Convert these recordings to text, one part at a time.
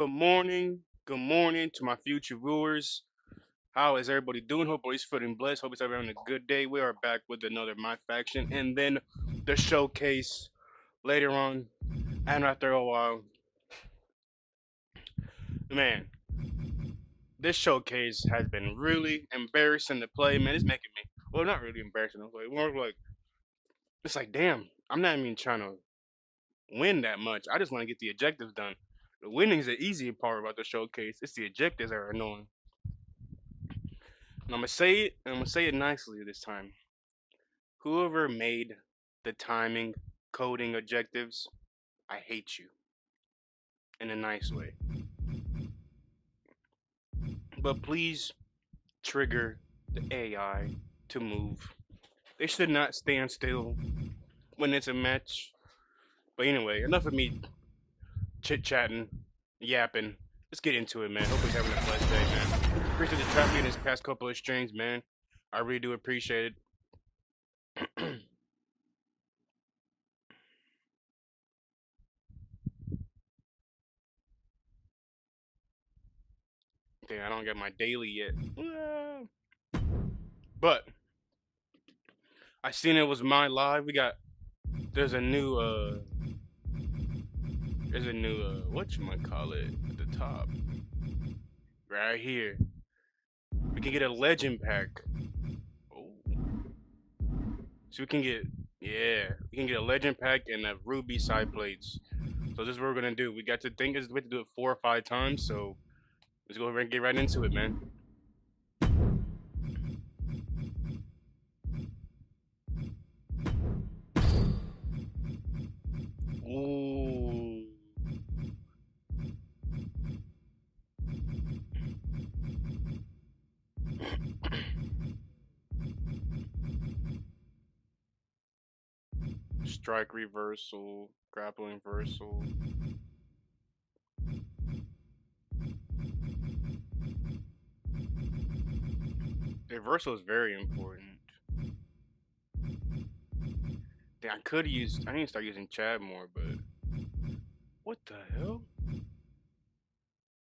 Good morning to my future viewers. How is everybody doing? Hope everybody's feeling blessed. Hope it's everyone having a good day. We are back with another My Faction and then the showcase later on. And after a while, man, this showcase has been really embarrassing to play. Man, it's making me, well, not really embarrassing to play. More like, it's like, damn, I'm not even trying to win that much. I just want to get the objectives done. The winning is the easy part about the showcase. It's the objectives that are annoying. And I'm gonna say it, and I'm gonna say it nicely this time. Whoever made the timing coding objectives, I hate you in a nice way. But please trigger the AI to move. They should not stand still when it's a match. But anyway, enough of me chit chatting, yapping. Let's get into it, man. Hope he's having a blessed day, man. Appreciate the trap in this past couple of streams, man. I really do appreciate it. Dang, I don't get my daily yet. But I seen it was my live. There's a new whatchamacallit at the top. Right here. We can get a legend pack. Oh. So we can get a legend pack and a ruby side plates. So this is what we're gonna do. We got to think is we have to do it 4 or 5 times, so let's go over and get right into it, man. Ooh. Strike reversal, grappling reversal. The reversal is very important. Damn, I need to start using Chad more, but what the hell?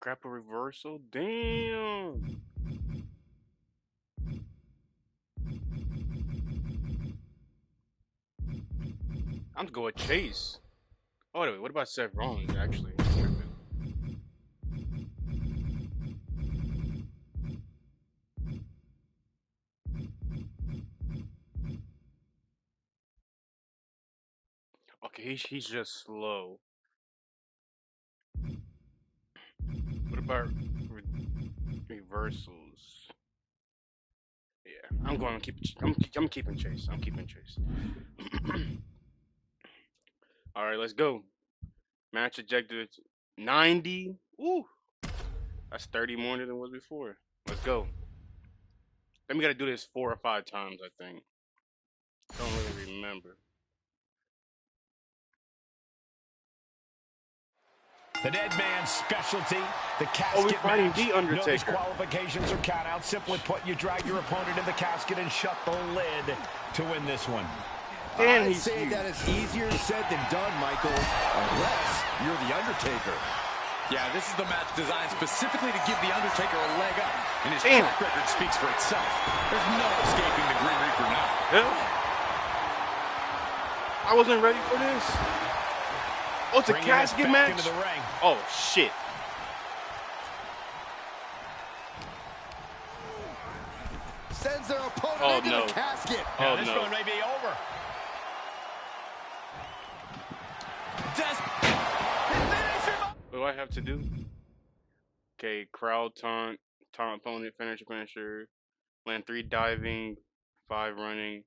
Grapple reversal? Damn. I'm gonna go with Chase. Oh, wait, what about Seth Rollins, actually? Okay, he's just slow. What about reversals? Yeah, I'm keeping Chase. I'm keeping Chase. All right, let's go. Match objective 90. Ooh, that's 30 more than it was before. Let's go. Then we gotta do this 4 or 5 times, I think. Don't really remember. The dead man's specialty, the casket we're fighting match. The Undertaker. No disqualifications or countouts. Simply put, you drag your opponent in the casket and shut the lid to win this one. Damn, I'd say that is easier said than done, Michael, unless you're The Undertaker. Yeah, this is the match designed specifically to give The Undertaker a leg up, and his track record speaks for itself. There's no escaping the Green Reaper now. Yeah. I wasn't ready for this. Oh, it's a casket match? Into the ring. Oh, shit. Sends their opponent into the casket. Now this one may be over. What do I have to do? Okay, crowd taunt opponent, finisher, land 3 diving, 5 running,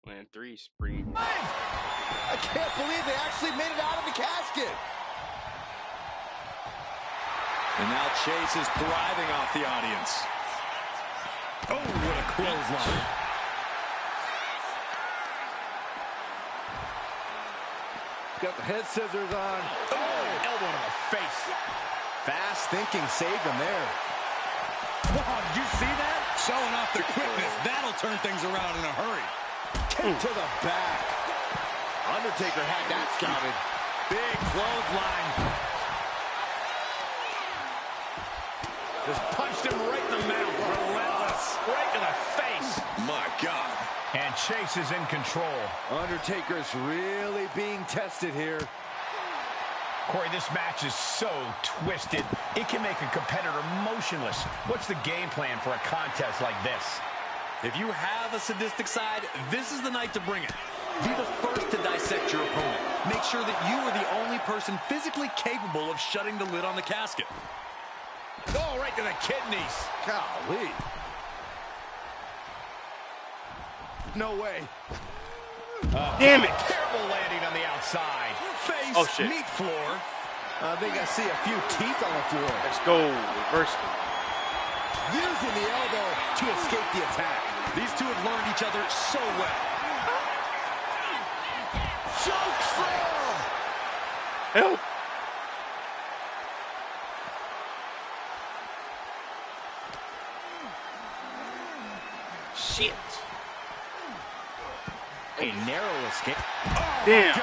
land 3 springboard. I can't believe they actually made it out of the casket. And now Chase is thriving off the audience. Oh, what a clothesline. Got the head scissors on. Oh, elbow to the face. Fast thinking saved him there. Wow, did you see that? Showing off the quickness. That'll turn things around in a hurry. Kick to the back. Undertaker had that scouted. Big clothesline. Just punched him right in the mouth. Relentless. Right in the face. My God. And Chase is in control. Undertaker's really being tested here. Corey, this match is so twisted, it can make a competitor motionless. What's the game plan for a contest like this? If you have a sadistic side, this is the night to bring it. Be the first to dissect your opponent. Make sure that you are the only person physically capable of shutting the lid on the casket. Oh, right to the kidneys. Golly. No way. Damn it. Terrible landing on the outside. Face, Oh, shit. meat floor. I think I see a few teeth on the floor. Let's go. Reversal. Using the elbow to escape the attack. These two have learned each other so well. Choke slam! Help. Shit. A narrow escape. Damn.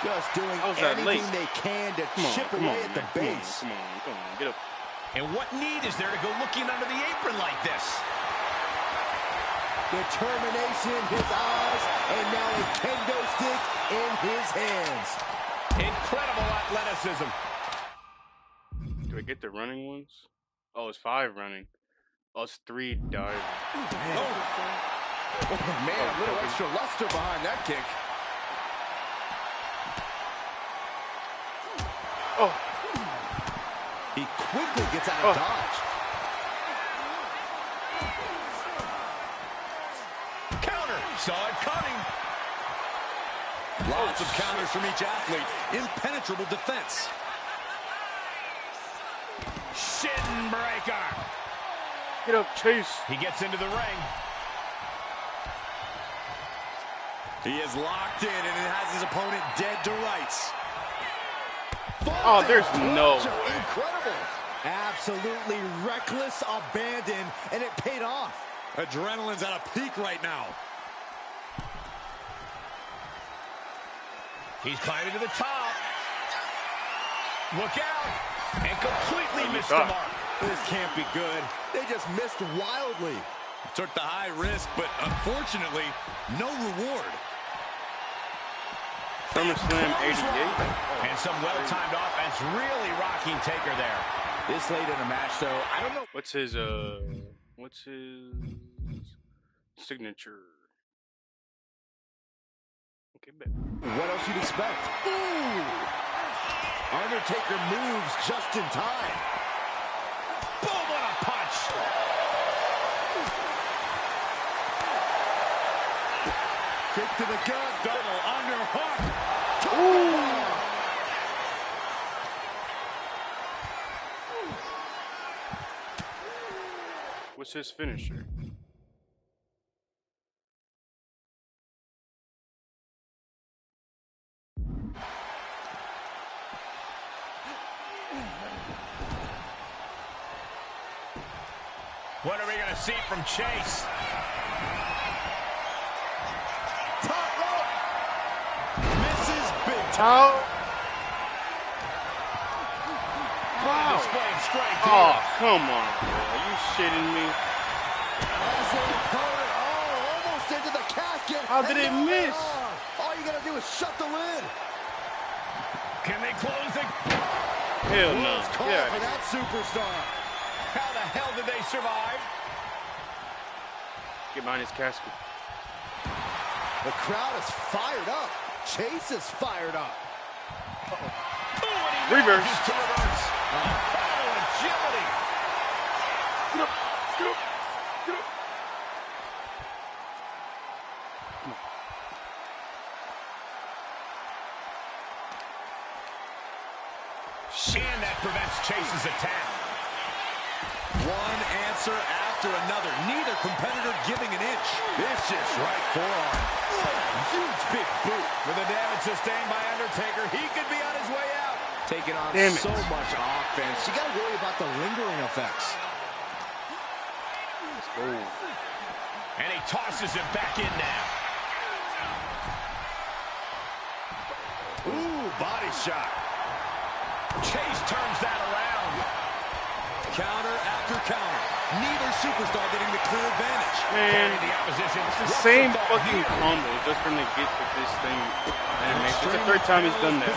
Just doing How's that anything late? they can to chip away at the base. Come on, get up. And what need is there to go looking under the apron like this? Determination in his eyes, and now a kendo stick in his hands. Incredible athleticism. Do I get the running ones? Oh, it's 5 running. Oh, it's 3 diving. Oh, man, a little extra luster behind that kick. Oh. He quickly gets out of dodge. Counter. Saw it coming. Lots of counters from each athlete. Impenetrable defense. Shin breaker. Get up, Chase. He gets into the ring. He is locked in and has his opponent dead to rights. Oh, there's no way. Incredible. Absolutely reckless abandon, and it paid off. Adrenaline's at a peak right now. He's climbing to the top. Look out. And completely missed the mark. This can't be good. They just missed wildly. Took the high risk, but unfortunately, no reward. SummerSlam 88. And some well-timed offense really rocking Taker there. This late in the match, though, I don't know. What's his signature? Okay, bet. What else you'd expect? Ooh! Undertaker moves just in time. Boom, what a punch. Kick to the gut. Double underhook. Ooh! What's his finisher? What are we going to see from Chase? Top rope. Misses big time. How? Wow. Displaying strength Oh, here. come on, bro. Are you shitting me? As the opponent, almost into the casket. How did it And now they miss? are. All you gotta do is shut the lid. Can they close it? Hell no. Close call Yeah. for that superstar. How the hell did they survive? Get behind his casket. The crowd is fired up. Chase is fired up. Ooh, and he Reverse. manages to reverse. Incredible agility. Get up. Get up. Get up. And that prevents Chase's attack. One answer after another. Neither competitor giving an inch. Vicious right forearm. Huge big boot. With the damage sustained by Undertaker, he could be on his way out. Taking on Damn it. so much offense. You gotta worry about the lingering effects. Let's go. And he tosses him back in now. Ooh, body shot. Chase turns that around. Counter after after counter. Neither superstar getting the clear advantage. Man, The opposition. it's the same fucking combo just trying to get to this thing. And it's the third time he's done that.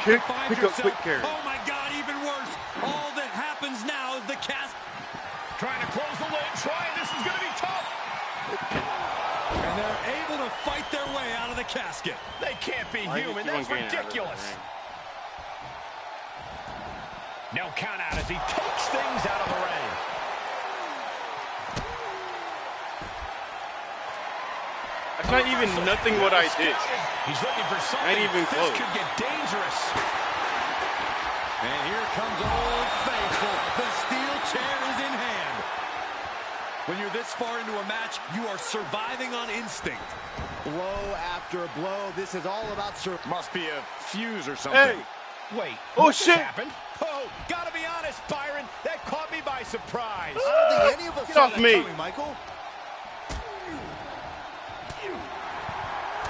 Kick, pick up, quick carry. Oh my God, even worse. All that happens now is the cast. Trying to close the lid. This is going to be tough. And they're able to fight their way out of the casket. They can't be Why human. do you That's keep on getting out of ridiculous. the ring? No count out as he takes things out of the ring. That's not even nothing what I did. He's looking for something. Not even close. This could get dangerous. And here comes Old Faithful. The steel chair is in hand. When you're this far into a match, you are surviving on instinct. Blow after blow. This is all about Must be a fuse or something. Hey! Wait. Oh, what shit. just happened? Oh, gotta be honest, Byron. That caught me by surprise. I don't think any of us Get saw off that me. coming, Michael.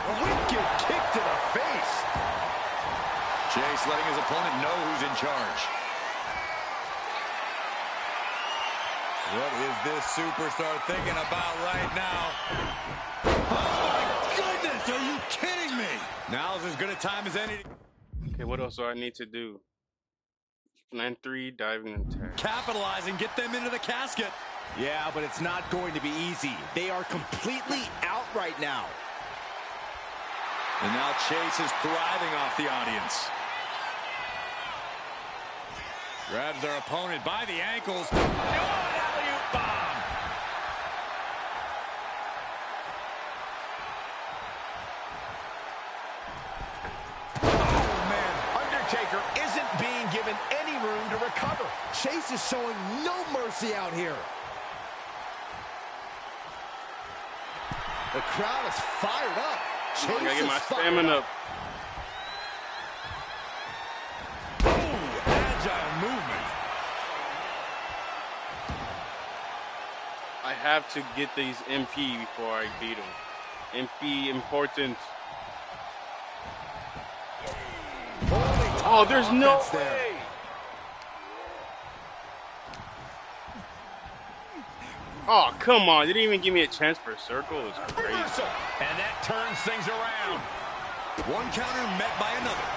A wicked kick to the face. Chase letting his opponent know who's in charge. What is this superstar thinking about right now? Oh my goodness, are you kidding me? Now's as good a time as any. Okay, what else do I need to do? 9-3, diving attack. Capitalize and get them into the casket. Yeah, but it's not going to be easy. They are completely out right now. And now Chase is thriving off the audience. Grabs their opponent by the ankles. Good alley-oop bomb. Oh, man. Undertaker isn't being given any room to recover. Chase is showing no mercy out here. The crowd is fired up. I gotta get my stamina up. Agile movement. I have to get these MP before I beat him. MP important. Oh, there's no way. Oh, come on. They didn't even give me a chance for a circle. It's crazy. And that turns things around. One counter met by another.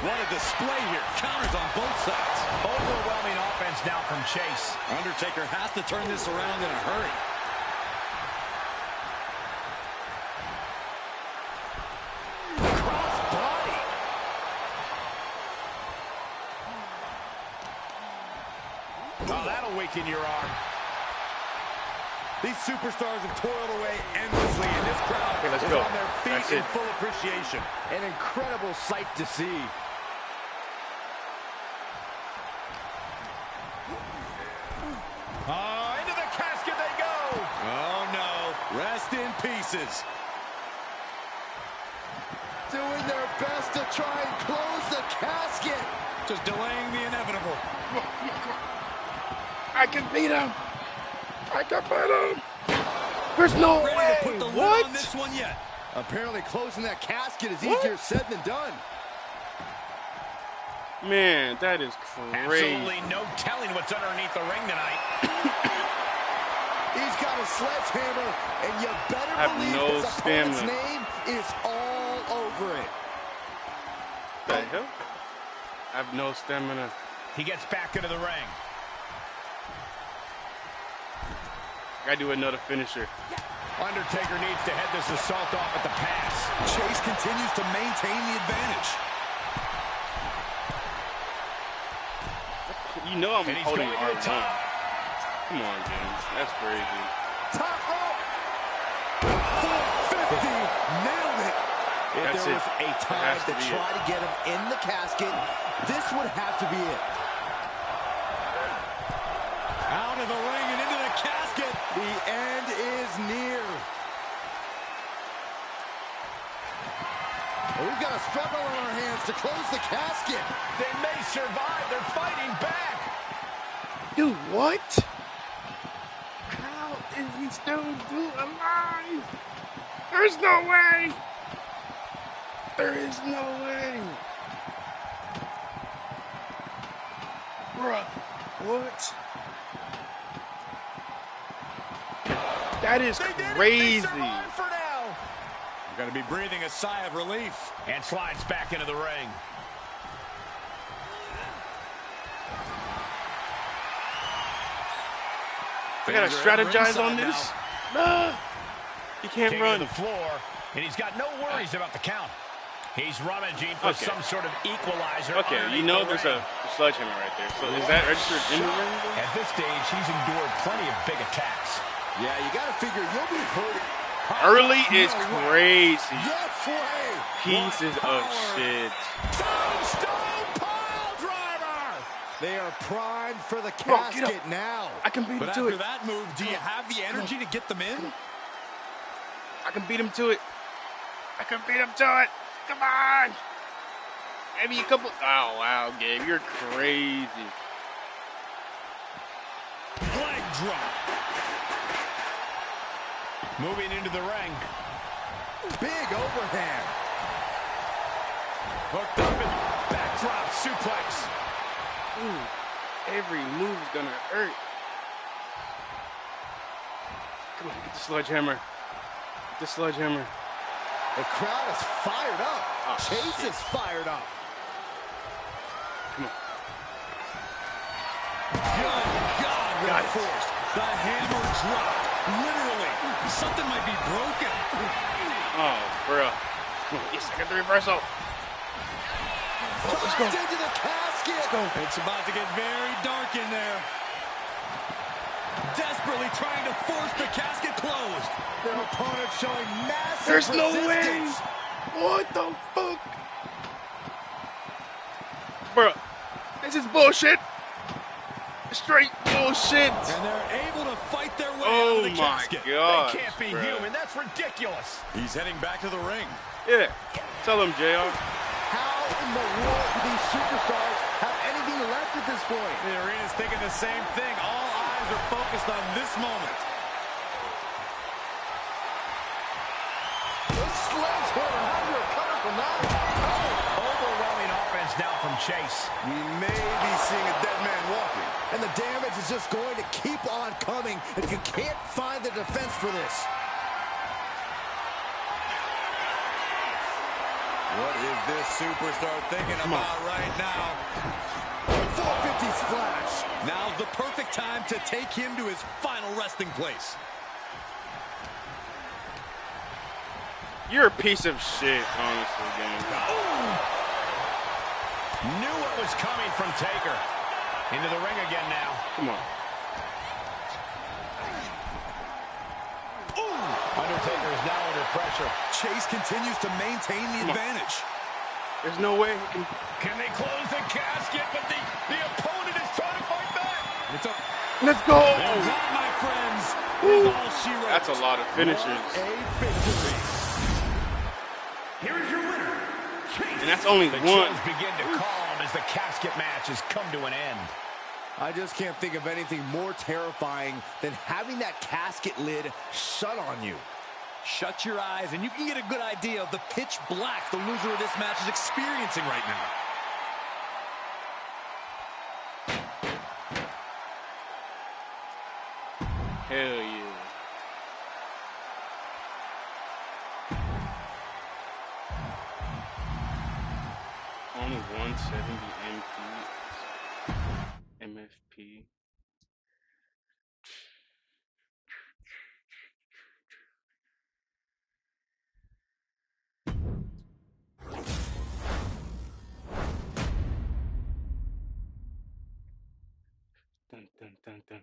What a display here. Counters on both sides. Overwhelming offense now from Chase. Undertaker has to turn this around in a hurry. Cross body. Oh, that'll weaken your arm. These superstars have toiled away endlessly, and this crowd Okay, let's is go. on their feet That's in it. full appreciation. An incredible sight to see. Into the casket they go. Oh, no. Rest in pieces. Doing their best to try and close the casket. Just delaying the inevitable. I can beat him. I can beat him. There's no Ready way. to put the lid What? on this one yet. Apparently closing that casket is What? easier said than done. Man, that is crazy. Absolutely no telling what's underneath the ring tonight. He's got a sledgehammer, and you better I have believe no his opponent's stamina. name is all over it. The hell? I have no stamina. He gets back into the ring. I gotta do another finisher. Undertaker needs to head this assault off at the pass. Chase continues to maintain the advantage. You know I'm And he's holding going to the R1. top. Come on, James. That's crazy. Top rope. 450. Nailed it. If That's there it. was a That time has to to be try to get him in the casket, this would have to be it. Out of the ring and into the casket. The end is near. Well, we've got a struggle on our hands to close the casket. They may survive. They're fighting back. Dude, what? How is he still alive? There's no way. There is no way. Bruh. What? That is crazy. For now. You're going to be breathing a sigh of relief. And slides back into the ring. I gotta strategize on this. Nah, he can't Taking run. to the floor, and he's got no worries about the count. He's rummaging for some sort of equalizer. Okay, you know there's a sledgehammer right there. So is that registered in the ring? At this stage, he's endured plenty of big attacks. Yeah, you got to figure you'll be hurt. Early is crazy. Yes way. Pieces of shit. Stone pile driver. They are primed for the casket now. I can beat him But to after it. that move, do you have the energy to get them in? I can beat him to it. I can beat him to it. Come on. Maybe a couple. Oh, wow, Gabe. You're crazy. Leg drop. Moving into the ring. Big overhand. Hooked up and backdrop suplex. Ooh, every move is going to hurt. Come on, get the sledgehammer. Get the sledgehammer. The crowd is fired up. Oh, Chase shit. is fired up. Come on. Good God, what force. The hammer dropped. Literally. Something might be broken. Oh, bro. Yes, I got the reversal. Let's go. Into the casket. Let's go. It's about to get very dark in there. Desperately trying to force the casket closed. Their opponent showing massive There's no way. resistance. What the fuck? Bro, this is bullshit. Straight bullshit. And they're able to fight their way out Oh of the my casket. god. They can't be human. That's ridiculous. He's heading back to the ring. Yeah. Tell him, JR. How in the world do these superstars have anything left at this point? The arena's thinking the same thing. All eyes are focused on this moment. This sledgehammer, how do you recover from that? Overwhelming offense now from Chase. We may be seeing a dead man walking. And the damage is just going to keep on coming if you can't find the defense for this. What is this superstar thinking about right now? 450 splash. Now's the perfect time to take him to his final resting place. You're a piece of shit, honestly, gang. Knew what was coming from Taker. Into the ring again now. Come on. Undertaker is now under pressure. Chase continues to maintain the advantage. There's no way he can. Can they close the casket? But the opponent is trying to fight back. It's up. Let's go. And that, my friends, is all she wrote. That's a lot of finishers. A victory. Here is your winner, Chase. And that's only The one. chills begin to calm as the casket match has come to an end. I just can't think of anything more terrifying than having that casket lid shut on you. Shut your eyes, and you can get a good idea of the pitch black the loser of this match is experiencing right now. Hell yeah. Only 170 MFP. Dun, dun, dun, dun.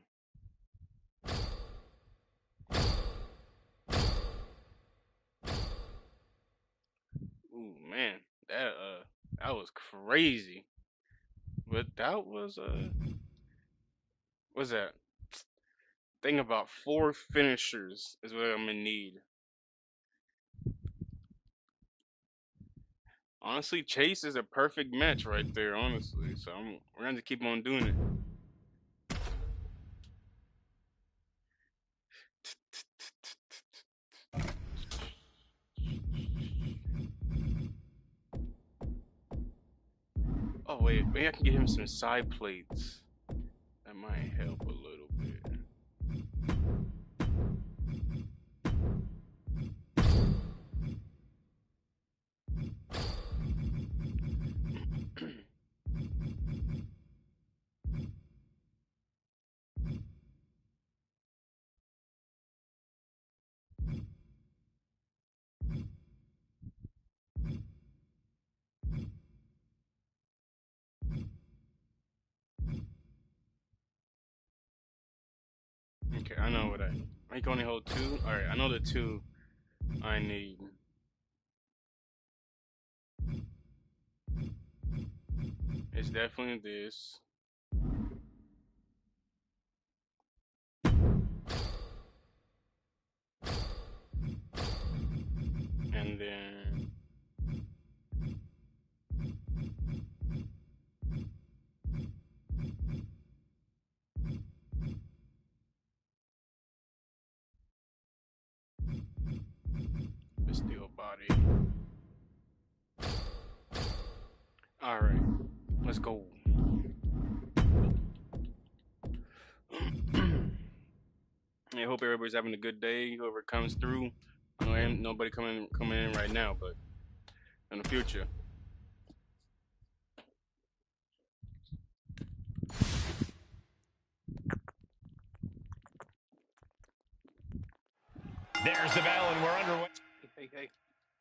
Ooh, man, that was crazy. But that was what's that? Thing about 4 finishers is what I'm gonna need. Honestly, Chase is a perfect match right there, honestly. So we're going to keep on doing it. Oh, wait. Maybe I can get him some side plates. That might help a little bit. Okay, I know what I can only hold 2. Alright, I know the 2 I need. It's definitely this. And then the steel body. Alright, let's go. I hope everybody's having a good day. Whoever comes through. I know ain't nobody coming in right now, but in the future. There's the bell, and we're underway. Hey.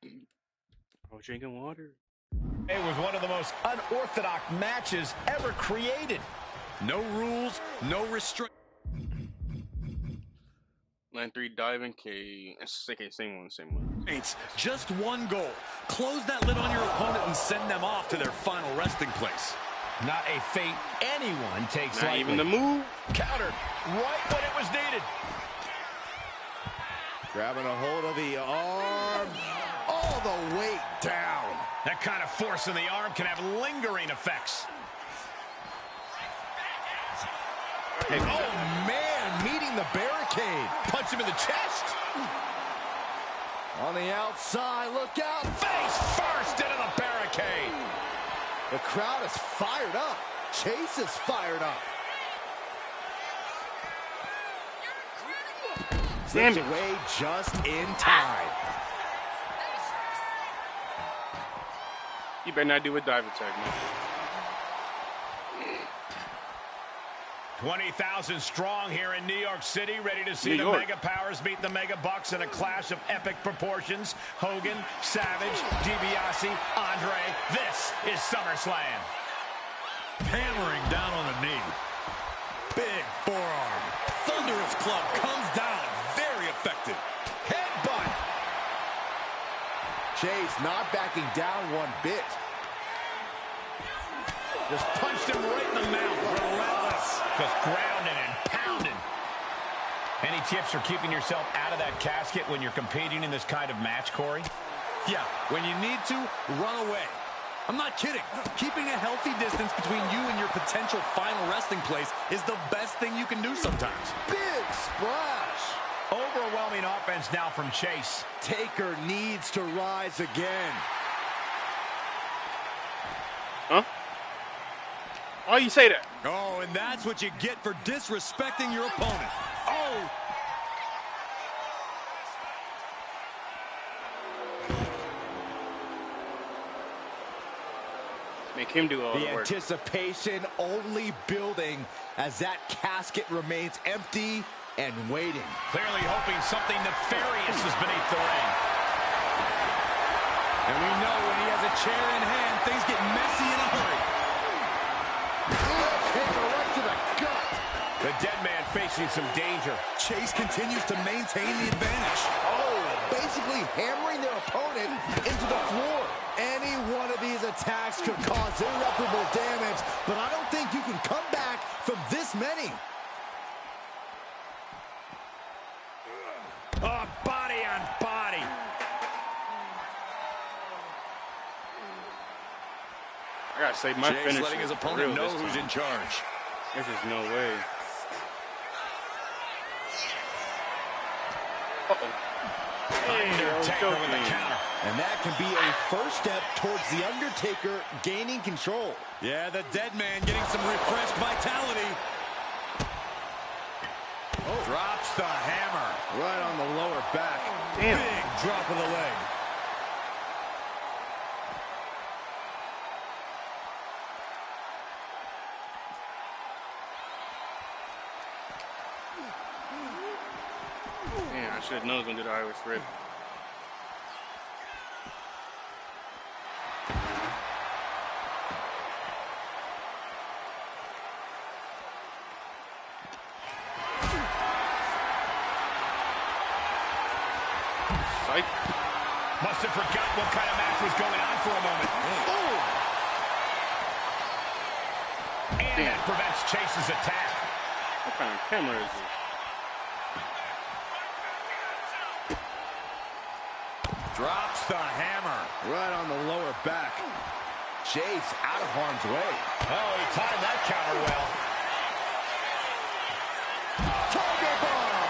I was drinking water. It was one of the most unorthodox matches ever created. No rules, no restrictions. 9-3 diving K. Okay, same one. It's just one goal. Close that lid on your opponent and send them off to their final resting place. Not a fate anyone takes Not lightly. even the move. Countered right when it was needed. Grabbing a hold of the arm. All the weight down. That kind of force in the arm can have lingering effects. Oh, man, meeting the barricade. Punch him in the chest. On the outside, look out. Face first into the barricade. The crowd is fired up. Chase is fired up. Slips away just in time. You better not do a dive attack, man. 20,000 strong here in New York City, ready to see New the York. Mega Powers meet the Mega Bucks in a clash of epic proportions. Hogan, Savage, DiBiase, Andre. This is SummerSlam. Hammering down on the knee. Big forearm. Thunderous club comes down. Very effective. Headbutt. Chase not backing down one bit. Just punched him right in the mouth. Relentless. Just grounding and pounding. Any tips for keeping yourself out of that casket when you're competing in this kind of match, Corey? Yeah, when you need to, run away. I'm not kidding. Keeping a healthy distance between you and your potential final resting place is the best thing you can do sometimes. Big splash. Overwhelming offense now from Chase. Taker needs to rise again. Huh? Why you say that? Oh, and that's what you get for disrespecting your opponent. Oh! Make him do all the The work. anticipation only building as that casket remains empty and waiting. Clearly hoping something nefarious is beneath the ring. And we know when he has a chair in hand, things get messy in a hurry. Hammer right to the gut. The dead man facing some danger. Chase continues to maintain the advantage. Oh, basically hammering their opponent into the floor. Any one of these attacks could cause irreparable damage, but I don't think you can come back from this many. Oh, body on body. I gotta save my Chase finish. letting his opponent know who's in charge. There's just no way. Uh-oh. Undertaker with the counter. And that can be a first step towards The Undertaker gaining control. Yeah, the dead man getting some refreshed vitality. Drops the hammer right on the lower back. Damn. Big drop of the leg. Man, I should have known it was going to do the Irish rip. Psych. Must have forgotten what kind of match was going on for a moment. And Damn. that prevents Chase's attack. What kind of camera is this? Drops the hammer right on the lower back. Chase out of harm's way. Oh, he timed that counter well. Target bomb.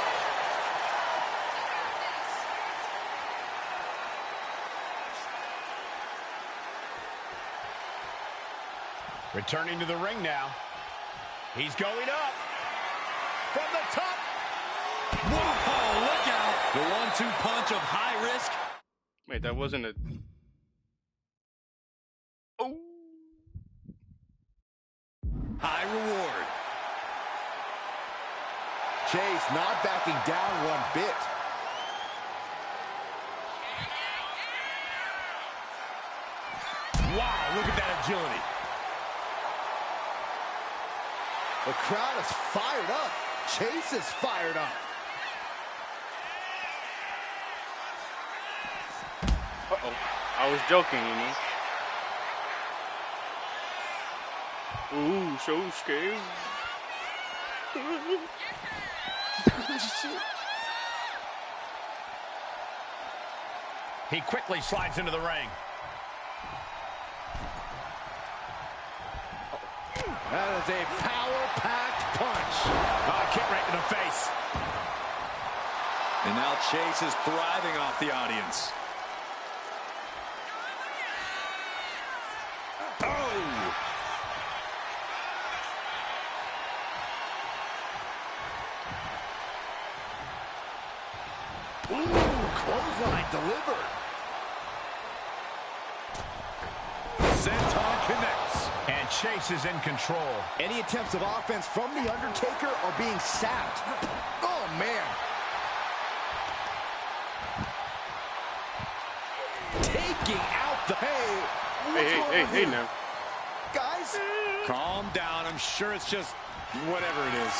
Returning to the ring now. He's going up. From the top. Whoa, look out. The 1-2 punch of high risk. Wait, that wasn't a... Oh! High reward. Chase not backing down one bit. Wow, look at that agility. The crowd is fired up. Chase is fired up. Uh-oh. I was joking, you know. Ooh, so scary. He quickly slides into the ring. That is a power-packed punch. Oh, kick right in the face. And now Chase is thriving off the audience. Oh! Ooh, clothesline delivered. Senton connects. And Chase is in control. Any attempts of offense from The Undertaker are being sapped. Oh, man. Taking out the... Hey, now. Guys? Calm down. I'm sure it's just whatever it is.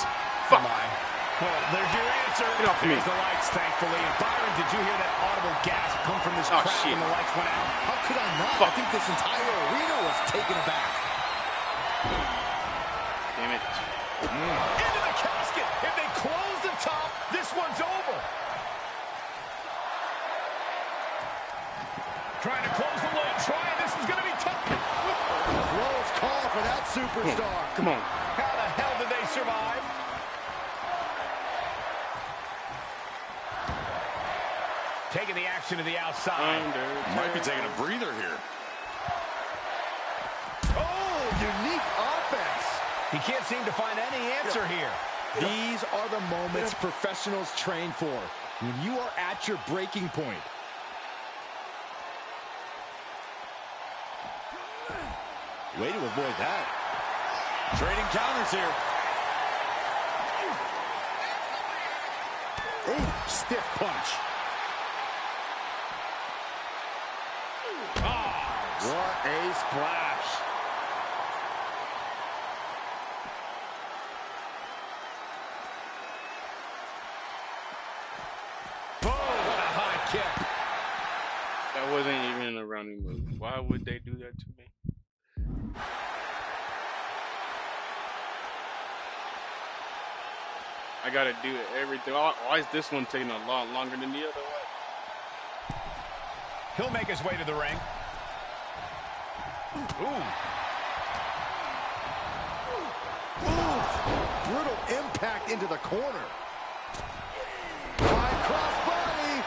Fuck. Well, there's your answer. Get off me. There's the lights, thankfully. And Byron, did you hear that audible gasp come from this Oh, crowd shit. when the lights went out? How could I not? Fuck. I think this entire arena was taken aback. Damn it. Into the casket. If they close the top, this one's over. Trying to close the lid. This is going to be tough. Close call for that superstar. Come on. How the hell did they survive? Taking the action to the outside. Might be taking a breather here. Oh, unique offense. He can't seem to find any answer here. These are the moments professionals train for. When you are at your breaking point. Way to avoid that. Trading counters here. Ooh, stiff punch. What a splash. Boom! What a high kick. That wasn't even a running move. Why would they do that to me? I gotta do everything. Why is this one taking a lot longer than the other one? He'll make his way to the ring. Ooh. Ooh, brutal impact into the corner. High cross body.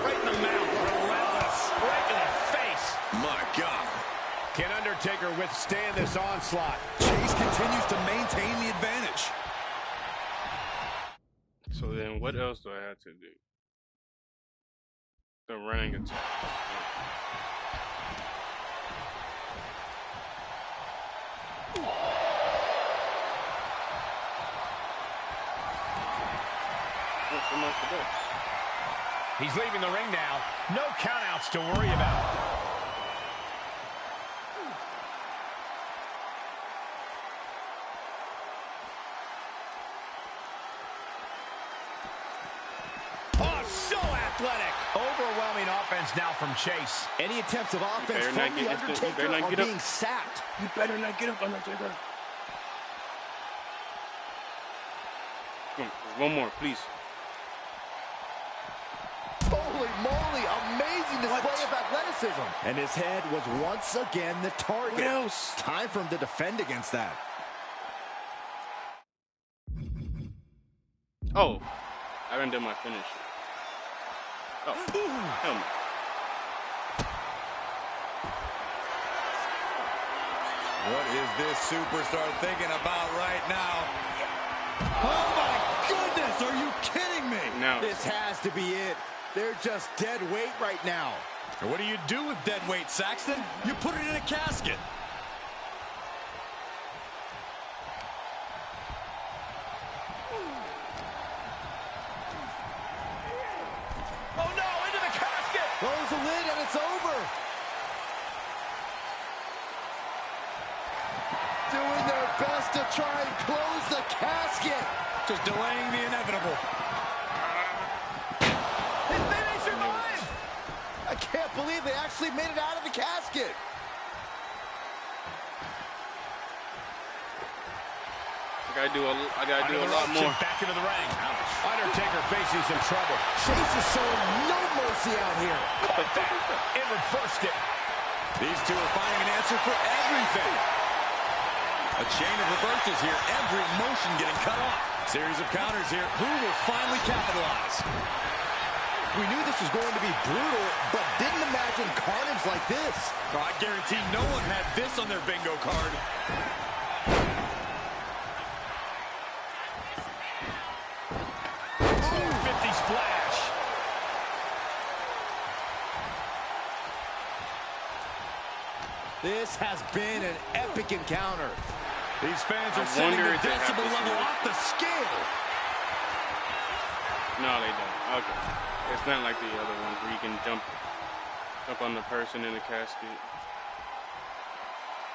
Right in the mouth. Relentless. Right in the face. My God. Can Undertaker withstand this onslaught? Chase continues to maintain the advantage. So then what else do I have to do? The running attack. He's leaving the ring now. No countouts to worry about. Oh, so athletic. Overwhelming offense now from Chase. Any attempts of offense from the Undertaker are being sapped. You better not get up, Undertaker. Come on, one more, please. Holy moly, amazing display of athleticism. And his head was once again the target. What else? Time for him to defend against that. Oh, I haven't done my finish. Oh, hell no. What is this superstar thinking about right now? Oh my goodness, are you kidding me? No. This has to be it. They're just dead weight right now. What do you do with dead weight, Saxton? You put it in a casket. Oh no, into the casket! Close the lid and it's over. Doing their best to try and close the casket. Just delaying the inevitable. They survived. I can't believe they actually made it out of the casket. I gotta do a lot more. Back into the ring. Undertaker facing some trouble. Chase is showing no mercy out here. But that, it reversed it. These two are finding an answer for everything. A chain of reversals here. Every motion getting cut off. Series of counters here. Who will finally capitalize? We knew this was going to be brutal, but didn't imagine carnage like this. I guarantee no one had this on their bingo card. Splash. This has been an epic encounter. These fans are sending the decibel level off the scale. No, they don't. Okay. It's not like the other ones where you can jump on the person in the casket.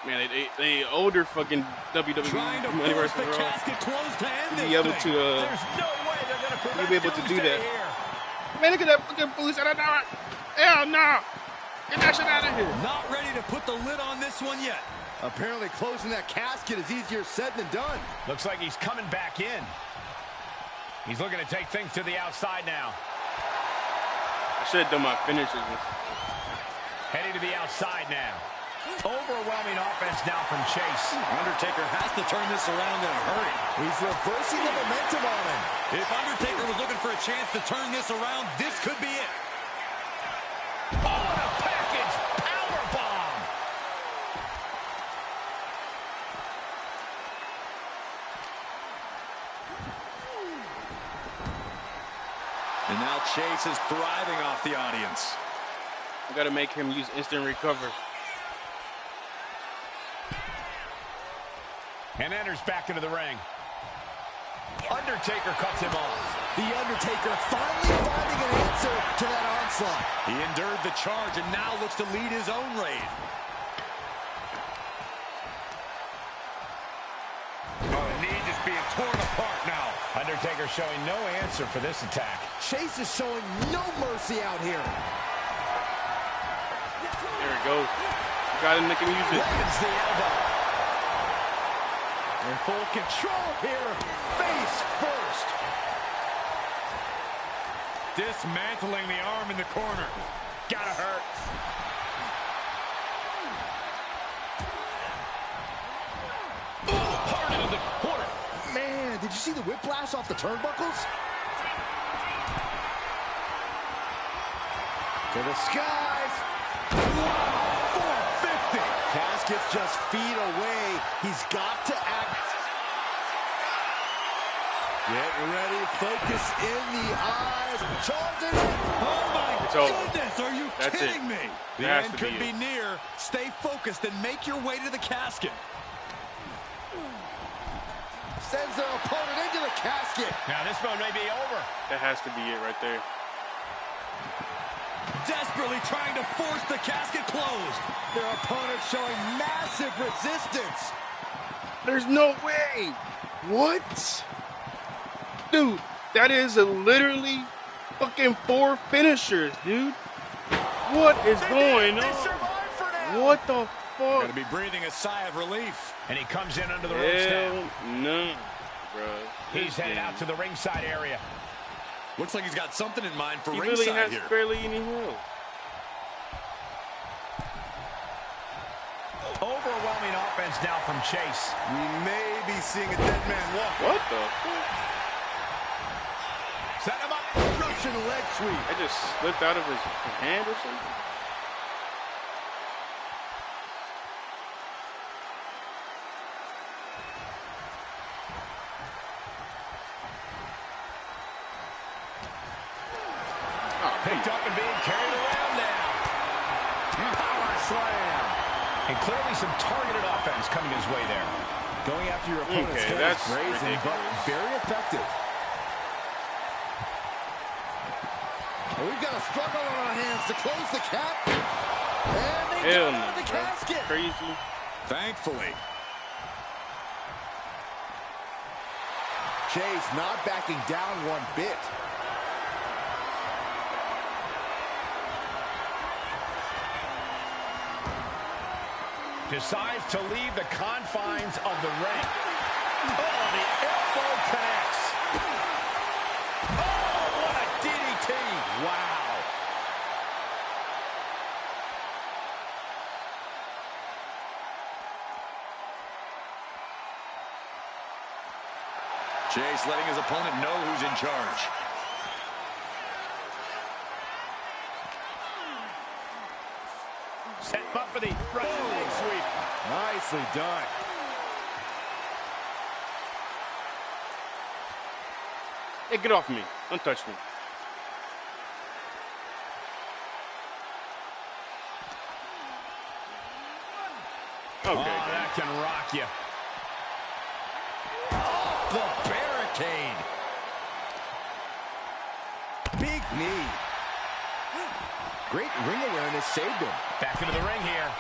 Man, they older fucking WWE Trying to Money force vs. the Raw. casket closed to end Be this able thing. to There's no way they're going to prevent be able to do that. here. Man, look at that fucking boost. I don't know it. Hell no. Get that shit out of here. Not ready to put the lid on this one yet. Apparently closing that casket is easier said than done. Looks like he's coming back in. He's looking to take things to the outside now. I should have done my finishes. Heading to the outside now. Overwhelming offense now from Chase. Undertaker has to turn this around in a hurry. He's reversing the momentum on him. If Undertaker was looking for a chance to turn this around, this could be it. Oh, what a package! Powerbomb! And now Chase is thriving off the audience. I gotta make him use instant recover. And enters back into the ring. Undertaker cuts him off. The Undertaker finally finding an answer to that onslaught. He endured the charge and now looks to lead his own raid. Oh, the knee just being torn apart now. Undertaker showing no answer for this attack. Chase is showing no mercy out here. There it goes. Got him, they can use it. Lands the elbow. In full control here. Face first. Dismantling the arm in the corner. Gotta hurt. Hard into the corner. Man, did you see the whiplash off the turnbuckles? To the skies. Wow, 450. casket's just feet away. He's got to act. Getting ready, focus in the eyes, charging it. Oh my goodness, are you kidding me? The end could be near. Stay focused and make your way to the casket. Sends their opponent into the casket. Now this one may be over. That has to be it right there. Desperately trying to force the casket closed. Their opponent showing massive resistance. There's no way. What? Dude, that is literally fucking 4 finishers, dude. What is going on? What the fuck? Gonna be breathing a sigh of relief. And he comes in under the ropes now. No, bro. He's headed out to the ringside area. Looks like he's got something in mind for ringside really has here. barely any health. Overwhelming offense now from Chase. We may be seeing a dead man walk. What the fuck? Set him up. Russian leg sweep. It just slipped out of his hand or something. Picked up and being carried around now. Power slam. And clearly some targeted offense coming his way there. Going after your opponent's head that's is brazen, but very effective. And we've got a struggle on our hands to close the cap. And they get out of the casket. Crazy. Thankfully. Chase not backing down one bit. Decides to leave the confines of the ring. Oh, the elbow connects. Oh, what a DDT. Wow. Chase letting his opponent know who's in charge. Set him up for the Russian leg sweep. Nicely done. Hey, get off me. Don't touch me. Okay. Oh, that can rock you. Off the barricade. Big knee. Great ring awareness saved him. Back into the ring here.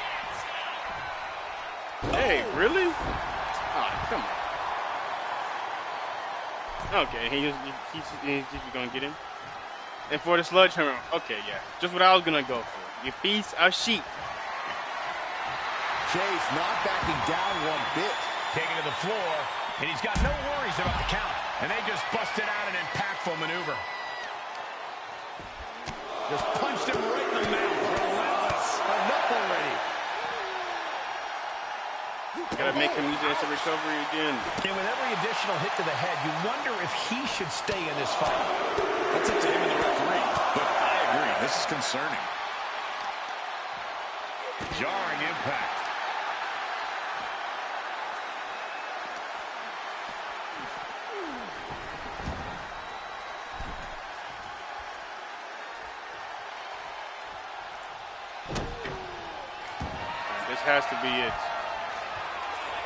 Hey, really? Oh, come on. Okay, he's gonna get him. And for the sledgehammer, okay, yeah. Just what I was gonna go for. You piece of shit. Chase not backing down one bit. Taken to the floor, and he's got no worries about the count. And they just busted out an impactful maneuver. Just punched him right in the mouth. Relentless. Enough already. Gotta make him use it as a recovery again. And with every additional hit to the head, you wonder if he should stay in this fight. That's up to him and the referee. But I agree, this is concerning. Jarring impact. This has to be it.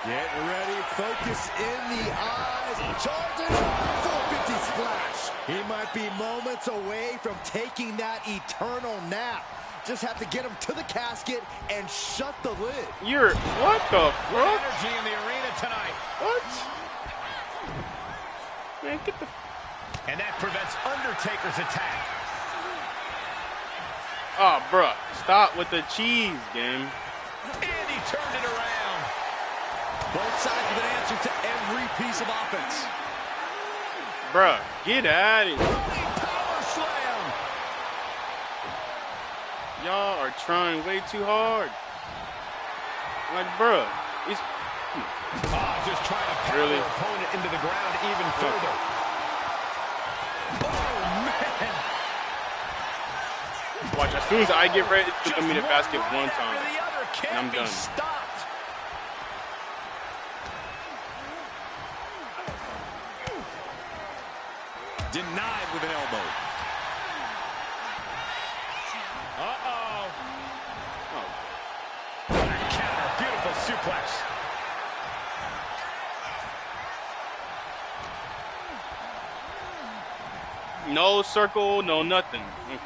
Get ready, focus in the eyes, charging, 450 splash. He might be moments away from taking that eternal nap. Just have to get him to the casket and shut the lid. What the fuck? Energy in the arena tonight. What? Man, get the... And that prevents Undertaker's attack. Oh, bruh. Stop with the cheese, game. And he turned it around. Both sides with an answer to every piece of offense. Bruh, get out of here. Power slam. Y'all are trying way too hard. Like, bruh. Just trying to pound Really? their opponent into the ground even further. Oh, man. Watch, as soon as I get ready, it's going to be the basket one time. The other can't And I'm be done. stopped. Denied with an elbow. Uh-oh. What a counter. Beautiful suplex. No circle, no nothing. Okay.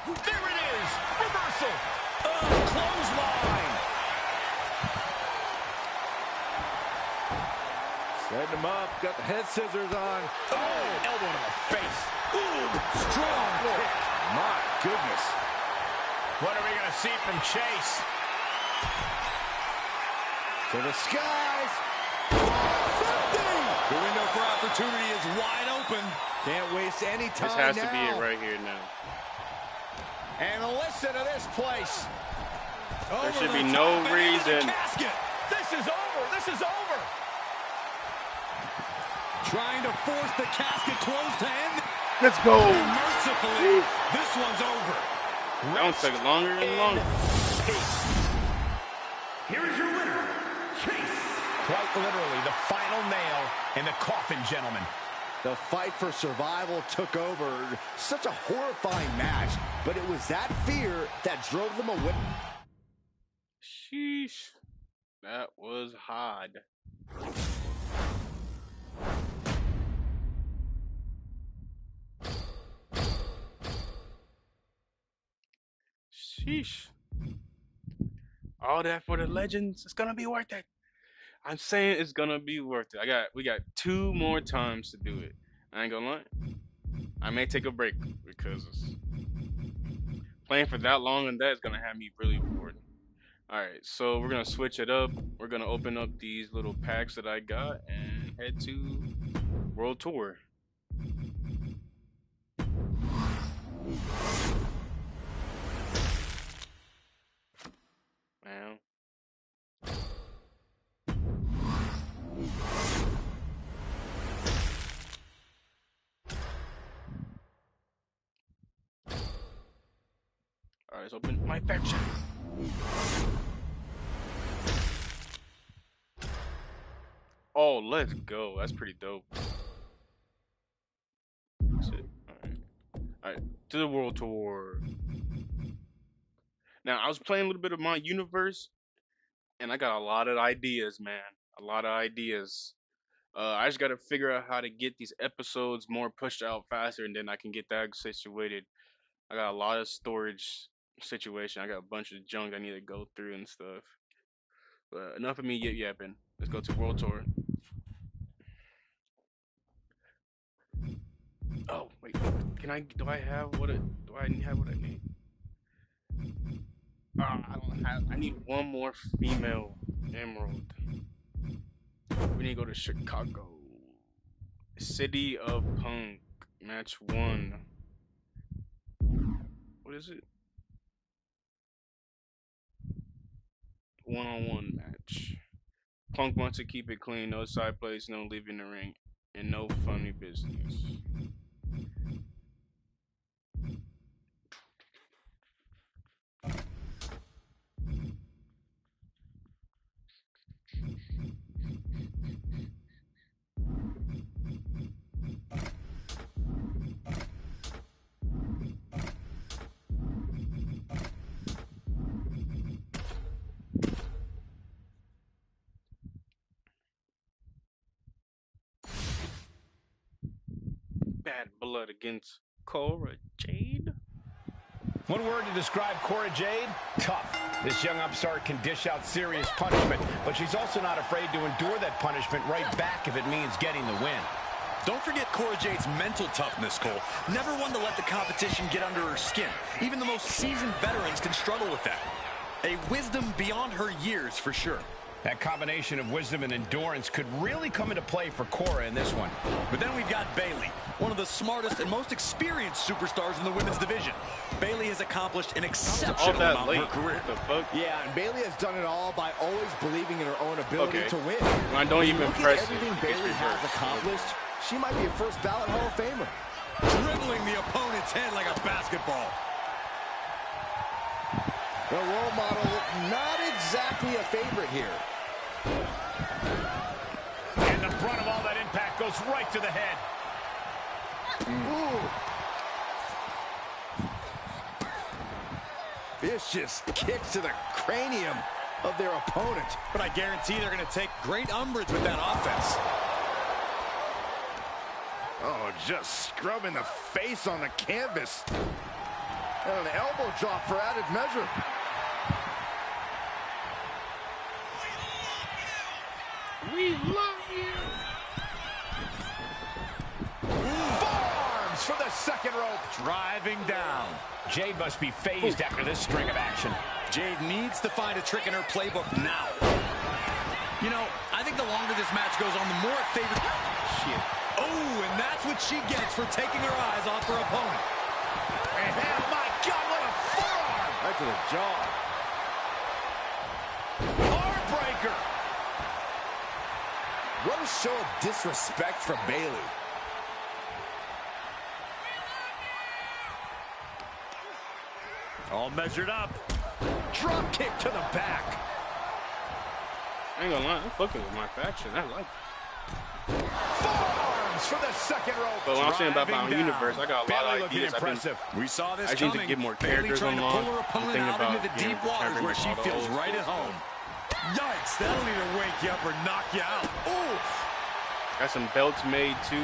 There it is. Reversal. Oh, clothesline. Setting him up. Got the head scissors on. Oh, elbow to the face. Ooh, strong kick. My goodness. What are we going to see from Chase? To the skies. 50! The window for opportunity is wide open. Can't waste any time. This has now. to be it right here now. And listen to this place. There should be no reason. This is over. This is over. Trying to force the casket closed to end. Let's go. Mercifully, this one's over. That one took longer and longer. Here is your winner, Chase. Quite literally, the final nail in the coffin, gentlemen. The fight for survival took over. Such a horrifying match, but it was that fear that drove them away. Sheesh. That was hard. Sheesh. All that for the legends. It's gonna be worth it. I'm saying it's gonna be worth it. We got 2 more times to do it. I ain't gonna lie. I may take a break because playing for that long and that is gonna have me really bored. Alright, so we're gonna switch it up. We're gonna open up these little packs that I got and head to World Tour. Now. Alright, let's open MyFaction. Oh, let's go. That's pretty dope. That's it. Alright, to the World Tour. Now, I was playing a little bit of my universe, and I got a lot of ideas, man. A lot of ideas. I just gotta figure out how to get these episodes more pushed out faster, and then I can get that situated. I got a lot of storage situation. I got a bunch of junk I need to go through and stuff. But enough of me yip yapping. Let's go to World Tour. Oh wait, do I have what I need? I don't have. I need one more female emerald. We need to go to Chicago. City of Punk, match 1. What is it? 1-on-1 match. Punk wants to keep it clean, no side plays, no leaving the ring, and no funny business. Bad blood against Cora Jade. One word to describe Cora Jade: tough. This young upstart can dish out serious punishment, but she's also not afraid to endure that punishment right back if it means getting the win. Don't forget Cora Jade's mental toughness, Cole. Never one to let the competition get under her skin. Even the most seasoned veterans can struggle with that. A wisdom beyond her years, for sure. That combination of wisdom and endurance could really come into play for Cora in this one. But then we've got Bayley, one of the smartest and most experienced superstars in the women's division. Bayley has accomplished an exceptional amount of her career. Yeah, and Bayley has done it all by always believing in her own ability to win. I don't even press it. Everything Bayley has accomplished, she might be a first ballot Hall of Famer. Dribbling the opponent's head like a basketball. The role model, not exactly a favorite here. And the brunt of all that impact goes right to the head. Ooh. Vicious kicks to the cranium of their opponent. But I guarantee they're going to take great umbrage with that offense. Oh, just scrubbing the face on the canvas. And an elbow drop for added measure. We love you. Forearms from the second rope. Driving down. Jade must be phased after this string of action. Jade needs to find a trick in her playbook now. You know, I think the longer this match goes on, the more it favors... Shit. Oh, and that's what she gets for taking her eyes off her opponent. And oh my God, what a forearm! Right to the jaw. Arm breaker. What a show of disrespect from Bayley. All measured up. Drop kick to the back. I ain't gonna lie, I'm fucking with MyFaction. I like it. Forearms for the second rope. But when I'm saying about my own Driving universe, I got a lot of ideas. We saw this I need to coming. get more Bayley characters trying to unlocked. pull her I'm opponent thinking out about into the deep waters where she feels right at home. Yikes, that'll either wake you up or knock you out. Ooh. Got some belts made too.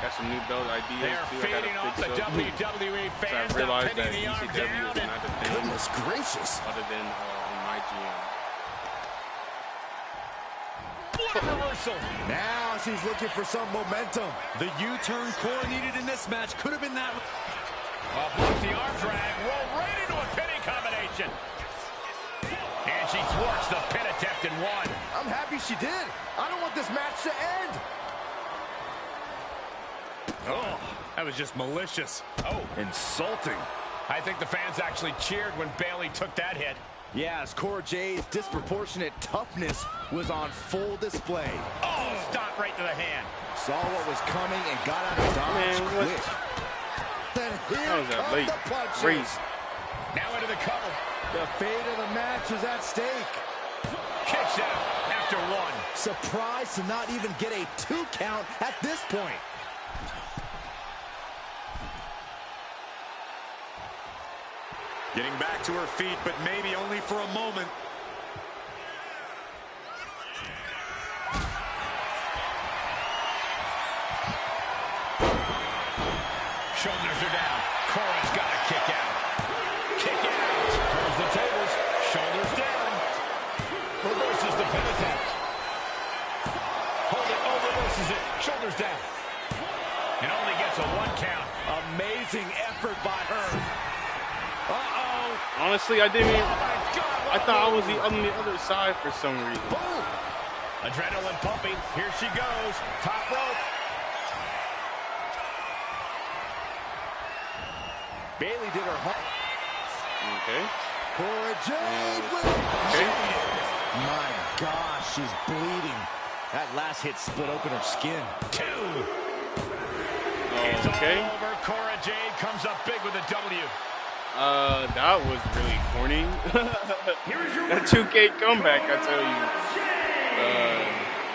Got some new belt ideas They're too. feeding off the WWE So fans. I realized Now that pinning the arm ECW down is and not the thing Goodness gracious. other than in my GM. reversal. Now she's looking for some momentum. The U-turn Cora needed in this match could have been that. Block the arm drag. Roll right into a pinning combination. And she thwarts the pin attempt and won. I'm happy she did. I don't want this match to end. Oh, that was just malicious. Oh, Insulting. I think the fans actually cheered when Bayley took that hit. Yeah, as Cora Jade's disproportionate toughness was on full display. Oh, stomp right to the hand. Saw what was coming and got out of dodge Man, what? quick. Then That here was a come late the punches. race. Now into the cover. The fate of the match is at stake. Kicks out after one. Surprised to not even get a 2 count at this point. Getting back to her feet, but maybe only for a moment. Shoulders are down. Cora's got to kick out. Kick out. Turns the tables. Shoulders down. Reverses the pin attempt. Hold it. Oh, reverses it. Shoulders down. And only gets a 1 count. Amazing effort by her. Uh-oh. Honestly, I didn't even. Oh, my God. I thought I was on the other side for some reason. Boom. Adrenaline pumping. Here she goes. Top rope. Bayley did her hump. Okay. Cora Jade with Okay. My gosh, she's bleeding. That last hit split open her skin. 2. It's Okay. all over. Cora Jade comes up big with a W. That was really corny. That 2K comeback, I tell you.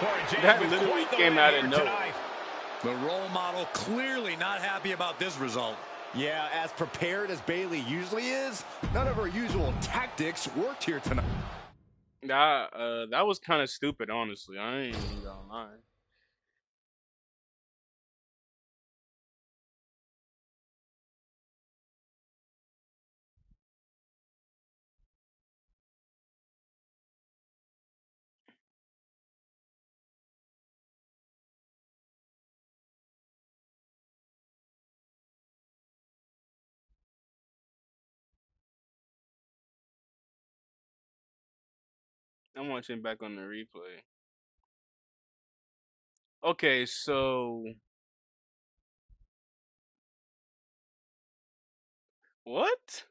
Cora Jade That with literally quite the came win out of here nowhere. tonight. The role model clearly not happy about this result. Yeah, as prepared as Bayley usually is, none of her usual tactics worked here tonight. That was kind of stupid, honestly. I ain't even gonna lie. I'm watching back on the replay. Okay, so what?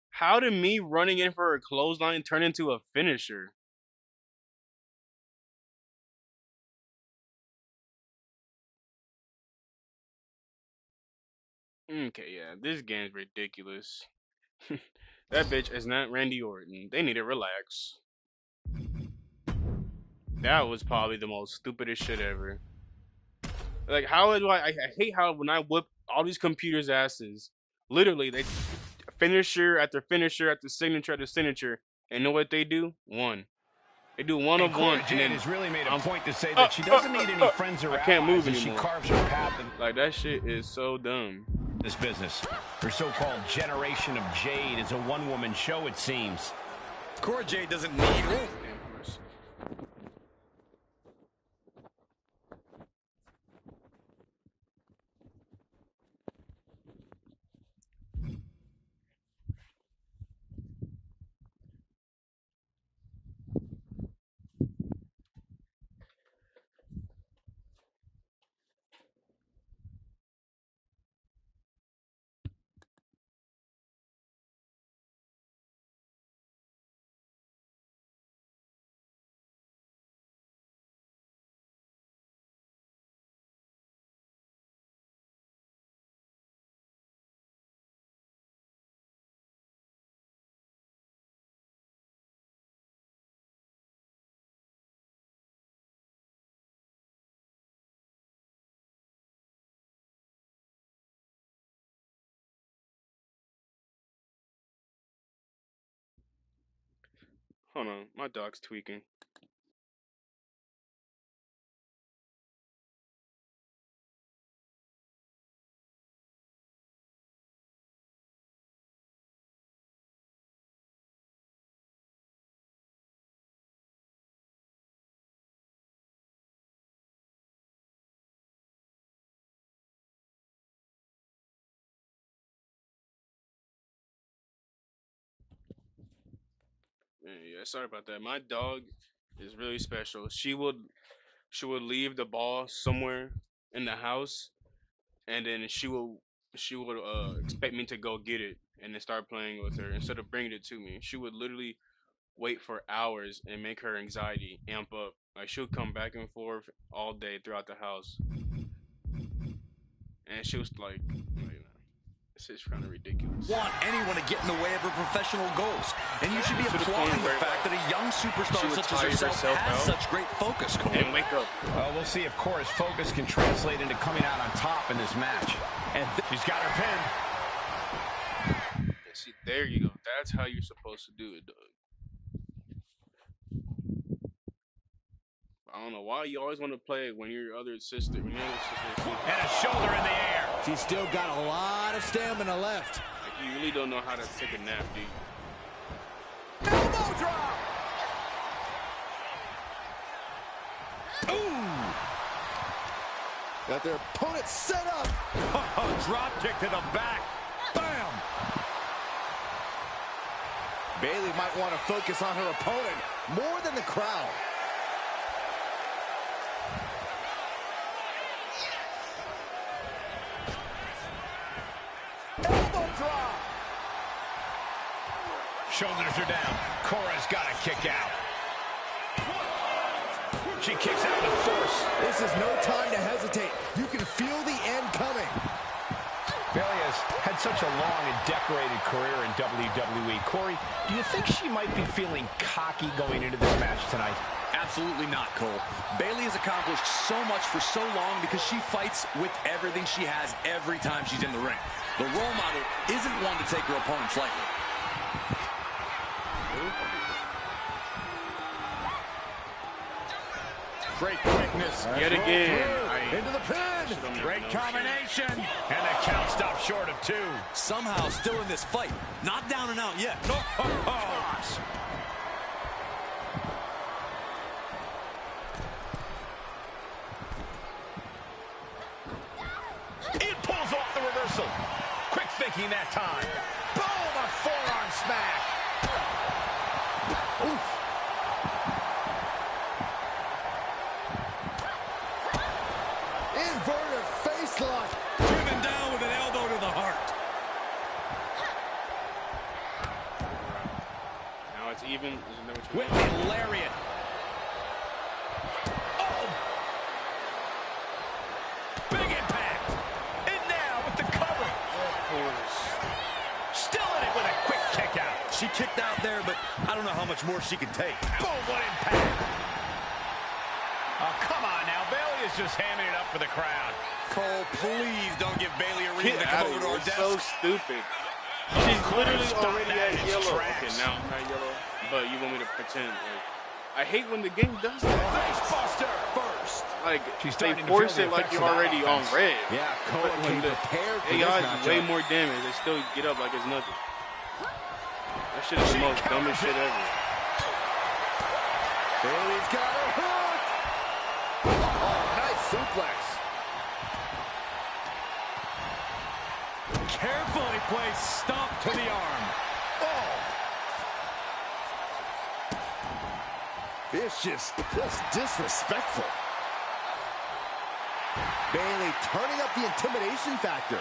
How did me running in for a clothesline turn into a finisher? Okay, yeah, this game's ridiculous. That bitch is not Randy Orton. They need to relax. That was probably the most stupidest shit ever. Like, how do I hate how when I whip all these computers' asses, literally, they finisher after finisher after signature after signature, and know what they do? One. They do one And of Cora one, and Jade then has really made a I'm point to say that she doesn't need any friends or I can't move allies as she anymore. carves her path in Like, that shit is so dumb. this business. Her so-called generation of Jade is a one-woman show, it seems. Cora Jade doesn't need... Damn horse. Hold on, my dog's tweaking. Yeah, sorry about that. My dog is really special. She would leave the ball somewhere in the house, and then she would expect me to go get it and then start playing with her instead of bringing it to me. She would literally wait for hours and make her anxiety amp up. Like, she'll come back and forth all day throughout the house, and she was like this is kind of ridiculous. Want anyone to get in the way of her professional goals. And you should be To the applauding point the where, fact that a young she superstar would such as tire herself herself has out such great focus, Cole. And wake up. Well, we'll see if Cora's focus can translate into coming out on top in this match. And she's got her pin. See, there you go. That's how you're supposed to do it, dog. I don't know why you always want to play it when your other sister, when your other sister, And a shoulder in the air. She's still got a lot of stamina left. like, you really don't know how to take a nap, do you? Elbow drop! Ooh! Got their opponent set up. Drop kick to the back. Bam! Bayley might want to focus on her opponent more than the crowd. Elbow drop! Shoulders are down. Cora's got to kick out. She kicks out with force. This is no time to hesitate. You can feel the end coming. Bayley has had such a long and decorated career in WWE. Corey, do you think she might be feeling cocky going into this match tonight? Absolutely not, Cole. Bayley has accomplished so much for so long because she fights with everything she has every time she's in the ring. The role model isn't one to take her opponents lightly. Great quickness. Yet again. Into the pin. Great combination. And the count stops short of 2. Somehow still in this fight. Not down and out yet. Gosh. It pulls off the reversal. Quick thinking that time. Boom, a forearm smack. Oof. Inverted face lock. Driven down with an elbow to the heart. Now it's even. Isn't that what you Whipping lariat. Oh. Big impact. And now with the cover. Of course. Still in it with a quick kick out. She kicked out there, but I don't know how much more she can take. Boom, what impact. Oh, come on now. Bailey is just hamming it up for the crowd. Cole, please don't give Bailey a reason Get to come out of over to here. our It's desk. so stupid. She's literally Stop already that at in its yellow. tracks. Okay, now I'm not yellow, but you want me to pretend. Like, I hate when the game does that. Facebuster first. Like, She's they starting to force feel the it like effects you're of that already on offense. red. Yeah, Cole But when came the prepared for AI this is way matchup. more damage, they still get up like it's nothing. That shit is the most dumbest shit ever. Bailey's got her hooked. Oh, nice suplex. Carefully placed stomp to the arm. Oh. Vicious, just disrespectful. Bailey turning up the intimidation factor.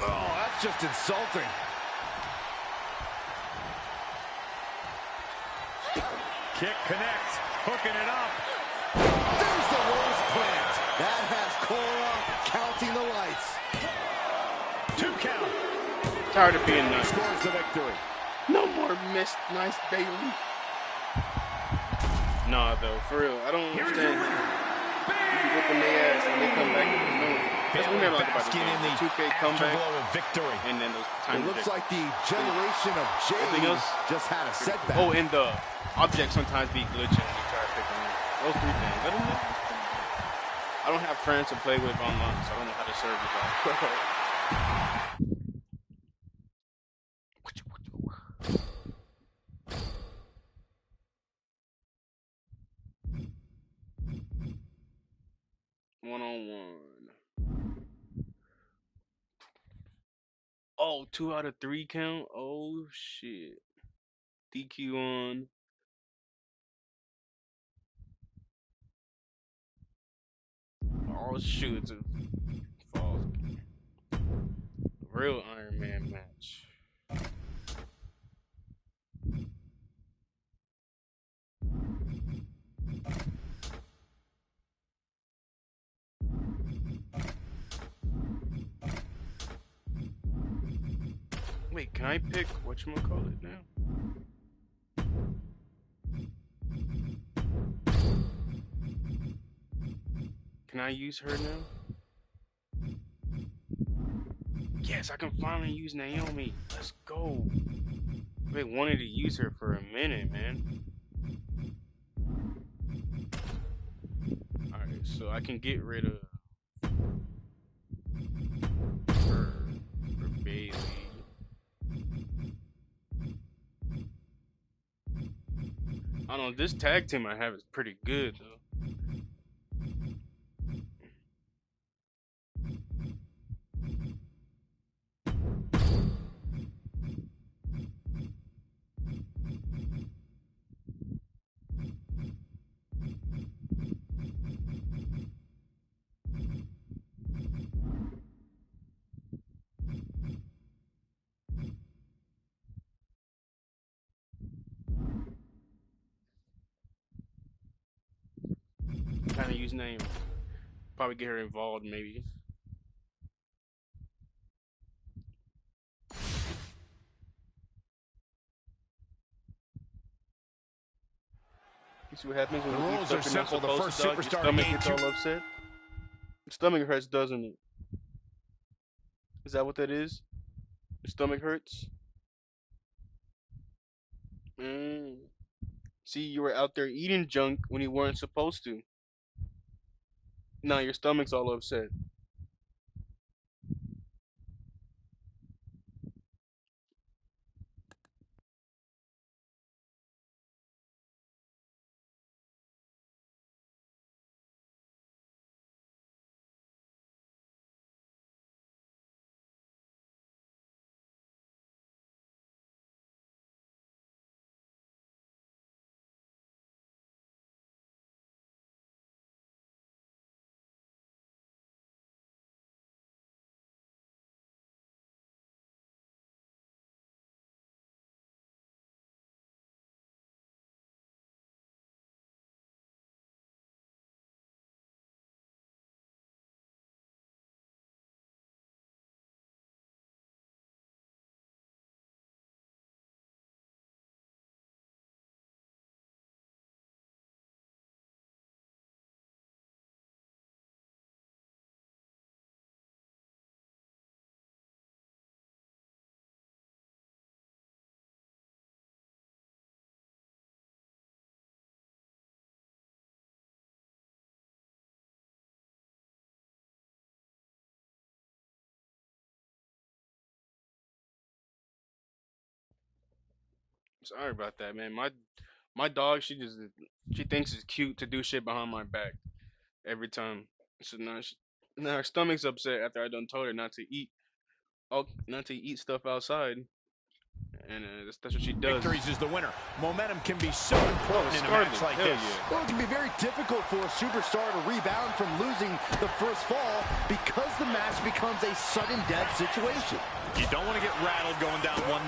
Oh, that's just insulting. Kick connects. Hooking it up. There's the rose plant. That has Cora counting the lights. 2 count. Tired of being nice. Scores the victory. No more missed nice Bailey. Nah, though, for real, I don't understand. You be whipping their ass and they come back and know it. That's what we never like about this Basking in game. the 2K comeback afterglow of victory. and then those It tiny looks objects. like the generation of Everything Jade else? just had a setback. Oh, and the objects sometimes be glitching when you try to pick them up. Those three things. Other than that, I don't have friends to play with online, so I don't know how to serve you guys. One-on-one. Oh, 2 out of 3 count? Oh, shit. DQ on. Oh, shoot. It's a false. Real Iron Man match. Wait, can I pick whatchamacallit now? Can I use her now? Yes, I can finally use Naomi. Let's go. They wanted to use her for a minute, man. Alright, so I can get rid of her for Bailey. I don't know, this tag team I have is pretty good though. Kind of use name. Probably get her involved maybe. You see what happens when The you eat rules stuff are you're not simple. The supposed first to, dog? Your superstar to stomach gain gets 2. all upset. Your stomach hurts, doesn't it? Is that what that is? Your stomach hurts? Mm. See, you were out there eating junk when you weren't supposed to. Now your stomach's all upset. Sorry about that, man. My dog, she thinks it's cute to do shit behind my back every time. So now her stomach's upset after I done told her not to eat, not to eat stuff outside, and that's what she does. Victories is the winner. Momentum can be so important in a Scarlet, match like hell this. yeah. Well, it can be very difficult for a superstar to rebound from losing the first fall because the match becomes a sudden death situation. You don't want to get rattled going down 1-0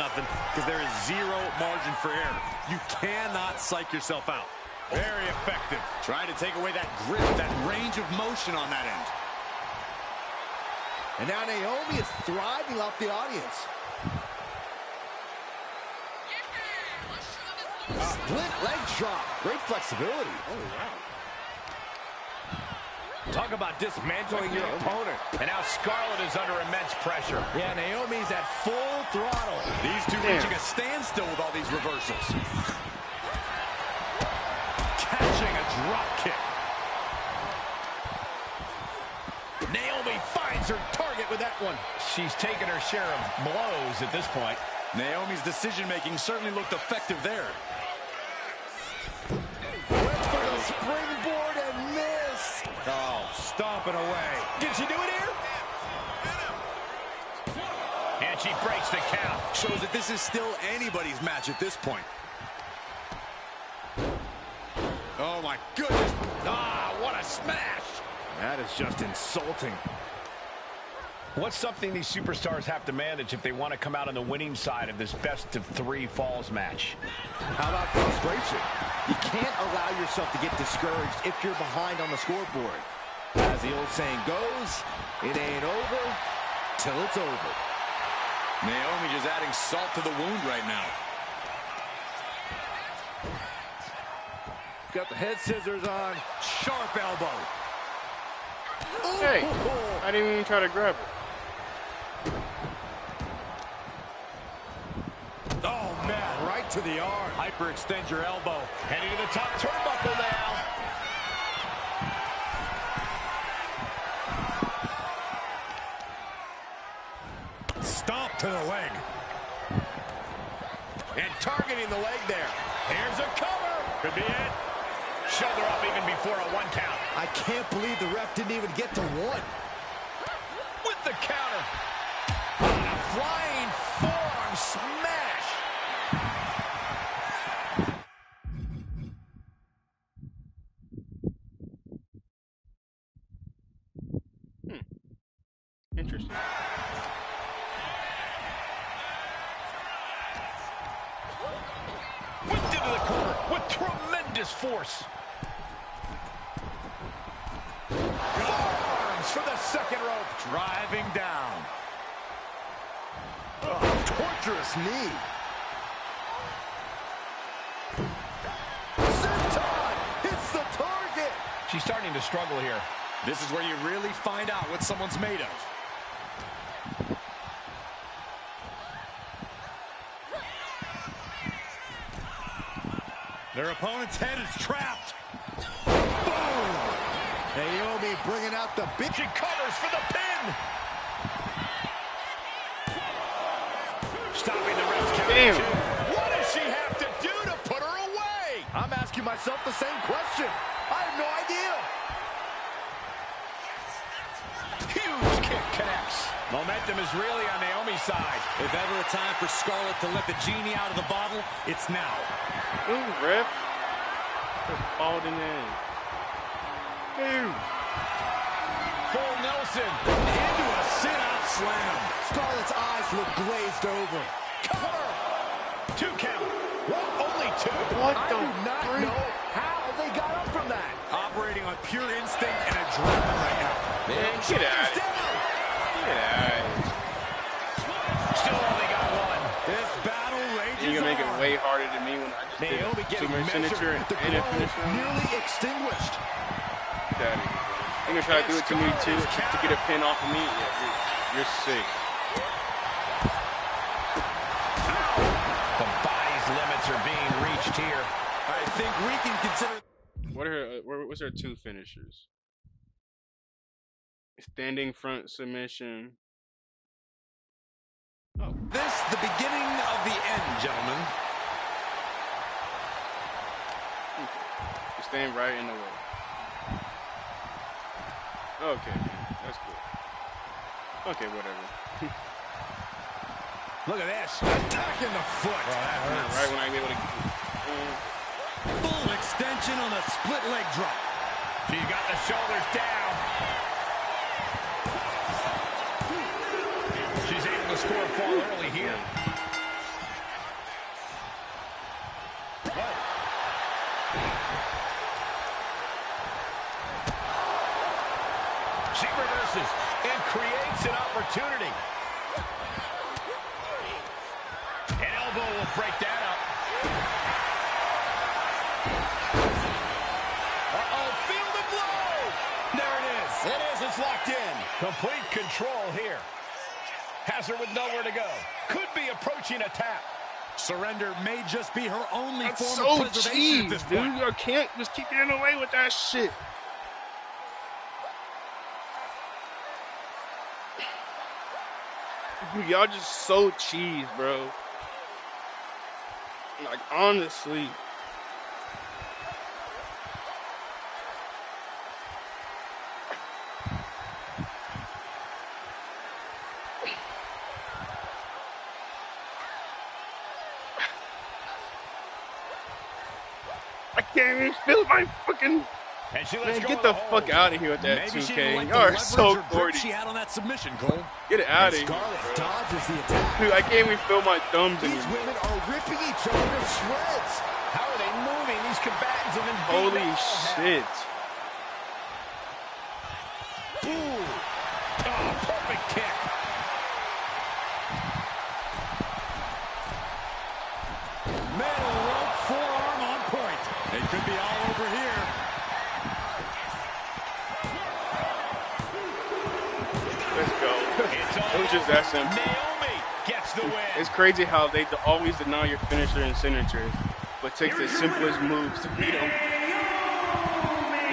because there is zero margin for error. You cannot psych yourself out. Very effective. Trying to take away that grip, that range of motion on that end. And now Naomi is thriving off the audience. Split leg drop. Great flexibility. Oh wow. Talk about dismantling your opponent. And now Scarlett is under immense pressure. Yeah, Naomi's at full throttle. These two reaching a standstill with all these reversals. Catching a drop kick. Naomi finds her target with that one. She's taken her share of blows at this point. Naomi's decision-making certainly looked effective there. Went for the springboard and missed. Oh, stomping away. Did she do it here? And she breaks the count. Shows that this is still anybody's match at this point. Oh, my goodness. Ah, what a smash. That is just insulting. What's something these superstars have to manage if they want to come out on the winning side of this best-of-3 falls match? How about frustration? You can't allow yourself to get discouraged if you're behind on the scoreboard. As the old saying goes, it ain't over till it's over. Naomi just adding salt to the wound right now. Got the head scissors on. Sharp elbow. Hey, I didn't even try to grab her. Oh, man, right to the arm. Hyperextend your elbow. Heading to the top turnbuckle now. Stomp to the leg. And targeting the leg there. Here's a cover. Could be it. Shoulder up even before a 1 count. I can't believe the ref didn't even get to 1. With the counter. And a flying forearm smash. Interesting. Whipped into the corner with tremendous force. Forearms for the second rope. Driving down. Oh, torturous knee. Senton hits the target. She's starting to struggle here. This is where you really find out what someone's made of. Their opponent's head is trapped. Boom. Naomi bringing out the big. She covers for the pin. Stopping the ref's count. Damn. What does she have to do to put her away? I'm asking myself the same question. I have no idea. Huge kick connects. Momentum is really on Naomi's side. If ever a time for Scarlett to let the genie out of the bottle, it's now. Ooh, ref. Just balled in the end. Dude. Full Nelson. Into a sit-out slam. Scarlett's eyes look glazed over. Cover. 2 count. What? Only 2? What I the do not freak? know how they got up from that. Operating on pure instinct and adrenaline right now. Man, get out. Get out. Still only got 1. This battle rages You're gonna make it on. way harder than me when I just Naomi did getting a signature measured. The and a glow finisher. nearly extinguished. Daddy. You're gonna try to do it to me too to get a pin off of me? Yeah, you're sick. The body's limits are being reached here. I think we can consider... What's her 2 finishers? Standing front submission. This, the beginning of the end, gentlemen. stand right in the way. Okay, that's cool. Okay, whatever. Look at this. Attacking the foot. Oh, that hurts. Right when I be able to... Full extension on a split leg drop. She's got the shoulders down. She's able to score a fall early here. She reverses and creates an opportunity. An elbow will break that up. Uh-oh, feel the blow! There it is. It is, it's locked in. Complete control here. Has her with nowhere to go. Could be approaching a tap. Surrender may just be her only That's form so of preservation at this dude. point. You can't just keep getting away with that shit. Y'all just so cheese, bro. Like, honestly. I can't even feel my fucking... And she lets Man, go get of the hold. fuck out of here with that Maybe she 2K. didn't like the Y'all are leverage so or grip corny. she had on that submission, Cole. Get it out of here. Scarlett Bro. dodges the attack. Dude, I can't even feel my thumbs These anymore. women are ripping each other to shreds. How are they moving? These combatants have been beaten Holy up. shit. Ooh. Oh, perfect kick. Metal rope forearm on point. It could be all over here. Let's go. It's all It was just that simple. Naomi gets the win. It's crazy how they always deny your finisher and signatures, but takes the simplest moves to beat them.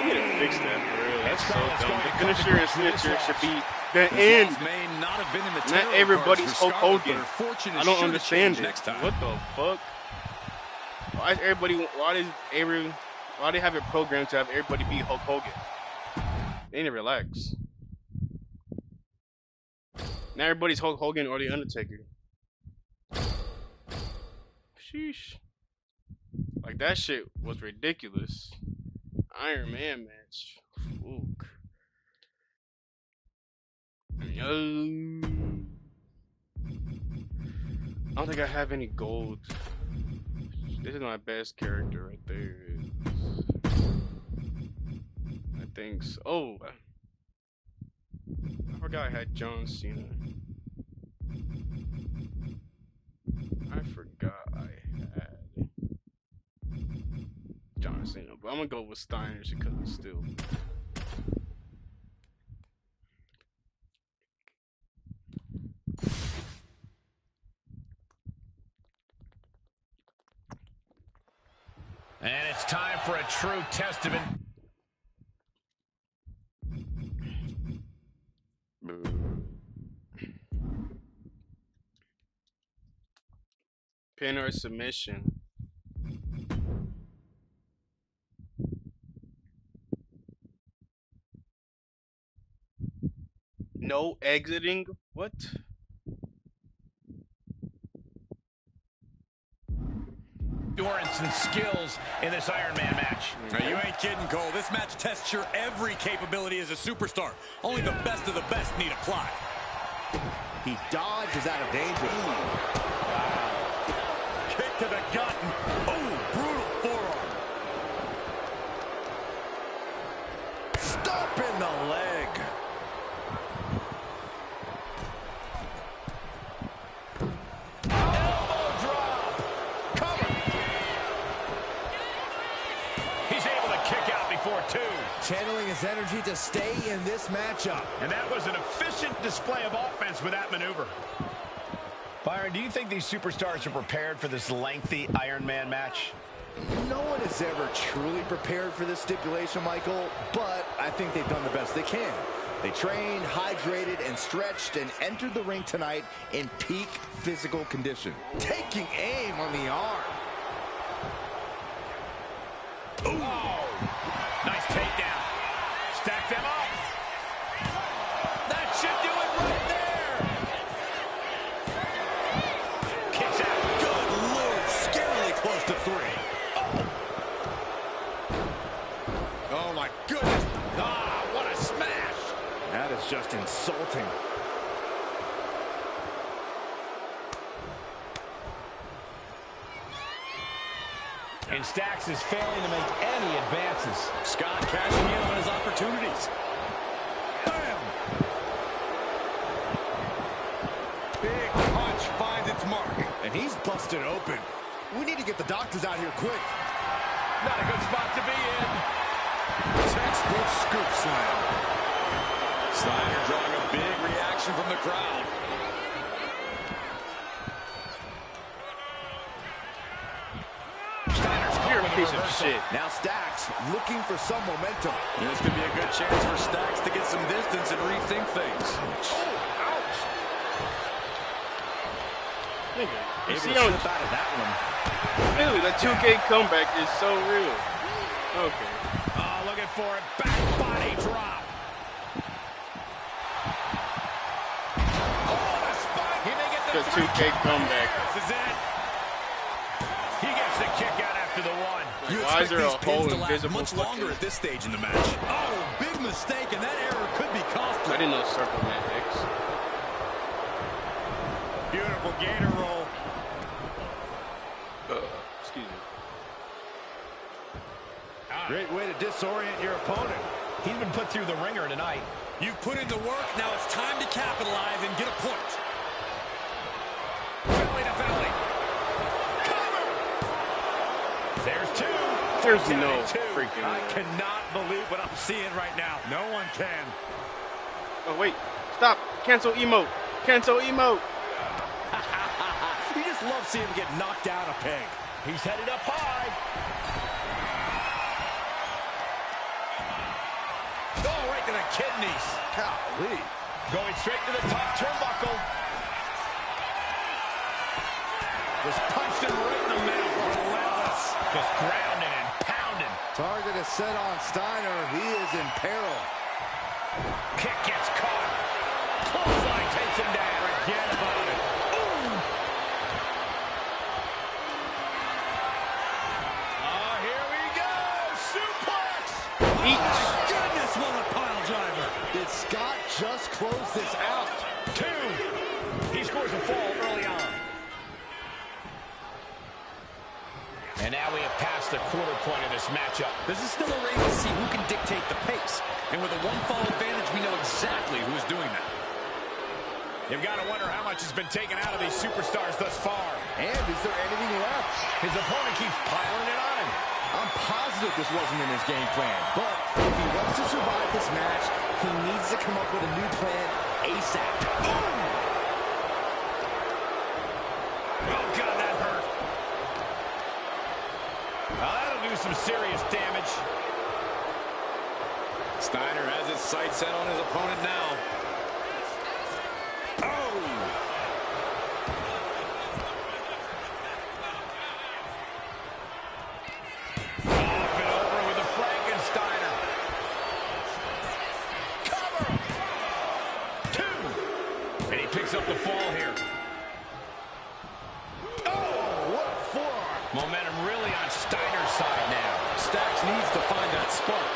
We need to fix that for real. That's so dumb. The finisher and signature should be the end. May not have been in the Not tarot everybody's cards for Hulk Scarlett, Hogan. but her fortune I is don't sure to understand change it. next time. What the fuck? Why is everybody? Why they have it programmed to have everybody be Hulk Hogan? They need to relax. Now everybody's Hulk Hogan or the Undertaker. Sheesh. Like, that shit was ridiculous. Iron Man match. Fuck. I don't think I have any gold. This is my best character right there. I think so. Oh, I forgot I had John Cena. I forgot I had John Cena, but I'm gonna go with Steiner because it's still. And it's time for a true testament. Pin or submission. No exiting? What? Endurance and skills in this Iron Man match. Now, you ain't kidding, Cole. This match tests your every capability as a superstar. Only the best of the best need apply. He dodges out of danger. Wow. Kick to the gut. Oh, brutal forearm. Stop in the leg. Elbow drop. Cover. He's able to kick out before two. Channeling his energy to stay in this matchup. And that was an efficient display of offense with that maneuver. Byron, do you think these superstars are prepared for this lengthy Iron Man match? No one has ever truly prepared for this stipulation, Michael, but I think they've done the best they can. They trained, hydrated, and stretched, and entered the ring tonight in peak physical condition. Taking aim on the arm. Oh! Kicks out. Good Lord, scarily close to 3. Oh, my goodness. Ah, what a smash. That is just insulting. And Stacks is failing to make any advances. Scott cashing in on his opportunities. Bam! Big punch finds its mark. And he's busted open. We need to get the doctors out here quick. Not a good spot to be in. Textbook scoop slam. Steiner drawing a big reaction from the crowd. You're a piece of shit. Now Stacks looking for some momentum. This could be a good chance for Stacks to get some distance and rethink things. Nigga, you Able see to how slip out of that one. really the 2K comeback is so real. Okay. Oh, looking for it. Back body drop. Oh, the spike. He may get The 2K comeback. This is it. He gets the kick out after the 1. You Why is expect there a these pins whole to last invisible much longer fucking- at this stage in the match. Oh, big mistake, and that error could be I costly. didn't know circle meant X. Beautiful gator roll. Excuse me. Great way to disorient your opponent. He's been put through the ringer tonight. You put in the work, now it's time to capitalize and get a point. Belly to belly. Cover. There's 2. There's no Two. freaking. I cannot believe what I'm seeing right now. No one can. Oh wait, stop! Cancel emote. Cancel emote. You just love seeing him get knocked down a peg. He's headed up high. Oh, right to the kidneys. Golly. Going straight to the top turnbuckle. Just punched him right in the middle. Relentless. Just grounding and pounding. Target is set on Steiner. He is in peril. Kick gets caught. Clothesline takes him down. Forget about it. Ooh. Oh, here we go. Suplex. Each. Goodness, what a pile driver. Did Scott just close this out? 2. He scores a fall early on. And now we have passed the quarter point of this matchup. This is still a race to see who can dictate the pace. And with a 1-fall advantage, we know exactly who's doing that. You've got to wonder how much has been taken out of these superstars thus far. And is there anything left? His opponent keeps piling it on him. I'm positive this wasn't in his game plan. But if he wants to survive this match, he needs to come up with a new plan ASAP. Oh, God, that hurt. Well, that'll do some serious damage. Steiner has his sights set on his opponent now. Oh! Off and over with the Frankensteiner. Cover! 2. And he picks up the fall here. Oh, what a forearm. Momentum really on Steiner's side now. Stacks needs to find that spark.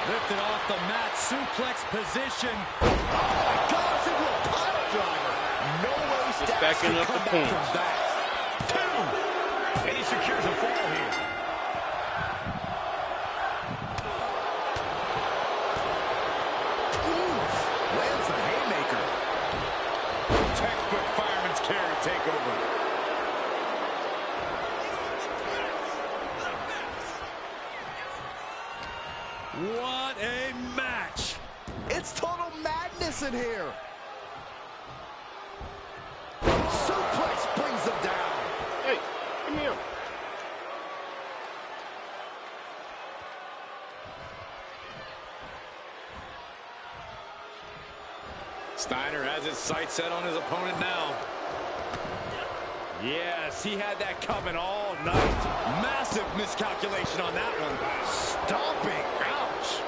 Lifted off the mat, suplex position. Oh, my gosh, into a pile driver. No way Stacks backing can up come the back points. from that. 2. And he secures a fall here. Oof, lands a haymaker. Textbook fireman's carry takeover. What a match. It's total madness in here. Suplex brings them down. Hey, give me up. Steiner has his sights set on his opponent now. Yes, he had that coming all night. Massive miscalculation on that one. Stomping. Ouch.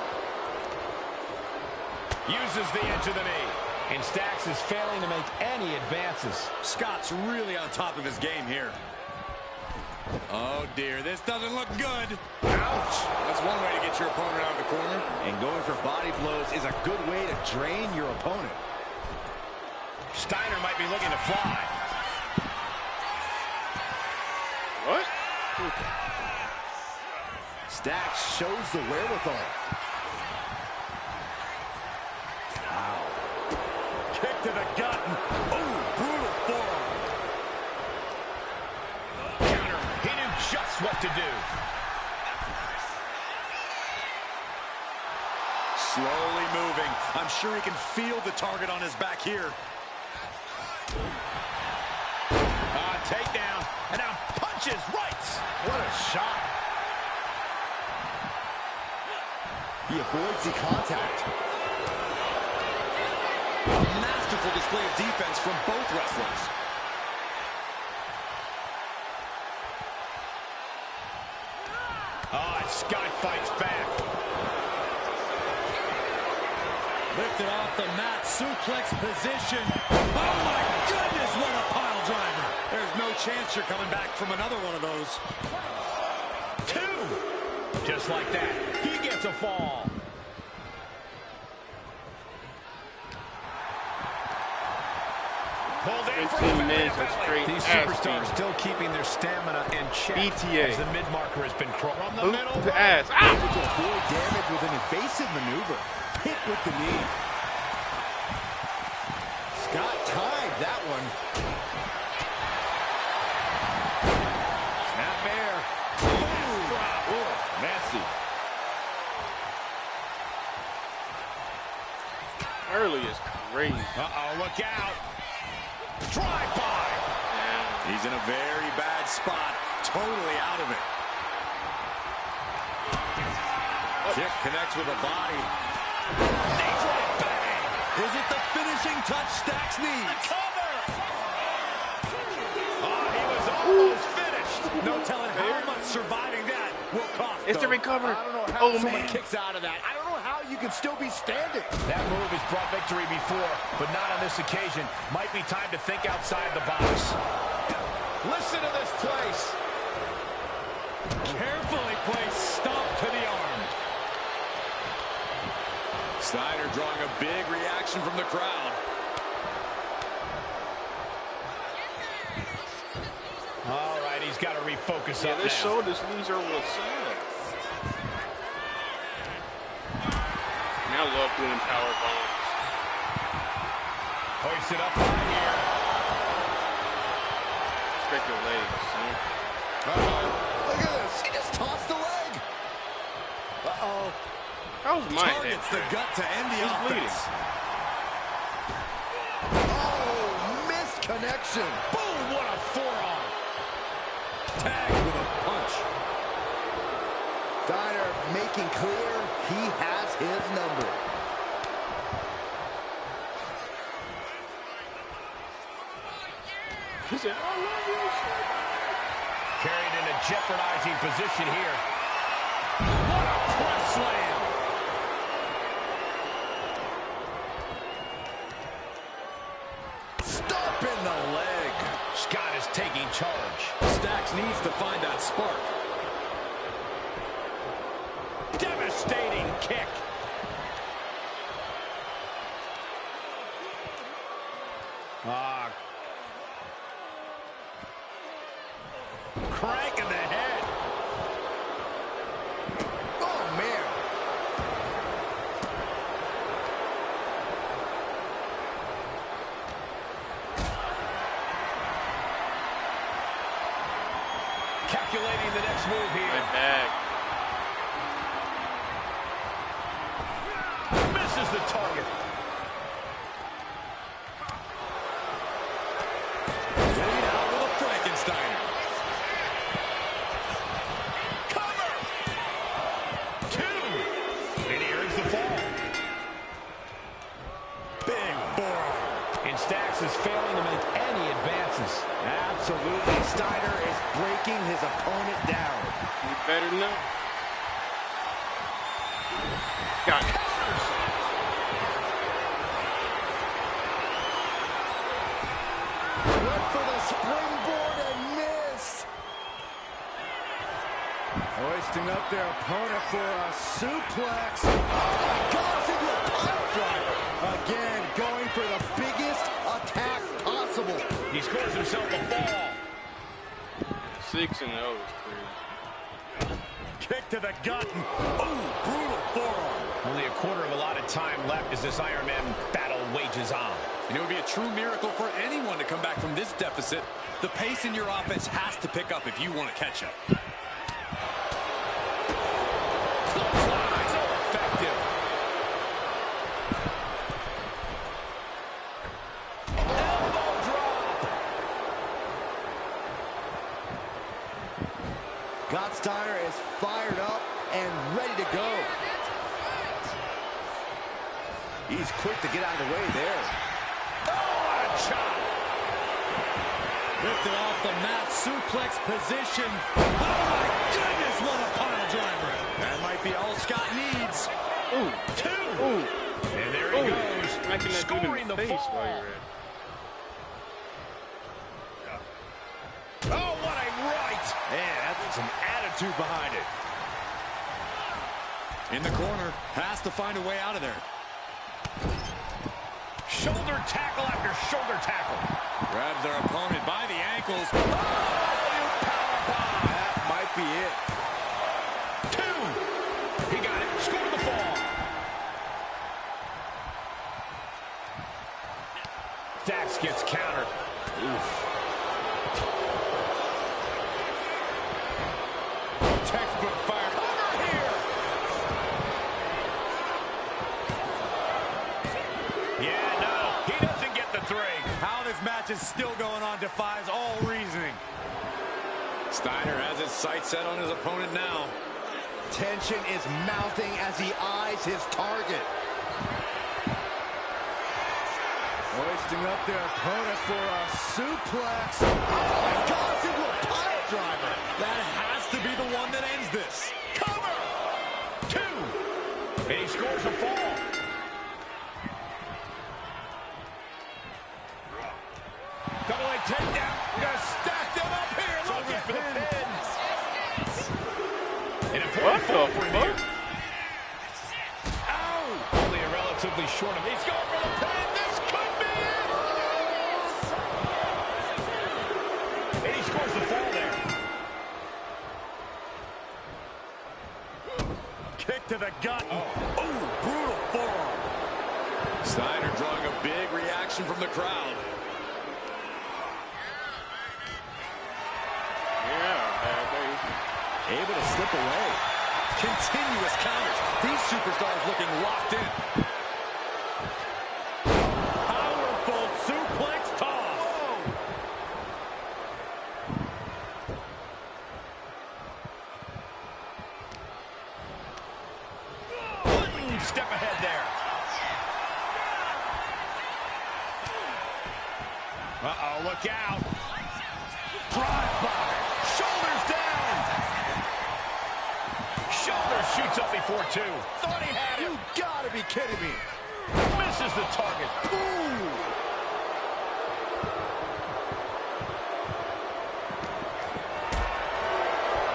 Uses the edge of the knee. And Stacks is failing to make any advances. Scott's really on top of his game here. Oh, dear. This doesn't look good. Ouch. That's one way to get your opponent out of the corner. And going for body blows is a good way to drain your opponent. Steiner might be looking to fly. What? Stacks shows the wherewithal. Wow. Kick to the gut. Oh, brutal forearm. Counter. He knew just what to do. Slowly moving. I'm sure he can feel the target on his back here. Takedown. And now punches right. What a shot. He avoids the contact. A masterful display of defense from both wrestlers. And Scott fights back. Lifted off the mat, suplex position. Oh my goodness, what a pile driver. There's no chance you're coming back from another one of those. 2. Just like that. He gets a fall. Pulled in for 15 minutes of straight These ass superstars beat. still keeping their stamina in check. BTA. As the mid-marker has been from the Boot middle. to ass. Ah! Able to avoid damage with an evasive maneuver. Hit with the knee. Scott tied that one. Snap air. Ooh, messy. Early is crazy. Uh-oh, look out. Drive-by. He's in a very bad spot. Totally out of it. Kick connects with a body. Is it the finishing touch Stacks needs? He was almost finished. No telling how much surviving that will cost. It's the though. recover. I don't know how Oh, someone man. kicks out of that. I don't know how you can still be standing. That move has brought victory before, but not on this occasion. Might be time to think outside the box. Listen to this place. Carefully placed stomp to the arm. Steiner drawing a big reaction from the crowd. All right, he's got to refocus Yeah, up this now. shoulders leaves are one side. Now love doing power bombs. Hoist it up high here. Respect your legs, son. Look at this. He just tossed the leg. Uh-oh. That was my head. Targets the gut to end the He's bleeding. offense. Oh, missed connection. Boom, what a forearm. Tagged with a punch. Steiner making clear he has his number. He said, I love you. Carried in a jeopardizing position here. What a press slam. Stop in the leg. Scott is taking charge. Stacks needs to find that spark. Devastating kick. Crank in the head. Oh, man. Calculating the next move here. Right back. Misses the target. Laid out with a Frankensteiner. Cover. 2. And he earns the fall. Big forearm. And Stacks is failing to make any advances. Absolutely. Steiner is breaking his opponent down. You better know. Got it. Went for the springboard and missed. Hoisting up their opponent for a suplex. Oh my gosh, into a pile driver. Again, going for the biggest attack possible. He scores himself a fall. 6-0 is crazy. Kick to the gut. Oh, brutal forearm. Only a quarter of a lot of time left as this Iron Man battle wages on. And it would be a true miracle for anyone to come back from this deficit. The pace in your offense has to pick up if you want to catch up. So effective. Elbow drop. Steiner is fired up and ready to go. He's quick to get out of the way there. Oh, what a chop. Lifted off the mat, suplex position. Oh my goodness, what a pile driver. That might be all Scott needs. Ooh. Two. Ooh. And there he goes. Smacking that dude in the face fall. while you're at. Oh, what a right. Man, that's some attitude behind it. In the corner, has to find a way out of there. Shoulder tackle after shoulder tackle. Grabs their opponent by the ankles. Oh, you powerbomb. That might be it. Two. He got it. Scored the fall. Dax gets countered. Oof. Textbook fire. Over here. Yeah, no. He doesn't get the three. How this match is still going on defies all reasoning. Steiner has his sights set on his opponent now. Tension is mounting as he eyes his target. Hoisting up their opponent for a suplex. Oh my gosh, into a pile driver. That has to be the one that ends this. Cover. Two. And he scores a fall. Double leg takedown. Gonna stack them up here. Look at the pins. An important fall for him here. Ow! Only a relatively short of. He's going for the pin. This could be it. And he scores the fall there. Kick to the gut. Oh, brutal forearm. Steiner drawing a big reaction from the crowd. Able to slip away. Continuous counters. These superstars looking locked in. Powerful suplex toss. One step ahead there. Uh-oh, look out. Drive by. Shoulders down. Shoulder shoots up before two. Thought he had it. You gotta be kidding me. Misses the target. Ooh.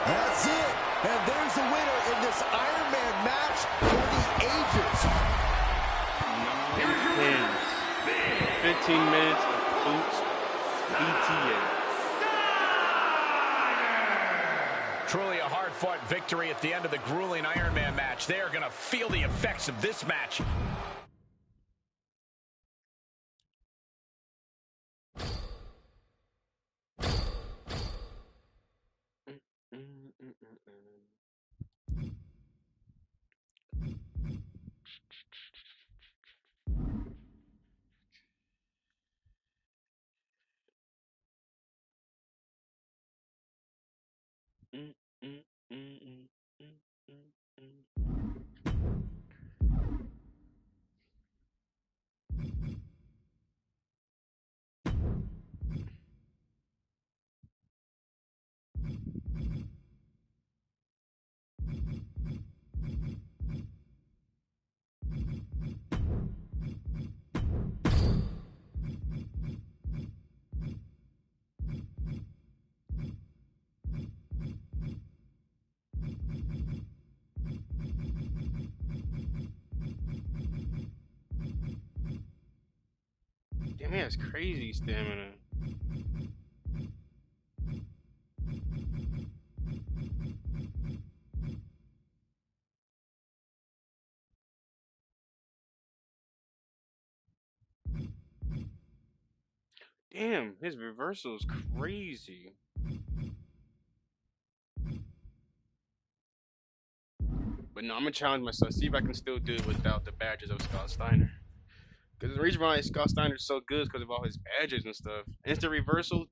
That's it. And there's the winner in this Iron Man match for the ages. 15 minutes of boots ETA. Truly a hard-fought victory at the end of the grueling Iron Man match. They are going to feel the effects of this match. Man, it's crazy stamina. Damn, his reversal is crazy. But no, I'm gonna challenge myself. See if I can still do it without the badges of Scott Steiner. Because the reason why Scott Steiner's so good is because of all his badges and stuff. Instant reversal.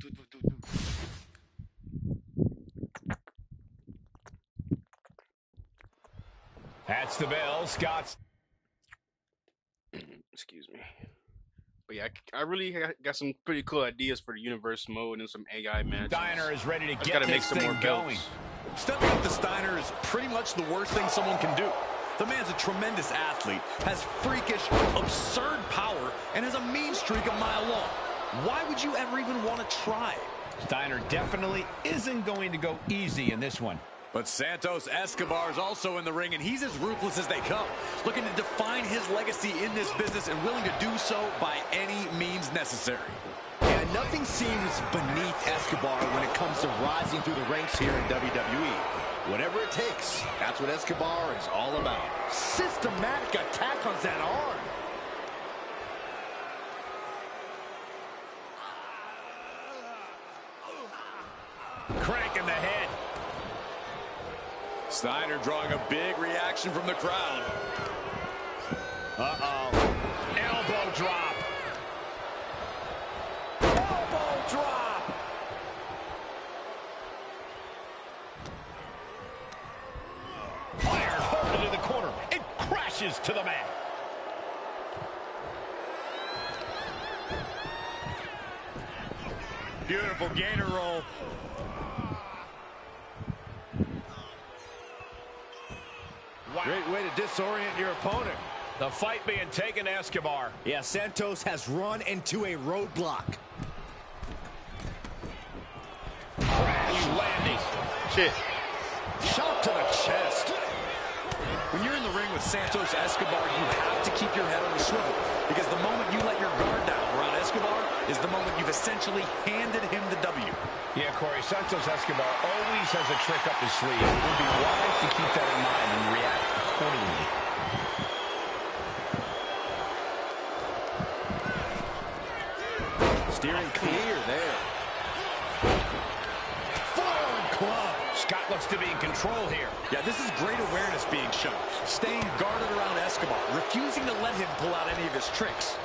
That's the bell. Scott's. Excuse me. But yeah, I really got some pretty cool ideas for the universe mode and some AI matches. Steiner is ready to I just get gotta make this some thing more going. belts. Stepping up to Steiner is pretty much the worst thing someone can do. The man's a tremendous athlete, has freakish, absurd power, and has a mean streak a mile long. Why would you ever even want to try? Steiner definitely isn't going to go easy in this one. But Santos Escobar is also in the ring, and he's as ruthless as they come, looking to define his legacy in this business and willing to do so by any means necessary. And nothing seems beneath Escobar when it comes to rising through the ranks here in WWE. Whatever it takes, that's what Escobar is all about. Systematic attack on that arm. Crank in the head. Steiner drawing a big reaction from the crowd. Uh-oh. Elbow drop. Elbow drop. Fired hard into the corner. It crashes to the mat. Beautiful gator roll. Wow. Great way to disorient your opponent. The fight being taken to Escobar. Yeah, Santos has run into a roadblock. Crash landing. Shit. Shot to the chest. When you're in the ring with Santos Escobar, you have to keep your head on the swivel, because the moment you let your guard down around Escobar is the moment you've essentially handed him the W. Yeah, Corey, Santos Escobar always has a trick up his sleeve. It would be wise to keep that in mind and react accordingly. Steering clear there. Forearm club. Scott looks to be in control here. Yeah, this is great awareness being shown. Staying guarded around Escobar, refusing to let him pull out any of his tricks.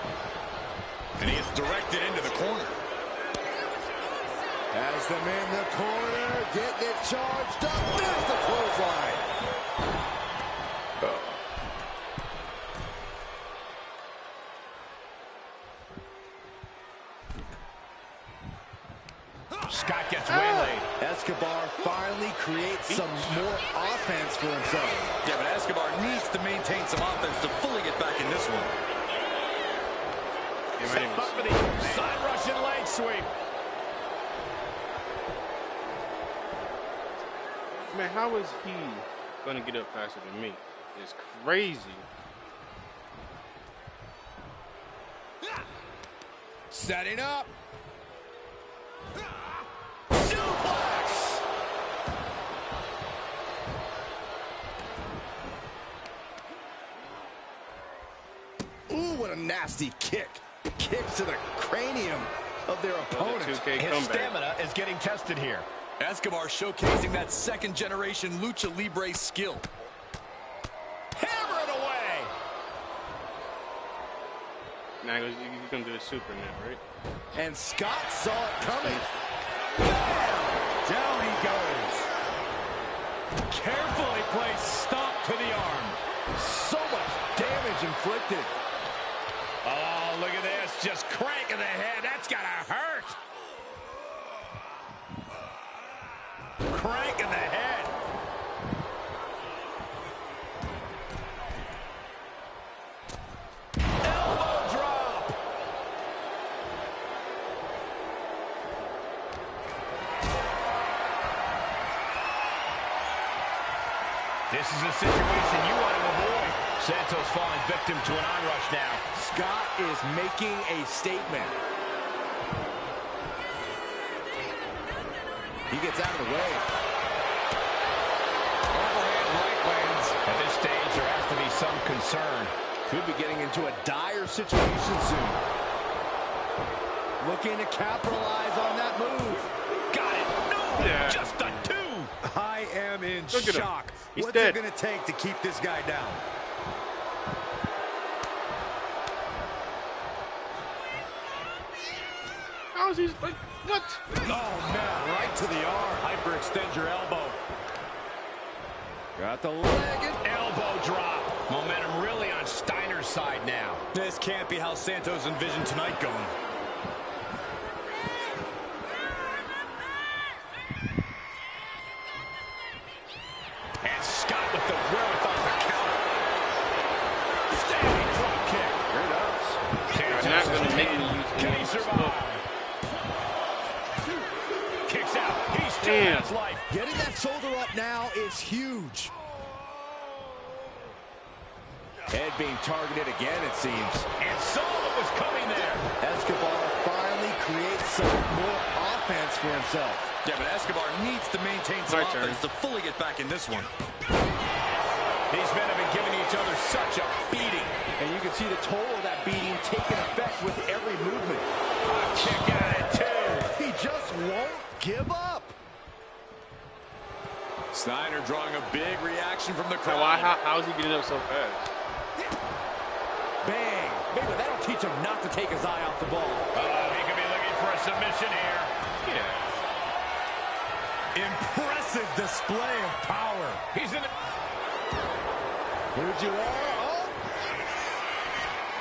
And he gets directed into the corner. Has them in the corner, getting it charged up. There's the clothesline. Scott gets waylaid. Escobar finally creates some more offense for himself. Yeah, but Escobar needs to maintain some offense to fully get back in this one. Step up for the side Russian leg sweep. Man, how is he gonna get up faster than me? It's crazy. Setting up. Suplex. Ooh, what a nasty kick. Kick to the cranium of their opponent. 2K His comeback. stamina is getting tested here. Escobar showcasing that second-generation Lucha Libre skill. Hammer it away. Now he's gonna do a super now, right? And Scott saw it coming. Down he goes. Carefully placed stomp to the arm. So much damage inflicted. Oh, look at this. Just cranking the head. That's gotta hurt. Cranking the head. Elbow drop. This is a situation you want to avoid. Santos falling victim to an onrush now. Scott is making a statement. He gets out of the way. Overhand right lands. At this stage, there has to be some concern. Could be getting into a dire situation soon. Looking to capitalize on that move. Got it. No, Yeah. just a 2. I am in Look at him. shock. He's What's dead. it going to take to keep this guy down? How's he like what? Oh, man, right to the arm. Hyperextend your elbow. Got the leg and Elbow drop. Momentum really on Steiner's side now. This can't be how Santos envisioned tonight going. And Scott with the wherewithal to counter. Standing drop kick. Great ups. You're not gonna make me use Can he hands. survive? Kicks out. He still Damn. has life. Getting that shoulder up now is huge. Head being targeted again, it seems. And saw what was coming there. Escobar finally creates some more offense for himself. Yeah, but Escobar needs to maintain some My turn. offense to fully get back in this one. These men have been giving each other such a beating. And you can see the toll of that beating taking effect with every movement. Kick out at 2. He just won't give up. Steiner drawing a big reaction from the So crowd. how's he getting up so fast? Bang. Maybe that'll teach him not to take his eye off the ball. He could be looking for a submission here. Yeah. Impressive display of power. He's in it. Fujiwara.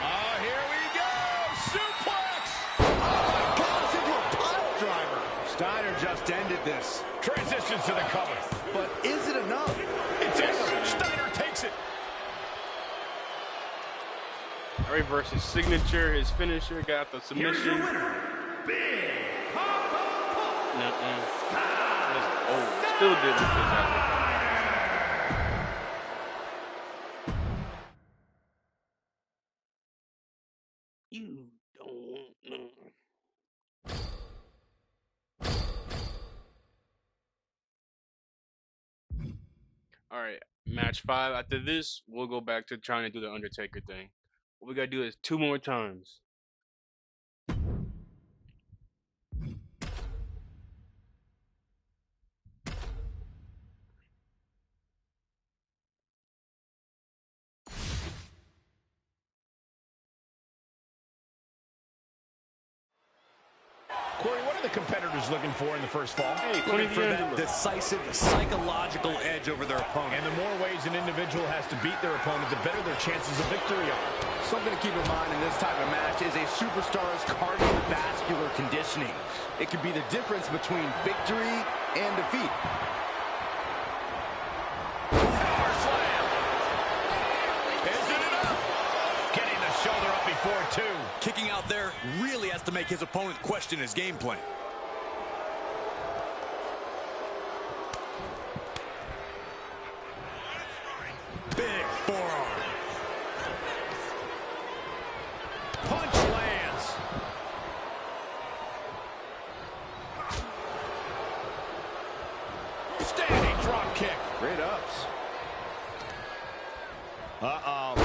Oh, here we go. Suplex. Goes into a pile driver. Steiner just ended this. Transitions to the cover. But is it enough? It's over. Steiner takes it. I reversed his signature, his finisher, got the submission. Nuh-uh. Oh, still didn't fit that. You don't want none. All right, match 5. After this, we'll go back to trying to do the Undertaker thing. What we gotta do is 2 more times. Corey, what are the competitors looking for in the first fall? Hey, Looking Tony for that D'Angelo. decisive psychological edge over their opponent. And the more ways an individual has to beat their opponent, the better their chances of victory are. Something to keep in mind in this type of match is a superstar's cardiovascular conditioning. It could be the difference between victory and defeat. Power slam. Is it enough? Getting the shoulder up before 2. Kicking out there really has to make his opponent question his game plan. Big forearm. Punch lands. Standing drop kick. Great ups. Uh-oh.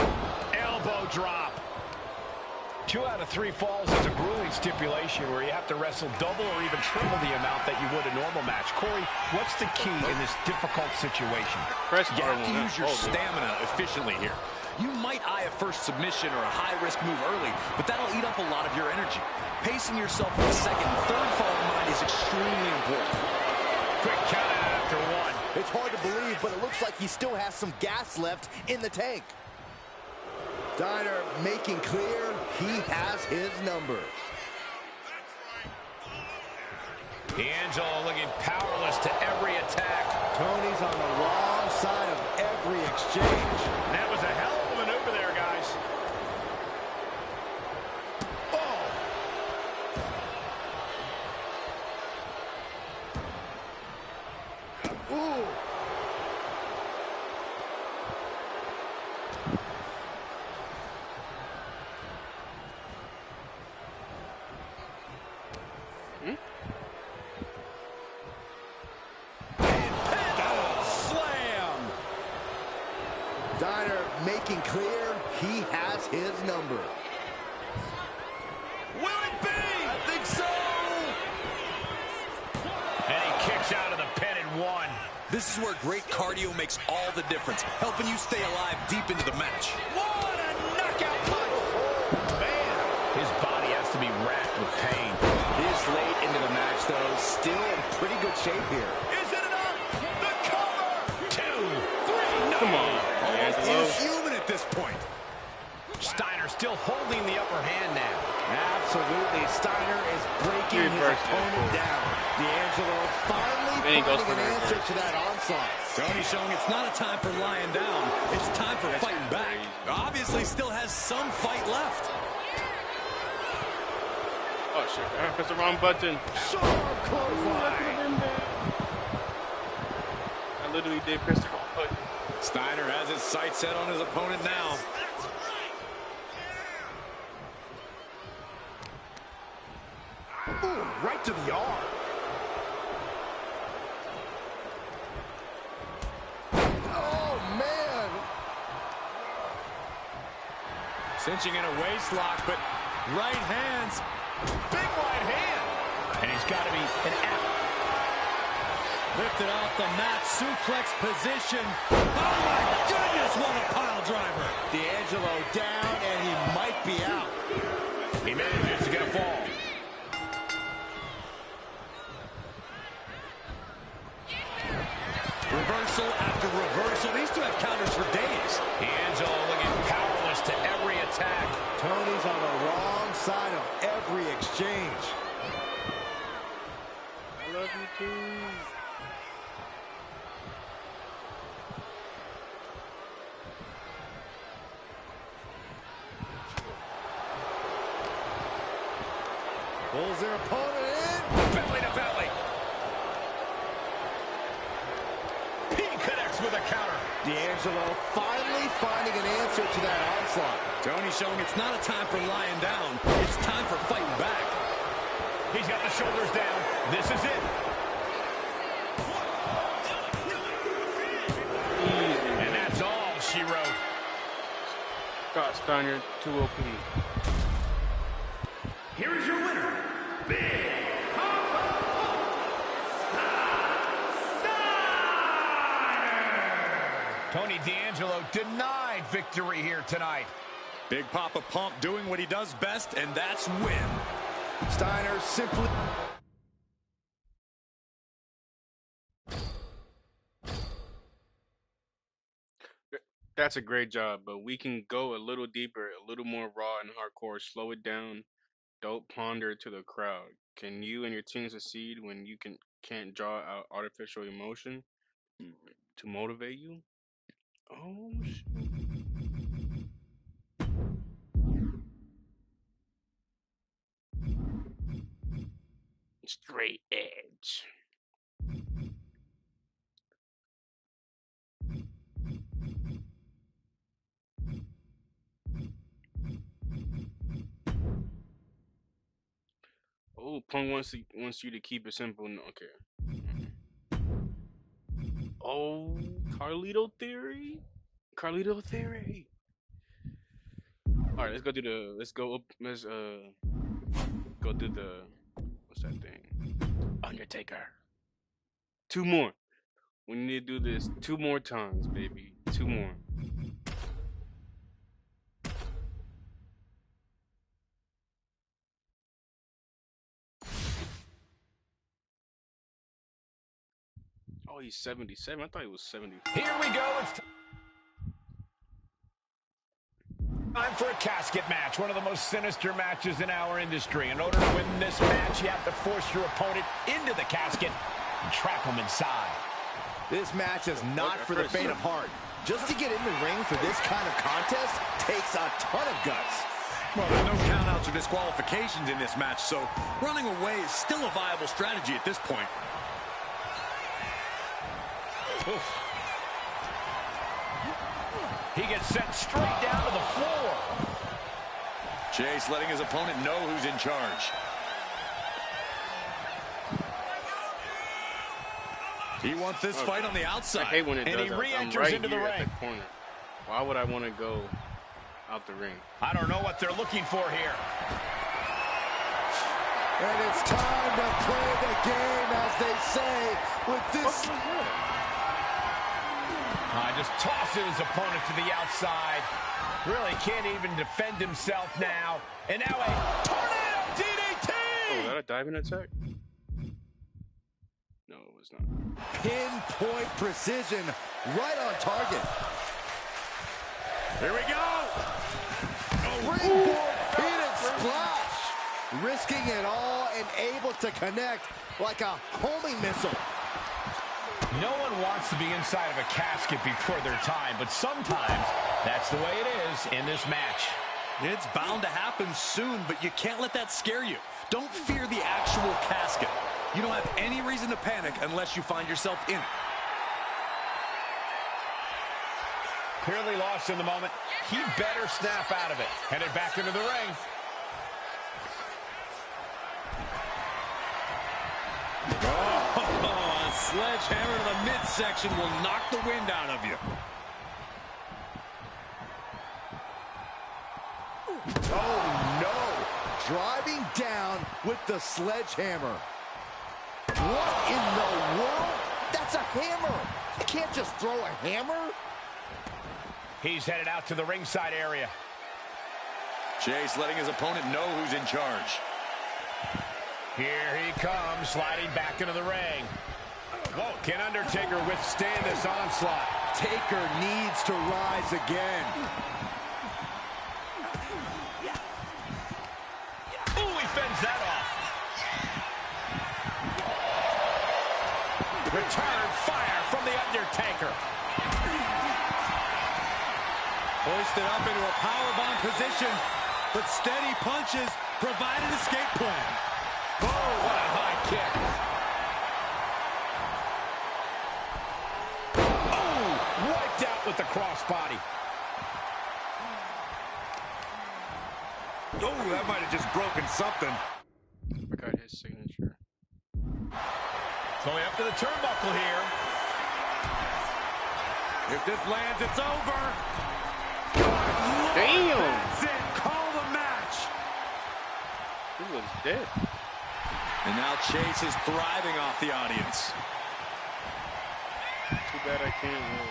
Elbow drop. 2 out of 3 falls is a grueling stipulation where you have to wrestle double or even triple the amount that you would a normal match. Corey, what's the key in this difficult situation? Press You have R1, to not use your hold it. stamina efficiently here. You might eye a first submission or a high-risk move early, but that'll eat up a lot of your energy. Pacing yourself with the second and third fall in mind is extremely important. Quick count out after 1. It's hard to believe, but it looks like he still has some gas left in the tank. Steiner making clear he has his number. D'Angelo looking powerless to every attack. Tony's on the wrong side of every exchange. That was a hell of a maneuver there, guys. Ooh. This is where great cardio makes all the difference, helping you stay alive deep into the match. What a knockout punch! Man, his body has to be racked with pain. This late into the match, though, still in pretty good shape here. Is it enough? The cover! 2, 3, no! Come on, Almost Angelo. inhuman at this point. Steiner still holding the upper hand now. Absolutely. Steiner is breaking his opponent down. D'Angelo finally Then he goes finding for an the answer reverse. to that onslaught. Tony showing it's not a time for lying down. It's time for That's fighting back. crazy. Obviously still has some fight left. Oh shit! I pressed the wrong button. Sharp clothesline. I literally did press the wrong button. Steiner has his sights set on his opponent now. Ooh, right to the arm. Oh, man. Cinching in a waist lock, but right hands. Big right hand. And he's got to be an out. Lifted off the mat, suplex position. Oh my goodness, what a pile driver. D'Angelo down, and he might be out. He manages to get a fall. Reversal after reversal. These two have counters for days. D'Angelo looking powerless to every attack. Tony's on the wrong side of every exchange. I love you too. Pulls their opponent in. Belly to belly. He connects with a counter. D'Angelo finally finding an answer to that onslaught. Tony showing it's not a time for lying down. It's time for fighting back. He's got the shoulders down. This is it. And that's all she wrote. Scott Steiner, 2 OP. Here is your winner, Big Tony D'Angelo denied victory here tonight. Big Papa Pump doing what he does best, and that's win. Steiner simply... That's a great job, but we can go a little deeper, a little more raw and hardcore. Slow it down. Don't ponder to the crowd. Can you and your team succeed when you can't draw out artificial emotion to motivate you? Oh shit. Straight edge. Oh, Punk wants you to keep it simple. No, okay. Oh, Carlito theory. Carlito theory. All right, let's go do the. Let's go up. Let's go do the. What's that thing? Undertaker. 2 more. We need to do this 2 more times, baby. 2 more. Oh, he's 77. I thought he was 70. Here we go. It's time for a casket match, one of the most sinister matches in our industry. In order to win this match, you have to force your opponent into the casket and trap him inside. This match is not for the faint of heart. Just to get in the ring for this kind of contest takes a ton of guts. Well, there's no countouts or disqualifications in this match, so running away is still a viable strategy at this point. Oof. He gets sent straight down to the floor. Chase letting his opponent know who's in charge. He wants this fight on the outside. I hate when it And does. he I'm re-enters right into the here at ring. the corner. Why would I want to go out the ring? I don't know what they're looking for here. And it's time to play the game, as they say, with this. Just tosses his opponent to the outside. Really can't even defend himself now. And now a tornado DDT! Oh, was that a diving attack? No, it was not. Pinpoint precision, right on target. Here we go! Springboard Phoenix splash. Risking it all and able to connect like a homing missile. No one wants to be inside of a casket before their time, but sometimes that's the way it is in this match. It's bound to happen soon, but you can't let that scare you. Don't fear the actual casket. You don't have any reason to panic unless you find yourself in it. Clearly lost in the moment. He better snap out of it. Headed back into the ring. Oh, a sledgehammer to the midsection will knock the wind out of you. Oh, no. Driving down with the sledgehammer. What in the world? That's a hammer. You can't just throw a hammer. He's headed out to the ringside area. Chase letting his opponent know who's in charge. Here he comes, sliding back into the ring. Whoa, can Undertaker withstand this onslaught? Taker needs to rise again. Ooh, he fends that off. Return fire from the Undertaker. Hoisted up into a powerbomb position, but steady punches provide an escape plan. Oh, what a high kick. Oh, wiped out with the crossbody. Oh, that might have just broken something. I forgot his signature. Going up to the turnbuckle here. If this lands, it's over. Damn! That's it. Call the match. He was dead. And now Chase is thriving off the audience. Too bad I can't win.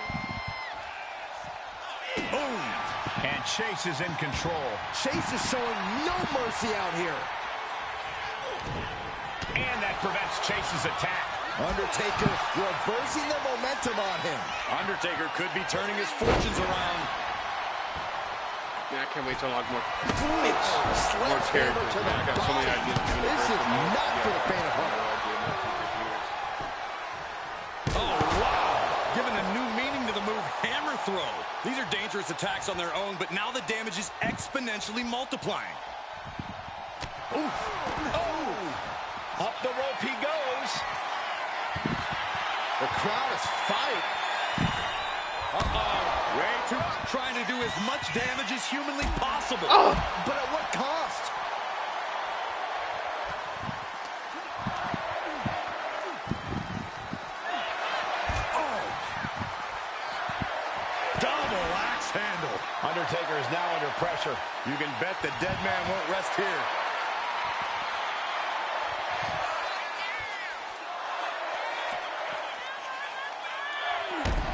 Boom! And Chase is in control. Chase is showing no mercy out here. And that prevents Chase's attack. Undertaker reversing the momentum on him. Undertaker could be turning his fortunes around. Man, I can't wait to unlock more Sledgehammer characters. to the Man, I got so many body. ideas. This is not for the faint of heart. Oh, wow. Giving a new meaning to the move hammer throw. These are dangerous attacks on their own, but now the damage is exponentially multiplying. Oof. Oh! Up the rope he goes. The crowd is fighting. Way too trying to do as much damage as humanly possible. But at what cost? Double axe handle. Undertaker is now under pressure. You can bet the dead man won't rest here.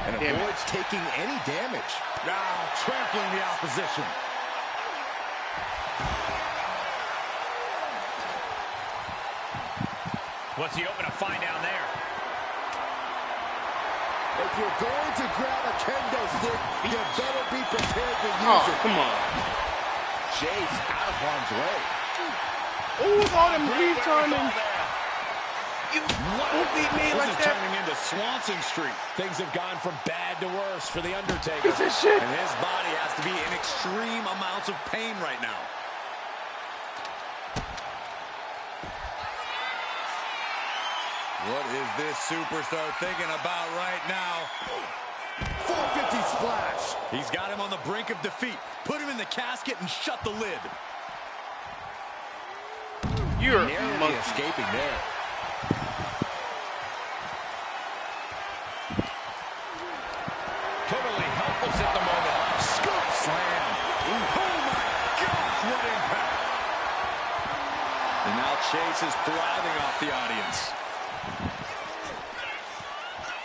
And avoids taking any damage. Now trampling the opposition. What's he hoping to find down there? If you're going to grab a kendo stick, you better be prepared to use Oh, it. come on. Chase out of harm's way. Oh, all them leads on him. You What? beat me This like is that. turning into Swanson Street. Things have gone from bad to worse for the Undertaker. Piece of shit. And his body has to be in extreme amounts of pain right now. What is this superstar thinking about right now? 450 splash. He's got him on the brink of defeat. Put him in the casket and shut the lid. You're a Narrowly monkey. escaping there. Totally helpless at the moment. Scoop slam. Oh my gosh, what impact. And now Chase is thriving off the audience.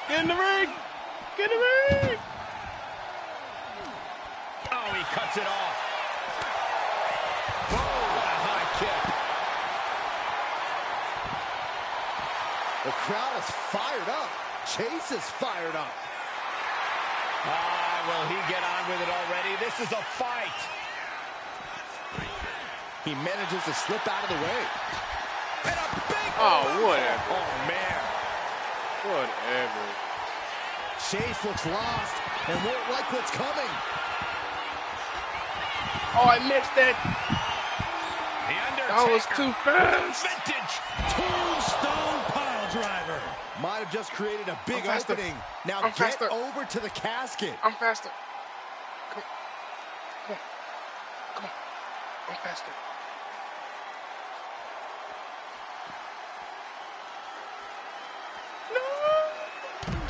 Get in the ring! Get in the ring! he cuts it off. Oh, what a high kick. The crowd is fired up. Chase is fired up. Will he get on with it already? This is a fight. He manages to slip out of the way. And a big whatever. Oh, man. Whatever. Chase looks lost and won't like what's coming. Oh, I missed it. The Undertaker. That was too fast. Vintage. Tombstone pile driver. Might have just created a big I'm faster. opening. Now I'm get faster. over to the casket. I'm faster. Come on. Come on. Come on. I'm faster.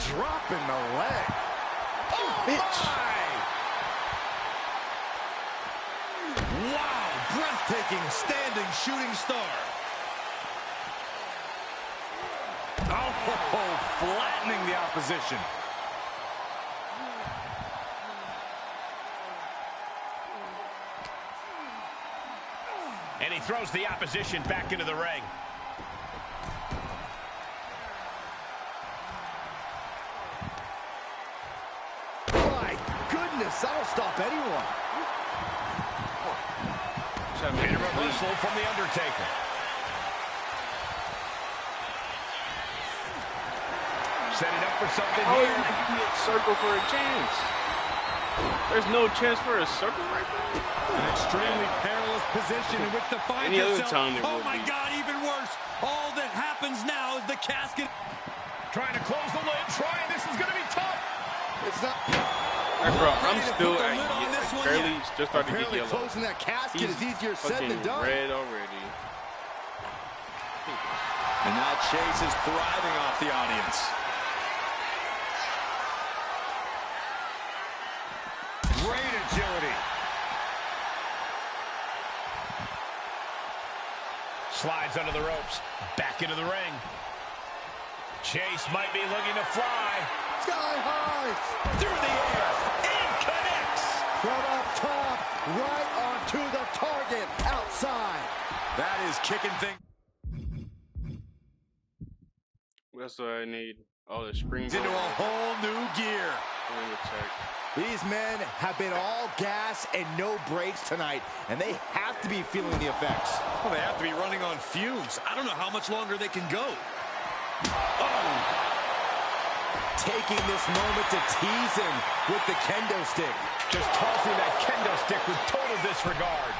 Dropping the leg. Oh, Bitch. my. Wow, breathtaking standing shooting star. Oh, flattening the opposition. And he throws the opposition back into the ring. My goodness, that'll stop anyone. And a reversal from the Undertaker. Setting up for something How is here. he giving me a circle for a chance? There's no chance for a circle right there. An extremely perilous position in which to find Any other yourself. time there Oh would my be. God, even worse. All that happens now is the casket. Trying to close the lid. Trying. This is going to be tough. It's not Hey, bro, I'm Ready to still put the lid on this one barely yet. just starting to get apparently yellow. closing that casket He's is easier said fucking than done. red already. And now Chase is thriving off the audience. Great agility. Slides under the ropes. Back into the ring. Chase might be looking to fly. Sky high. Through the air. And connects. From up top, right onto the target outside. That is kicking things What else do I need? Oh, the spring into a whole new gear. attack. These men have been all gas and no brakes tonight, and they have to be feeling the effects. Well, they have to be running on fumes. I don't know how much longer they can go. Oh, Taking this moment to tease him with the kendo stick. Just tossing that kendo stick with total disregard.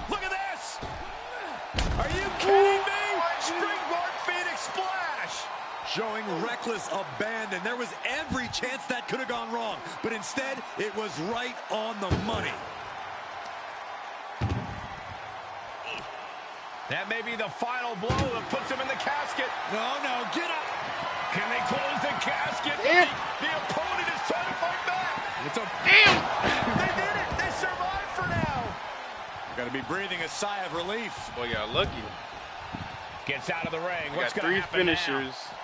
Look at this! Are you kidding me? Springboard Phoenix Splash! showing reckless abandon. There was every chance that could have gone wrong, but instead, it was right on the money. That may be the final blow that puts him in the casket. No, get up. Can they close the casket? Yeah. The opponent is trying to fight back. It's a Damn! They did it. They survived for now. Got to be breathing a sigh of relief. Boy, got lucky. Gets out of the ring. We What's got going to 3 happen finishers. now?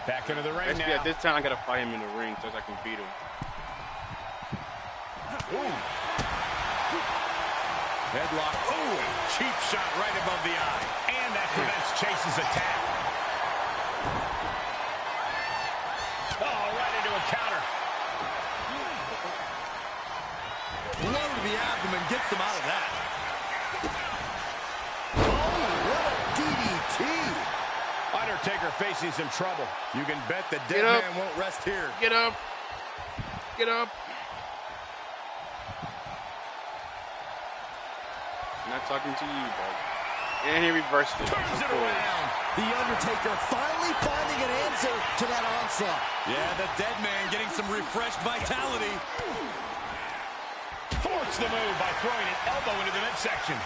Back into the ring Actually, now. at this time, I gotta fight him in the ring so I can beat him. Ooh. Headlock. Oh, cheap shot right above the eye. And that prevents Chase's attack. Oh, right into a counter. Blow to the abdomen gets them out of that. What a DDT! Undertaker facing some trouble. You can bet the dead Get up. man won't rest here. Get up! Get up! I'm not talking to you, bud. And he reversed it. Turns Of it course. around. The Undertaker finally finding an answer to that onslaught. Yeah, the dead man getting some refreshed vitality. Force the move by throwing an elbow into the midsection.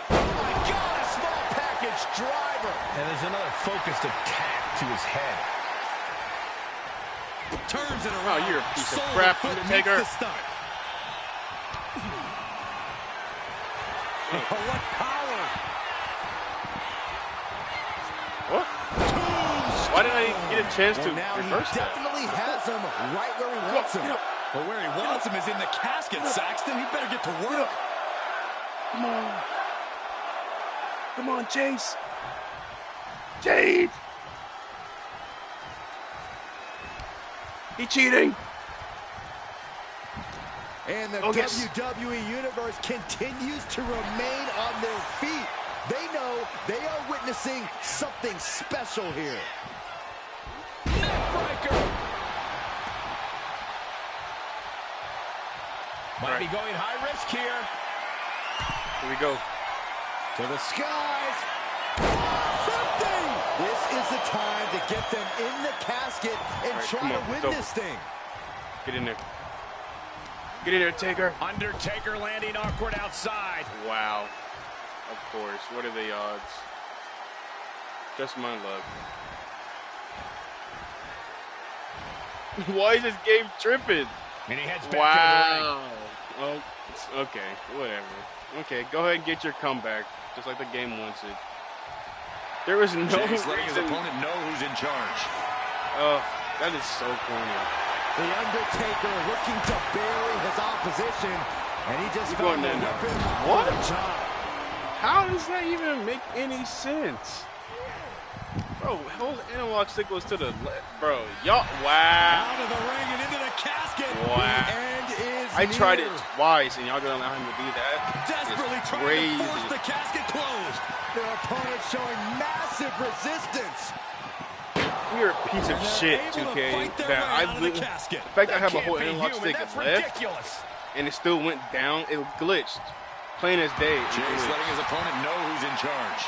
Oh my God, a small package driver. And there's another focused attack to his head. Turns it Oh, around. you're a piece of Sole crap, foot Undertaker. makes the start. What power! What? Why did I get a chance to Now he reverse that? definitely has him right where he wants him. But where he wants him is in the casket, Saxton. He better get to work. Come on. Come on, Chase. Jade. He cheating. And the yes. WWE Universe continues to remain on their feet. They know they are witnessing something special here. Neckbreaker. Might be going high risk here. Here we go. To the skies. Something! This is the time to get them in the casket and try to win this thing. Get in there. Get in there, Taker. Undertaker landing awkward outside. Wow. Of course. What are the odds? Just my luck. Why is this game tripping? And he heads back to the ring. Wow. Oh, okay. Whatever. Okay, go ahead and get your comeback, just like the game wants it. There was no Jay's letting his reason. opponent know who's in charge. Oh, that is so corny. The Undertaker looking to bury his opposition, and he just You're found going the there now. weapon What? for the job. How does that even make any sense? Bro, hold the analog stick was to the left. Bro, y'all, wow. Out of the ring and into the casket. Wow. The end is I tried near. it twice, and y'all gonna allow him to do that? Desperately It's trying crazy. to force the casket closed. Their opponent showing massive resistance. You're a piece of And they're shit, able to 2K. fight their That way I out of the li- casket. the fact that I have a Can't whole be analog human. stick That's left, ridiculous. and it still went down, it glitched. Plain as day. it Jay's glitched. letting his opponent know who's in charge.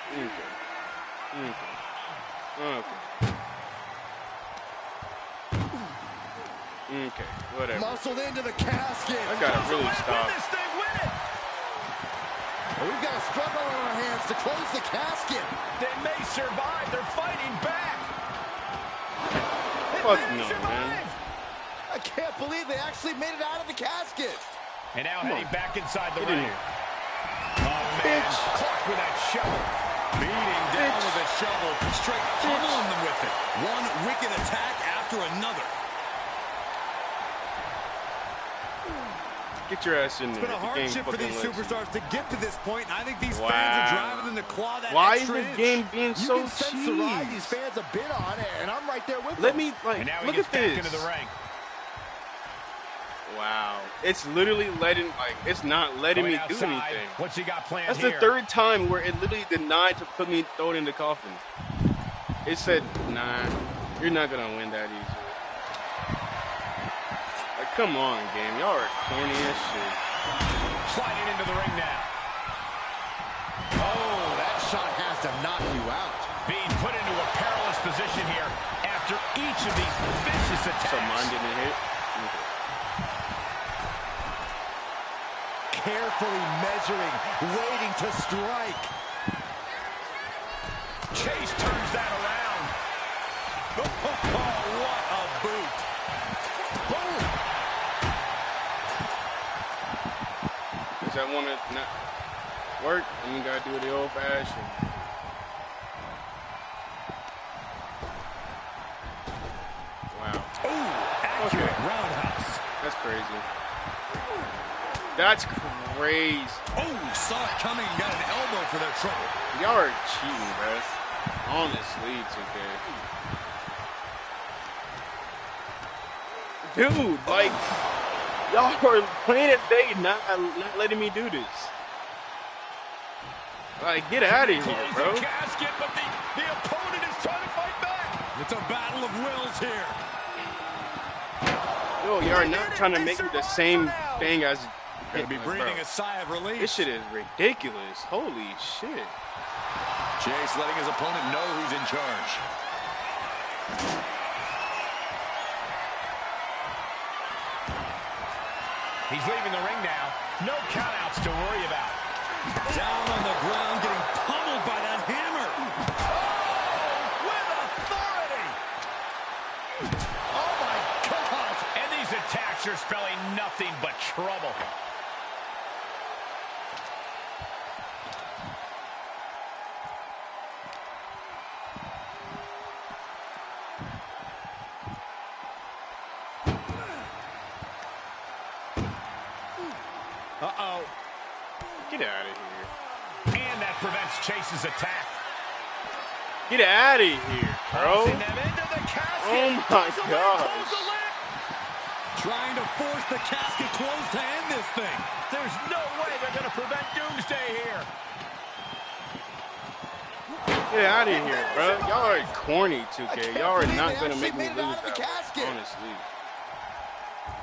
Okay. Okay, whatever. Muscled into the casket. I gotta really Win stop. this thing, win it. We've got a struggle on our hands to close the casket. They may survive. They're fighting back. They Fuck may no, survive. man. I can't believe they actually made it out of the casket. And now heading back inside the Get in ring. here. Oh, man. Clock with that shovel. Beating down with a shovel, straight pummeling them with it. One wicked attack after another. Get your ass in there. It's been a The game hardship for fucking these lets you. superstars to get to this point, and I think these Wow. fans are driving them to claw that Why is extra this inch. game being You so can sense the ride these cheap? fans have been on, and I'm right there with Let them. me, like, And now he look gets at back this. into the ring. Wow. It's literally letting, like, it's not letting Going me do outside. anything. What's he got planned That's here? the third time where it literally denied to put me, throw it in the coffin. It said, nah, you're not gonna win that easy. Like, come on, game. Y'all are corny as shit. Sliding into the ring now. Oh, that shot has to knock you out. Being put into a perilous position here after each of these vicious attacks. So mine didn't hit. Carefully measuring, waiting to strike. Chase turns that around. Oh, what a boot. Boom. Does that want to not work? And you gotta do it the old-fashioned. Wow. Accurate roundhouse. That's crazy. That's crazy. Oh, saw it coming and got an elbow for their trouble. Y'all are cheating, bruh. Honestly, 2K. Dude, like, y'all are playing it bait, not letting me do this. Like, get out of here, Close bro. the casket, but the opponent is trying to fight back. It's a battle of wills here. Yo, y'all are not trying to make it the same thing as. Gonna be Like, breathing bro, a sigh of relief. this shit is ridiculous. Holy shit. Jay's letting his opponent know who's in charge. He's leaving the ring now. No countouts to worry about. Down on the ground, getting pummeled by that hammer. With authority. Oh my gosh. And these attacks finisher spelling nothing but trouble. Uh-oh. Get out of here. And that prevents Chase's attack. Get out of here, bro. Tossing them into the casket. Oh my gosh. Trying to force the casket closed to end this thing. There's no way they're going to prevent Doomsday here. Get out of here, bro. Y'all are corny, 2K. Y'all are not going to make me lose that one, honestly.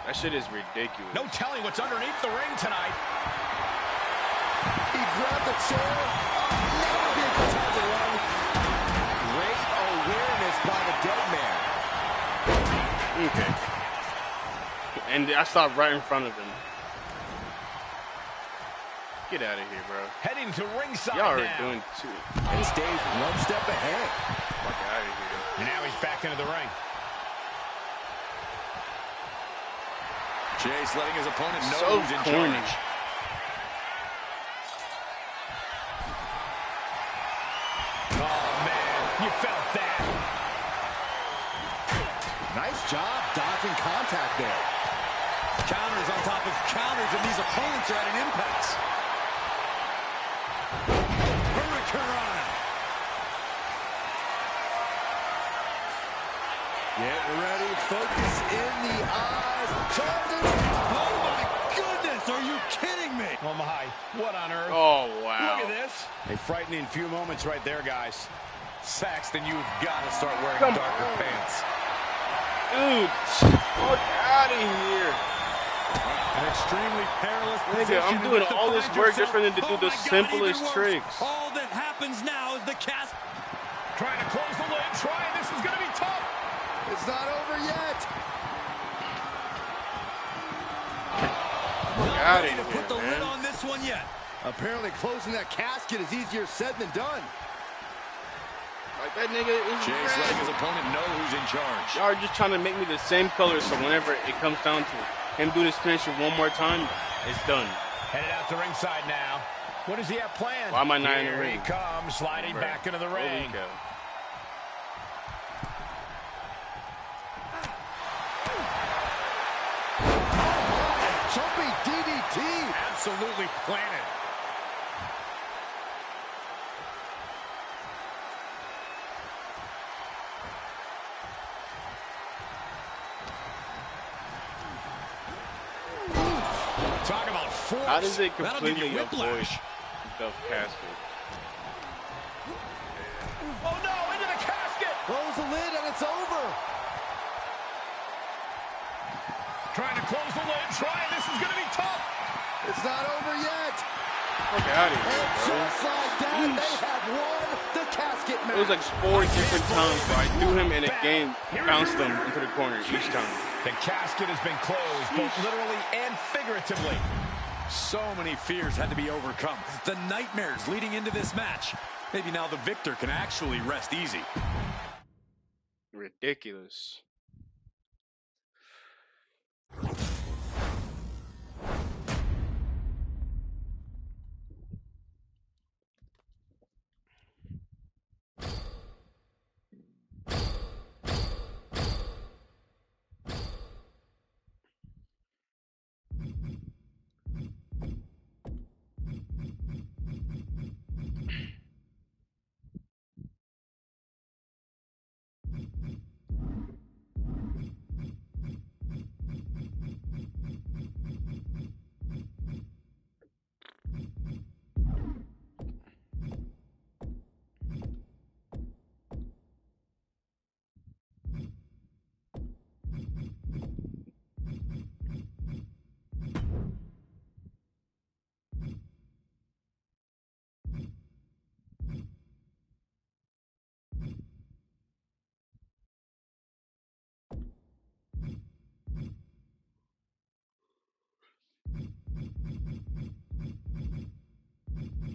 That shit is ridiculous. No telling what's underneath the ring tonight. He grabbed the chair. Never be a good time to run. Great awareness by the dead man. Okay. And I stopped right in front of him. Get out of here, bro. Heading to ringside Y'all are now. doing too. And stays one step ahead. Fuck out of here. And now he's back into the ring. Chase letting his opponent know So who's in corny. charge. Oh, man. You felt that. Nice job dodging contact there. Counters on top of counters, and these opponents are at an impasse. Hurricane. Get ready, focus in the eyes. Charging. Oh my goodness, are you kidding me? Oh, my. What on earth? Oh, wow. Look at this. A frightening few moments right there, guys. Saxton, you've got to start wearing Come darker on. pants. Dude, fuck out of here. An extremely perilous Nigga, position. I'm in doing which to all this find work just yourself. for them to do Oh the my God, simplest even worse. tricks. All that happens now is the cast. Trying to close the lid. Trying. This is going to be tough. It's not over yet. Fuck Not out of ready to here, put the lid man. on this one yet. Apparently closing that casket is easier said than done. Like, that nigga is Chase letting his red. opponent know who's in charge. Y'all are just trying to make me the same color, so whenever it comes down to him doing his finisher one more time, it's done. Headed out to ringside now. What does he have planned? Why am I not in the Here ring? he comes, sliding Bro, back into the holy ring. cow. Jumping DDT. Absolutely planted. Talk about force. How does it That'll give you completely avoid whiplash. the casket? Oh no, into the casket. Close the lid and it's over. Trying to close the lid. Trying. This is going to be tough. It's not over yet. Fuck out of And here, bro. just like that, they have won the casket match. It was like 4 different times where I threw him in a game, bounced him into the corner each time. The casket has been closed, both literally and figuratively. So many fears had to be overcome. The nightmares leading into this match. Maybe now the victor can actually rest easy. Ridiculous.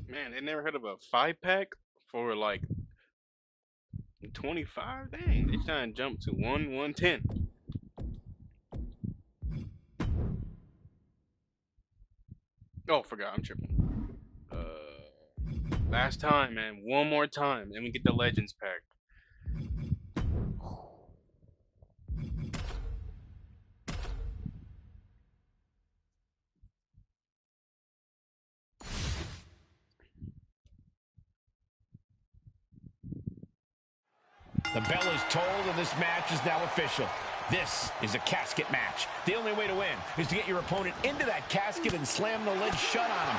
Man, they never heard of a 5-pack for like 25? Dang, they trying to jump to 110. Oh, forgot. I'm tripping. Last time, man. One more time, and we get the Legends pack. The bell is tolled, and this match is now official. This is a casket match. The only way to win is to get your opponent into that casket and slam the lid shut on him.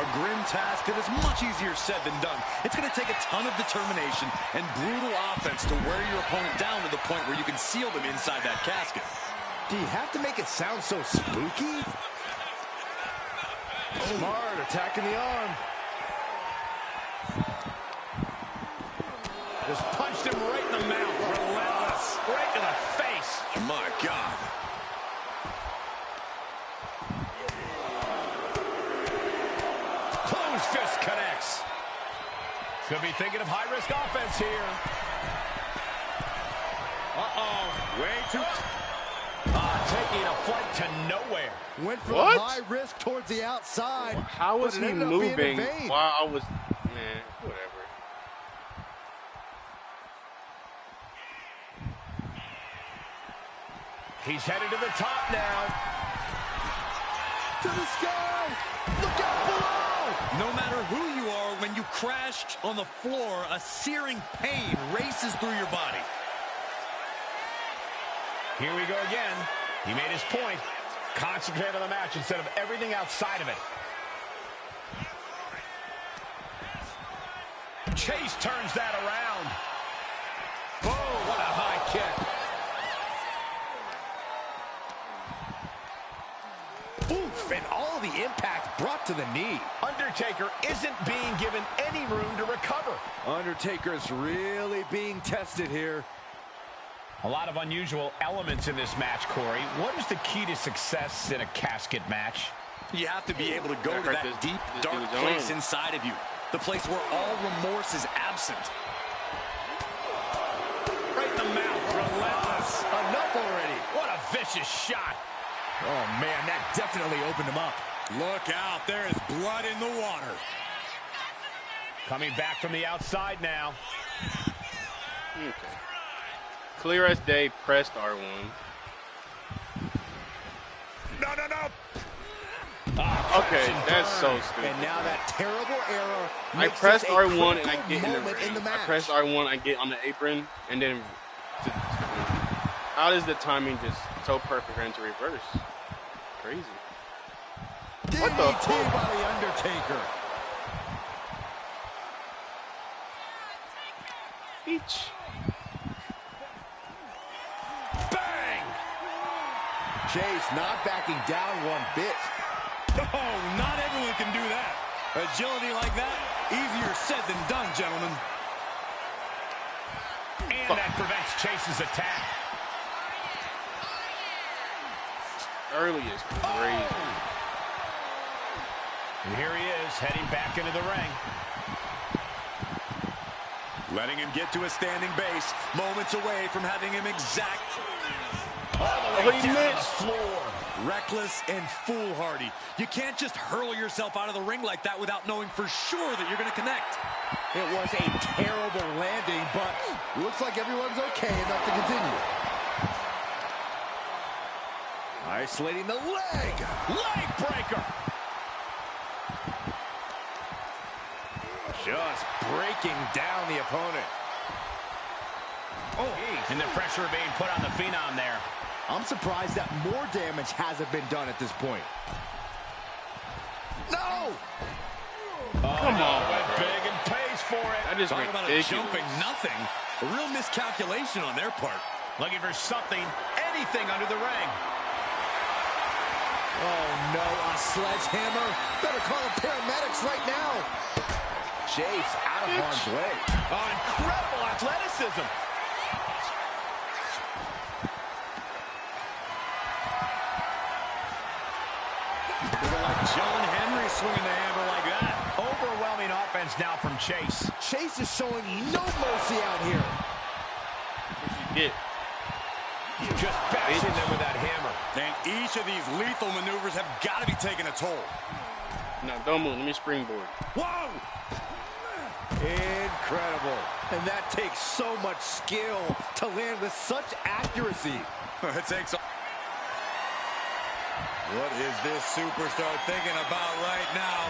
A grim task that is much easier said than done. It's going to take a ton of determination and brutal offense to wear your opponent down to the point where you can seal them inside that casket. Do you have to make it sound so spooky? Smart, attacking the arm. Just punched him right in the mouth. Relentless. Right to the face. My God. Closed fist connects. Could be thinking of high-risk offense here. Uh-oh. Way too... taking a flight to nowhere. Went for What? the high risk towards the outside. How was but it he ended up being in moving vain. while I was... Man, whatever. He's headed to the top now. To the sky! Look out below! No matter who you are, when you crash on the floor, a searing pain races through your body. Here we go again. He made his point. Concentrate on the match instead of everything outside of it. Chase turns that around. Boom, what a high kick. Oof, and all the impact brought to the knee. Undertaker isn't being given any room to recover. Undertaker's really being tested here. A lot of unusual elements in this match, Corey. What is the key to success in a casket match? You have to be able to go I to heard that this deep, dark dude's place own. inside of you. The place where all remorse is absent. Right in the mouth, relentless. Enough already. What a vicious shot. Oh, man, that definitely opened him up. Look out, there is blood in the water. Coming back from the outside now. Okay. Clear as day, pressed R1. No. Okay, that's so stupid. And now that terrible error I makes press this a R1 and I critical get in the moment ring. the I match. press R1, I get on the apron, and then... How does the timing just so perfect for him to reverse? Crazy. What the DDT fuck? by the Undertaker. Each. Bang! Chase not backing down one bit. Oh, not everyone can do that. Agility like that, easier said than done, gentlemen. And that prevents Chase's attack. Early is crazy. And here he is, heading back into the ring. Letting him get to a standing base, moments away from having him exact. Oh, he missed. Floor. Reckless and foolhardy. You can't just hurl yourself out of the ring like that without knowing for sure that you're going to connect. It was a terrible landing, but looks like everyone's okay enough to continue. Isolating the leg. Leg breaker. Just breaking down the opponent. Oh, and the pressure being put on the Phenom there. I'm surprised that more damage hasn't been done at this point. No! Come on, Went bro. big and pays for it. That is Talk about a ridiculous. jumping nothing. A real miscalculation on their part. Looking for something, anything under the ring. Oh, no, a sledgehammer. Better call the paramedics right now. Chase out of harm's way. Oh, incredible athleticism. Looking like John Henry swinging the hammer like that. Overwhelming offense now from Chase. Chase is showing no mercy out here. What you get? Just bashing them with that hammer. And each of these lethal maneuvers have got to be taking a toll. No, don't move. Let me springboard. Whoa! Incredible. And that takes so much skill to land with such accuracy. It takes. What is this superstar thinking about right now?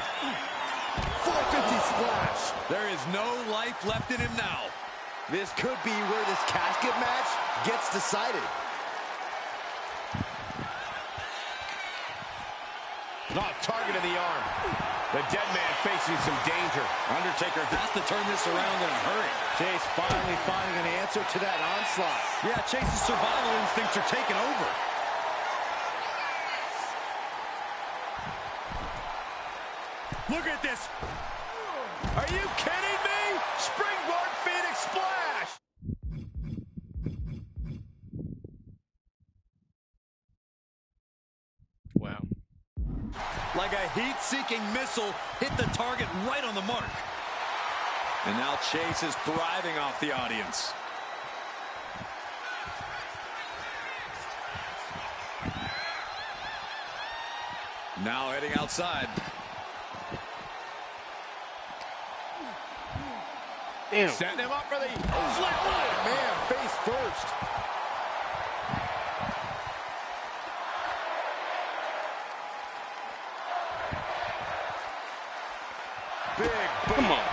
450 splash. There is no life left in him now. This could be where this casket match gets decided. Not target of the arm. The dead man facing some danger. Undertaker has to turn this around in a hurry. Chase finally finding an answer to that onslaught. Yeah, Chase's survival instincts are taking over. Look at this. Are you kidding me? Springboard Phoenix Splash. Wow. Like a heat-seeking missile, hit the target right on the mark. And now Chase is thriving off the audience. Now heading outside. Damn. Setting him up for the Oh, man, face first. big boot. Come on.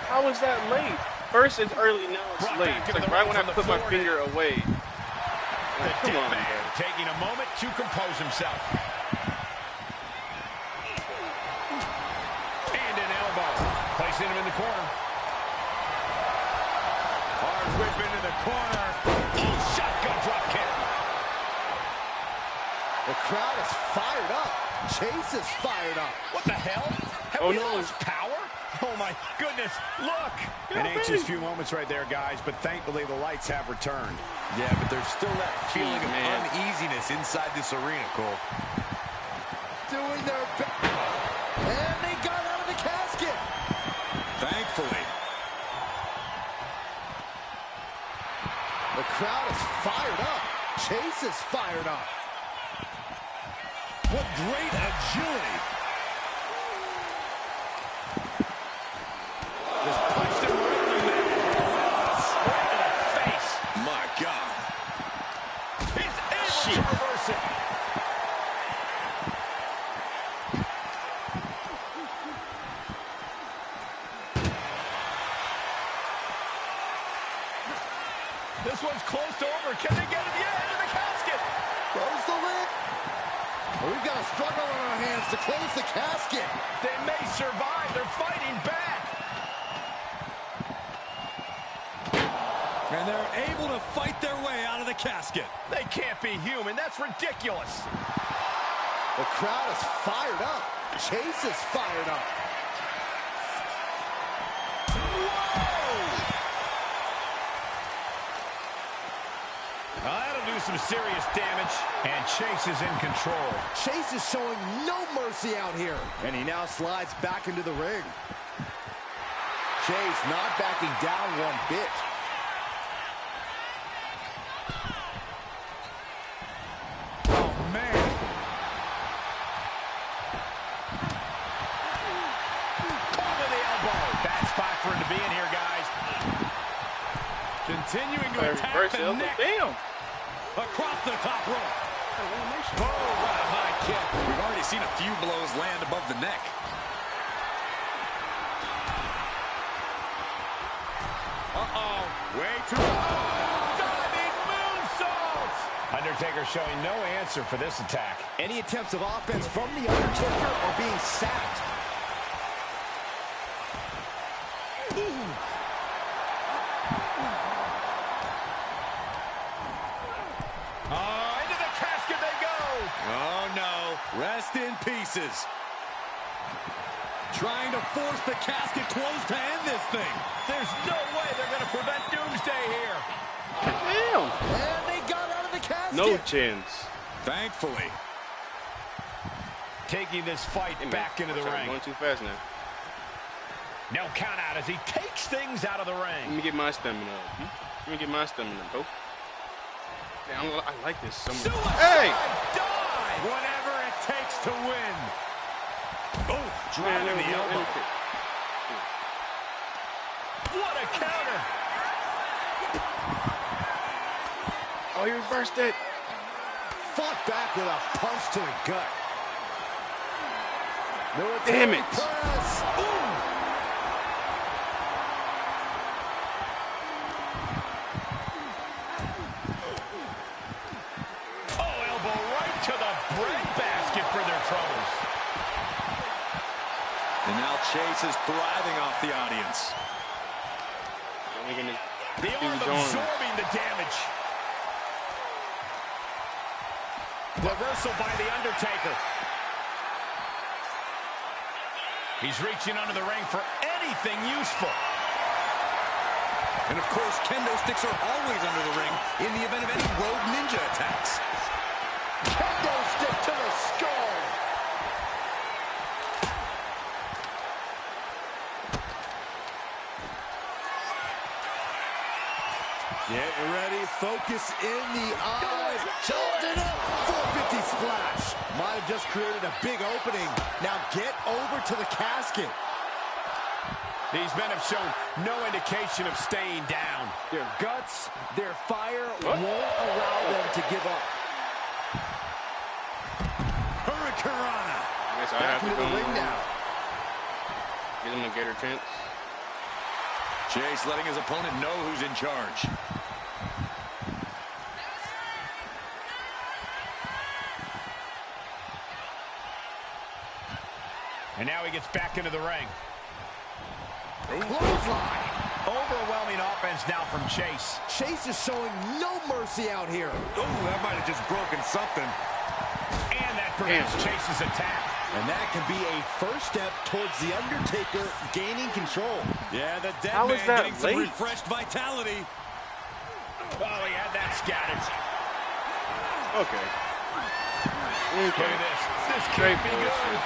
How is that late? First it's early, now it's Brought late. back It's into like the right ring when I from the put my floor. finger away. The Like, come dead on, man bro. taking a moment to compose himself. And an elbow. Placing him in the corner. Hard whip into the corner. Oh, shotgun drop kick. The crowd is fired up. Chase is fired up. What the hell? Have Oh, we no. lost power? Oh, my goodness. Look. An anxious few moments right there, guys, but thankfully the lights have returned. Yeah, but there's still that feeling of man. uneasiness inside this arena, Cole. Doing their best. And they got out of the casket. Thankfully. The crowd is fired up. Chase is fired up. What great agility. Just punched him right in the neck. Right in the face. My God. He's able to reverse it. This one's close to over. Can they get it? Yeah, into the casket. Close the lid. We've got a struggle on our hands to close the casket. They may survive. They're fighting back. And they're able to fight their way out of the casket. They can't be human. That's ridiculous. The crowd is fired up. Chase is fired up. That'll do some serious damage. And Chase is in control. Chase is showing no mercy out here. And he now slides back into the ring. Chase not backing down one bit. Oh, man. Call to the elbow. Bad spot for him to be in here, guys. Continuing to attack Reverse the elbow. neck. Damn. Across the top rope. Oh, what a high kick. We've already seen a few blows land above the neck. Uh-oh. Way too high. Diving moonsault. Undertaker showing no answer for this attack. Any attempts of offense from the Undertaker are being sapped. Into the casket they go. Oh, no. Rest in pieces. Trying to force the casket closed to end this thing. There's no way they're going to prevent Doomsday here. Damn. And they got out of the casket. No chance. Thankfully. Taking this fight Hey, man, back into the watch out, ring. Going too fast now. No count out as he takes things out of the Let ring. me get my stamina up. Let me get my stamina, bro. Yeah, I like this so much. Suicide Hey! dive! Whatever it takes to win. Oh, driving the elbow. What a counter! Oh, he reversed it. Fought back with a punch to the gut. Damn it. Press. Ooh. Oh, elbow right to the breadbasket for their troubles. And now Chase is thriving off the audience. The arm absorbing the damage. Reversal by The Undertaker. He's reaching under the ring for anything useful. And of course, kendo sticks are always under the ring in the event of any rogue ninja attacks. Kendo stick to the skull. Get ready, focus in the eyes. Charging up, 450 splash. Might have just created a big opening. Now get over to the casket. These men have shown no indication of staying down. Their guts, their fire won't allow them to give up. Hurricanrana. I guess I Back have to into go the ring now. Give him a Gator chance. Chase letting his opponent know who's in charge. And now he gets back into the ring. Clothesline. Overwhelming offense now from Chase. Chase is showing no mercy out here. Oh, that might have just broken something. And that prevents Chase's attack. And that can be a first step towards The Undertaker gaining control. Yeah, the dead How man is that getting some late? refreshed vitality. Oh, he had that scattered. Okay. Look at this. This Great can't be good. bullshit.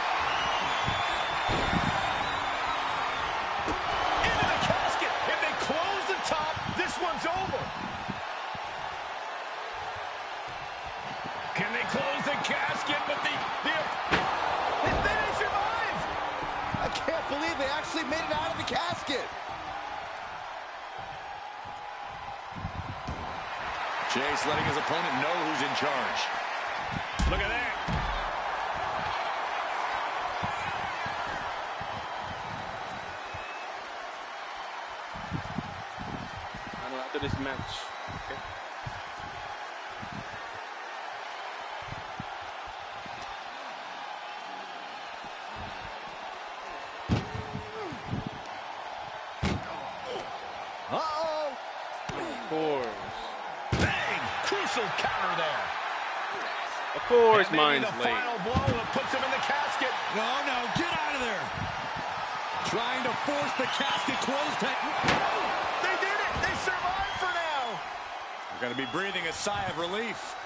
Into the casket. If they close the top, this one's over. Can they close the casket? But they survive. I can't believe they actually made it out of the casket. Chase letting his opponent know who's in charge. Look at that. After this match. Okay. Uh-oh. Of course. Bang! Crucial counter there. Of course, And maybe mine's the late. final blow that puts him in the casket. No, get out of there. Trying to force the casket closed. They did it. They survived for now. We're going to be breathing a sigh of relief.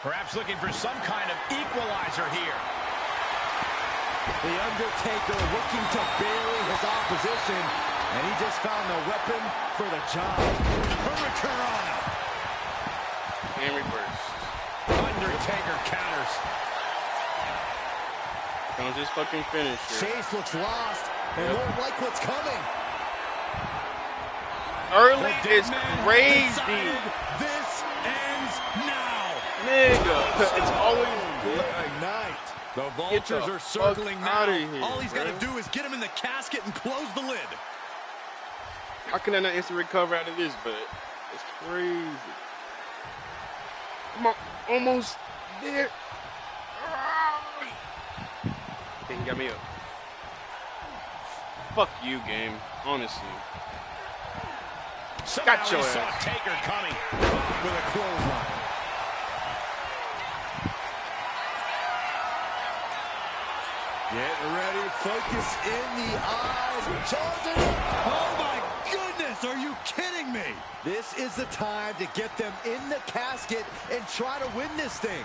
Perhaps looking for some kind of equalizer here. The Undertaker looking to bury his opposition, and he just found the weapon for the job. Hurricanrana. And reverse. Undertaker counters. Don't just fucking finish it. Chase looks lost and won't like what's coming. Early The is dead man crazy. decided this ends now. Nigga. It's always Good night. The Get vultures the are circling fuck now. outta here, All he's got to bruh. do is get him in the casket and close the lid. How can I not instant recover out of this, but it's crazy. I'm almost there. Okay, he got me up. Fuck you, game. Honestly. Somehow Got your he saw ass. Taker coming. With a clothesline. Get ready, focus in the eyes, charging up. Oh, my goodness. Are you kidding me? This is the time to get them in the casket and try to win this thing.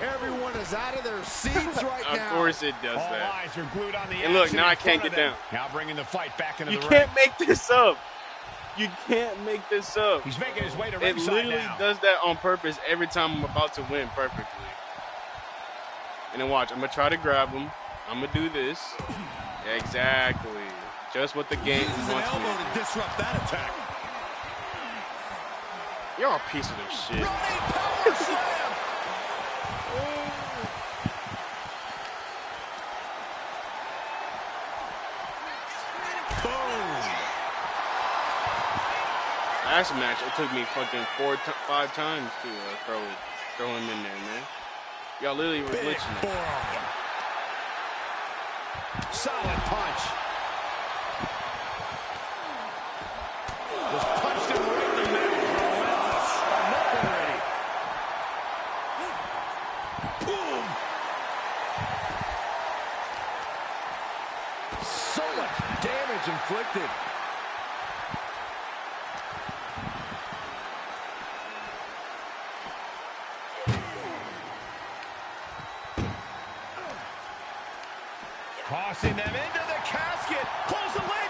Everyone is out of their seats right now. Of course it does All that. eyes are glued on the And look, action now in I can't front of get them. down. Now bringing the fight back into You the can't ring. make this up. You can't make this up. He's making his way to It ringside literally now. does that on purpose every time I'm about to win perfectly. And then watch, I'm going to try to grab him. I'm going to do this. Exactly. Just what the game Uses an wants me elbow to to do. disrupt that attack. Y'all a piece of this shit. Running power slam. Boom. Last match, it took me fucking 5 times to throw him in there, man. Y'all literally were Big glitching it. forearm. Solid punch. Just punched him right in the mouth. Relentless. Enough already. Boom. So much damage inflicted. Tossing them into the casket. Close the lid.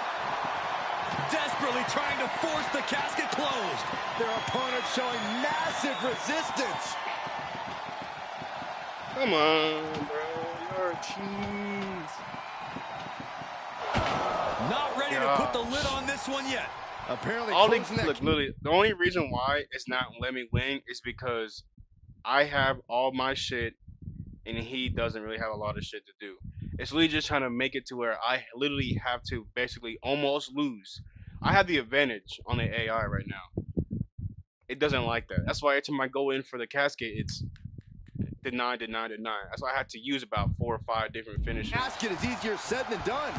Desperately trying to force the casket closed. Their opponent showing massive resistance. Come on, bro. You're a cheese. Not ready to put the lid on this one yet. Apparently, All they, closing that look, literally, the only reason why it's not letting me win is because I have all my shit and he doesn't really have a lot of shit to do. It's literally just trying to make it to where I literally have to basically almost lose. I have the advantage on the AI right now. It doesn't like that. That's why every time I go in for the casket, it's deny, deny, deny. That's why I had to use about 4 or 5 different finishes. casket is easier said than done.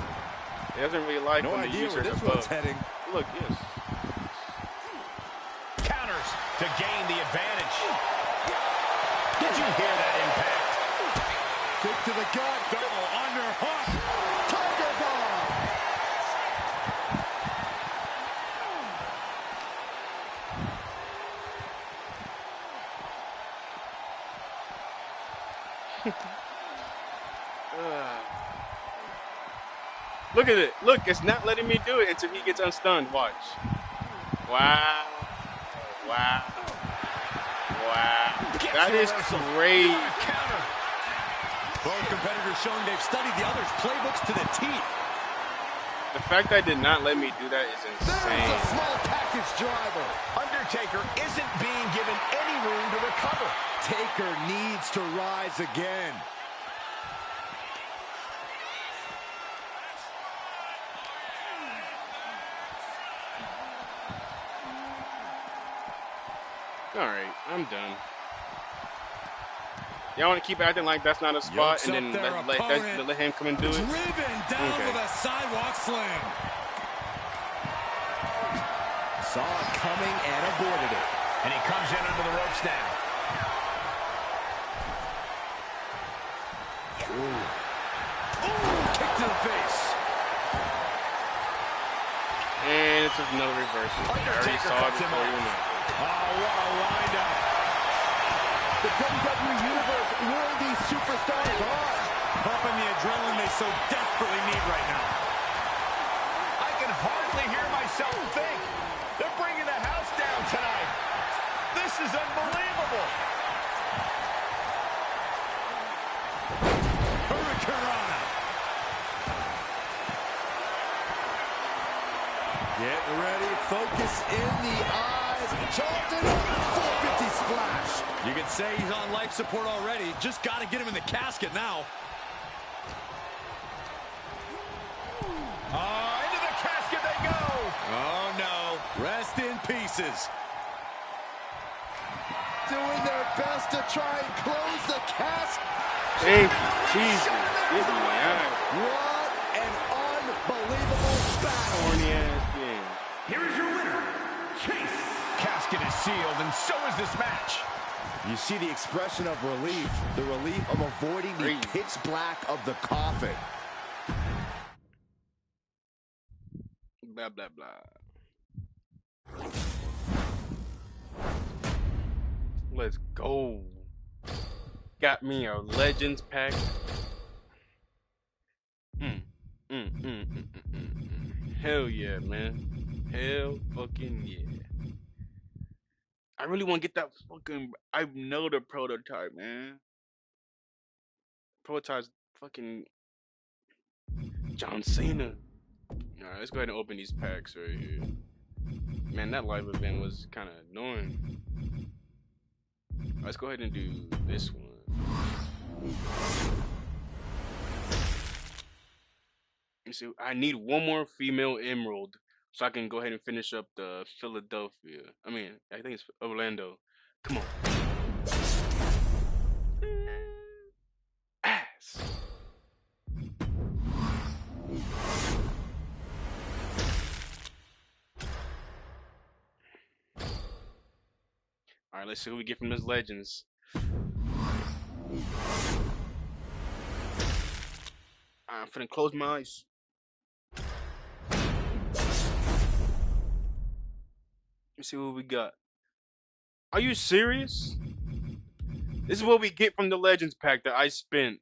It doesn't really like No when the idea where user's this above. one's heading. Look, yes. Counters to gain the advantage. Did you hear that impact? Kick to the gut. Double underhook. Tiger bomb. Look at it. Look, it's not letting me do it until he gets unstunned. Watch. Wow. Wow. Wow. That is crazy. Counter. Both competitors showing they've studied the other's playbooks to the T. The fact that did not let me do that is There's insane. a small package driver. Undertaker isn't being given any room to recover. Taker needs to rise again. Alright, I'm done. Y'all want to keep acting like that's not a spot Yokes and up then their opponent. let him come and do it? Driven down Okay. with a sidewalk slam. Saw it coming and avoided it. And he comes in under the ropes now. Ooh, kick to the face. And it's another reversal. I already Undertaker saw it cuts him before off. you know. Oh, what a windup. The WWE Universe where these superstars are. Pumping the adrenaline they so desperately need right now. I can hardly hear myself think. They're bringing the house down tonight. This is unbelievable. Hurricanrana. Getting ready, focus in the eyes. Charlton, 450 splash. You can say he's on life support already. Just got to get him in the casket now. Into the casket they go. Oh, no. Rest in pieces. Doing their best to try and close the casket. Hey, Jesus. This is my eye. What an unbelievable battle. Corny ass game. Here is your winner, Chase. Casket is sealed, and so is this match. You see the expression of relief, the relief of avoiding the Crazy. pitch black of the coffin. Blah, blah, blah. Let's go. Got me a Legends pack. Hell yeah, man. Hell fucking yeah. I really want to get that fucking. I know the prototype, man. Prototype's fucking John Cena. Alright, let's go ahead and open these packs right here. Man, that live event was kind of annoying. Let's go ahead and do this one. Let's see, I need one more female emerald so I can go ahead and finish up the Philadelphia. I think it's Orlando. Come on. Ass. Alright, let's see who we get from this Legends. I'm finna close my eyes. Let's see what we got. Are you serious? This is what we get from the Legends pack that I spent.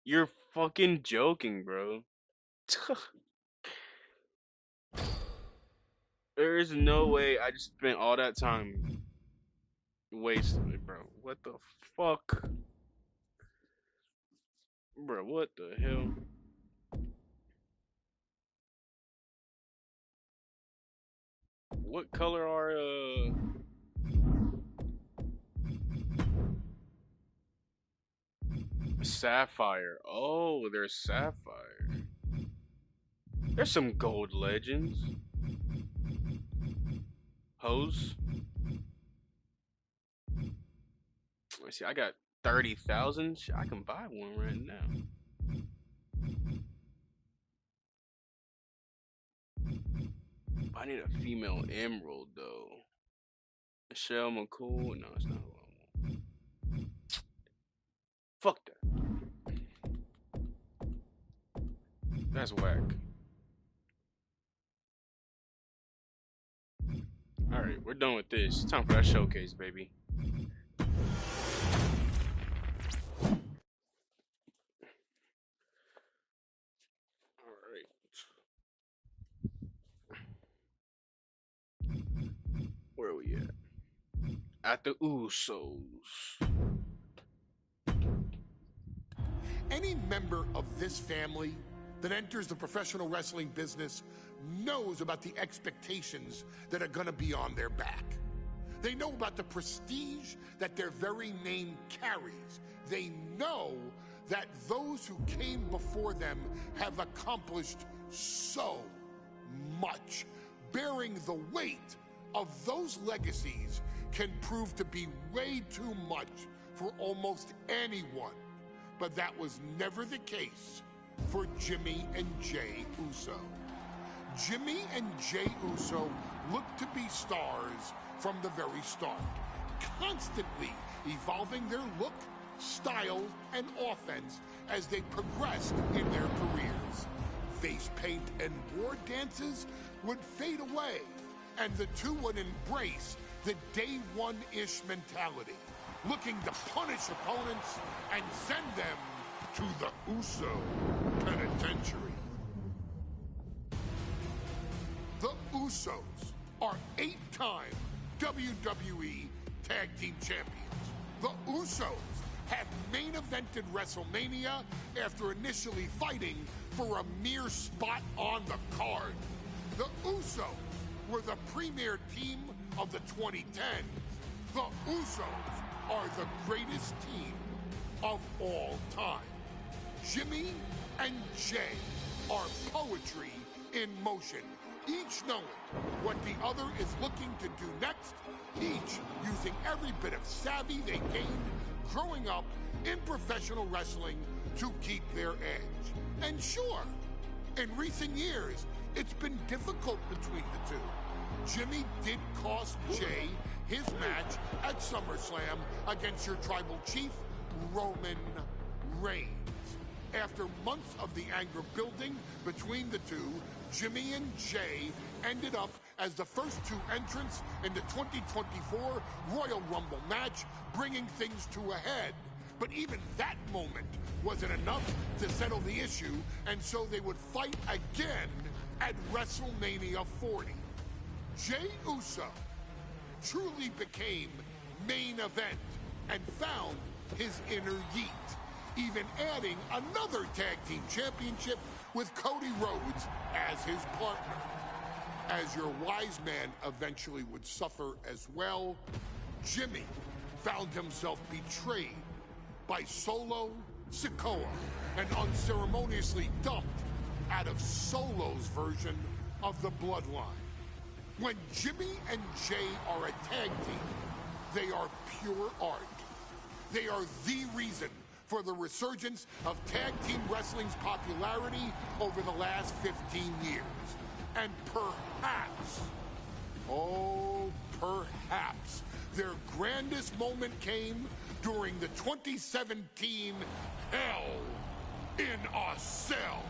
You're fucking joking, bro. There is no way I just spent all that time wasting it, bro. What the fuck? Bro, what the hell? What color are sapphire? Oh, there's sapphire. There's some gold Legends. Hose. Let's see, I got 30,000. I can buy one right now. I need a female emerald though. Michelle McCool? No, it's not who I want. Fuck that. That's whack. Alright, we're done with this. Time for that showcase, baby. Alright. Where are we at? At the Usos. Any member of this family that enters the professional wrestling business knows about the expectations that are going to be on their back. They know about the prestige that their very name carries. They know that those who came before them have accomplished so much. Bearing the weight of those legacies can prove to be way too much for almost anyone. But that was never the case for Jimmy and Jey Uso. Jimmy and Jey Uso looked to be stars from the very start, constantly evolving their look, style, and offense as they progressed in their careers. Face paint and war dances would fade away, and the two would embrace the day one-ish mentality, looking to punish opponents and send them to the Uso Penitentiary. The Usos are 8-time WWE Tag Team Champions. The Usos have main evented WrestleMania after initially fighting for a mere spot on the card. The Usos were the premier team of the 2010s. The Usos are the greatest team of all time. Jimmy and Jey are poetry in motion, each knowing what the other is looking to do next, each using every bit of savvy they gained growing up in professional wrestling to keep their edge. And sure, in recent years, it's been difficult between the two. Jimmy did cost Jey his match at SummerSlam against your tribal chief, Roman Reigns. After months of the anger building between the two, Jimmy and Jey ended up as the first two entrants in the 2024 Royal Rumble match, bringing things to a head. But even that moment wasn't enough to settle the issue, and so they would fight again at WrestleMania 40. Jey Uso truly became main event and found his inner yeet, even adding another tag team championship with Cody Rhodes as his partner. As your wise man eventually would suffer as well, Jimmy found himself betrayed by Solo Sikoa and unceremoniously dumped out of Solo's version of the Bloodline. When Jimmy and Jay are a tag team, they are pure art. They are the reason for the resurgence of tag team wrestling's popularity over the last 15 years. And perhaps, oh, perhaps, their grandest moment came during the 2017 Hell in a Cell,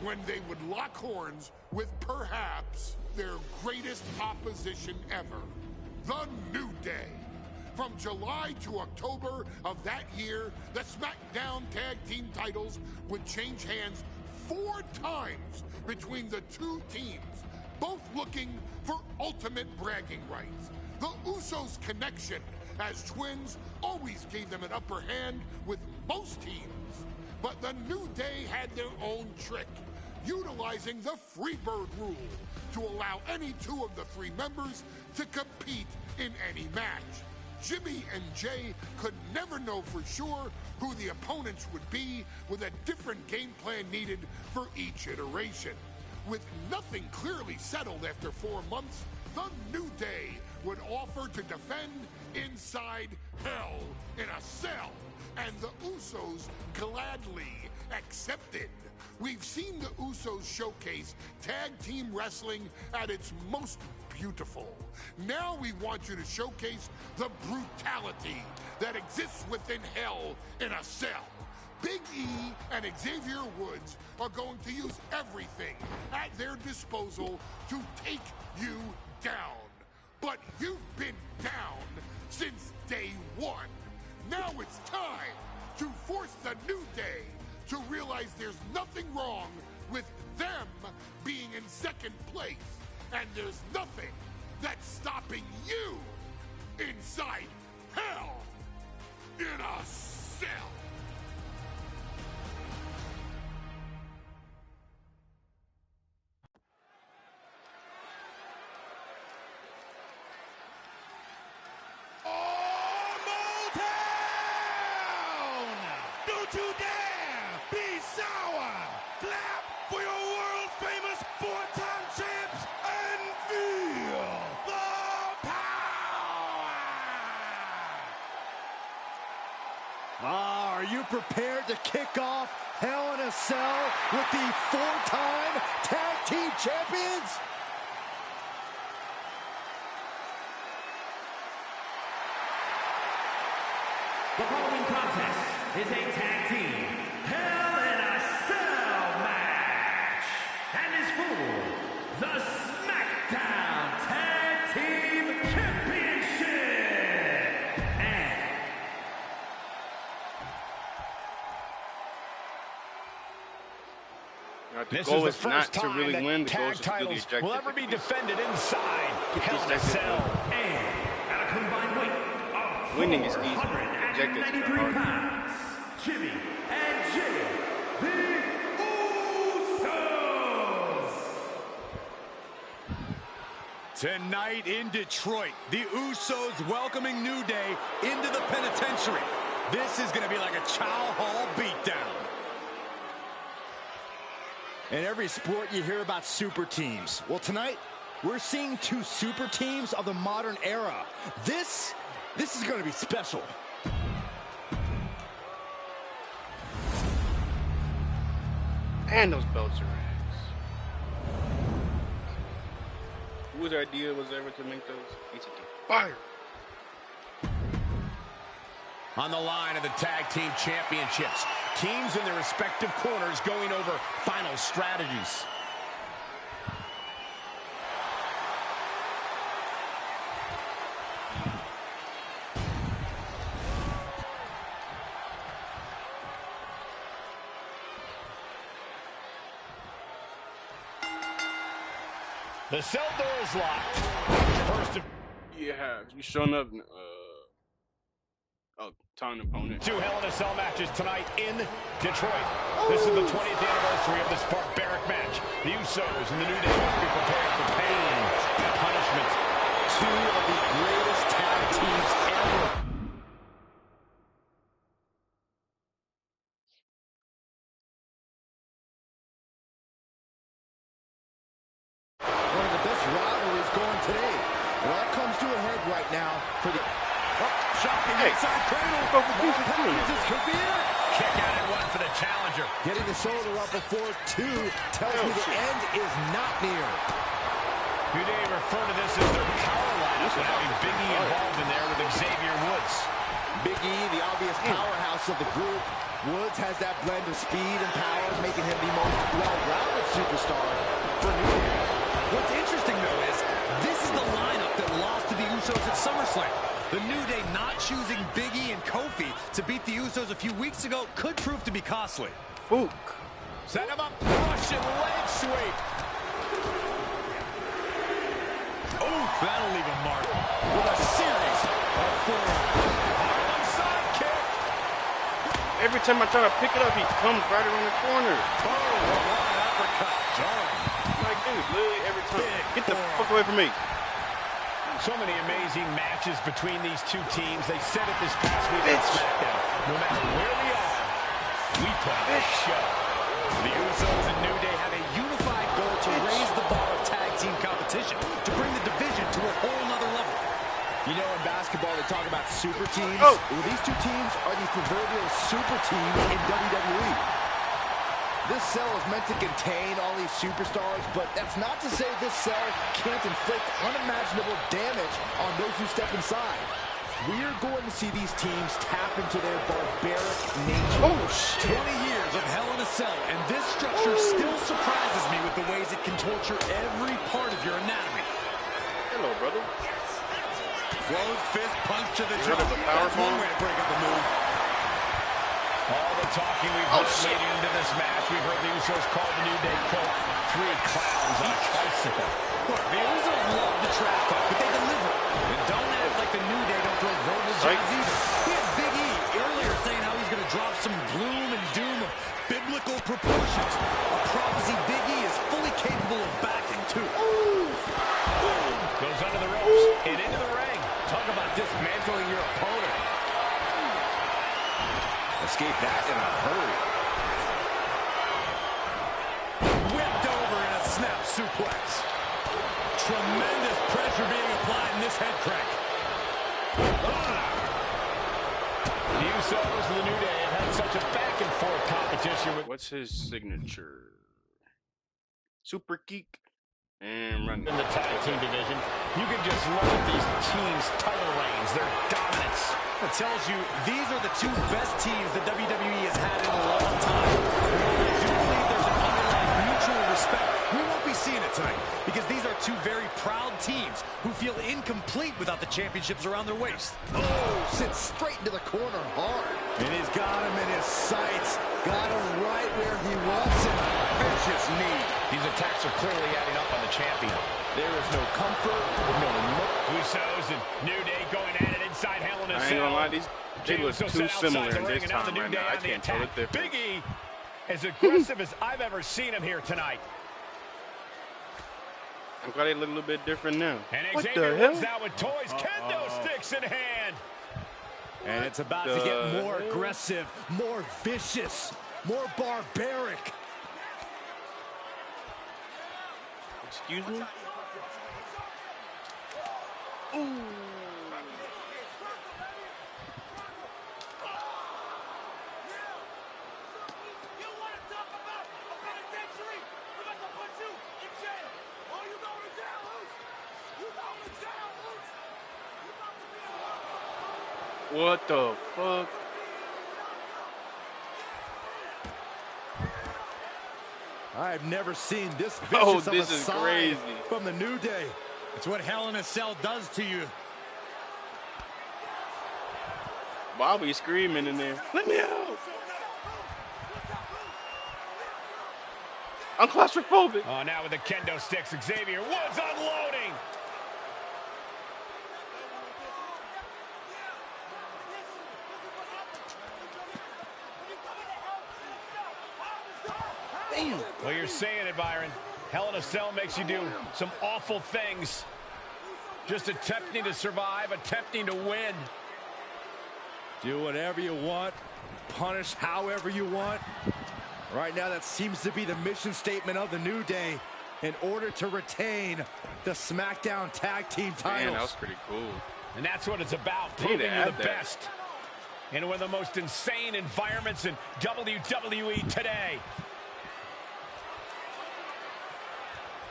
when they would lock horns with perhaps their greatest opposition ever, the New Day. From July to October of that year, the SmackDown Tag Team titles would change hands 4 times between the two teams, both looking for ultimate bragging rights. The Usos' connection as twins always gave them an upper hand with most teams. But the New Day had their own trick, utilizing the Freebird rule to allow any 2 of the 3 members to compete in any match. Jimmy and Jay could never know for sure who the opponents would be, with a different game plan needed for each iteration. With nothing clearly settled after 4 months, the New Day would offer to defend inside Hell in a Cell, and the Usos gladly accepted. We've seen the Usos showcase tag team wrestling at its most beautiful. Now we want you to showcase the brutality that exists within Hell in a Cell. Big E and Xavier Woods are going to use everything at their disposal to take you down. But you've been down since day 1. Now it's time to force the New Day to realize there's nothing wrong with them being in second place. And there's nothing that's stopping you inside Hell in a Cell. Don't you dare be sour! Clap for your world-famous 4-time champs and feel the power! Are you prepared to kick off Hell in a Cell with the 4-time tag team champions? The following contest is a tag team Hell in a Cell match and is for the SmackDown Tag Team Championship. And the This goal is the is not first to time really that win. The goal tag is to do the titles objective. will ever be defended inside Hell in a objective Cell. and at a combined weight of Winning is easy. Objectives are 493 hard. pounds, Jimmy and Jay, the Usos. Tonight in Detroit, the Usos welcoming New Day into the penitentiary. This is going to be like a Chow Hall beatdown. In every sport, you hear about super teams. Well, tonight, we're seeing 2 super teams of the modern era. This is going to be special. And those belts are ass. Whose idea was ever to make those? ACT. Fire! On the line of the tag team championships, teams in their respective corners going over final strategies. The cell door is locked. First of Yeah, you showing up. Time opponent. 2 Hell in a Cell matches tonight in Detroit. This is the 20th anniversary of this barbaric match. The Usos and the New Day must be prepared for pain and punishment. 2 of the greatest tag teams ever. One of the best rivalries going today. It all comes to a head right now for the... Shocking inside cradle. This could be it. Kick out at 1 for the challenger. Getting the shoulder up before 2 tells me the end is not near. New Day refer to this as their power line, so having Big E involved in there with Xavier Woods. Big E, the obvious powerhouse of the group. Woods has that blend of speed and power, making him the most well-rounded superstar for New Day. What's interesting, though, is this is the lineup that lost to the Usos at SummerSlam. The New Day not choosing Big E and Kofi to beat the Usos a few weeks ago could prove to be costly. Book. Set him up, Russian leg sweep. Oh, that'll leave a mark. With a series of 4 Side kick. Every time I try to pick it up, he comes right around the corner. Oh, one uppercut. Jarring. Like, dude, literally every time. Get the fuck away from me. So many amazing matches between these 2 teams. They said it this past week on SmackDown. No matter where we are, we put on this show. The Usos and New Day have a unified goal to raise the bar of tag team competition, to bring the division to a whole nother level. You know, in basketball, they talk about super teams. Oh. Well, these 2 teams are the proverbial super teams in WWE. This cell is meant to contain all these superstars, but that's not to say this cell can't inflict unimaginable damage on those who step inside. We're going to see these teams tap into their barbaric nature. Oh, shit. 20 years of Hell in a Cell, and this structure still surprises me with the ways it can torture every part of your anatomy. Hello, brother. Closed fist punch to the You heard jaw. of the power That's one bomb? way to break up the move. All the talking we've heard leading into this match. We've heard the Usos call the New Day, quote, 3 clowns on a tricycle. Look, the Usos love the trash talk, but they deliver. And don't act like the New Day don't throw verbal jabs either. We had Big E earlier saying how he's going to drop some gloom and doom of biblical proportions. A prophecy Big E is fully capable of backing, too. Goes under the ropes and into the ring. Talk about dismantling your opponent. Escape that in a hurry. Whipped over in a snap suplex. Tremendous pressure being applied in this head crank. The Usos and the New Day have had such a back-and-forth competition with What's his signature? Super geek. And run. in the tag team division. You can just look at these teams' title reigns, their dominance. It tells you these are the 2 best teams that WWE has had in a long time. I do believe there's an underlying mutual respect. We won't be seeing it tonight because these are 2 very proud teams who feel incomplete without the championships around their waist. Oh, sits straight into the corner hard. And he's got him in his sights. Got him right where he wants him. Vicious knee. These attacks are clearly adding up on the champion. There is no comfort, no Usos and New Day going at it inside Hell in a I ain't Cell. gonna lie, these Jey two look Uso too set outside similar the in ring, this and now the time New right Day now. I on the can't tell the attack. difference. Big E, as aggressive as I've ever seen him here tonight. I'm glad they look a little bit different now. And What Xavier the hell? Woods now with toys, kendo sticks in hand. And it's about to get more aggressive, more vicious, more barbaric. Excuse me? What the fuck? I've never seen this vicious Oh, of this a is side crazy. from the New Day. It's what Hell in a Cell does to you. Bobby screaming in there. Let me out! I'm claustrophobic. Oh, now with the kendo sticks, Xavier Woods unloading. Damn. Well, you're saying it, Byron. Hell in a Cell makes you do some awful things. Just attempting to survive, attempting to win. Do whatever you want. Punish however you want. Right now, that seems to be the mission statement of the New Day in order to retain the SmackDown Tag Team titles. Man, that was pretty cool. And that's what it's about, They need to proving you're add the that. best. In one of the most insane environments in WWE today.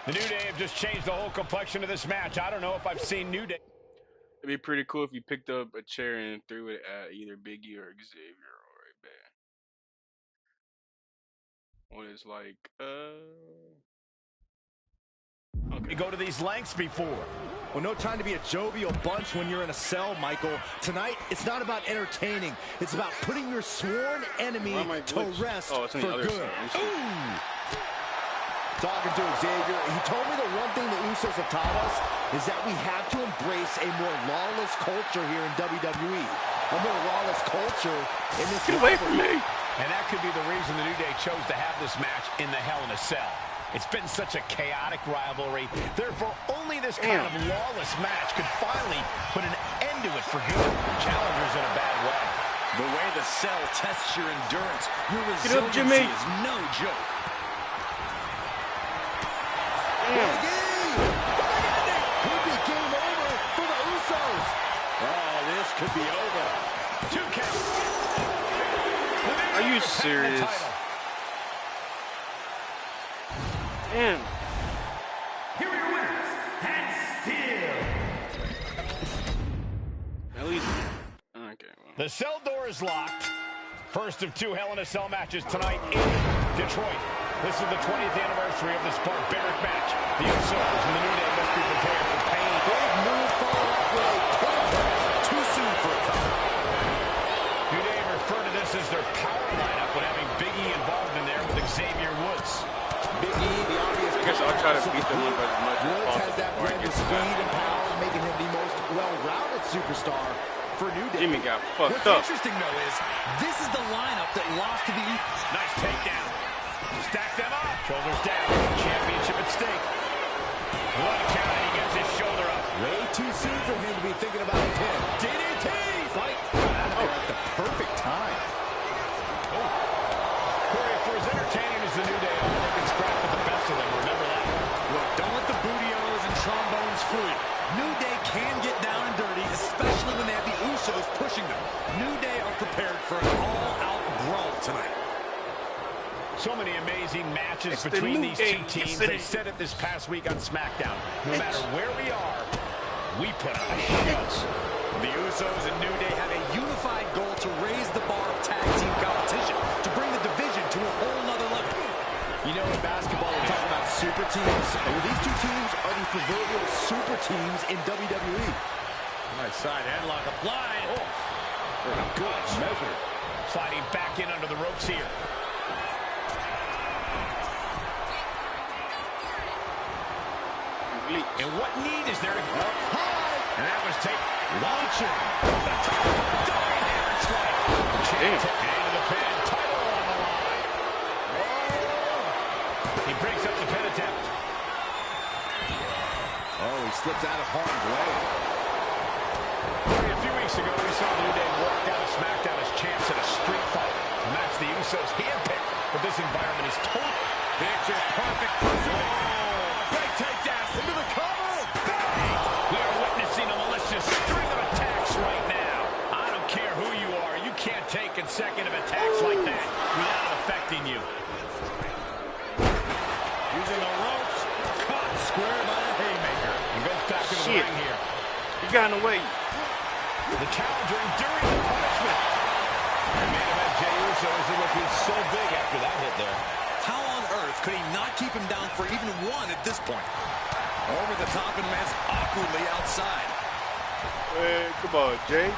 The New Day have just changed the whole complexion of this match. I don't know if I've seen New Day. It'd be pretty cool if you picked up a chair and threw it at either Big E or Xavier or a band. What is like, You okay. go to these lengths before. Well, no time to be a jovial bunch when you're in a cell, Michael. Tonight, it's not about entertaining. It's about putting your sworn enemy Why am I to glitched? rest Oh, it's for on the other good. side. Ooh. Talking to Xavier, he told me the one thing the Usos have taught us is that we have to embrace a more lawless culture here in WWE. A more lawless culture in this Get away from me. And that could be the reason the New Day chose to have this match in the Hell in a Cell. It's been such a chaotic rivalry. Therefore, only this kind of lawless match could finally put an end to it for good. Challengers in a bad way. The way the Cell tests your endurance, your Get up, Jimmy. resiliency is no joke. Could be game over for the Usos. Oh, this could be over. 2 count. Are you serious? Damn. Here are your winners, and still At least. Okay, well. The cell door is locked. First of 2 Hell in a Cell matches tonight in Detroit. This is the 20th anniversary of this barbaric match. The Usos and the New Day must be prepared for pain. Big move followed up with a pin. Too soon for a cover. New Day refer to this as their power lineup when having Big E involved in there with Xavier Woods. Big E, the obvious. I guess I'll try to beat them up as much as Woods has that possible. blend of speed and power, making him the most well-rounded superstar for New Day. Jimmy got fucked What's up. interesting, though, is this is the lineup that lost to the Eagles. Nice takedown. Stack them up. Shoulders down. Championship at stake. One count and he gets his shoulder up. Way too soon for him to be thinking about a pin. DDT! Fight! Oh, at the perfect time. Corey, for as entertaining as the New Day are, they can scrap with the best of them. Remember that. Look, don't let the bootios and trombones fool you. New Day can get down and dirty, especially when they have the Usos pushing them. New Day are prepared for an all-out brawl tonight. So many amazing matches It's the between New these Day. two teams. Yes, it They is. said it this past week on SmackDown. No matter where we are, we put on a show. The Usos and New Day have a unified goal to raise the bar of tag team competition, to bring the division to a whole nother level. You know, in basketball, we talk about super teams. Well, these two teams are the proverbial super teams in WWE. Nice side headlock applied. Oh, Good measure. Sliding back in under the ropes here. And what need is there to go? And that was taken. Launching. Diving hammer strike. Damn. Into the pin. Title on the line. He breaks up the pin attempt. Oh, he slips out of harm's way. A few weeks ago, we saw the New Day walk out of SmackDown as champs in a street fight. A match the Usos handpicked, but this environment is total. Picture perfect. Great takedown into the cover. Bang! We are witnessing a malicious string of attacks right now. I don't care who you are, you can't take consecutive attacks like that without it affecting you. using the ropes, caught square by a haymaker. He goes back into the Shit. ring here. You got in the way. The challenger enduring the punishment. The main event, Jey Uso is looking so big after that hit there. How on earth could he not keep him down for even one at this point? Over the top and lands awkwardly outside. Hey, come on, Jay.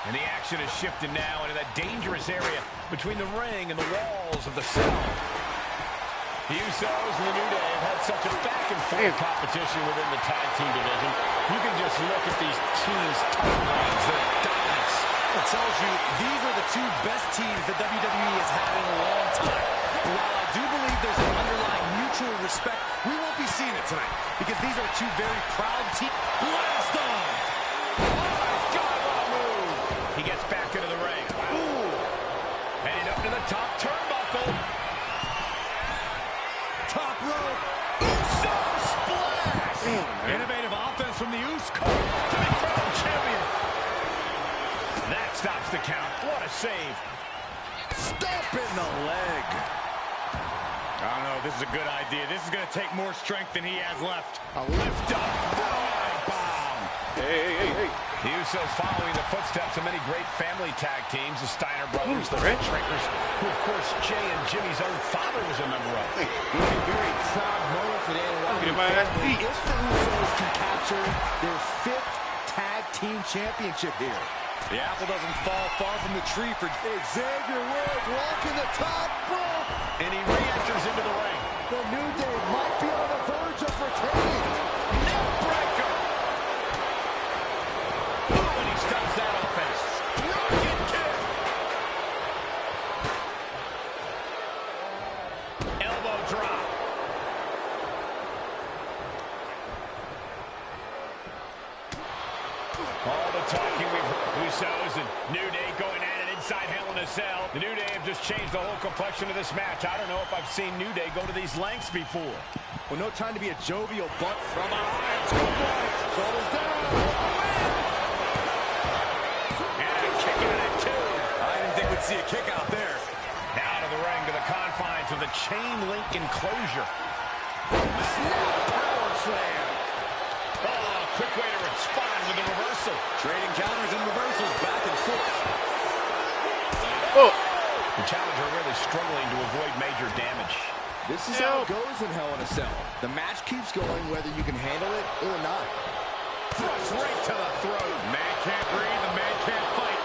And the action is shifted now into that dangerous area between the ring and the walls of the cell. The Usos and the New Day have had such a back-and-forth competition within the tag team division. You can just look at these teams' timelines, their dominance. It tells you these are the two best teams that WWE has had in a long time. And while I do believe there's an underlying mutual respect, we won't be seeing it tonight because these are two very proud teams. Blast on! Oh, my God, what a move! He gets back into the ring. Ooh. Heading up to the top turnbuckle. Top rope. Uso splash! Innovative offense from the Usos. To the crown champion. That stops the count. What a save. Stop in the leg. I don't know if this is a good idea. This is going to take more strength than he has left. A lift up. Bomb. Hey. The Usos following the footsteps of many great family tag teams, the Steiner brothers, the Red Shrinkers, who, of course, Jay and Jimmy's own father was a member of. It was a very proud moment for the Get my ass beat. if the Usos can capture their 5th tag team championship here. The apple doesn't fall far from the tree for Xavier Woods walking the top rope. And he re-enters into the ring. The New Day might be on the verge of retaining. Neck breaker. Oh, and he stops that offense. Rocket kick. Elbow drop. All the talking we've heard. Usos and New Day going at it inside Hell in a Cell. The New Day have just changed the whole complexion of this match. I don't know if I've seen New Day go to these lengths before. Well, no time to be a jovial butt from behind. Shoulders down. And a kick out at 2. I didn't think we'd see a kick out there. Now to the ring, to the confines of the chain link enclosure. Snap power slam. Oh, quick way to respond with the reversal. Trading counters and reversals back and forth. Oh. The challenger really struggling to avoid major damage. This is how it goes in Hell in a Cell. The match keeps going whether you can handle it or not. Thrust right to the throat. Man can't breathe, the man can't fight.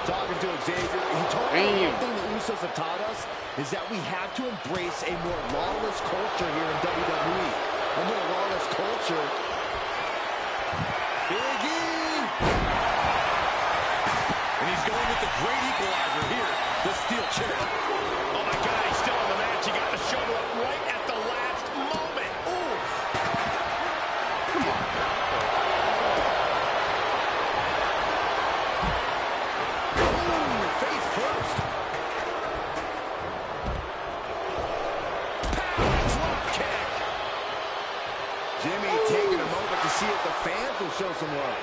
Talking to Xavier, he told me one thing the Usos have taught us is that we have to embrace a more lawless culture here in WWE. A more lawless culture. Big E! And he's going with the great equalizer here, the steel chair. Oh my God, he's still in the match. He got the shoulder up right at the last moment. Ooh. Come on. Boom! Face first. Power drop kick. Jimmy taking a moment to see if the fans will show some love.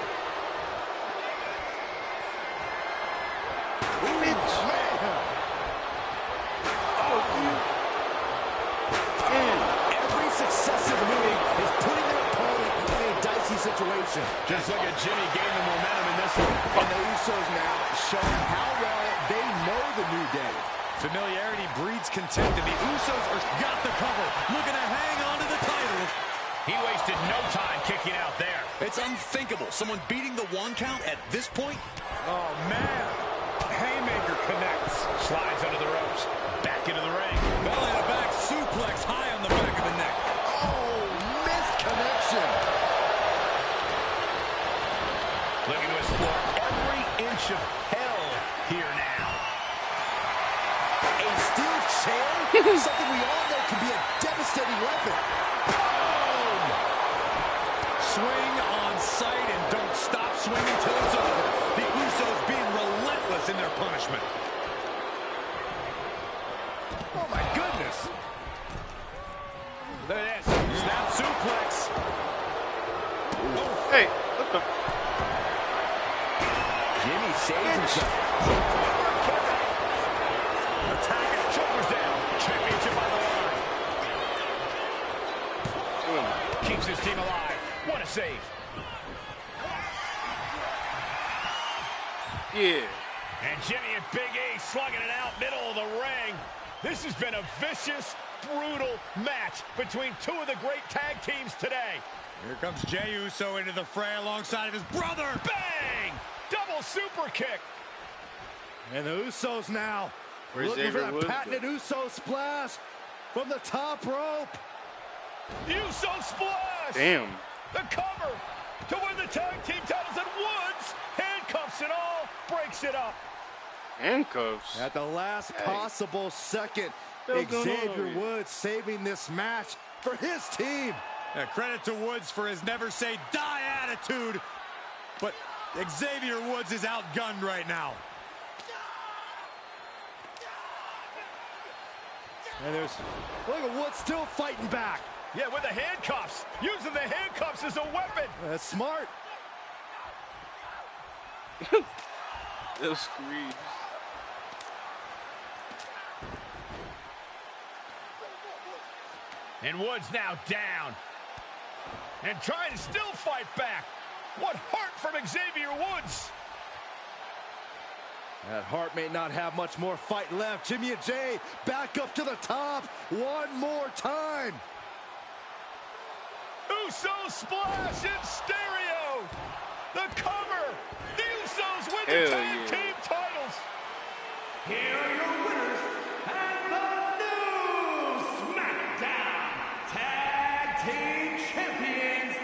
Every successive move is putting their opponent in a dicey situation. Just look at Jimmy gaining the momentum in this one. And the Usos now showing how well they know the New Day. Familiarity breeds contempt, and the Usos are got the cover, looking to hang on to the title. He wasted no time kicking out there. It's unthinkable. Someone beating the 1 count at this point? Oh, man. Haymaker connects. Slides under the ropes. Back into the ring. Belly to back suplex high on the back of the neck. Oh, missed connection. Looking to explore every inch of hell here now. A steel chair? Something we all know can be a devastating weapon. Boom! Swing on sight and don't stop swinging till it's over. The Usos being relentless in their punishment. Oh, my goodness. Look at this. Snap suplex. Oh, hey, what the? Jimmy saves himself. Attacking, shoulders down. Championship on the line. Keeps his team alive. What a save. Yeah. And Jimmy and Big E slugging it out middle of the ring. This has been a vicious, brutal match between two of the great tag teams today. Here comes Jey Uso into the fray alongside of his brother. Bang! Double super kick. And the Usos now Where's looking for Xavier that Woods? patented Uso splash. from the top rope. Uso splash. Damn. The cover to win the tag team titles, and Woods handcuffs it all, breaks it up. Handcuffs. At the last possible second, What's going on Xavier here? Woods saving this match for his team. Credit to Woods for his never say die attitude. But Xavier Woods is outgunned right now. And look at Woods still fighting back. Yeah, with the handcuffs. Using the handcuffs as a weapon. That's smart. Those screams. And Woods now down. And trying to still fight back. What heart from Xavier Woods. That Hart may not have much more fight left. Jimmy and Jay back up to the top one more time. Uso splash in stereo. The cover. The Usos win the tag team titles. Here are your winners and the new SmackDown Tag Team Champions,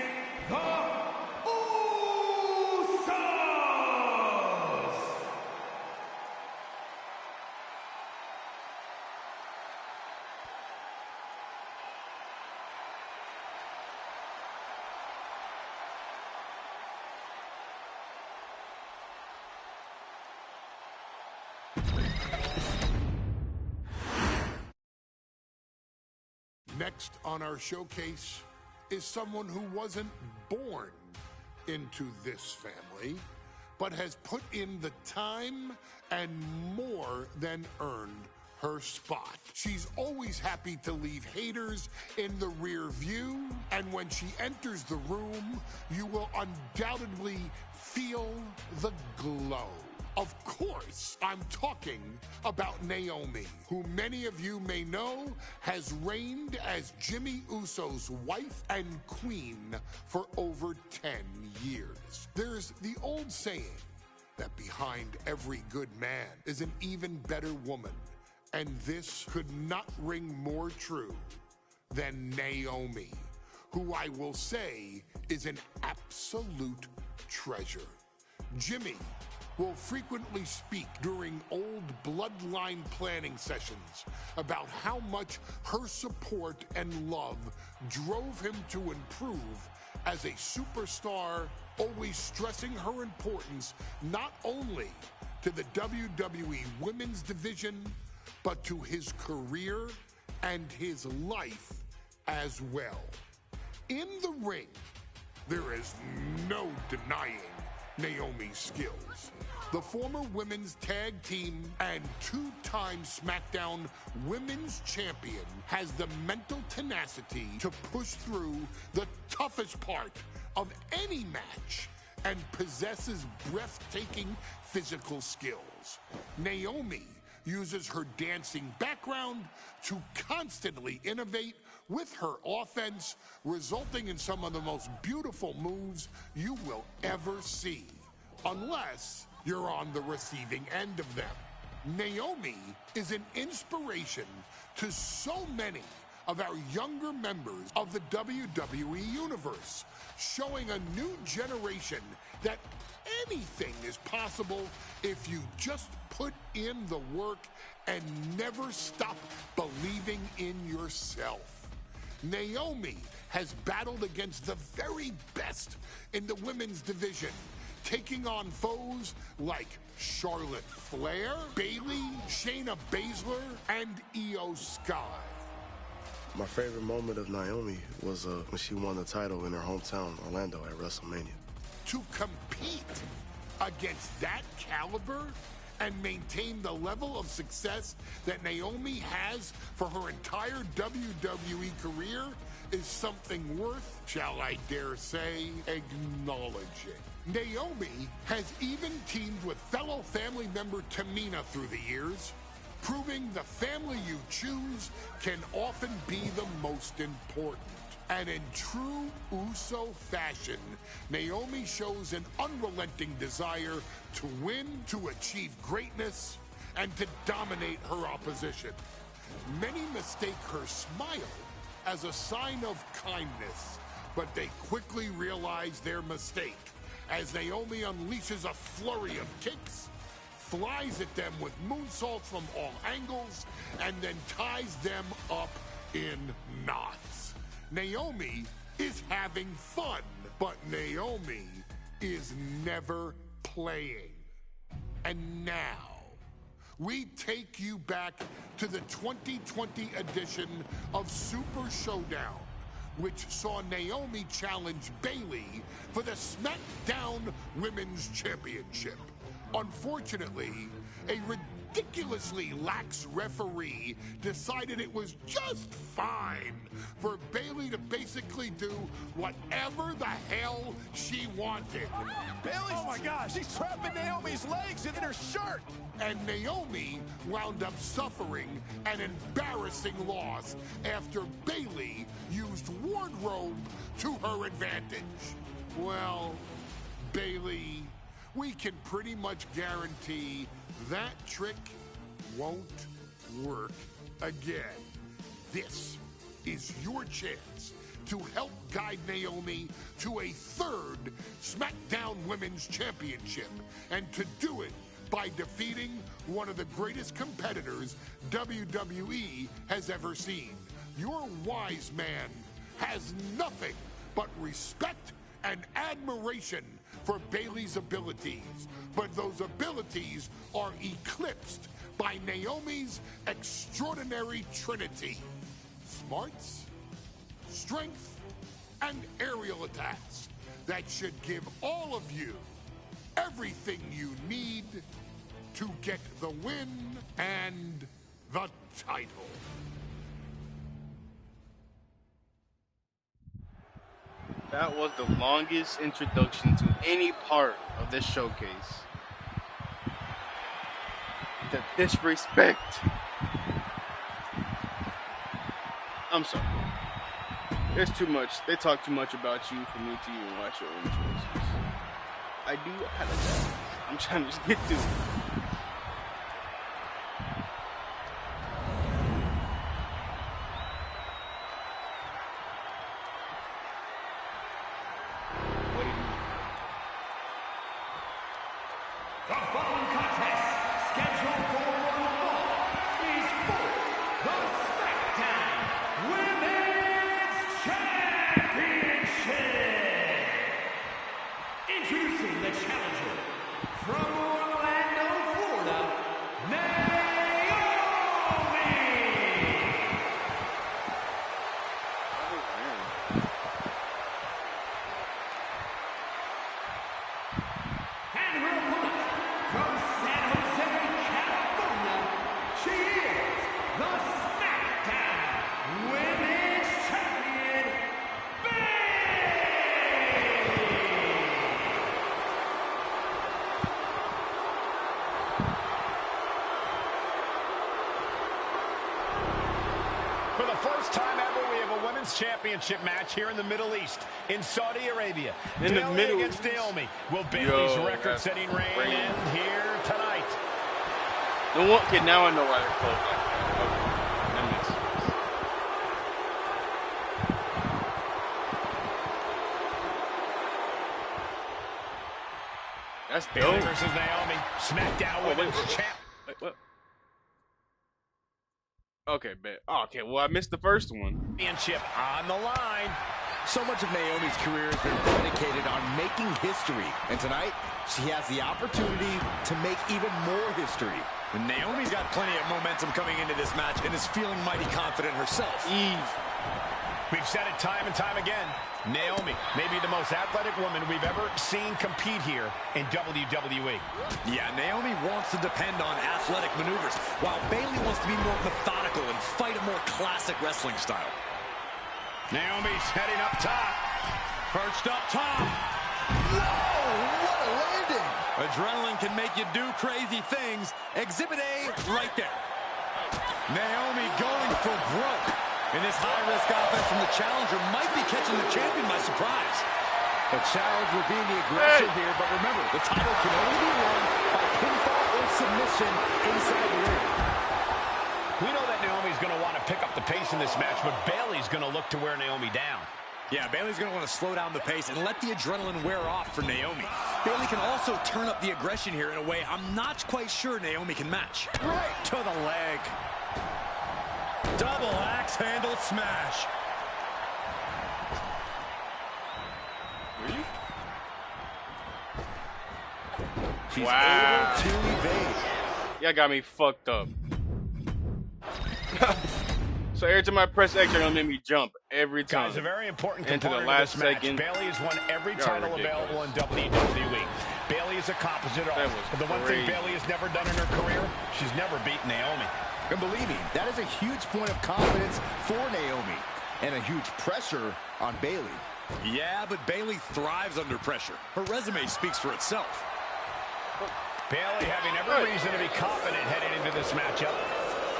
the Usos! Next on our showcase is someone who wasn't born into this family, but has put in the time and more than earned her spot. She's always happy to leave haters in the rear view, and when she enters the room, you will undoubtedly feel the glow. Of course, I'm talking about Naomi, who many of you may know has reigned as Jimmy Uso's wife and queen for over 10 years. There's the old saying that behind every good man is an even better woman, and this could not ring more true than Naomi, who I will say is an absolute treasure. Jimmy will frequently speak during old bloodline planning sessions about how much her support and love drove him to improve as a superstar, always stressing her importance not only to the WWE Women's Division, but to his career and his life as well. In the ring, there is no denying Naomi's skills. The former women's tag team and two-time SmackDown Women's Champion has the mental tenacity to push through the toughest part of any match and possesses breathtaking physical skills. Naomi uses her dancing background to constantly innovate with her offense, resulting in some of the most beautiful moves you will ever see, unless you're on the receiving end of them. Naomi is an inspiration to so many of our younger members of the WWE Universe, showing a new generation that anything is possible if you just put in the work and never stop believing in yourself. Naomi has battled against the very best in the women's division, taking on foes like Charlotte Flair, Bayley, Shayna Baszler, and Io Sky. My favorite moment of Naomi was when she won the title in her hometown, Orlando, at WrestleMania. To compete against that caliber and maintain the level of success that Naomi has for her entire WWE career is something worth, shall I dare say, acknowledging. Naomi has even teamed with fellow family member Tamina through the years, proving the family you choose can often be the most important. And in true Uso fashion, Naomi shows an unrelenting desire to win, to achieve greatness, and to dominate her opposition. Many mistake her smile as a sign of kindness, but they quickly realize their mistake as Naomi unleashes a flurry of kicks, flies at them with moonsaults from all angles, and then ties them up in knots. Naomi is having fun, but Naomi is never playing. And now, we take you back to the 2020 edition of Super Showdown, which saw Naomi challenge Bayley for the SmackDown Women's Championship. Unfortunately, a ridiculously lax referee decided it was just fine for Bayley to basically do whatever the hell she wanted. Bayley, oh my gosh, she's trapping Naomi's legs in her shirt. And Naomi wound up suffering an embarrassing loss after Bayley used wardrobe to her advantage. Well, Bayley, we can pretty much guarantee that trick won't work again. This is your chance to help guide Naomi to a third SmackDown Women's Championship, and to do it by defeating one of the greatest competitors WWE has ever seen. Your wise man has nothing but respect and admiration for Bayley's abilities, but those abilities are eclipsed by Naomi's extraordinary trinity: smarts, strength, and aerial attacks that should give all of you everything you need to get the win and the title. That was the longest introduction to any part of this showcase. The disrespect. I'm sorry. There's too much. They talk too much about you for me to even watch your own choices. I do apologize. I'm trying to just get through it. The following contest, scheduled for one fall, is for the SmackDown Women's Championship. Introducing the challenger from Orlando, Florida, Naomi. And her opponent from San Jose, California, she is the SmackDown Women's Champion, Bayley. For the first time ever, we have a women's championship match here in the Middle East, in Saudi Arabia. In the Bayley Middle against East? Naomi. Will Bayley's Yo, record-setting that's reign crazy. end here tonight? No one. Okay, now I know why they're closed like that. Okay, that makes sense. That's Bayley dope. versus Naomi, SmackDown Oh, wait, Women's wait, Champ. Wait, what? Okay, bet. Oh, okay, well I missed the first one. Championship on the line. So much of Naomi's career has been predicated on making history. And tonight, she has the opportunity to make even more history. And Naomi's got plenty of momentum coming into this match and is feeling mighty confident herself. Easy. We've said it time and time again. Naomi may be the most athletic woman we've ever seen compete here in WWE. Yeah, Naomi wants to depend on athletic maneuvers, while Bayley wants to be more methodical and fight a more classic wrestling style. Naomi's heading up top. Perched up top. Whoa, what a landing! Adrenaline can make you do crazy things. Exhibit A right there. Naomi going for broke. And this high-risk offense from the challenger might be catching the champion by surprise. The challenger being the aggressor here, but remember, the title can only be won by pinfall or submission inside the ring. We know that Naomi's going pick up the pace in this match, but Bayley's going to look to wear Naomi down. Yeah, Bayley's going to want to slow down the pace and let the adrenaline wear off for Naomi. Bayley can also turn up the aggression here in a way I'm not quite sure Naomi can match. Right to the leg. Double axe handle smash. Really? She's Wow. able to evade. Y'all got me fucked up. So every time I press X, they're gonna make me jump every time. Guys, a very important into the component last of this match. second. Bayley has won every Y'all title ridiculous. available in WWE. Bayley has accomplished it all. That was But the one thing crazy. Bayley has never done in her career, she's never beaten Naomi. And believe me, that is a huge point of confidence for Naomi and a huge pressure on Bayley. Yeah, but Bayley thrives under pressure. Her resume speaks for itself. Bayley having every reason to be confident heading into this matchup.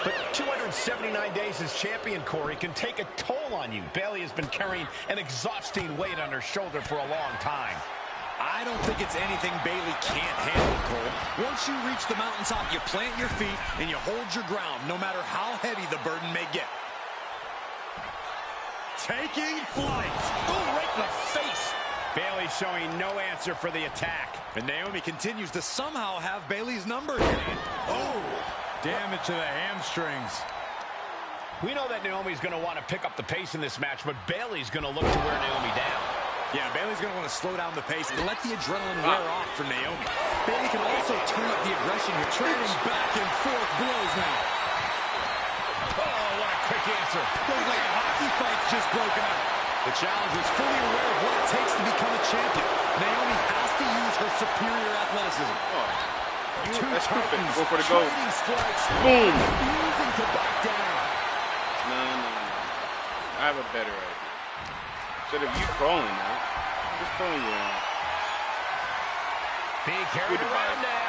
But 279 days as champion, Corey, can take a toll on you. Bayley has been carrying an exhausting weight on her shoulder for a long time. I don't think it's anything Bayley can't handle, Cole. Once you reach the mountaintop, you plant your feet and you hold your ground, no matter how heavy the burden may get. Taking flight. Oh, right in the face. Bayley showing no answer for the attack. And Naomi continues to somehow have Bayley's number here. Oh, damage to the hamstrings. We know that Naomi's going to want to pick up the pace in this match, but Bayley's going to look to wear Naomi down. Yeah, Bayley's going to want to slow down the pace and let the adrenaline wear off for Naomi. Bayley can also turn up the aggression here, trading back and forth blows now. Oh, what a quick answer. Feels like a hockey fight's just broken out. The challenger is fully aware of what it takes to become a champion. Naomi has to use her superior athleticism. That's stupid. Go for the goal. Trading strikes. Boom. Refusing to back down. No. I have a better idea. Instead of you crawling now, just throwing you around. Being carried around now.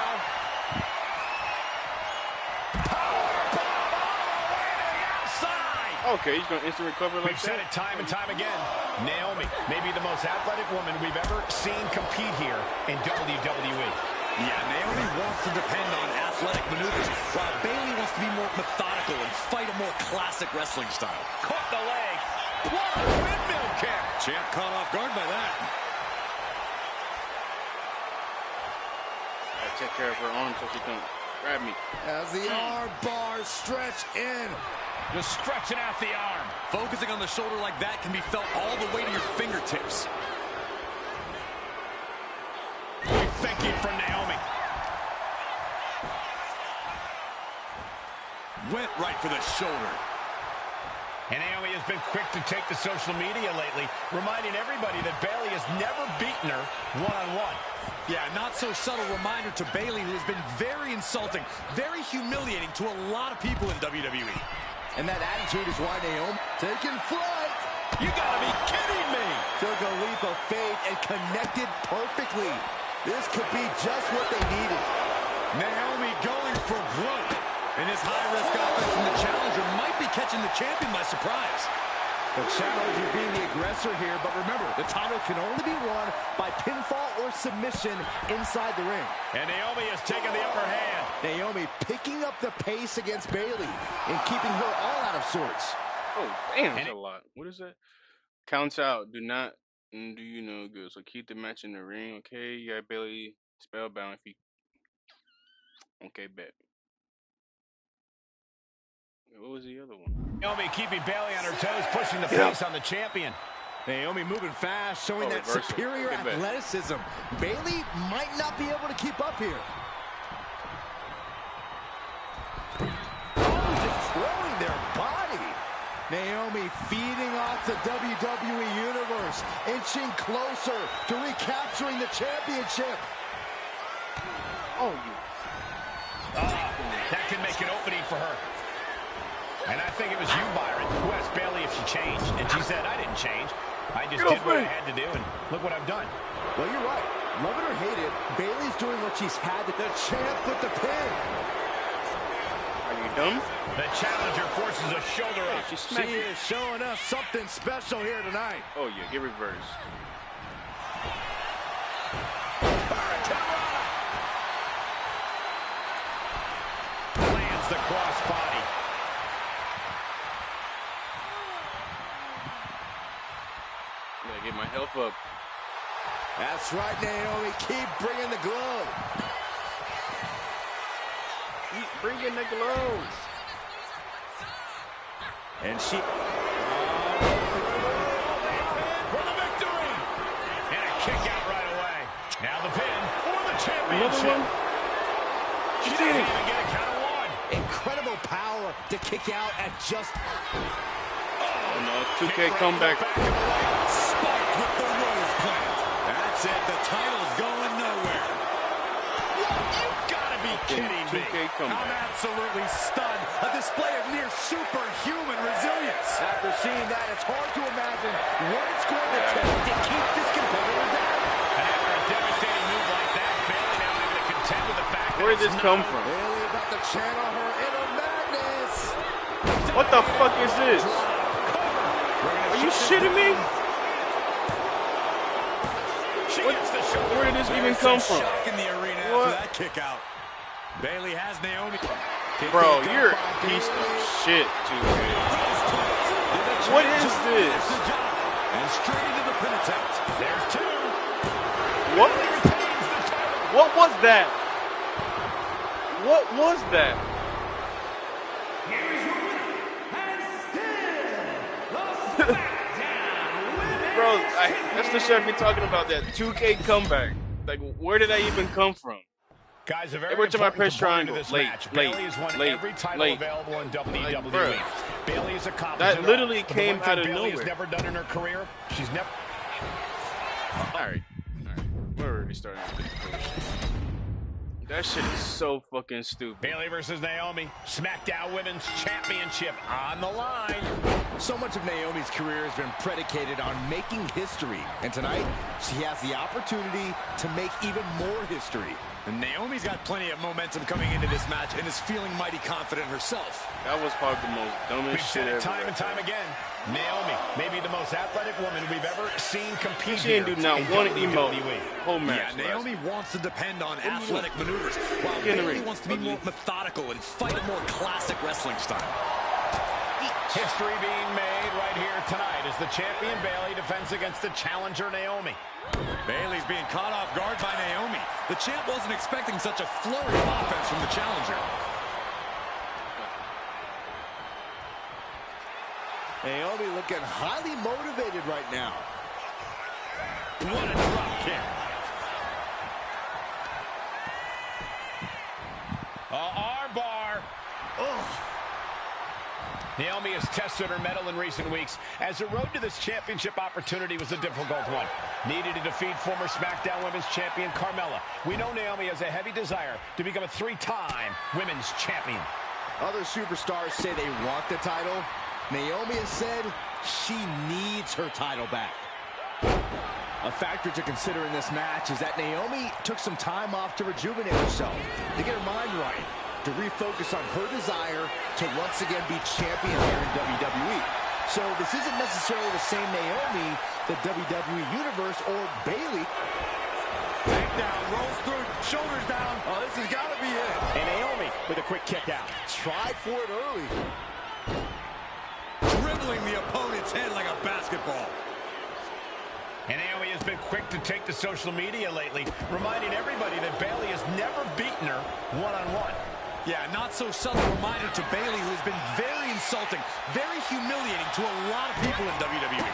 Okay, he's gonna instant recover like We've said that. it time and time again. Naomi may be the most athletic woman we've ever seen compete here in WWE. Yeah, Naomi wants to depend on athletic maneuvers, while Bayley wants to be more methodical and fight a more classic wrestling style. Caught the leg. What a windmill kick. Champ caught off guard by that. I take care of her arm so she can grab me. As the arm bars stretch in. Just stretching out the arm. Focusing on the shoulder like that can be felt all the way to your fingertips. Thinking from Naomi. Went right for the shoulder. And Naomi has been quick to take to social media lately, reminding everybody that Bayley has never beaten her one-on-one. Yeah, not so subtle reminder to Bayley, who has been very insulting, very humiliating to a lot of people in WWE. And that attitude is why Naomi taking flight. You gotta be kidding me! Took a leap of faith and connected perfectly. This could be just what they needed. Naomi going for broke. And this high-risk offense from the challenger might be catching the champion by surprise. The challenger being the aggressor here, but remember, the title can only be won by pinfall or submission inside the ring. And Naomi has taken the upper hand. Naomi picking up the pace against Bayley and keeping her all out of sorts. Oh, damn, that's a lot. What is that? Counts out. Do not do you no good. So keep the match in the ring, okay? You got Bayley spellbound if you... Okay, bet. What was the other one? Naomi keeping Bayley on her toes, pushing the pace on the champion. Naomi moving fast, showing that reversal. superior Good bet. athleticism. Bayley might not be able to keep up here. Oh, just throwing their body. Naomi feeding off the WWE Universe, inching closer to recapturing the championship. Oh, you... That can make an opening for her. And I think it was you, Byron, who asked Bayley if she changed, and she said, I didn't change. I just did what I had to do, and look what I've done. Well, you're right. Love it or hate it, Bayley's doing what she's had to. The champ with the pin. Are you dumb? The challenger forces a shoulder up. She She smacked you. is showing us something special here tonight. Oh, yeah, get reversed. Lands the crossbody. Gotta get my health up. That's right, Naomi. Keep bringing the glow. Keep bringing the glow. And she... For the victory! And a kick out right away. Now the pin for the championship. Another one? She didn't even get a count of one. Incredible power to kick out at just... Oh no, 2K comeback. Spiked with the rose plant. That's it. The title's going nowhere. You've got to be kidding me. 2K comeback. I'm absolutely stunned. A display of near superhuman resilience. After seeing that, it's hard to imagine what it's going to take to keep this competitor down. And after a devastating move like that, Bayley now able to contend with the fact that Where did this come from? Bayley about to channel her inner madness. What the fuck is this? Are you shitting me? Where did this even come from? Shock in the arena after that kick out. Bayley has Naomi. Bro, you're a piece of shit, 2K. What is this? And straight into the pin attempt. There's two. What? What was that? What was that? Here's your winner, and still the SmackDown Bro, that's the shit I've been talking about, that 2K comeback. Like, where did that even come from? Guys, a very Every time I important press component triangle, to this late, match. late, Bayley has won late, every title late. available in WWE. Like, bro, Bayley is accomplished that literally it all. But the came one thing out of Bayley has nowhere. never done in her career. She's never. Alright. We're already starting with this bullshit. That shit is so fucking stupid. Bayley versus Naomi, SmackDown Women's Championship on the line. So much of Naomi's career has been predicated on making history. And tonight, she has the opportunity to make even more history. And Naomi's got plenty of momentum coming into this match and is feeling mighty confident herself. That was probably the most dumbest We've shit said ever. it time and time again. Naomi may be the most athletic woman we've ever seen compete. She didn't do not in one WWE. emote whole match. Yeah, Naomi wants to depend on athletic maneuvers, while Get in the Bayley ring. wants to be more methodical and fight a more classic wrestling style. History being made right here tonight as the champion Bayley defends against the challenger Naomi. Bayley's being caught off guard by Naomi. The champ wasn't expecting such a flurry of offense from the challenger. Naomi looking highly motivated right now. What a drop kick. Arm bar. Naomi has tested her mettle in recent weeks, as the road to this championship opportunity was a difficult one. Needed to defeat former SmackDown Women's Champion Carmella. We know Naomi has a heavy desire to become a three-time Women's Champion. Other superstars say they want the title. Naomi has said she needs her title back. A factor to consider in this match is that Naomi took some time off to rejuvenate herself, to get her mind right, to refocus on her desire to once again be champion here in WWE. So this isn't necessarily the same Naomi the WWE Universe or Bayley. Takedown, rolls through, shoulders down. Oh, this has got to be it. And Naomi with a quick kick out. Tried for it early. Dribbling the opponent's head like a basketball. And Naomi has been quick to take to social media lately, reminding everybody that Bayley has never beaten her one-on-one. Yeah, not so subtle reminder to Bayley, who has been very insulting, very humiliating to a lot of people in WWE.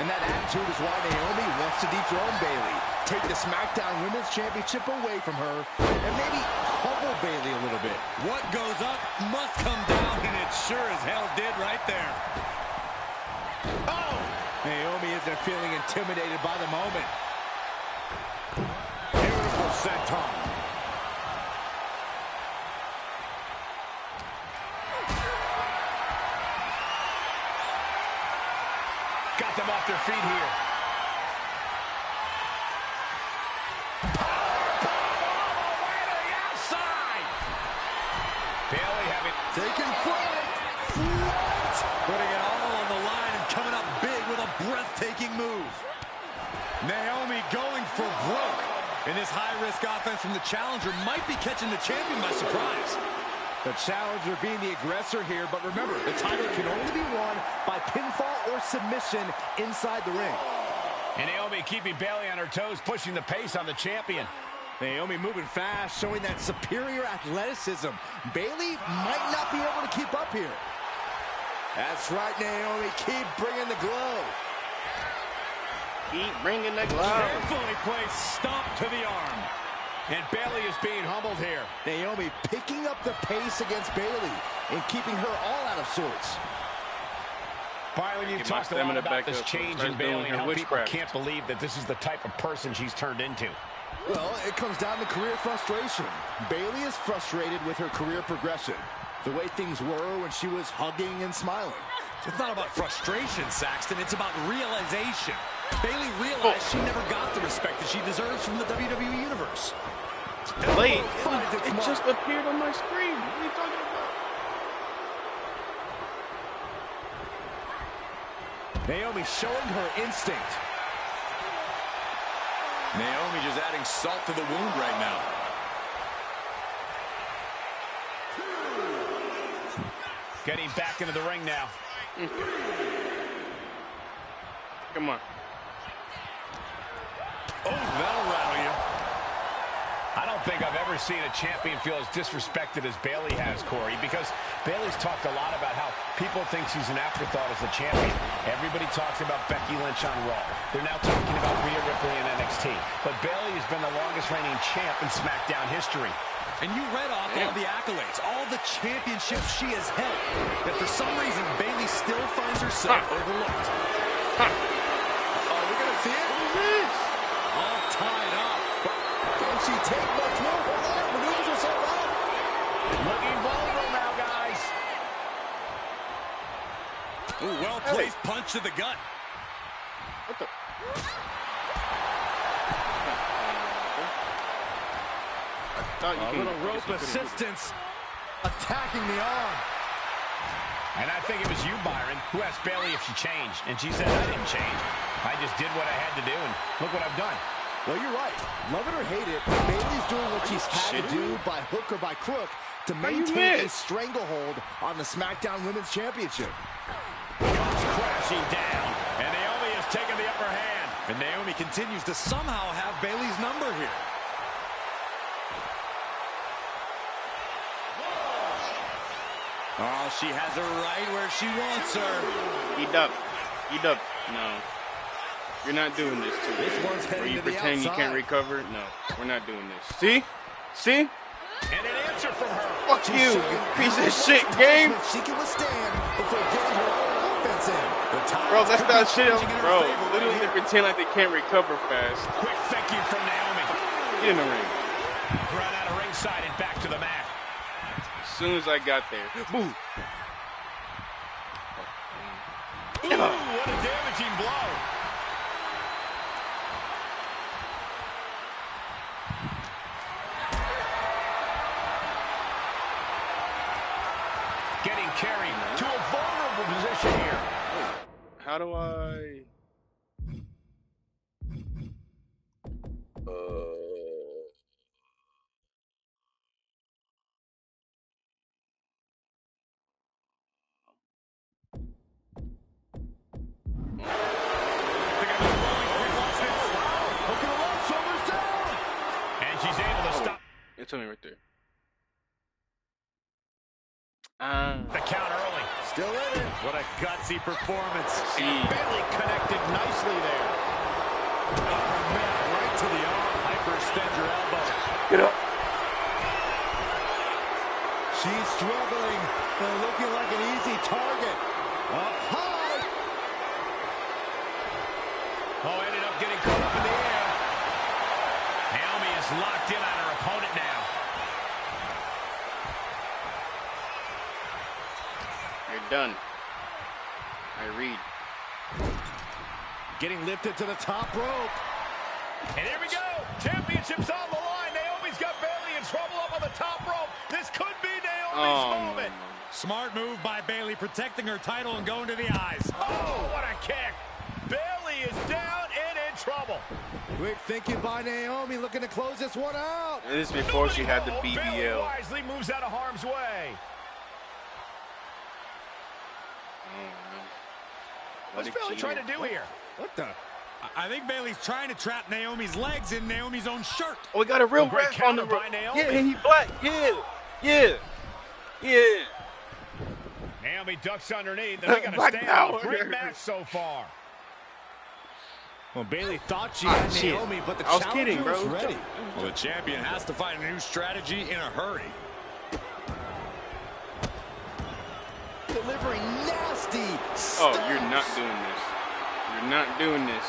And that attitude is why Naomi wants to dethrone Bayley, take the SmackDown Women's Championship away from her, and maybe humble Bayley a little bit. What goes up must come down, and it sure as hell did right there. Oh! Naomi isn't feeling intimidated by the moment. Beautiful senton. Got them off their feet here. Powerbomb all the way to the outside. Bayley having Taking flight! Flight! Putting it all on the line and coming up big with a breathtaking move. Naomi going for broke. And this high-risk offense from the challenger might be catching the champion by surprise. The challenger being the aggressor here, but remember, the title can only be won by pinfall or submission inside the ring. And Naomi keeping Bayley on her toes, pushing the pace on the champion. Naomi moving fast, showing that superior athleticism. Bayley might not be able to keep up here. That's right, Naomi. Keep bringing the glow. Keep bringing the glove. Carefully placed stomp to the arm. And Bayley is being humbled here. Naomi picking up the pace against Bayley and keeping her all out of sorts. Byron, you Get talked a my lot stamina about back this up. change Start in doing Bayley and her how people witchcraft. can't believe that this is the type of person she's turned into. Well, it comes down to career frustration. Bayley is frustrated with her career progression. The way things were when she was hugging and smiling. It's not about frustration, Saxton. It's about realization. Bayley realized she never got the respect that she deserves from the WWE Universe. Late. It just appeared on my screen. What are you talking about? Naomi showing her instinct. Naomi just adding salt to the wound right now. Getting back into the ring now. Come on. Oh, that'll rattle you. I don't think I've ever seen a champion feel as disrespected as Bayley has, Corey, because Bayley's talked a lot about how people think she's an afterthought as a champion. Everybody talks about Becky Lynch on Raw. They're now talking about Rhea Ripley in NXT. But Bayley has been the longest reigning champ in SmackDown history. And you read off all the accolades, all the championships she has held. Yet for some reason, Bayley still finds herself overlooked. Are we going to see it? All tied up. Can she take much more? Hold on, maneuvers herself out. Looking vulnerable now, guys. Ooh, well-placed punch to the gut. What the? A little rope assistance attacking the arm. And I think it was you, Byron, who asked Bayley if she changed. And she said, I didn't change. I just did what I had to do, and look what I've done. Well, you're right. Love it or hate it, Bayley's doing what she's had to do by hook or by crook to maintain a stranglehold on the SmackDown Women's Championship. Comes crashing down, and Naomi has taken the upper hand. And Naomi continues to somehow have Bayley's number here. Oh, she has her right where she wants her. Eat up. Eat up. No. You're not doing this to me. This one's Where heading you to the pretend you can't outside. recover? No. We're not doing this. See? See? And an answer from her. Fuck She's you, showing piece how of much shit game. punishment she can withstand before getting her own offense in. The tides Bro, that's could be not shit. changing in her Bro, favor literally right they here. pretend like they can't recover fast. Quick thank you from Naomi. Get in the ring. Run out of ringside and back to the mat. As soon as I got there. Boom. Ooh, what a damaging blow. Getting carried to a vulnerable position here. How do I... And she's able to stop It's on me right there. the count early. Still in it. What a gutsy performance. See. Bayley connected nicely there. Oh, man, right to the arm. Hyperextend your elbow. Get up. She's struggling and looking like an easy target. Up high. Oh, ended up getting caught up in the air. Naomi is locked in on her opponent now. You're done. I read. Getting lifted to the top rope. And here we go. Championship's on the line. Naomi's got Bayley in trouble up on the top rope. This could be Naomi's moment. Smart move by Bayley, protecting her title and going to the eyes. Oh, what a kick. Bayley is down and in trouble. Quick thinking by Naomi, looking to close this one out. And this is before she had the Bayley BBL. wisely moves out of harm's way. What What's a Bayley cheater. trying to do here? What the? I think Bayley's trying to trap Naomi's legs in Naomi's own shirt. Oh, we got a real great ref on the counter road. by Naomi. Yeah, he black. Yeah. Naomi ducks underneath, and we got to Black stand power. up. Great match so far. Well, Bayley thought she had shit. Naomi, but the I was challenger kidding, bro. was ready. Well, the champion has to find a new strategy in a hurry. Delivering nasty Oh, stunts. you're not doing this. You're not doing this.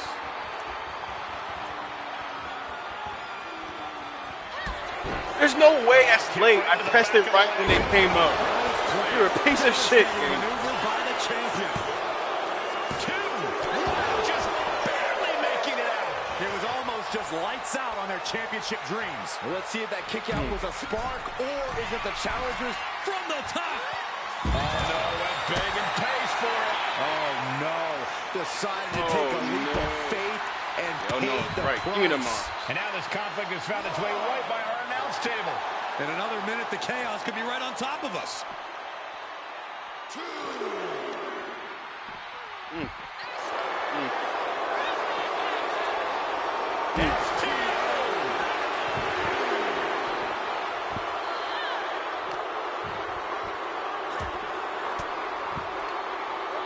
There's no way that's late. I pressed it right when they came up. You're a piece of shit, man. Maneuver by the champion. Just barely making it out. It was almost just lights out on their championship dreams. Well, let's see if that kick out was a spark, or is it the challengers From the top. Oh, no, went big and pays for it. Oh no, decided to take a leap of faith and Oh paid no, the right. price. Give me the mark. And now this conflict has found its way right by our announce table. In another minute, the chaos could be right on top of us.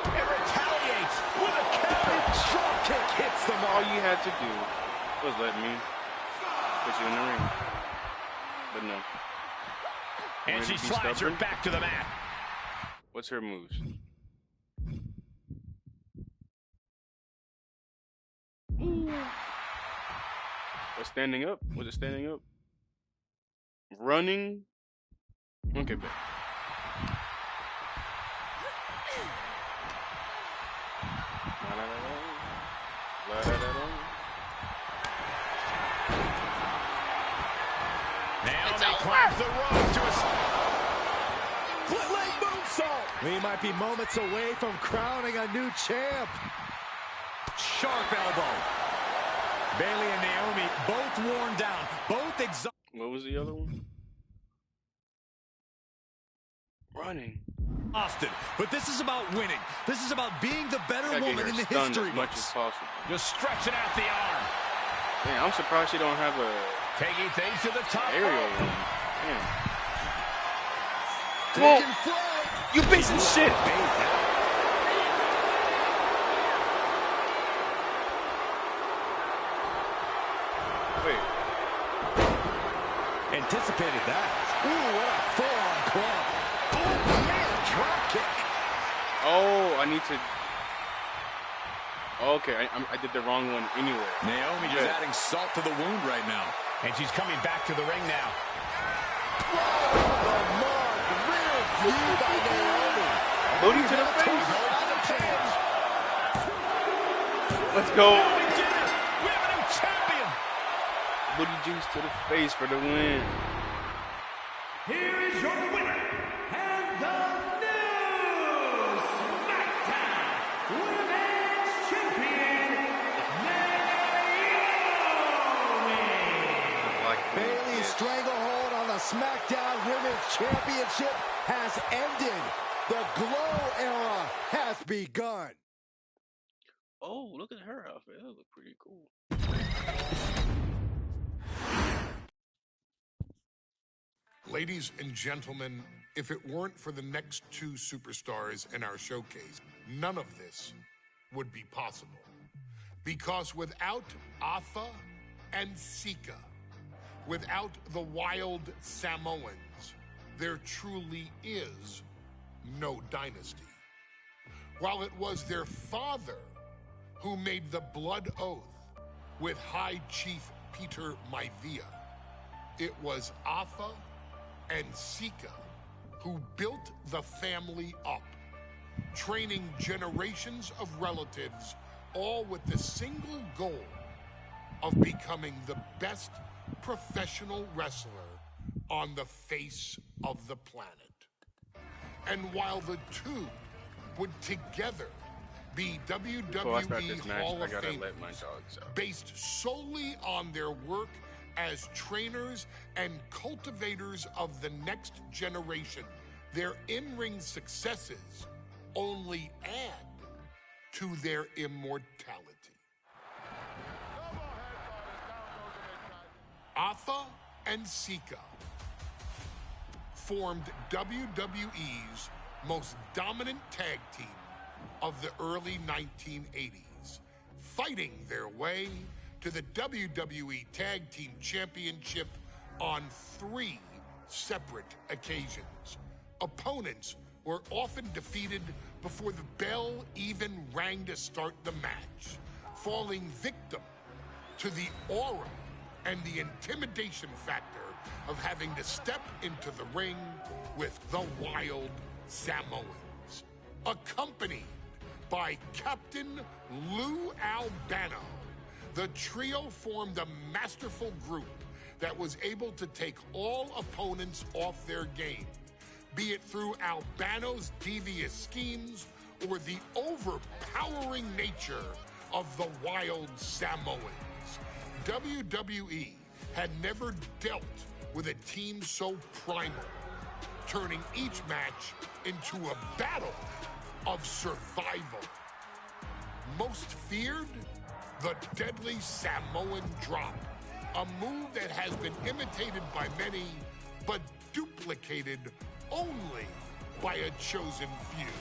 It retaliates with a counter. Drop kick hits the All mark. you had to do was let me put you in the ring. But no. And Wanted she to be slides her stubborn? back to the mat. What's her moves? What's standing up? Was it standing up? Running? Okay, bet. Naomi climbs the ropes to a Split leg moonsault. We might be moments away from crowning a new champ. Sharp elbow. Bayley and Naomi both worn down, both exhausted. What was the other one? Running. But this is about winning. This is about being the better Gotta get woman her in the stunned history as much as books. possible. just stretching out the arm. Man, I'm surprised she don't have a Taking things to the top. aerial rope. one. Man. Taking flight. You piece of shit! Wait. Anticipated that. Ooh, what a forearm club. Oh, man, drop kick. Oh, I need to. Okay, I did the wrong one anyway. Naomi just Good. adding salt to the wound right now. And she's coming back to the ring now. The mark. Real view by Naomi. Booty to the face. Let's go. We did it. We have a new champion. Booty juice to the face for the win. Here is your winner, and the new SmackDown Women's Champion, Naomi. Like Bayley's stranglehold on the SmackDown Women's Championship has ended. The Glow era has begun. Oh, look at her outfit. That looks pretty cool. Ladies and gentlemen, if it weren't for the next two superstars in our showcase, none of this would be possible. Because without Atha and Sika, without the Wild Samoans, there truly is no dynasty. While it was their father who made the blood oath with High Chief Peter Maivia, it was Atha and Sika who built the family up, training generations of relatives, all with the single goal of becoming the best professional wrestler on the face of the planet. And while the two would together be Before I start WWE this match, Hall I of gotta Famers, let my dogs out. based solely on their work as trainers and cultivators of the next generation, their in-ring successes only add to their immortality. Alpha and Sika formed WWE's most dominant tag team of the early 1980s, fighting their way to the WWE Tag Team Championship on 3 separate occasions. Opponents were often defeated before the bell even rang to start the match, falling victim to the aura and the intimidation factor of having to step into the ring with the Wild Samoans. Accompanied by Captain Lou Albano, the trio formed a masterful group that was able to take all opponents off their game, be it through Albano's devious schemes or the overpowering nature of the Wild Samoans. WWE had never dealt with a team so primal, turning each match into a battle of survival. Most feared, the deadly Samoan drop, a move that has been imitated by many, but duplicated only by a chosen few.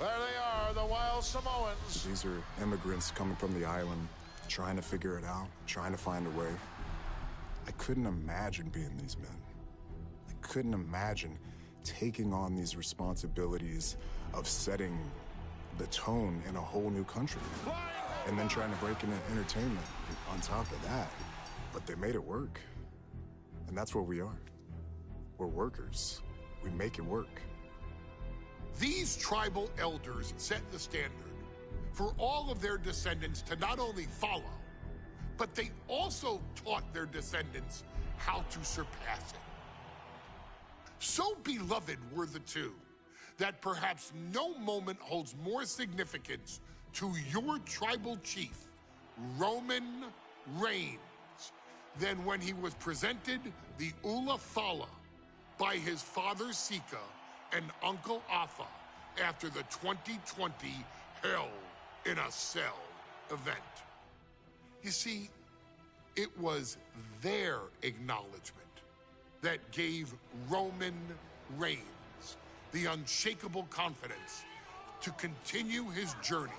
There they are, the Wild Samoans. These are immigrants coming from the island, trying to figure it out, trying to find a way. I couldn't imagine being these men. I couldn't imagine taking on these responsibilities of setting the tone in a whole new country. And then trying to break into entertainment on top of that. But they made it work. And that's what we are. We're workers. We make it work. These tribal elders set the standard for all of their descendants to not only follow, but they also taught their descendants how to surpass it. So beloved were the two that perhaps no moment holds more significance to your tribal chief, Roman Reigns, than when he was presented the Ula Fala by his father Sika and Uncle Afa after the 2020 Hell in a Cell event. You see, it was their acknowledgement that gave Roman Reigns the unshakable confidence to continue his journey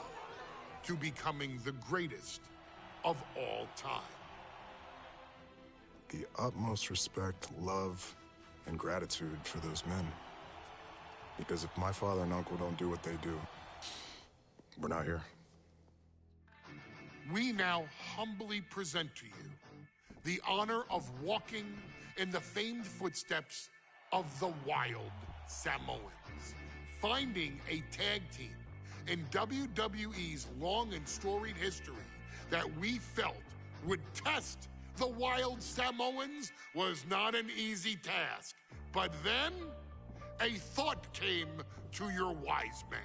to becoming the greatest of all time. The utmost respect, love, and gratitude for those men. Because if my father and uncle don't do what they do, we're not here. We now humbly present to you the honor of walking in the famed footsteps of the Wild Samoans, finding a tag team in WWE's long and storied history that we felt would test the Wild Samoans was not an easy task. But then, a thought came to your wise man.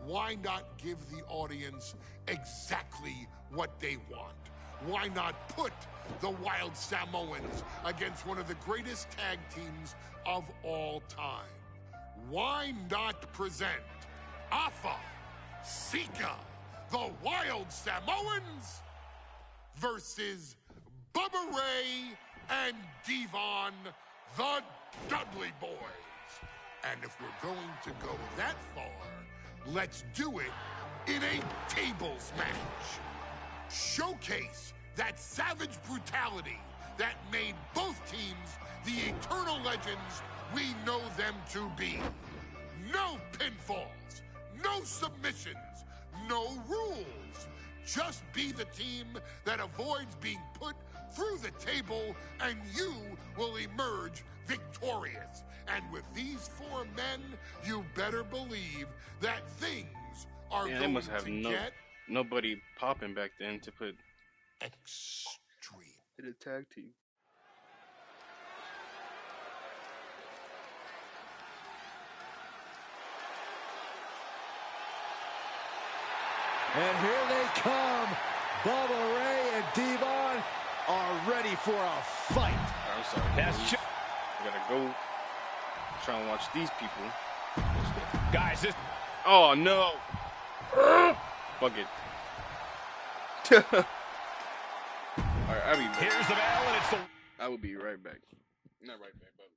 Why not give the audience exactly what they want? Why not put the Wild Samoans against one of the greatest tag teams of all time? Why not present Afa, Sika, the Wild Samoans versus Bubba Ray and Devon, the Dudley Boys? And if we're going to go that far, let's do it in a tables match. Showcase that savage brutality that made both teams the eternal legends we know them to be. No pinfalls, no submissions, no rules. Just be the team that avoids being put through the table, and you will emerge victorious. And with these 4 men, you better believe that things are Yeah, they going must have to get nobody popping back then to put extreme. in a tag team. And here they come. Bubba Ray and Devon are ready for a fight. I'm sorry. I gotta go try and watch these people. Guys, this... Oh, no. Fuck it. Alright, I'll be back. Here's the bell, and it's the... I will be right back. Not right back, but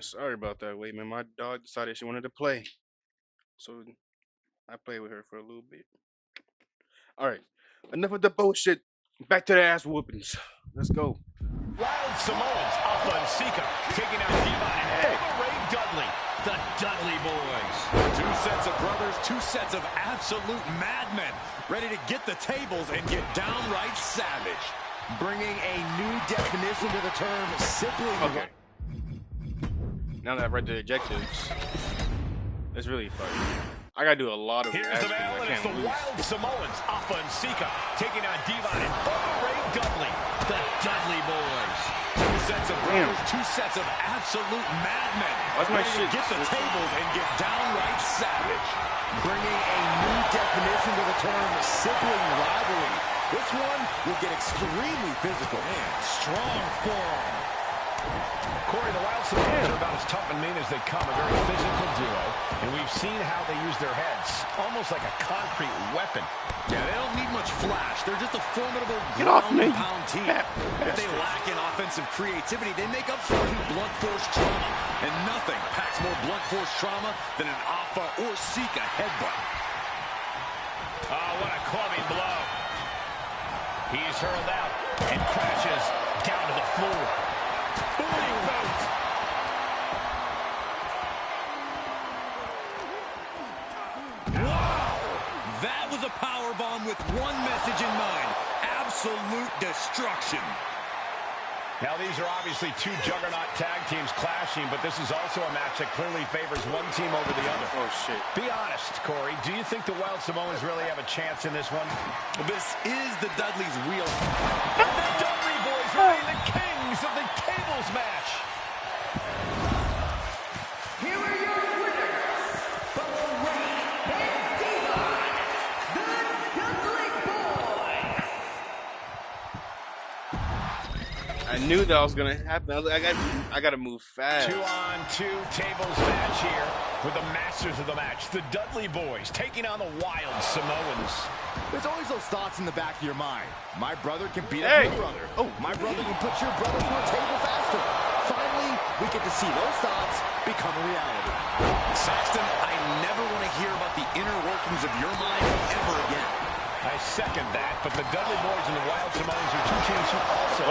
Sorry about that, wait, man. My dog decided she wanted to play, so I played with her for a little bit. All right, enough of the bullshit. Back to the ass whoopings. Let's go. Wild Samoans, Alpha and Sika, taking out Devon and Ray Dudley, the Dudley Boys. Two sets of brothers, two sets of absolute madmen, ready to get the tables and get downright savage. Bringing a new definition to the term sibling. Okay. Now that I've read the objectives, it's really fun. I gotta do a lot of Here's asking. the battle, I and it's can't the lose. Wild Samoans, Alpha and Sika, taking out Devon and Ray Dudley, the Dudley Boys. Two sets of brothers, two sets of absolute madmen, Why's my ready to shit get the switching? tables and get downright savage. Bringing a new definition to the term sibling rivalry. This one will get extremely physical. Man, strong forearm. Corey, the Wild Samoans are about as tough and mean as they come, a very physical duo, and we've seen how they use their heads, almost like a concrete weapon. Yeah, they don't need much flash. They're just a formidable Get off me. ground-and-pound team. If they lack in offensive creativity, they make up for it in blunt force trauma. And nothing packs more blunt force trauma than an Alpha or Sika headbutt. Oh, what a clubbing blow. He's hurled out and crashes down to the floor. Booty boot. Wow! That was a powerbomb with one message in mind. Absolute destruction. Now, these are obviously two juggernaut tag teams clashing, but this is also a match that clearly favors one team over the other. Oh shit. Be honest, Corey. Do you think the Wild Samoans really have a chance in this one? Well, this is the Dudley's wheel. The Dudley Boys reign the kings of the tables match. Here are your winners, from the ring and Devon, the Dudley Boys. I knew that was gonna happen. I gotta move fast. 2-on-2 tables match here with the masters of the match, the Dudley Boys, taking on the Wild Samoans. There's always those thoughts in the back of your mind. My brother can beat Hey. up your brother. Oh. My brother can put your brother through a table faster. Finally, we get to see those thoughts become a reality. Saxton, I never want to hear about the inner workings of your mind ever again. I second that, but the Dudley Boys and the Wild Samoans are two teams who also...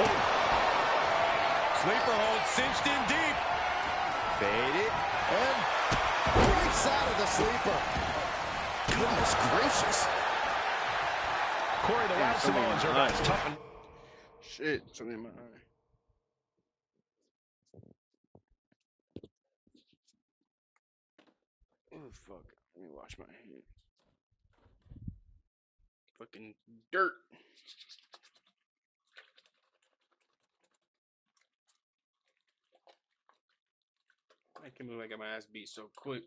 Sleeper hold cinched in deep. Fade it, and breaks out of the sleeper. Goodness gracious. Corey, the Wild something Samoans are in about my as eye. tough and... Shit, something in my eye. Oh fuck. Let me wash my hands. Fucking dirt. I can't believe I got my ass beat so quick.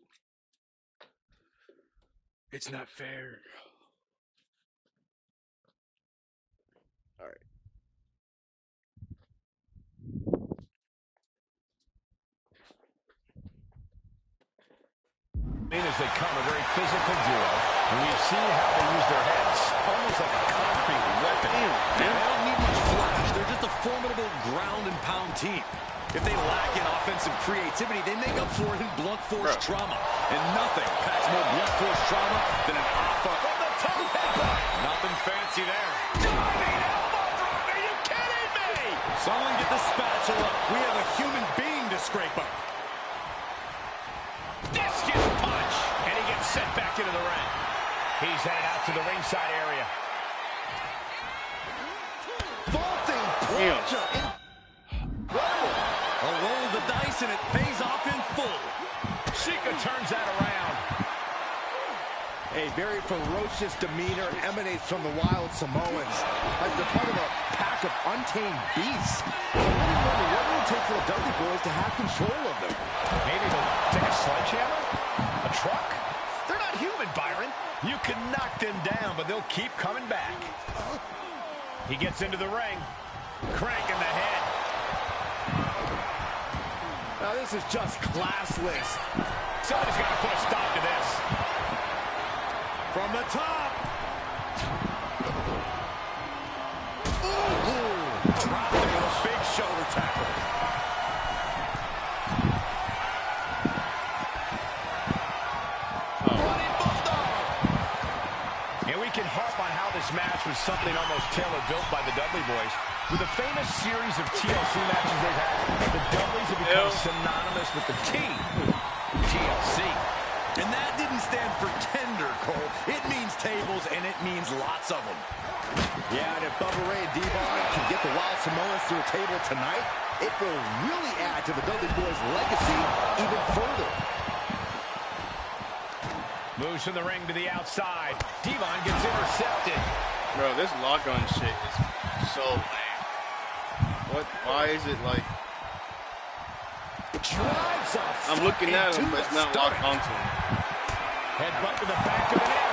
It's not fair. Alright. As they come, a very physical duo, and we've seen how they use their heads, almost like a concrete weapon. They don't need much flash. They're just a formidable ground and pound team. If they lack in offensive creativity, they make up for it in blunt force trauma. And nothing packs more blunt force trauma than an Alpha from the top headbutt. Nothing fancy there. Diving elbow drop, are you kidding me? Someone get the spatula. We have a human being to scrape up. Discus punch, and he gets sent back into the ring. He's headed out to the ringside area. Vaulting plunger. Incredible. A roll of the dice, and it pays off in full. Sika turns that around. A very ferocious demeanor emanates from the Wild Samoans. Like they're part of a pack of untamed beasts. I really wonder what it would take for the Dudley Boys to have control of them. Maybe they'll take a sledgehammer? A truck? They're not human, Byron. You can knock them down, but they'll keep coming back. He gets into the ring. Cranking the head. Now this is just classless. Somebody's got to put a stop to this. From the top. Ooh. Dropping a big shoulder tackle. is something almost tailor-built by the Dudley Boys. With the famous series of TLC matches they've had, the Dudleys have become synonymous with the T, TLC. And that didn't stand for tender, Cole. It means tables, and it means lots of them. Yeah, and if Bubba Ray and Devon can get the Wild Samoans to a table tonight, it will really add to the Dudley Boys' legacy even further. Moves from the ring to the outside. Devon gets intercepted. Bro, this lock-on shit is so lame. What? Why is it like... I'm looking at him, but it's not locked onto him. Headbutt to the back of the neck.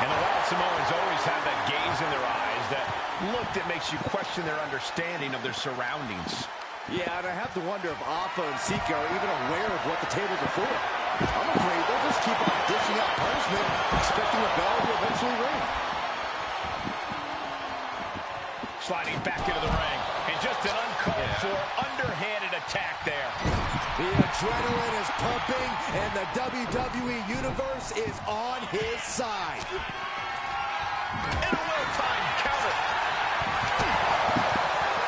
And the Wild Samoans always have that gaze in their eyes, that look that makes you question their understanding of their surroundings. Yeah, and I have to wonder if Alpha and Sika are even aware of what the tables are for. I'm afraid they'll just keep on dishing out punishment, expecting the bell to eventually ring. Sliding back into the ring, and just an uncalled for underhanded attack there. The adrenaline is pumping, and the WWE Universe is on his side. And a well-timed counter.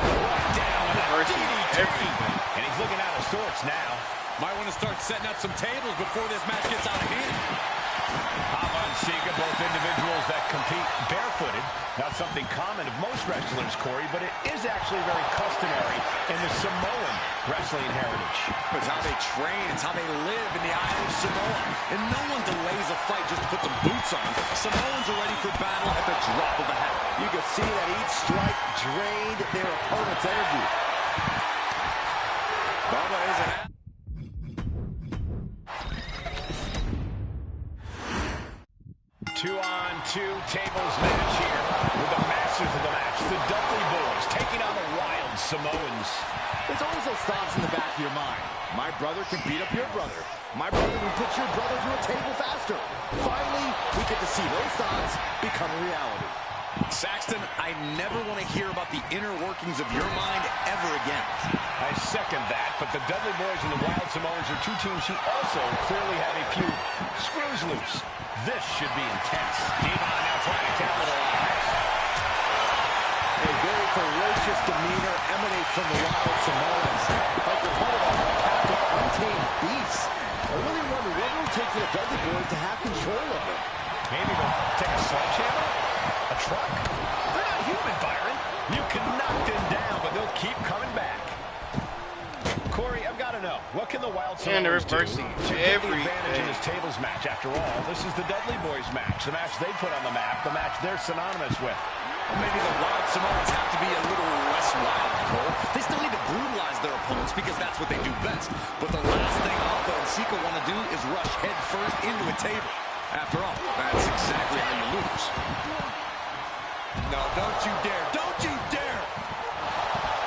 Right down with a DDT. And he's looking out of sorts now. Might want to start setting up some tables before this match gets out of hand. Hava and Sika, both individuals that compete barefooted. Not something common of most wrestlers, Corey, but it is actually very customary in the Samoan wrestling heritage. It's how they train. It's how they live in the Isle of Samoa. And no one delays a fight just to put some boots on. Samoans are ready for battle at the drop of a hat. You can see that each strike drained their opponent's energy. Bubba is an... 2-on-2 tables match here with the masters of the match, the Dudley Boys, taking on the Wild Samoans. There's always those thoughts in the back of your mind. My brother can beat up your brother. My brother can put your brother through a table faster. Finally, we get to see those thoughts become a reality. Saxton, I never want to hear about the inner workings of your mind ever again. I second that, but the Dudley Boys and the Wild Samoans are two teams who also clearly have a few screws loose. This should be intense. Devon now trying to capitalize. A very ferocious demeanor emanates from the Wild Samoans. Like they're part of a pack of untamed beasts. I really wonder what it will take for the Dudley Boys to have control of them. Maybe they'll take a sledgehammer? A truck? They're not human, Byron. You can knock them down, but they'll keep coming back. Corey, I've got to know, what can the Wild Samoans do to get the advantage in this tables match? After all, this is the Dudley Boys match, the match they put on the map, the match they're synonymous with. Well, maybe the Wild Samoans have to be a little less wild, Cole. They still need to brutalize their opponents because that's what they do best. But the last thing Alpha and Sika want to do is rush head first into a table. After all, that's exactly how you lose. No, don't you dare. Don't you dare!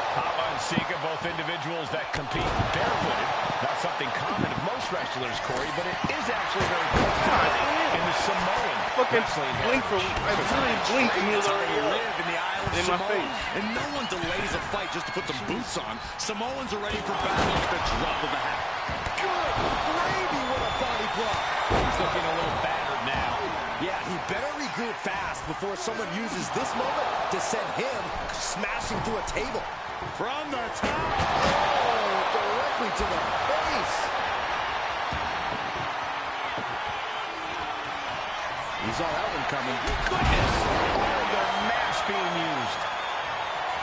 Hava and Sika, both individuals that compete barefooted. Not something common of most wrestlers, Corey, but it is actually very customary in the Samoan wrestling blink for I literally blinked and he was already live in the Isle of in my Samoa. face. And no one delays a fight just to put some boots on. Samoans are ready for battle at the drop of a hat. Good gravy, what a body block. He's looking a little battered now. Yeah, he better regroup fast before someone uses this moment to send him smashing through a table. From the top. Oh, directly to the face. He saw that one coming. Goodness. Oh, the mask being used.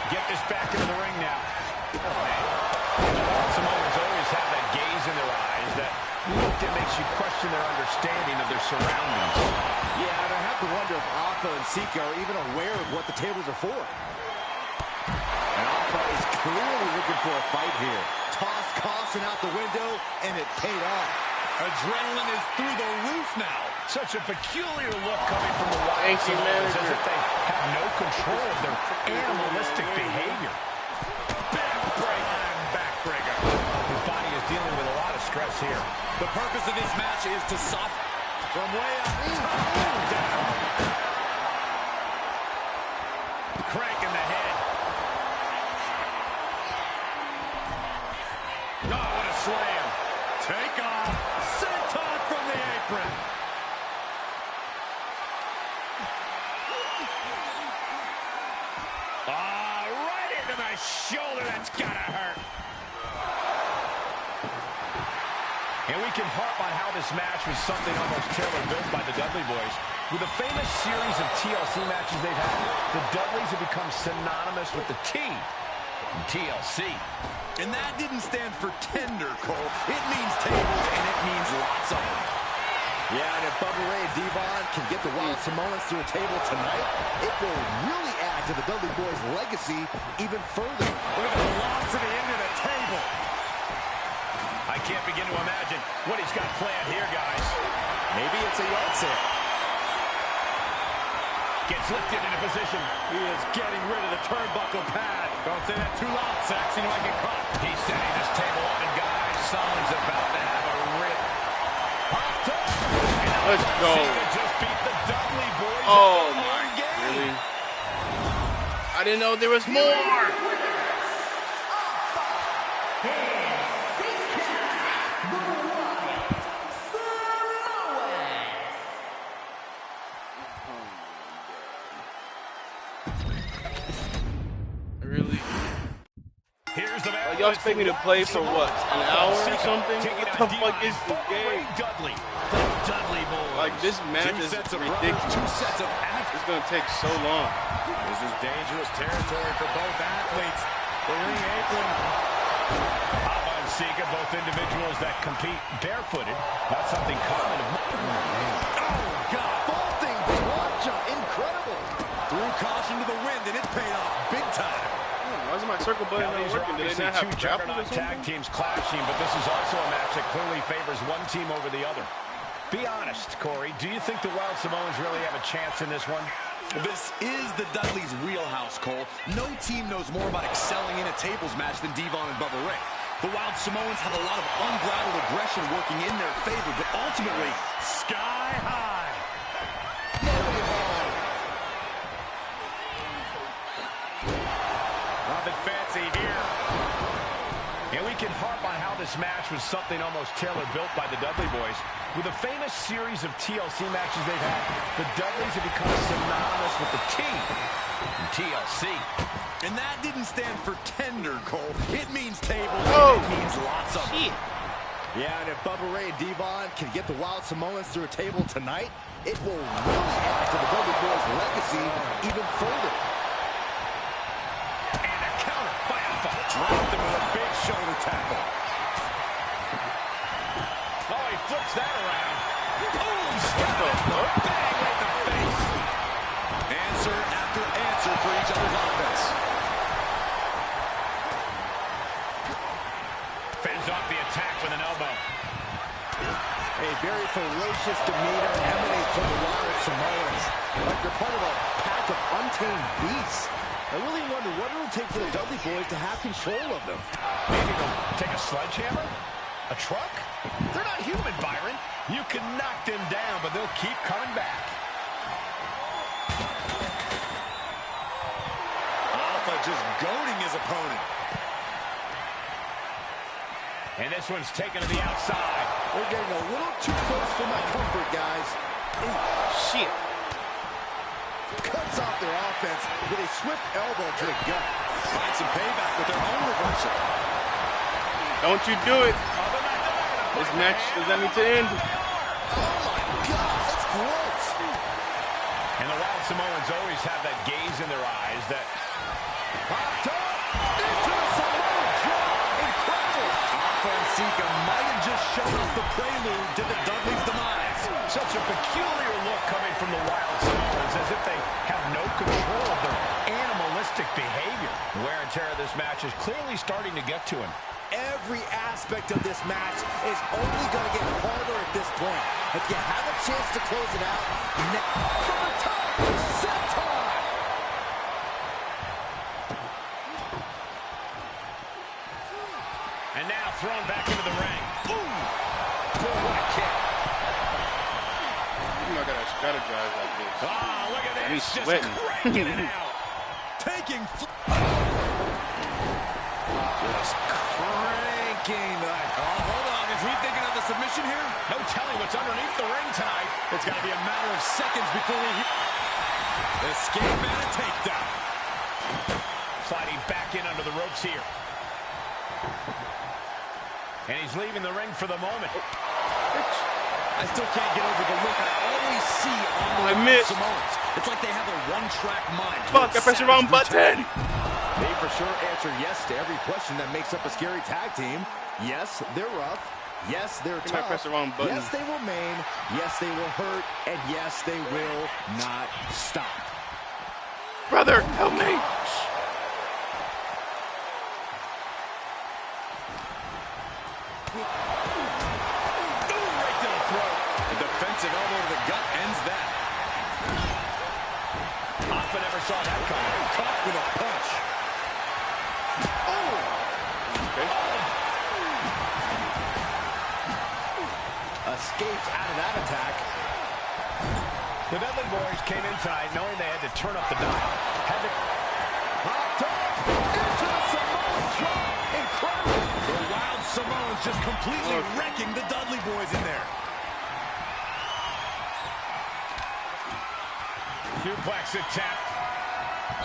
Get this back into the ring now. Samoans always have that gaze in their eyes, that look that makes you question their understanding of their surroundings. Yeah, and I have to wonder if Alpha and Sika are even aware of what the tables are for. And Alpha is clearly looking for a fight here. Tossed caution out the window, and it paid off. Adrenaline is through the roof now. Such a peculiar look coming from the Wild Samoans, as if they have no control of their animalistic behavior. Backbreaker. His body is dealing with a lot of stress here. The purpose of this match is to soften From way up. Down. Crank in the head. Oh, what a slam. take off. Senton from the apron. shoulder, that's gotta hurt. And we can harp on how this match was something almost tailor-built by the Dudley Boys. With a famous series of TLC matches they've had, the Dudleys have become synonymous with the T in TLC. And that didn't stand for tender, Cole. It means tables, and it means lots of them. Yeah, and if Bubba Ray and Devon can get the Wild Samoans through a table tonight, it will really add to the Dudley Boys' legacy even further. Look at the velocity into the table. I can't begin to imagine what he's got planned here, guys. Maybe it's a yard sale. Gets lifted into position. He is getting rid of the turnbuckle pad. Don't say that too loud, Saxon. You might get caught. He's setting this table up, and guys, someone's about to have a rip. Let's go. Just beat the Dudley Boys. Oh my, really? I didn't know there was more. Really? Here's the Like, y'all expect me to play for what, an hour or something? What the fuck is this game? Dudley. The Dudley Boys. Like, this match is ridiculous. Two sets of athletes. It's gonna take so long. This is dangerous territory for both athletes. The ring apron. Papa and Sika, both individuals that compete barefooted. Not something common. Oh, God. Vaulting plancha. Incredible. Threw caution to the wind, and it paid off big time. Why is my circle button Now, not these are working? Did they obviously not have two grapple or juggernaut tag something? teams clashing, but this is also a match that clearly favors one team over the other. Be honest, Corey. Do you think the Wild Samoans really have a chance in this one? This is the Dudleys' wheelhouse, Cole. No team knows more about excelling in a tables match than Devon and Bubba Ray. The Wild Samoans have a lot of unbridled aggression working in their favor, but ultimately, Sky high. Nothing fancy here. And we can harp on how this match was something almost tailor-built by the Dudley Boys. With a famous series of TLC matches they've had, the Dudleys have become synonymous with the T in TLC. and that didn't stand for tender, Cole. It means tables, Oh, and it means lots of them. Yeah, and if Bubba Ray and Devon can get the Wild Samoans through a table tonight, it will really add to the Dudley Boys' legacy even further. And a counter by Alpha. Dropped him with a big shoulder tackle. Oh, he flips that around. Boom! Step up. Bang right in the face. Answer after answer for each other's offense. Fends off the attack with an elbow. A very ferocious demeanor emanates from the Wild Samoans, like they're part of a pack of untamed beasts. I really wonder what it'll take for the Dudley Boys to have control of them. Maybe they'll take a sledgehammer? A truck? They're not human, Byron. You can knock them down, but they'll keep coming back. Alpha just goading his opponent. And this one's taken to the outside. We're getting a little too close for my comfort, guys. Ooh, shit. Cuts off their offense with a swift elbow to the gut. Find some payback with their own reversal. Don't you do it. This match does not need to end. Oh, my God, that's gross. And the Wild Samoans always have that gaze in their eyes that... Popped up into the Samoan drop. Incredible. Alpha and Sika might have just shown us the prelude to the Dudley's demise. Such a peculiar look coming from the Wild Samoans, as if they have no control of their animalistic behavior. Wear and tear of this match is clearly starting to get to him. Every aspect of this match is only going to get harder at this point. If you have a chance to close it out, now from the top, set time. And now thrown back into the ring. Boom! Boom, what a kick. You know I gotta strategize like this. Ah, look at this. He's Just sweating. cranking it out. Taking... Just cranking that. Oh, hold on. Is he thinking of the submission here? No telling what's underneath the ring tonight. It's got to be a matter of seconds before we... Escape and a takedown. Sliding back in under the ropes here. And he's leaving the ring for the moment. I still can't get over the look I always see on the Samoans. It's like they have a one-track mind. Fuck, I pressed the wrong button. They for sure answer yes to every question that makes up a scary tag team. Yes, they're rough. Yes, they're tough. I pressed the wrong button. Yes, they will maim. Yes, they will hurt. And yes, they will not stop. Brother, help me. Right to the throat. A defensive elbow to the gut ends that. Hoffa never saw that coming. Caught with a punch. Oh! Okay. Escapes out of that attack. The Dudley Boys came in tonight knowing they had to turn up the dial. Had to... Hot top into the Samoan drop. Incredible. The Wild Samoans just completely wrecking the Dudley Boys in there. Suplex attempt.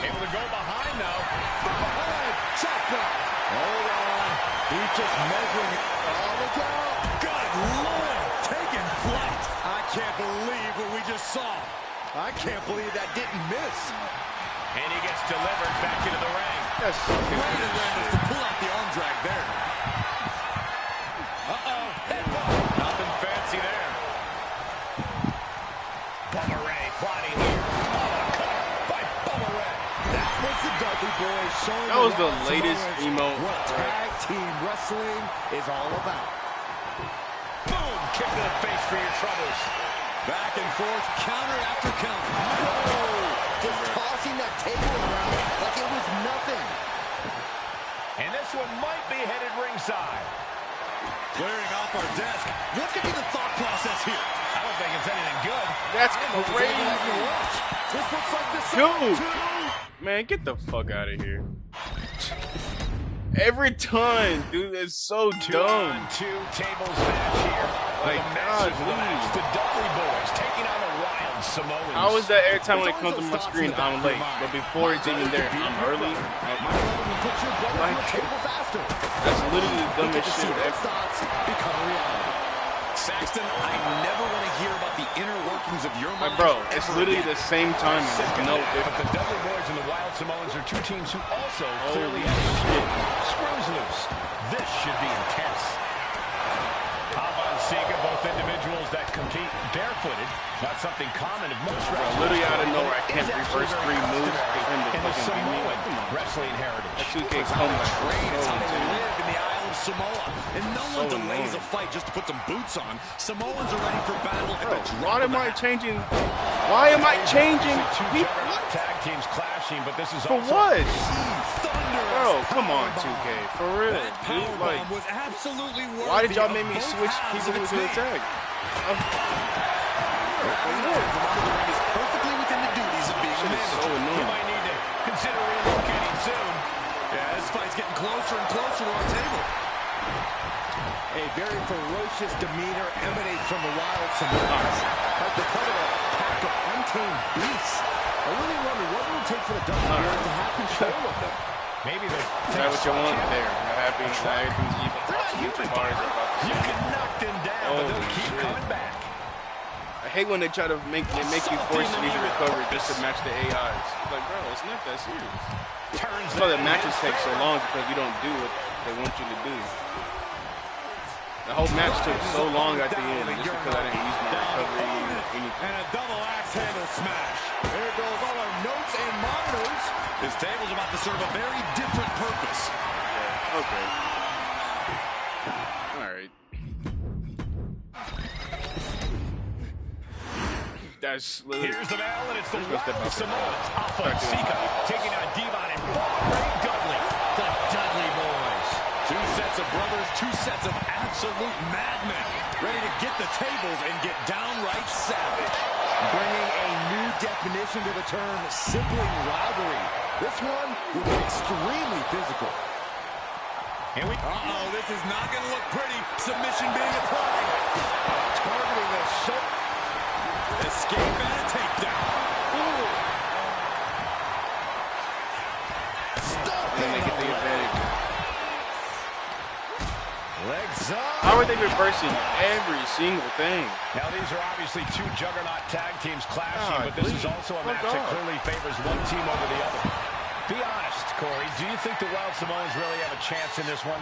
Able to go behind now. From behind. Chop block. Hold on. He's just measuring it. Oh, look out. Good Lord. Taking flight. I can't believe what we just saw. I can't believe that didn't miss. And he gets delivered back into the ring. That's Great awareness to pull out the arm drag there. Uh-oh. Headbutt. Nothing fancy there. Bubba Ray plotting here. Oh, cut by Bubba Ray. That was the Dudley Boys showing That was the Wild latest Samoans emote. what tag team wrestling is all about. Boom! Kick to the face for your troubles. Back and forth, counter after counter. Just tossing that table around like it was nothing. And this one might be headed ringside. Clearing off our desk. What could be the thought process here? I don't think it's anything good. That's Crazy. crazy. This looks like the Dude. Man, get the fuck out of here. Every time, dude, it's so dumb. 2-on-2 tables match here. Like, the masters of the God, match, the Dudley Boys taking on the Wild Samoans. How is that every time when it comes to my screen, I'm late? But before it's even there, I'm early. Put your brother on the table faster. That's literally the dumbest shit Those ever. thoughts become a reality. Saxton, I never want to hear about the inner workings of your mind. Like, bro, it's literally the same timing. It's no But different. the Dudley Boys and the Wild Samoans are two teams who also clearly Holy have shit. screws loose. This should be intense. Hava and Sika, both individuals that compete barefooted. Not something common of most wrestlers. Literally out of nowhere, I can't Is actually reverse very 3 moves customary for him to in the fucking beat me. Samoan Come on. wrestling heritage. That 2K comeback. Train is how they So live in the Isle of Samoa. And no one So delays a annoying. fight just to put some boots on. Samoans are ready for battle at Bro, the drop why of am the I hat. changing? Why am I changing? Two People? juggernaut tag teams clashing, but this is For also what? Thunderous Bro, come on, powerbomb. 2K. For real, That dude. Like, powerbomb was absolutely worthy. why did y'all of make me both switch halves people of its to name. attack? The ring is perfectly within the duties of being a Shit is manager. so you annoying. might need to consider relocating soon. Yeah, this fight's getting closer and closer to our table. A very ferocious demeanor emanates from the Wild Samoans. Like the cover of a pack of untamed beasts. I really wonder what it would take for the Dudley Boys to have control of them. Maybe the Is that what you want? There. You're happy. Now everything's even. Future bars are about to you see. can knock them down, but they'll Holy keep shit. coming back. I hate when they try to make you force me to recover just to match the AIs. Like, bro, it's not that serious. Turns That's why the matches take so long because you don't do what they want you to do. The whole match took so long at the end just because I didn't use my recovery or anything. And a double axe handle smash. There goes all our notes and monitors. This table's about to serve a very different purpose. Okay. Alright. That's literally. Here's the bell, and it's the Let's go step Wild out there. Samoans. Alpha Start doing Sika that. taking out Devon and Ray Dudley. The Dudley Boys. Two sets of brothers, two sets of absolute madmen, ready to get the tables and get downright savage. Bringing a new definition to the term sibling rivalry. This one will be extremely physical. And we Uh-oh, this is not going to look pretty. Submission being applied. Targeting the shoulder. Escape and a takedown. Stop! Legs up. How are they reversing every single thing? Now, these are obviously two juggernaut tag teams clashing, but this is also a match that clearly favors one team over the other. Be honest, Corey, do you think the Wild Samoans really have a chance in this one?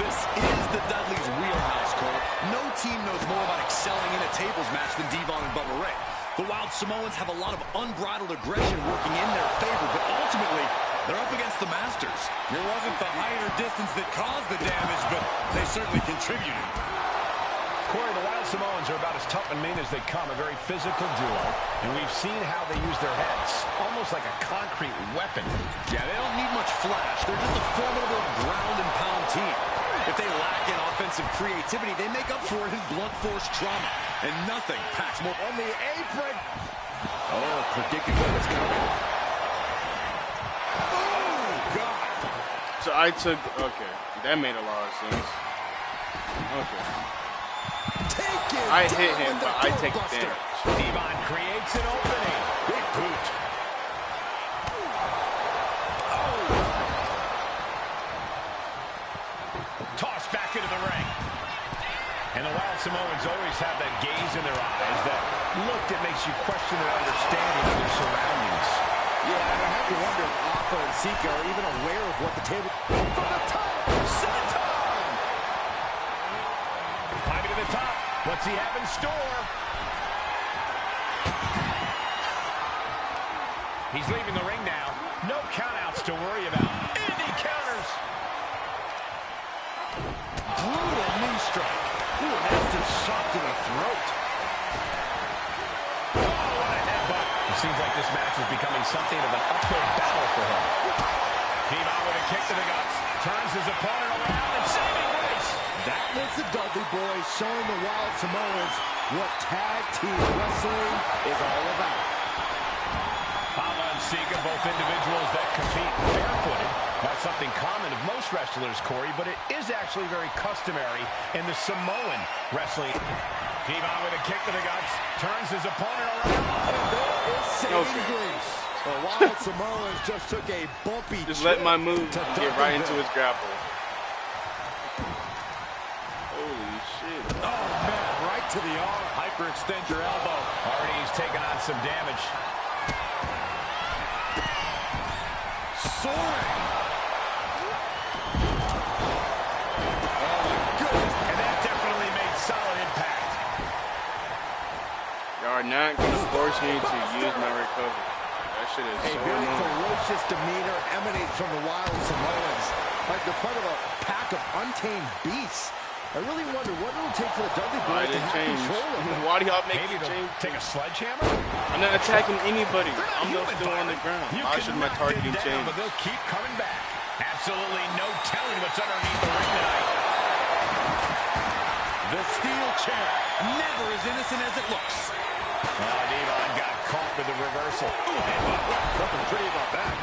This is the Dudley's wheelhouse, Cole. No team knows more about excelling in a tables match than Devon and Bubba Ray. The Wild Samoans have a lot of unbridled aggression working in their favor, but ultimately, they're up against the Masters. It wasn't the height or distance that caused the damage, but they certainly contributed. Corey, the Wild Samoans are about as tough and mean as they come, a very physical duo, and we've seen how they use their heads, almost like a concrete weapon. Yeah, they don't need much flash. They're just a formidable ground and pound team. If they lack in offensive creativity, they make up for it in blunt force trauma, and nothing packs more On the apron. Oh, predicted what was coming. Oh, God. So I took, okay, that made a lot of sense. Okay. I hit him, but I take damage. Devon creates an opening. Big boot. Oh. Tossed back into the ring. And the Wild Samoans always have that gaze in their eyes, that look that makes you question their understanding of their surroundings. Yeah, and I have to wonder if Alpha and Sika are even aware of what the table... From the top! Senton! Climbing to the top. What's he have in store? He's leaving the ring now. No countouts to worry about. And he counters. Brutal knee strike. Ooh, nasty shot to the throat. Oh, what a headbutt. It seems like this match is becoming something of an uphill battle for him. Devon with a kick to the guts. Turns his opponent around and saving grace. That was the Dudley Boys showing the Wild Samoans what tag team wrestling is all about. Alpha and Sika, both individuals that compete barefooted. Not something common of most wrestlers, Corey, but it is actually very customary in the Samoan wrestling. Devon with a kick to the guts. Turns his opponent around. And there is saving grace. The Wild Samoans just took a bumpy Just let my move to get right into Dudleyville. his grapple. Holy shit. Oh, man, right to the arm. Hyperextend your elbow. Already he's taken on some damage. Soaring. And that definitely made solid impact. Y'all are not going to force me to use my recovery. That shit is A so very annoying. ferocious demeanor emanates from the Wild Samoans. Like they're part of a pack of untamed beasts. I really wonder what it'll take for the Dudley Why Boys did to it have change? control of them. Why do y'all make Maybe it they'll change? take a sledgehammer? I'm not attacking anybody. I'm Human still on the fighter. ground. You Why should my can knock targeting them down, change? but they'll keep coming back. Absolutely no telling what's underneath the ring tonight. The steel chair, never as innocent as it looks. Oh, Devon got caught with the reversal. Nothing pretty about that.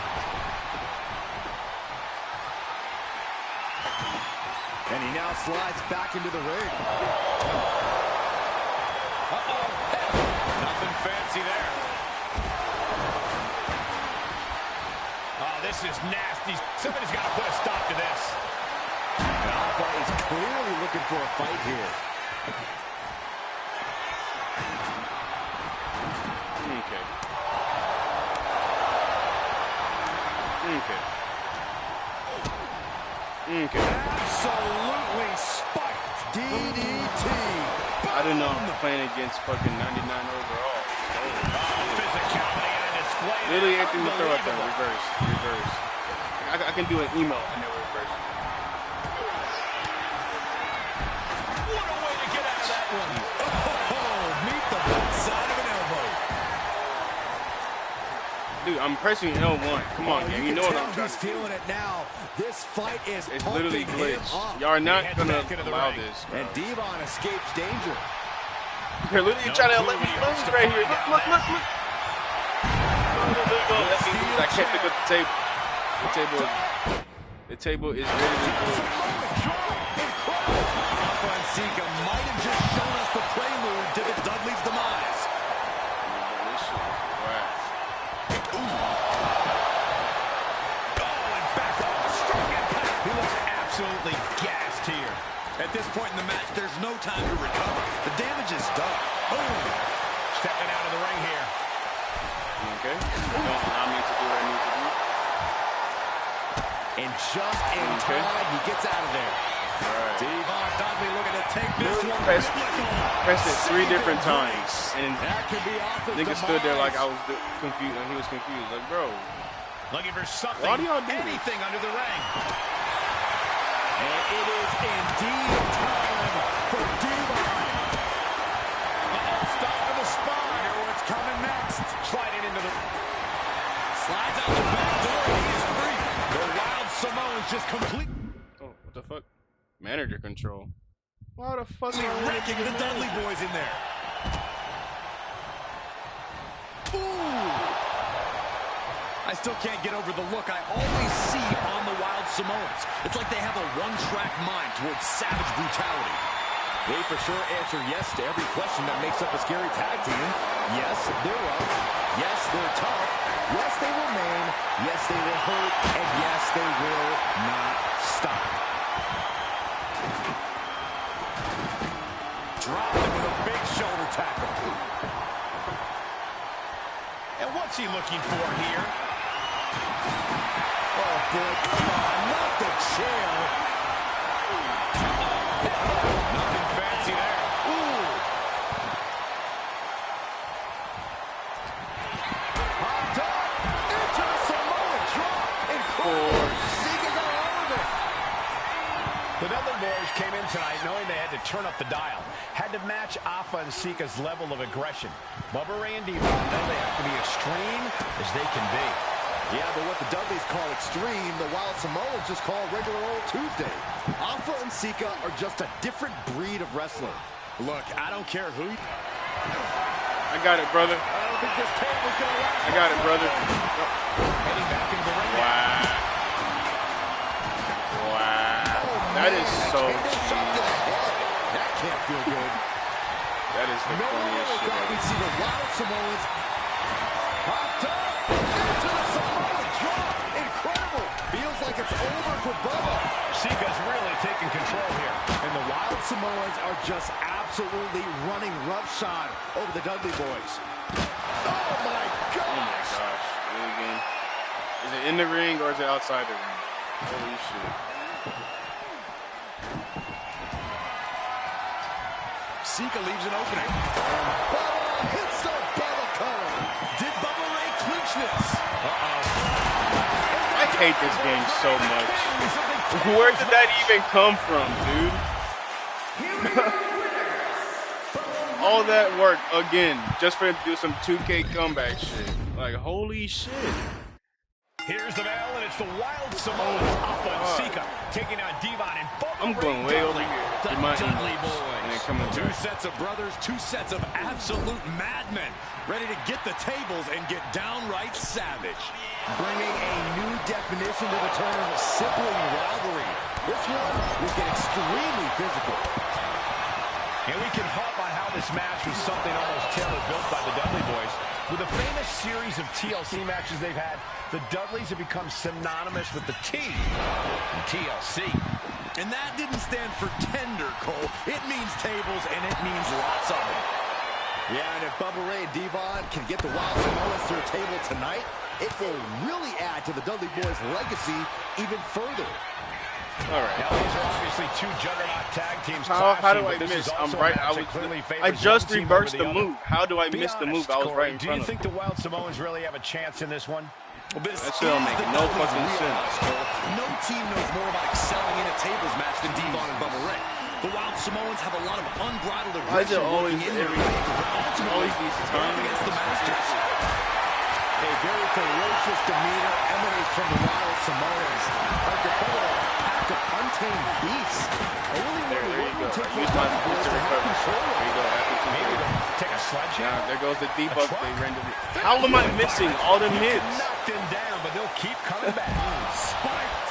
And he now slides back into the ring. Uh-oh. Nothing fancy there. Oh, this is nasty. Somebody's got to put a stop to this. Alpha is clearly looking for a fight here. Okay. Okay. Okay. Absolutely spiked DDT. I didn't know I'm playing against fucking 99 overall. Physicality on display. Literally anything to throw at them. Unbelievable. Reverse. I can do an emo and then reverse. What a way to get out of that one. Oh, meet the backside of an elbow. Dude, I'm pressing L1. Come on, gang. You know what I'm trying He's to do. feeling it now. This fight is It's literally pumping him glitched. up. Y'all are not Heads gonna back into the allow ring. this. And Devon escapes danger. You're literally trying to let me lose right here. Look. I can't pick up the table. The table is literally closed. Alpha and Sika might have just shown us the prelude to the Dudley's demise. This shit is whack. Oh, and back off. Strong impact. He looks absolutely gassed here. At point in the match, there's no time to recover. The damage is done. Boom. Stepping out of the ring here. Okay. Don't allow me to do what I need to do. And just in time, he gets out of there. Right. Devon Dudley looking to take this one. Pressed it 3 different times, and That could be off his nigga stood there like I demise. was confused, and he was confused. Like, bro, Looking for something, why do y'all do this? anything under the ring. And it is indeed time for Devon. Stop with the spine. Here what's coming next. Sliding into the... Slides out the back door. He is free. The Wild Samoans just complete. Oh, what the fuck? Manager control. Why the fuck He's wrecking the Dudley boys in there. Ooh. I still can't get over the look I always see on the Wild Samoans. It's like they have a one-track mind towards savage brutality. They for sure answer yes to every question that makes up a scary tag team. Yes, they're rough. Yes, they're tough. Yes, they will maim. Yes, they will hurt. And yes, they will not stop. Dropped him with a big shoulder tackle. And what's he looking for here? Oh, boy, come on, not the chair. Nothing fancy there. Ooh. Hot dog into the Samoan drop. Incredible. Seekers all over this. The Dudley boys came in tonight knowing they had to turn up the dial. Had to match Alpha and Sika's level of aggression. Bubba Ray and Devon know they have to be extreme as they can be. Yeah, but what the Dudleys call extreme, the Wild Samoans just call regular old Tuesday. Alpha and Sika are just a different breed of wrestler. Look, I don't care who. I got it, brother. I don't think this table's gonna last. I got it, brother. Heading back into the ring. Wow. Wow. That is so cheap. That can't feel good. That is the No one funniest ever shit thought we'd ever. see the Wild Samoans. Hot dog into the Samoan drop. Incredible. Feels like it's over for Bubba. Sika's really taking control here. And the Wild Samoans are just absolutely running roughshod over the Dudley boys. Oh my Oh my gosh. gosh. Really again. Is it in the ring or is it outside the ring? Holy shit. Sika leaves an opening. Bubba hits the Bubba cutter. Did Bubba Ray clinch this? I hate this game so much. Where did that even come from, dude? All that work again just for him to do some 2K comeback shit. Like, holy shit. Here's the bell, and it's the Wild Samoans, Alpha and Sika, taking on Devon and Bubba I'm going way over here. The in my Dudley emails. boys. And then coming Two back. sets of brothers, two sets of absolute madmen, ready to get the tables and get downright savage. Bringing a new definition to the term sibling rivalry. This one will get extremely physical. And we can harp on how this match was something almost tailor-built by the Dudley boys. With a famous series of TLC matches they've had, the Dudleys have become synonymous with the T in TLC. And that didn't stand for tender, Cole. It means tables, and it means lots of them. Yeah, and if Bubba Ray and Devon can get the Wild Samoans to their table tonight, it will really add to the Dudley boys' legacy even further. All right. Now, these are obviously two juggernaut tag teams. How do clashing, I but this miss? is I'm also a right. match I that was. clearly I favors just one team reversed over the other. move. How do I Be miss the move? honest, I was right in Corey, do front you of think him. the Wild Samoans really have a chance in this one? Well, this That shit don't is make the no Dudley's fucking wheelhouse, sense. Cole. No team knows more about excelling in a tables match than Devon and Bubba Ray. The Wild Samoans have a lot of unbridled Why is it aggression always working in their every- favor, but ultimately, always these they're up times? against the Masters. A very ferocious demeanor emanates from the Wild Samoans. Like the pack of untamed beasts. I really There wonder you what go. it would take for Use the my Dudley boys to to have recover. control of There you it. go. After two Maybe minutes. they'll take a sledgehammer. Now, there goes the debuff truck. they rendered. How am I missing all them hits? Knocked him down, but they'll keep coming back. Spiked.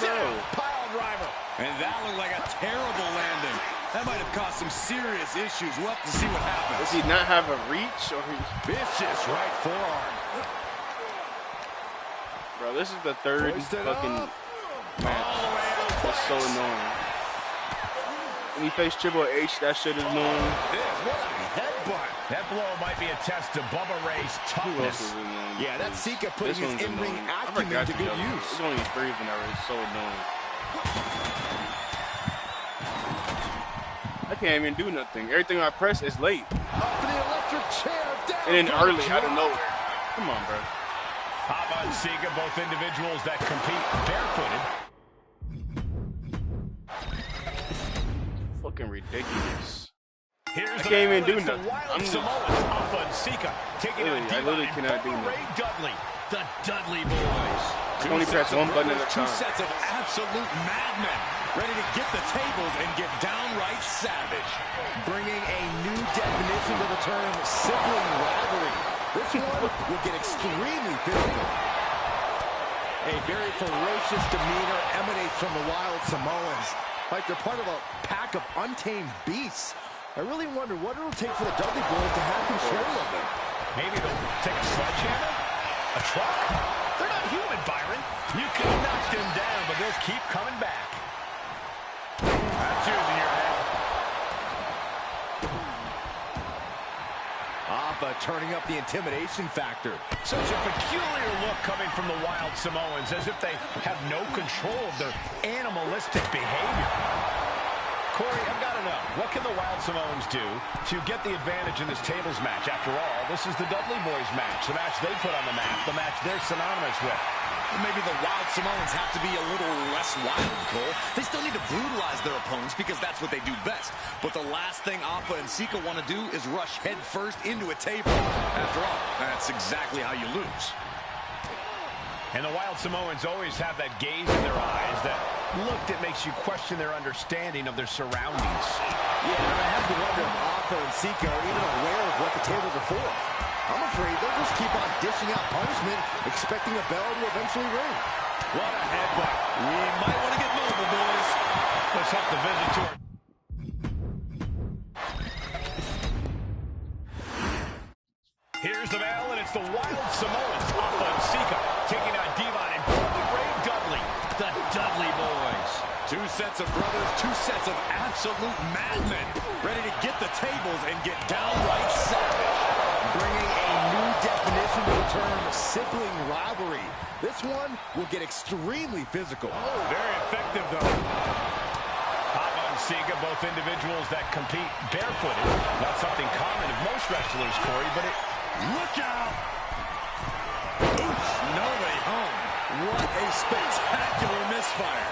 bro. Pile driver. And that looked like a terrible landing. That might have caused some serious issues. We'll have to see what happens. Does he not have a reach? Or Vicious right forearm. bro, this is the third Hoist it fucking up. match. That's so annoying. When he faced Triple H, that shit is known. What a headbutt. That blow might be a test of Bubba Ray's Who else toughness. is known? Yeah, that Sika putting his one's in-ring annoying. I acumen forgot to good the other one. use. It's only 3 of them that are so annoying. I can't even do nothing. Everything I press is late. Up for the electric chair, down And then for the early, out of drop. nowhere. Come on, bro. Hava and Sika, both individuals that compete barefooted. Fucking ridiculous. Here's I the can't even battle. do It's the nothing. Wild I'm just- Samoans, Hava and Sika, taking on Literally, I literally Devon cannot and do Bubba nothing. Ray Dudley, the Dudley Boys. Only press one button at a Two time. sets of absolute madmen ready to get the tables and get downright savage. Bringing a new definition to the term sibling rivalry. This one will get extremely physical. A very ferocious demeanor emanates from the Wild Samoans, like they're part of a pack of untamed beasts. I really wonder what it'll take for the Dudley Boys to have control of them. Maybe they'll take a sledgehammer? A truck? They're not human, Byron. You can knock them down, but they'll keep coming back. That's yours in your head. Alpha turning up the intimidation factor. Such a peculiar look coming from the Wild Samoans, as if they have no control of their animalistic behavior. Corey, I've got to know, what can the Wild Samoans do to get the advantage in this tables match? After all, this is the Dudley Boys match, the match they put on the map, the match they're synonymous with. Maybe the Wild Samoans have to be a little less wild, Cole. They still need to brutalize their opponents because that's what they do best. But the last thing Appa and Sika want to do is rush headfirst into a table. After all, that's exactly how you lose. And the Wild Samoans always have that gaze in their eyes, that look that makes you question their understanding of their surroundings. Yeah, and I have to wonder if Alpha and Sika are even aware of what the tables are for. I'm afraid they'll just keep on dishing out punishment, expecting a bell to eventually ring. What a headbutt. We might want to get mobile, boys. Let's hope the visit to our... Here's the bell, and it's the Wild Samoans, Appa and Sika, taking on Devon and Bubba Ray Dudley, the Dudley Boys. Two sets of brothers, two sets of absolute madmen, ready to get the tables and get downright savage. Bringing a new definition to the term sibling rivalry. This one will get extremely physical. Oh, very effective, though. Hava and Sika, both individuals that compete barefooted. Not something common of most wrestlers, Corey, but it... Look out! Oof, nobody home. What a spectacular misfire.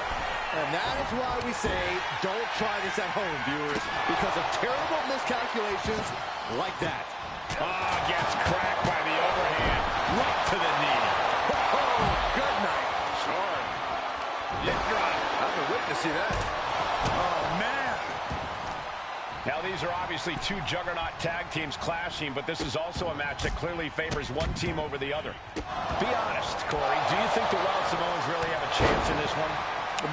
And that is why we say, don't try this at home, viewers, because of terrible miscalculations like that. Ah, gets cracked by the overhand. Right to the knee. Oh, good night. Sure. Leg drop. I've been waiting to see that. Oh, man. Now, these are obviously two juggernaut tag teams clashing, but this is also a match that clearly favors one team over the other. Be honest, Corey, do you think the Wild Samoans really have a chance in this one?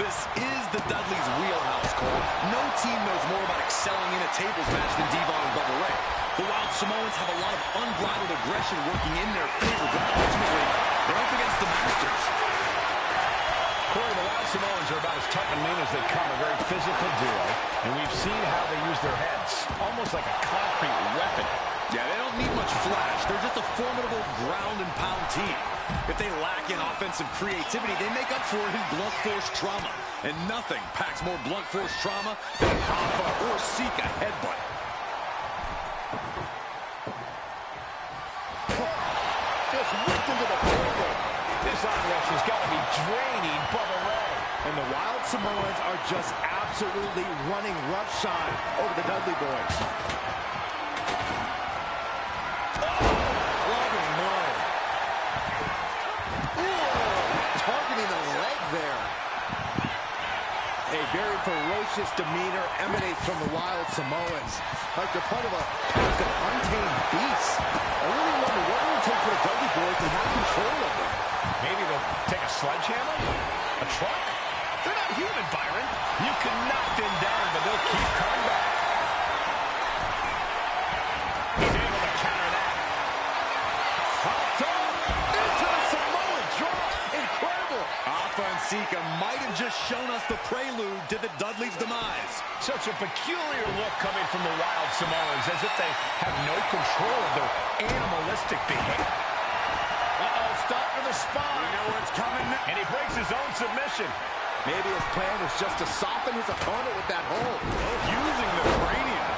This is the Dudleys' wheelhouse, Cole. No team knows more about excelling in a tables match than Devon and Bubba Ray. The Wild Samoans have a lot of unbridled aggression working in their favor, but ultimately, they're up against the Masters. Corey, the Wild Samoans are about as tough and mean as they come, a very physical duo, and we've seen how they use their heads, almost like a concrete weapon. Yeah, they don't need much flash. They're just a formidable ground and pound team. If they lack in offensive creativity, they make up for it in blunt force trauma. And nothing packs more blunt force trauma than an Alpha or Sika headbutt. Just whipped into the table. This arm wrestle has got to be draining Bubba Ray. And the Wild Samoans are just absolutely running roughshod over the Dudley Boys. Targeting the leg there. A very ferocious demeanor emanates from the Wild Samoans, like they're part of a pack of untamed beasts. I really wonder what it will take for the Dudley Boys to have control of them. Maybe they'll take a sledgehammer? A truck? They're not human, Byron. You can knock them down, but they'll keep coming back. He's able to counter that. Popped up into the Samoan drop. Incredible. Alpha and Sika might just shown us the prelude to the Dudley's demise. Such a peculiar look coming from the Wild Samoans, as if they have no control of their animalistic behavior. Uh-oh, stop to the spine. You know what's coming now. And he breaks his own submission. Maybe his plan was just to soften his opponent with that hold. Using the cranium.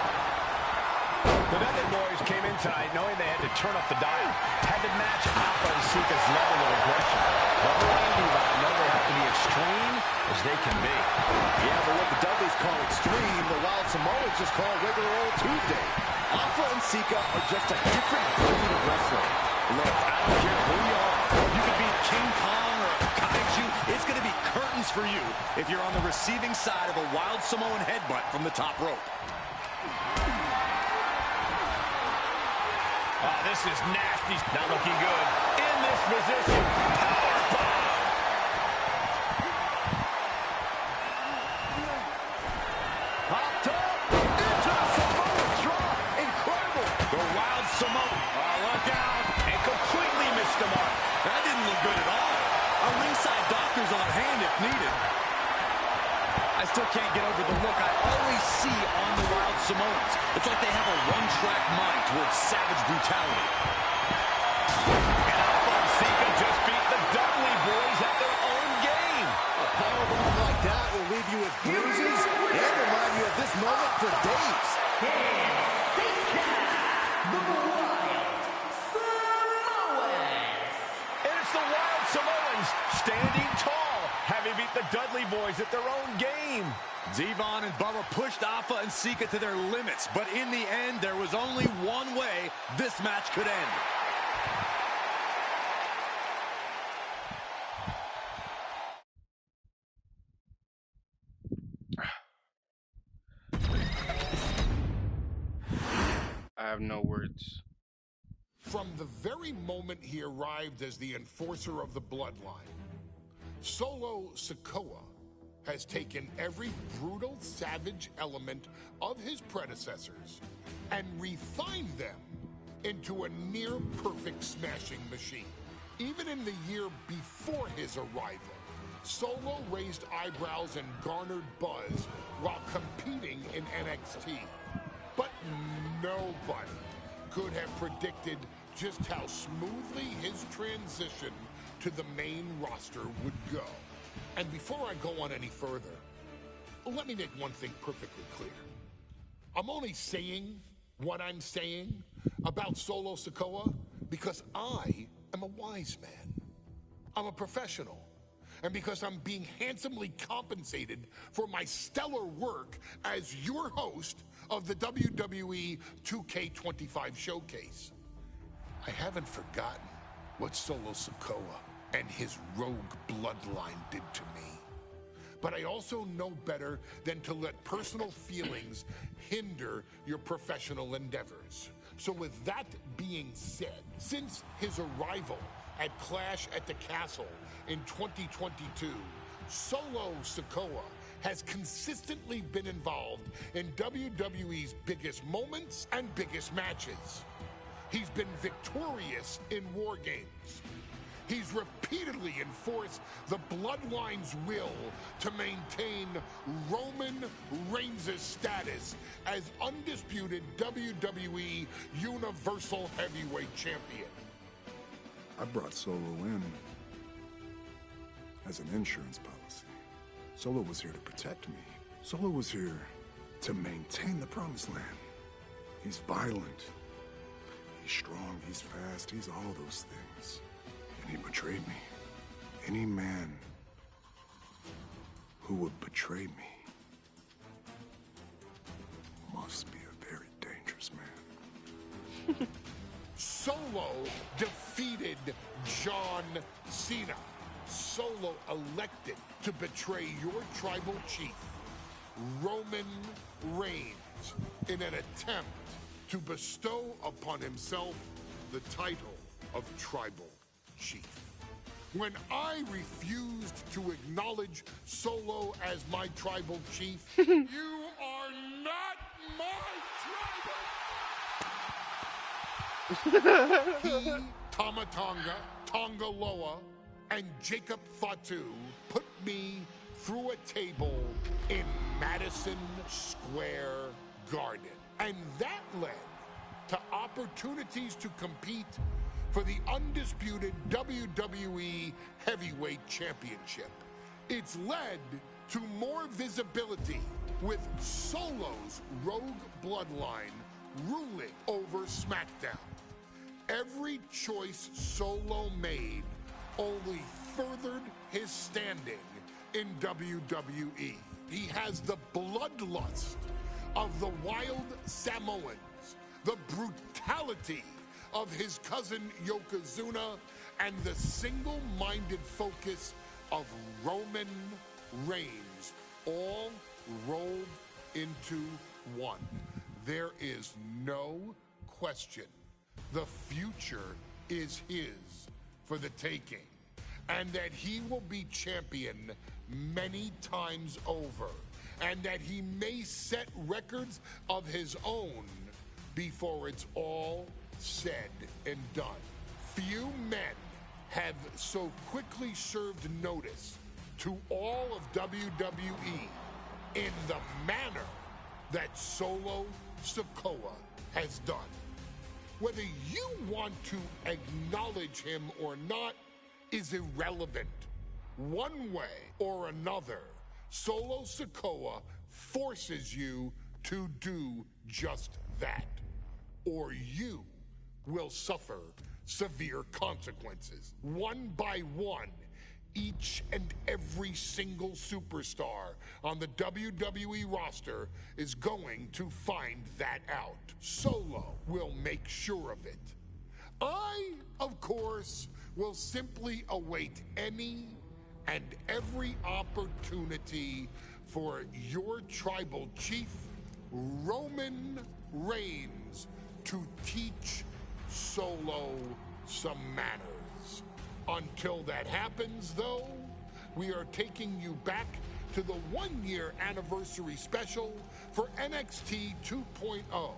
The Dudley Boys came in tonight knowing they had to turn up the dial. Had to match Alpha and Sika's level of aggression. But Randy, I know they have to be extreme as they can be. Yeah, but what the Dudleys call extreme, the Wild Samoans just call regular old Tuesday. Alpha and Sika are just a different breed of wrestling. Look, I don't care who you are. You could be King Kong or a kaiju. It's going to be curtains for you if you're on the receiving side of a Wild Samoan headbutt from the top rope. Oh, this is nasty. Not looking good. In this position. Powerbomb. Popped up into the Samoan drop. Incredible. The Wild Samoan. Oh, look out. And completely missed the mark. That didn't look good at all. A ringside doctor's on hand if needed. I still can't get over the look I always see on the Wild Samoans. It's like they have a one-track mind towards savage brutality. And Alpha and Sika just beat the Dudley Boys at their own game. A powerbomb like that will leave you with bruises and remind you of this moment for days. And it's the Wild Samoans standing tall, having beat the Dudley Boys at their own game. Devon and Bubba pushed Alpha and Sika to their limits, but in the end, there was only one way this match could end. I have no words. From the very moment he arrived as the enforcer of the bloodline, Solo Sikoa has taken every brutal, savage element of his predecessors and refined them into a near-perfect smashing machine. Even in the year before his arrival, Solo raised eyebrows and garnered buzz while competing in NXT. But nobody could have predicted just how smoothly his transition to the main roster would go. And before I go on any further, let me make one thing perfectly clear. I'm only saying what I'm saying about Solo Sikoa because I am a wise man. I'm a professional. And because I'm being handsomely compensated for my stellar work as your host of the WWE 2K25 showcase. I haven't forgotten what Solo Sikoa and his rogue bloodline did to me. But I also know better than to let personal feelings hinder your professional endeavors. So with that being said, since his arrival at Clash at the Castle in 2022, Solo Sikoa has consistently been involved in WWE's biggest moments and biggest matches. He's been victorious in War Games. He's repeatedly enforced the Bloodline's will to maintain Roman Reigns' status as undisputed WWE Universal Heavyweight Champion. I brought Solo in as an insurance policy. Solo was here to protect me. Solo was here to maintain the promised land. He's violent. He's strong. He's fast. He's all those things. And he betrayed me. Any man who would betray me must be a very dangerous man. Solo defeated John Cena. Solo elected to betray your tribal chief, Roman Reigns, in an attempt to bestow upon himself the title of tribal chief. When I refused to acknowledge Solo as my tribal chief, you are not my tribal. He, Tama Tonga, Tonga Loa, and Jacob Fatu put me through a table in Madison Square Garden. And that led to opportunities to compete for the undisputed WWE Heavyweight Championship. It's led to more visibility, with Solo's Rogue Bloodline ruling over SmackDown. Every choice Solo made only furthered his standing in WWE. He has the bloodlust of the wild Samoans, the brutality of his cousin Yokozuna, and the single-minded focus of Roman Reigns, all rolled into one. There is no question the future is his for the taking, and that he will be champion many times over, and that he may set records of his own before it's all said and done. Few men have so quickly served notice to all of WWE in the manner that Solo Sikoa has done. Whether you want to acknowledge him or not is irrelevant. One way or another, Solo Sikoa forces you to do just that, or you will suffer severe consequences. One by one, each and every single superstar on the WWE roster is going to find that out. Solo will make sure of it. I, of course, will simply await any and every opportunity for your tribal chief, Roman Reigns, to teach Solo some manners. Until that happens, though, we are taking you back to the one-year anniversary special for NXT 2.0,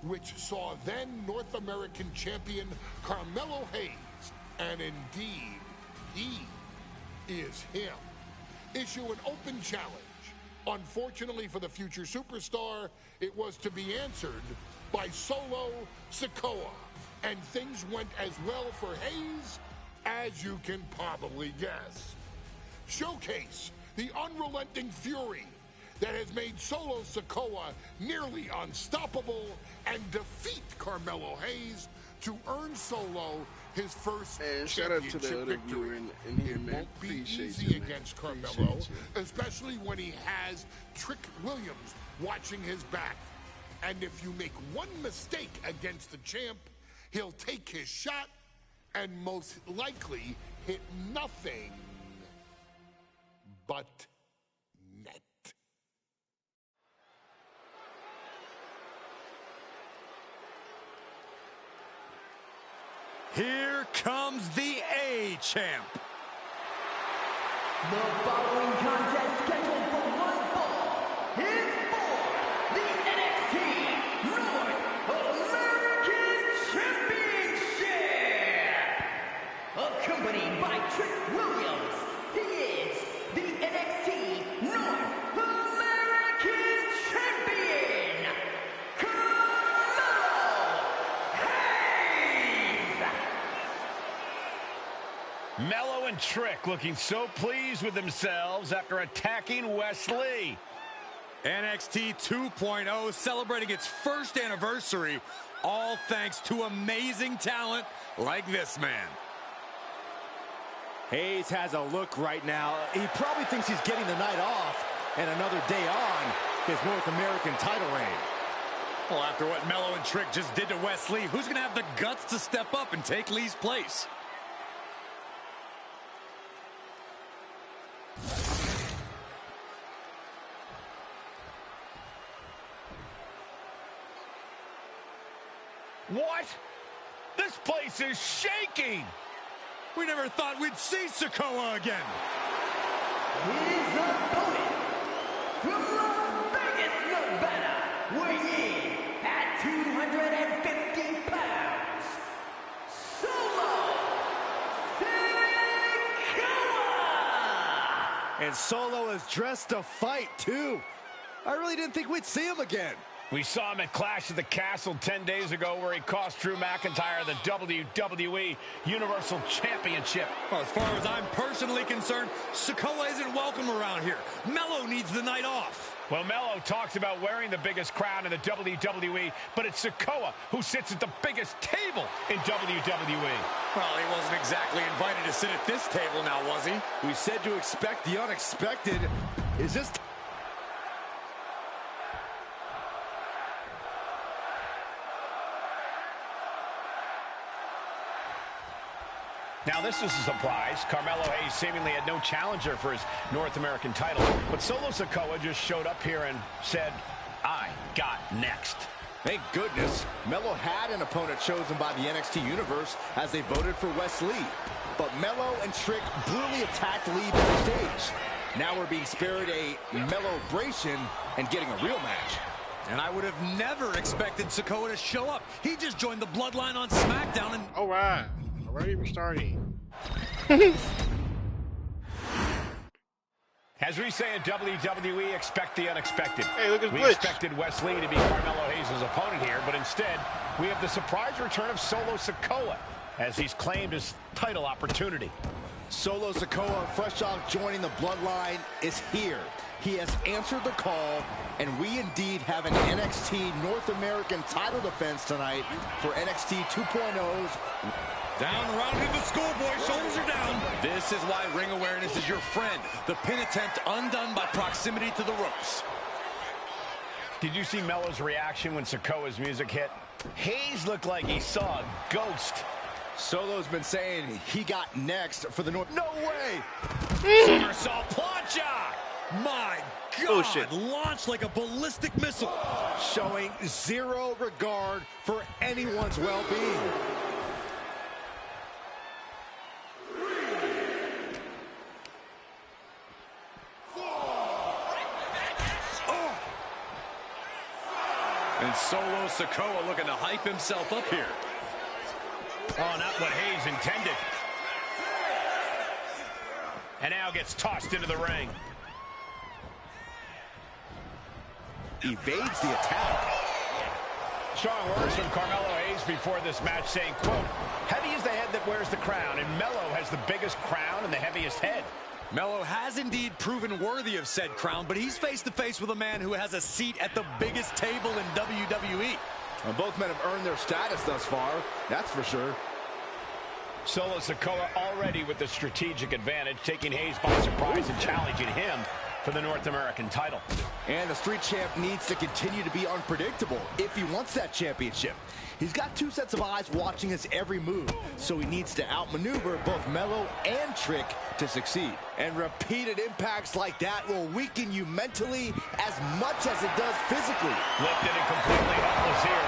which saw then North American champion Carmelo Hayes, and indeed, he is him, issue an open challenge. Unfortunately for the future superstar, it was to be answered by Solo Sikoa, and things went as well for Hayes as you can probably guess. Showcase the unrelenting fury that has made Solo Sikoa nearly unstoppable, and defeat Carmelo Hayes to earn Solo his first championship victory. It won't be easy against Carmelo, especially when he has Trick Williams watching his back. And if you make one mistake against the champ, he'll take his shot and most likely hit nothing but net. Here comes the A-Champ. The following contest scheduled for one fall is for the NXT North American Championship. Accompanied by Trick Williams, he is the NXT North American Champion, Carmelo Hayes. Mello and Trick looking so pleased with themselves after attacking Wesley. NXT 2.0 celebrating its first anniversary, all thanks to amazing talent like this man. Hayes has a look right now. He probably thinks he's getting the night off and another day on his North American title reign. Well, after what Mello and Trick just did to Wesley, who's going to have the guts to step up and take Lee's place? What? This place is shaking! We never thought we'd see Sikoa again. His opponent from Las Vegas, Nevada, weighing in at 250 pounds, Solo Sikoa. And And Solo is dressed to fight, too. I really didn't think we'd see him again. We saw him at Clash of the Castle 10 days ago where he cost Drew McIntyre the WWE Universal Championship. Well, as far as I'm personally concerned, Sikoa isn't welcome around here. Mello needs the night off. Well, Mello talks about wearing the biggest crown in the WWE, but it's Sikoa who sits at the biggest table in WWE. Well, he wasn't exactly invited to sit at this table now, was he? We said to expect the unexpected. Is this... Now, this is a surprise. Carmelo Hayes seemingly had no challenger for his North American title, but Solo Sikoa just showed up here and said, I got next. Thank goodness. Mello had an opponent chosen by the NXT Universe as they voted for Wes Lee. But Mello and Trick brutally attacked Lee backstage. Now we're being spared a Mello-bration and getting a real match. And I would have never expected Sikoa to show up. He just joined the Bloodline on SmackDown and... All right. Already restarting. As we say in WWE, expect the unexpected. Hey, look at we Glitch. Expected Wes Lee to be Carmelo Hayes' opponent here, but instead, we have the surprise return of Solo Sikoa as he's claimed his title opportunity. Solo Sikoa, fresh off joining the Bloodline, is here. He has answered the call, and we indeed have an NXT North American title defense tonight for NXT 2.0's. Down around to the schoolboy, shoulders are down. This is why ring awareness is your friend. The pin attempt undone by proximity to the ropes. Did you see Mello's reaction when Sikoa's music hit? Hayes looked like he saw a ghost. Solo's been saying he got next for the North. No way! Somersault plancha! My God, Bullshit. launched like a ballistic missile. Showing zero regard for anyone's well-being. And Solo Sikoa looking to hype himself up here. Oh, not what Hayes intended. And now gets tossed into the ring. Evades the attack. Strong words from Carmelo Hayes before this match saying, quote, heavy is the head that wears the crown, and Mello has the biggest crown and the heaviest head. Mello has indeed proven worthy of said crown, but he's face to face with a man who has a seat at the biggest table in WWE. And both men have earned their status thus far, that's for sure. Solo Sikoa already with the strategic advantage, taking Hayes by surprise and challenging him for the North American title. And the Street Champ needs to continue to be unpredictable if he wants that championship. He's got two sets of eyes watching his every move, so he needs to outmaneuver both Mello and Trick to succeed. And repeated impacts like that will weaken you mentally as much as it does physically. Lifted and completely helpless here.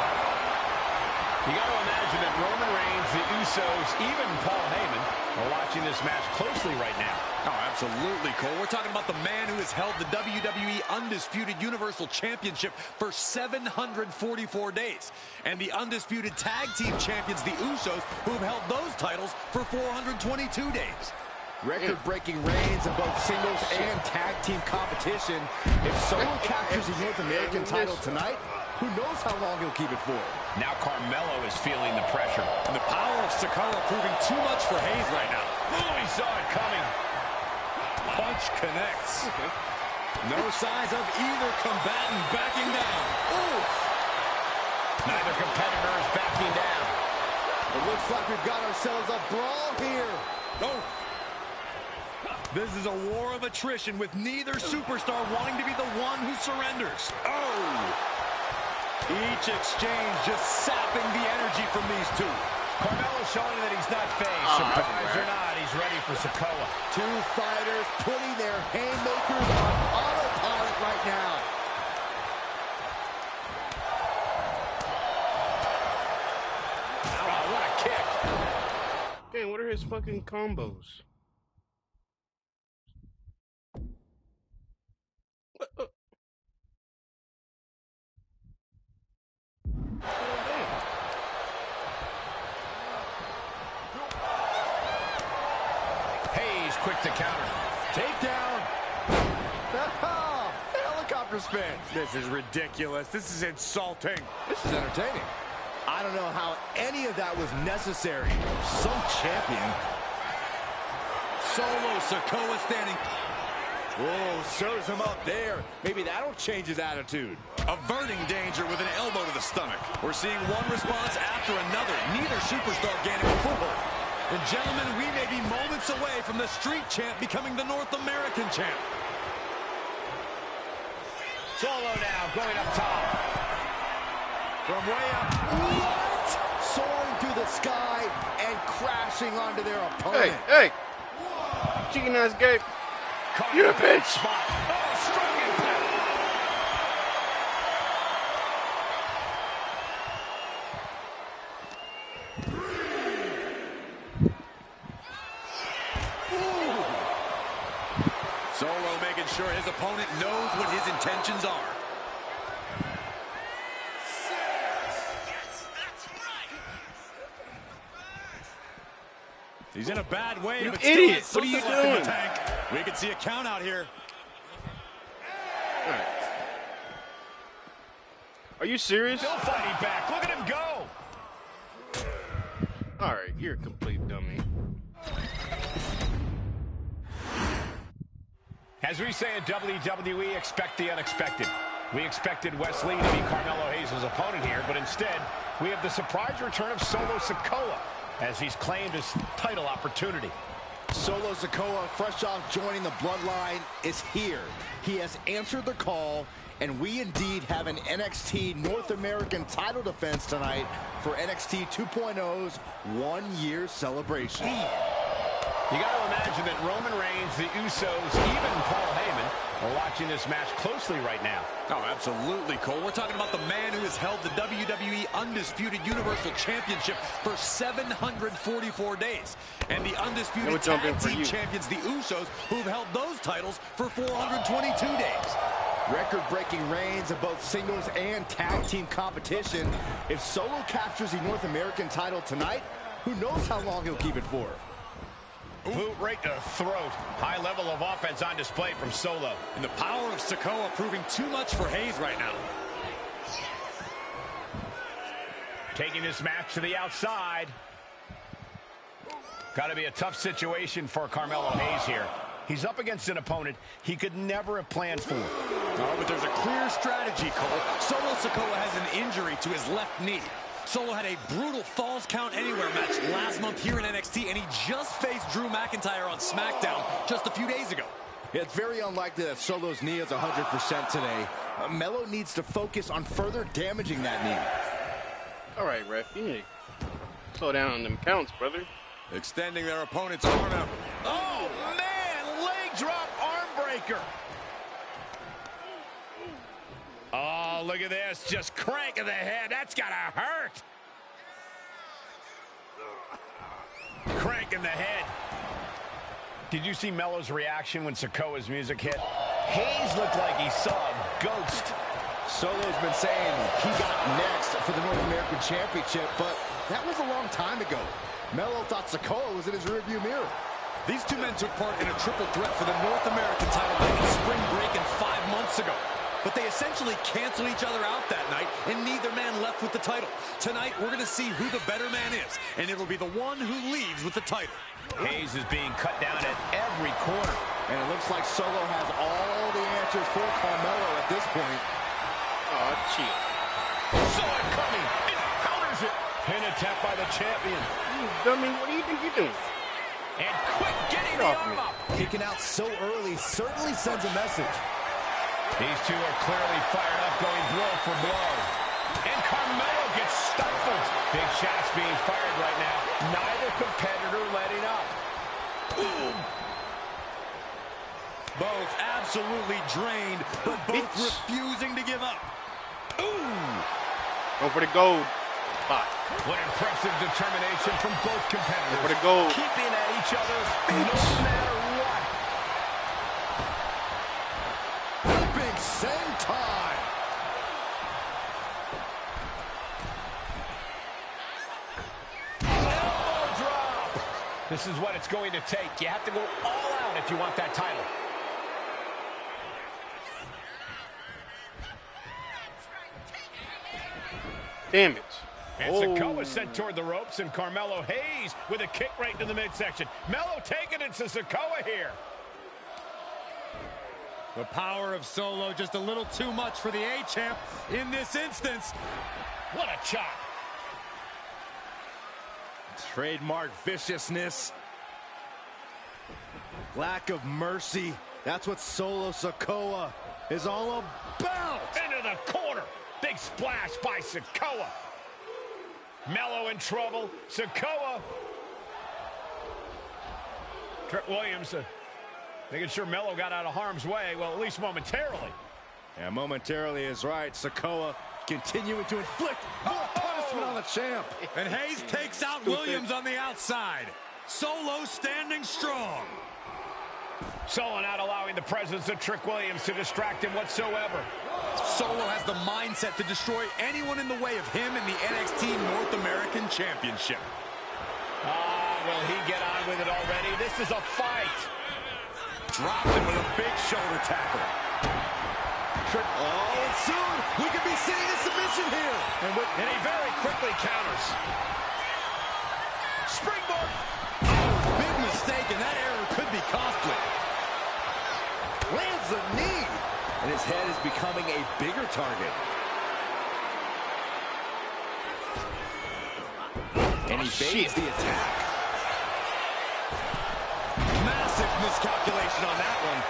You got to imagine that Roman Reigns, the Usos, even Paul Heyman are watching this match closely right now. Oh, absolutely, Cole. We're talking about the man who has held the WWE Undisputed Universal Championship for 744 days. And the Undisputed Tag Team Champions, the Usos, who have held those titles for 422 days. Record-breaking reigns in both singles and tag team competition. If Solo captures the North American title tonight, who knows how long he'll keep it for? Now Carmelo is feeling the pressure. And the power of Sikoa proving too much for Hayes right now. Oh, he saw it coming. Punch connects. No signs of either combatant backing down. Oof. Neither competitor is backing down. It looks like we've got ourselves a brawl here. Oh. This is a war of attrition with neither superstar wanting to be the one who surrenders. Oh! Each exchange just sapping the energy from these two. Carmelo showing that he's not phased. Surprised or not, he's ready for Sikoa. Two fighters putting their haymakers on autopilot right now. Oh, what a kick. Damn, what are his fucking combos? Hayes quick to counter. Takedown. for spin. This is ridiculous. This is insulting. This is entertaining. I don't know how any of that was necessary. Some champion. Solo Sikoa standing. Oh, serves him up there. Maybe that'll change his attitude. Averting danger with an elbow to the stomach. We're seeing one response after another. Neither superstar gaining a foothold. And gentlemen, we may be moments away from the street champ becoming the North American champ. Solo now going up top. From way up. What? Soaring through the sky and crashing onto their opponent. Hey, chicken ass gay. You a bitch. Oh, strong impact. Solo making sure his opponent knows what his intentions are. He's in a bad way, You but idiot. still What are you has something left in doing? the tank. We can see a count out here. Are you serious? Still fighting back. Look at him go. All right, you're a complete dummy. As we say in WWE, expect the unexpected. We expected Wesley to be Carmelo Hayes' opponent here, but instead, we have the surprise return of Solo Sikoa as he's claimed his title opportunity. Solo Sikoa, fresh off joining the bloodline, is here. He has answered the call, and we indeed have an NXT North American title defense tonight for NXT 2.0's one-year celebration. You got to imagine that Roman Reigns, the Usos, even Paul Heyman are watching this match closely right now. Oh, absolutely, Cole. We're talking about the man who has held the WWE Undisputed Universal Championship for 744 days. And the Undisputed Tag Team Champions, the Usos, who've held those titles for 422 days. Record-breaking reigns of both singles and tag team competition. If Solo captures the North American title tonight, who knows how long he'll keep it for? Boot right to the throat. High level of offense on display from Solo. And the power of Sikoa proving too much for Hayes right now. Taking this match to the outside. Got to be a tough situation for Carmelo Hayes here. He's up against an opponent he could never have planned for. Oh, but there's a clear strategy, Cole. Solo Sikoa has an injury to his left knee. Solo had a brutal Falls Count Anywhere match last month here in NXT, and he just faced Drew McIntyre on SmackDown just a few days ago. It's very unlikely that Solo's knee is 100% today. Melo needs to focus on further damaging that knee. All right, ref, you need to slow down on them counts, brother. Extending their opponent's arm out. Oh, man! Leg drop arm breaker. Oh, look at this. Just cranking the head. That's got to hurt. Cranking the head. Did you see Melo's reaction when Sikoa's music hit? Hayes looked like he saw a ghost. Solo's been saying he got next for the North American Championship, but that was a long time ago. Melo thought Sikoa was in his rearview mirror. These two men took part in a triple threat for the North American title back in spring break and 5 months ago. But they essentially canceled each other out that night, and neither man left with the title. Tonight, we're going to see who the better man is, and it'll be the one who leaves with the title. Hayes is being cut down at every corner. And it looks like Solo has all the answers for Carmelo at this point. Oh, cheat. Saw it coming. It counters it. Pin attempt by the champion. You dummy, what do you think you're doing? And quick getting the arm up. Kicking out so early certainly sends a message. These two are clearly fired up, going blow for blow. And Carmelo gets stifled. Big shots being fired right now. Neither competitor letting up. Ooh. Both absolutely drained, but both refusing to give up. Ooh. Go for the gold. Spot. What impressive determination from both competitors. Go for the gold. Keeping at each other no matter what. Big senton. Elbow drop. This is what it's going to take. You have to go all out if you want that title. Damn it. And Sikoa sent toward the ropes, and Carmelo Hayes with a kick right to the midsection. Melo taking it to Sikoa here. The power of Solo just a little too much for the A-Champ in this instance. What a chop. Trademark viciousness. Lack of mercy. That's what Solo Sikoa is all about. Into the corner. Big splash by Sikoa. Melo in trouble. Sikoa. Trick Williams making sure Melo got out of harm's way. Well, at least momentarily. Yeah, momentarily is right. Sikoa continuing to inflict more punishment on the champ. And Hayes takes out Williams on the outside. Solo standing strong. Solo not allowing the presence of Trick Williams to distract him whatsoever. Solo has the mindset to destroy anyone in the way of him in the NXT North American Championship. Will he get on with it already? This is a fight. Dropped him with a big shoulder tackle. Oh, and soon we could be seeing a submission here. And he very quickly counters. Springboard. Big mistake, and that error could be costly. Lands a knee. And his head is becoming a bigger target. And he evades the attack. Massive miscalculation on that one.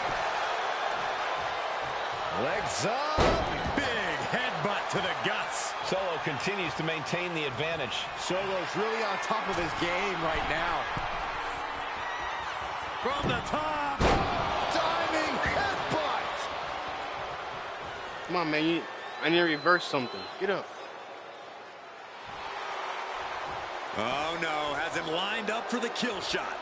Legs up. Big headbutt to the guts. Solo continues to maintain the advantage. Solo's really on top of his game right now. From the top. Diving headbutt. Come on, man. I need to reverse something. Get up. Oh, no. Has him lined up for the kill shot.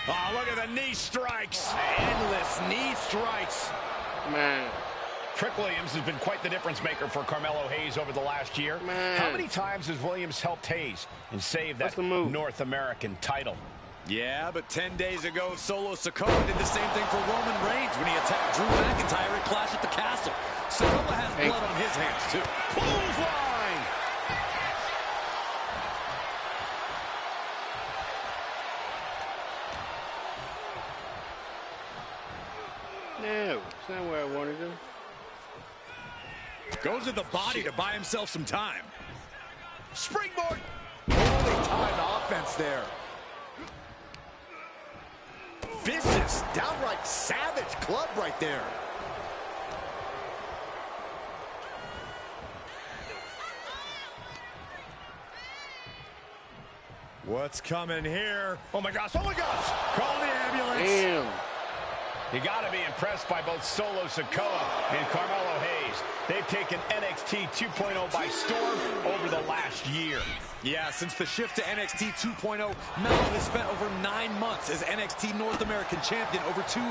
Oh, look at the knee strikes. Endless knee strikes. Man. Trick Williams has been quite the difference maker for Carmelo Hayes over the last year. Man. How many times has Williams helped Hayes and saved that North American title? Yeah, but 10 days ago, Solo Sikoa did the same thing for Roman Reigns when he attacked Drew McIntyre at Clash at the Castle. Sikoa has blood on his hands, too. Clothesline. No, it's not where I wanted him. Goes to the body to buy himself some time. Springboard. Holy timed offense there. Vicious, downright savage club right there. What's coming here? Oh my gosh, oh my gosh! Call the ambulance. Damn. You got to be impressed by both Solo Sikoa and Carmelo Hayes. They've taken NXT 2.0 by storm over the last year. Yeah, since the shift to NXT 2.0, Melo has spent over 9 months as NXT North American Champion over 2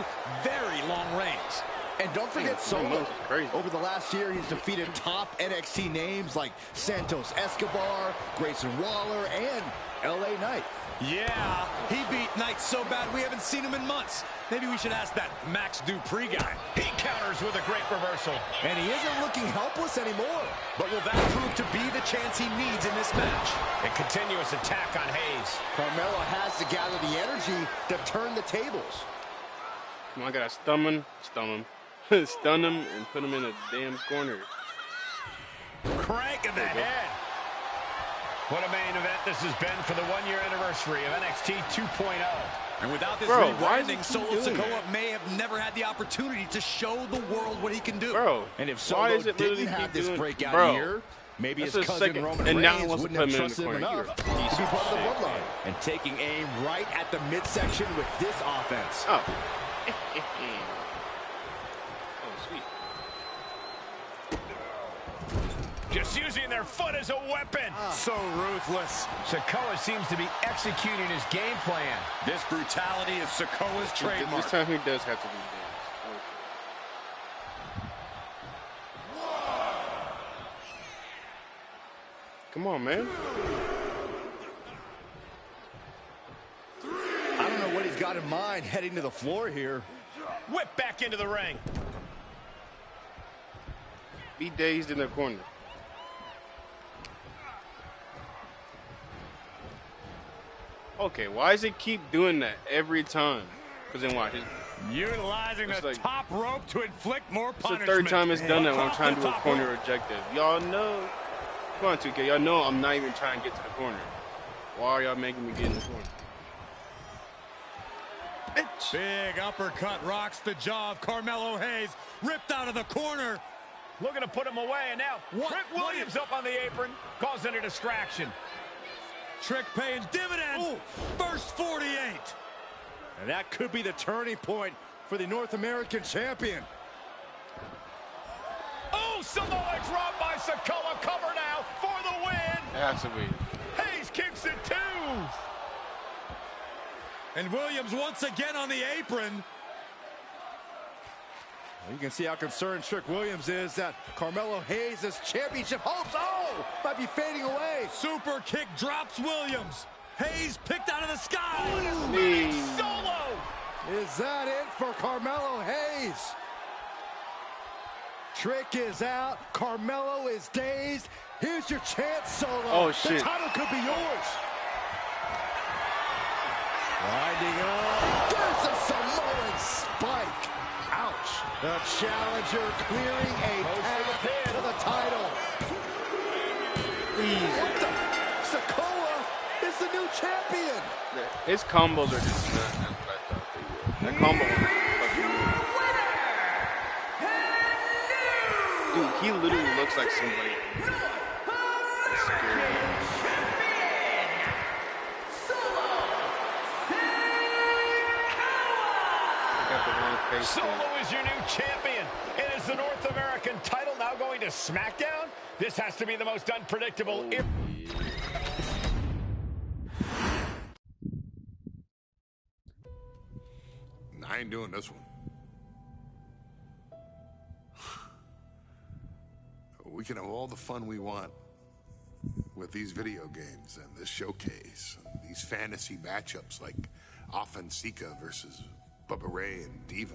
very long reigns. And don't forget Solo. Crazy. Over the last year, he's defeated top NXT names like Santos Escobar, Grayson Waller, and LA Knight. Yeah, he beat Knight so bad we haven't seen him in months. Maybe we should ask that Max Dupree guy. He counters with a great reversal. And he isn't looking helpless anymore. But will that prove to be the chance he needs in this match? A continuous attack on Hayes. Carmelo has to gather the energy to turn the tables. Come on, I gotta stun him, stun him, and put him in a damn corner. Crank in the head. What a main event this has been for the 1-year anniversary of NXT 2.0. And without this rebranding, Solo Sikoa may have never had the opportunity to show the world what he can do. Bro, and if Solo didn't have this breakout year, maybe his cousin Roman Reigns wouldn't have trusted him enough to be part of the bloodline. And taking aim right at the midsection with this offense. Oh. Sweet. Just using their foot as a weapon. So ruthless. Sikoa seems to be executing his game plan. This brutality is Sikoa's trademark. This time he does have to be damaged. Come on, man. I don't know what he's got in mind heading to the floor here. Whip back into the ring. Be dazed in the corner. Okay, why does it keep doing that every time? Because then watch. Utilizing It's the like- top rope to inflict more It's the punishment. third time it's done that when I'm Across trying the to do a top corner rope. objective. Y'all know. Come on, 2K. Y'all know I'm not even trying to get to the corner. Why are y'all making me get in the corner? Bitch. Big uppercut rocks the jaw of Carmelo Hayes. Ripped out of the corner. Looking to put him away, and now What? Trick Williams up on the apron, causing a distraction. Trick paying dividends. Ooh. First 48. And that could be the turning point for the North American champion. Oh, Samoa drop by Sikoa, cover now for the win. It has to be. Hayes kicks it too. And Williams once again on the apron. You can see how concerned Trick Williams is that Carmelo Hayes' championship hopes, might be fading away. Super kick drops Williams. Hayes picked out of the sky. Me. Solo. Is that it for Carmelo Hayes? Trick is out. Carmelo is dazed. Here's your chance, Solo. Oh, shit. The title could be yours. Winding up. There's a Samoan spike. Ouch. The challenger clearing a path to the title. What the? Sikoa is the new champion. His combos are just not what I thought they were. That combo was fucking dude, he literally looks like somebody. That's scary. Got the wrong face Solo there. is your new champion. And is the North American title now going to SmackDown? This has to be the most unpredictable. I ain't doing this one. We can have all the fun we want with these video games and this showcase, and these fantasy matchups like Offensica versus Bubba Ray and Diva.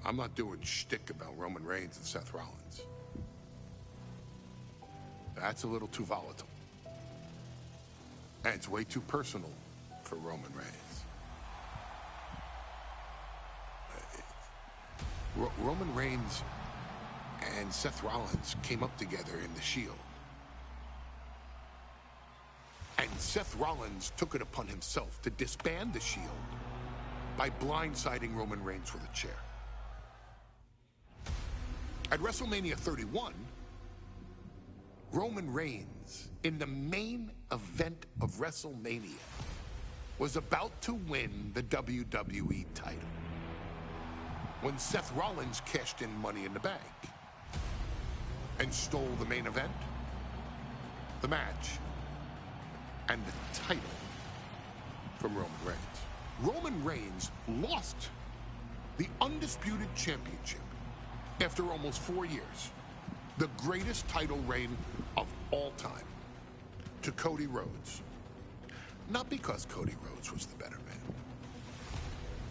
I'm not doing shtick about Roman Reigns and Seth Rollins. That's a little too volatile. And it's way too personal for Roman Reigns. Roman Reigns and Seth Rollins came up together in the Shield. And Seth Rollins took it upon himself to disband the Shield by blindsiding Roman Reigns with a chair. At WrestleMania 31, Roman Reigns, in the main event of WrestleMania, was about to win the WWE title when Seth Rollins cashed in Money in the Bank and stole the main event, the match, and the title from Roman Reigns. Roman Reigns lost the undisputed championship after almost 4 years, the greatest title reign of all time, to Cody Rhodes. Not because Cody Rhodes was the better man,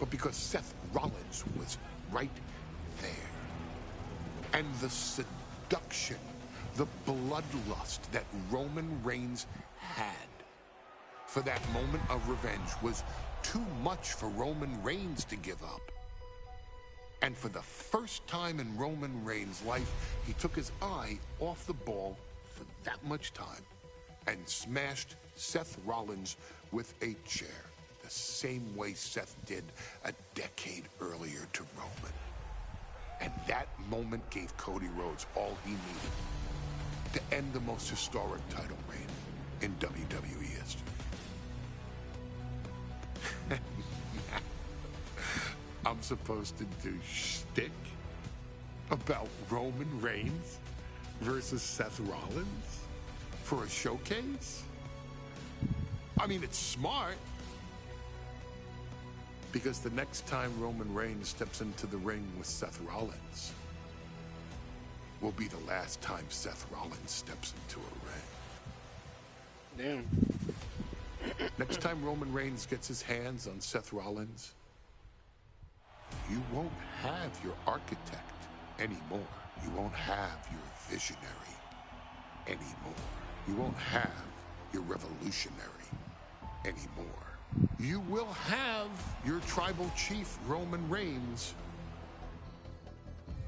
but because Seth Rollins was right there. And the seduction, the bloodlust that Roman Reigns had for that moment of revenge was too much for Roman Reigns to give up. And for the first time in Roman Reigns' life, he took his eye off the ball for that much time and smashed Seth Rollins with a chair, the same way Seth did a decade earlier to Roman. And that moment gave Cody Rhodes all he needed to end the most historic title reign in WWE history. I'm supposed to do shtick about Roman Reigns versus Seth Rollins for a showcase? I mean, it's smart, because the next time Roman Reigns steps into the ring with Seth Rollins will be the last time Seth Rollins steps into a ring. Damn. Next time Roman Reigns gets his hands on Seth Rollins, You won't have your architect anymore. You won't have your visionary anymore. You won't have your revolutionary anymore. You will have your tribal chief, Roman Reigns,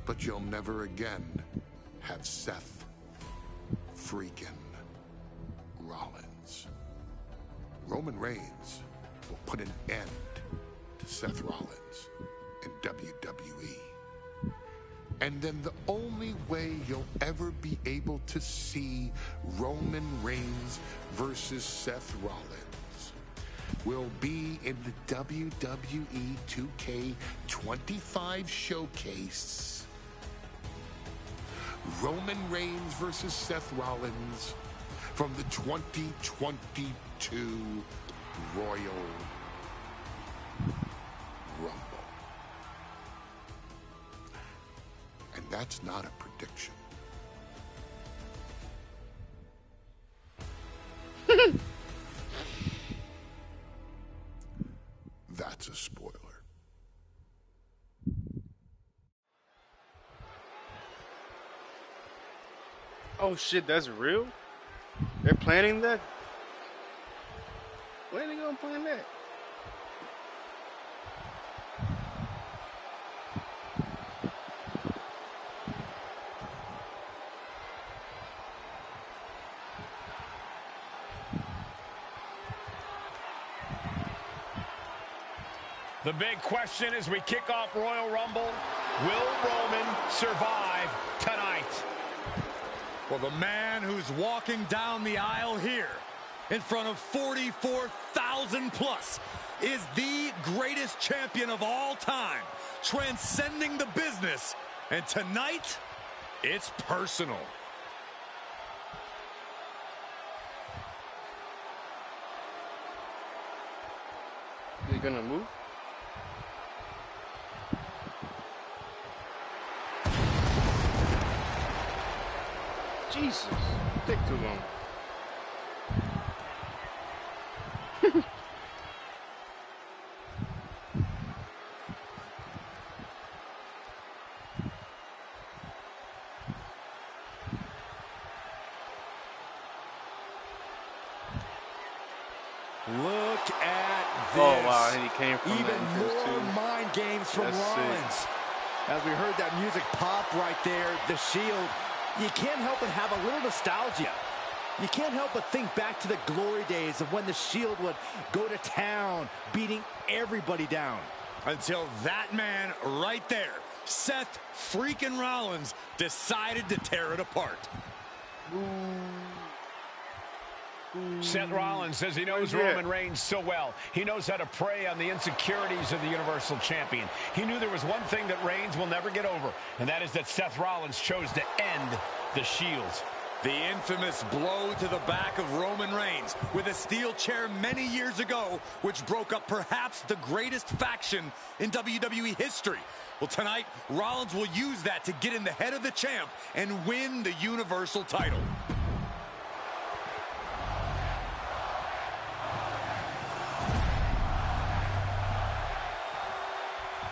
but you'll never again have Seth freaking Rollins. Roman Reigns will put an end to Seth Rollins in WWE. And then the only way you'll ever be able to see Roman Reigns versus Seth Rollins will be in the WWE 2K25 showcase. Roman Reigns versus Seth Rollins from the 2022 Royal Rumble. And that's not a prediction. That's a spoiler. Oh shit, that's real? They're planning that? When are they gonna plan that? The big question as we kick off Royal Rumble, will Roman survive tonight? Well, the man who's walking down the aisle here in front of 44,000 plus is the greatest champion of all time, transcending the business. And tonight, it's personal. Is he gonna move? Jesus, take too long. Look at this. Oh wow, and he came from even that entrance more too. mind games from That's Rollins. sick. As we heard that music pop right there, the Shield, you can't help but have a little nostalgia. You can't help but think back to the glory days of when the Shield would go to town, beating everybody down. Until that man right there, Seth freaking Rollins, decided to tear it apart. Seth Rollins says he knows Roman Reigns so well. He knows how to prey on the insecurities of the Universal Champion. He knew there was one thing that Reigns will never get over, and that is that Seth Rollins chose to end the Shield. The infamous blow to the back of Roman Reigns with a steel chair many years ago, which broke up perhaps the greatest faction in WWE history. Well, tonight, Rollins will use that to get in the head of the champ and win the Universal title.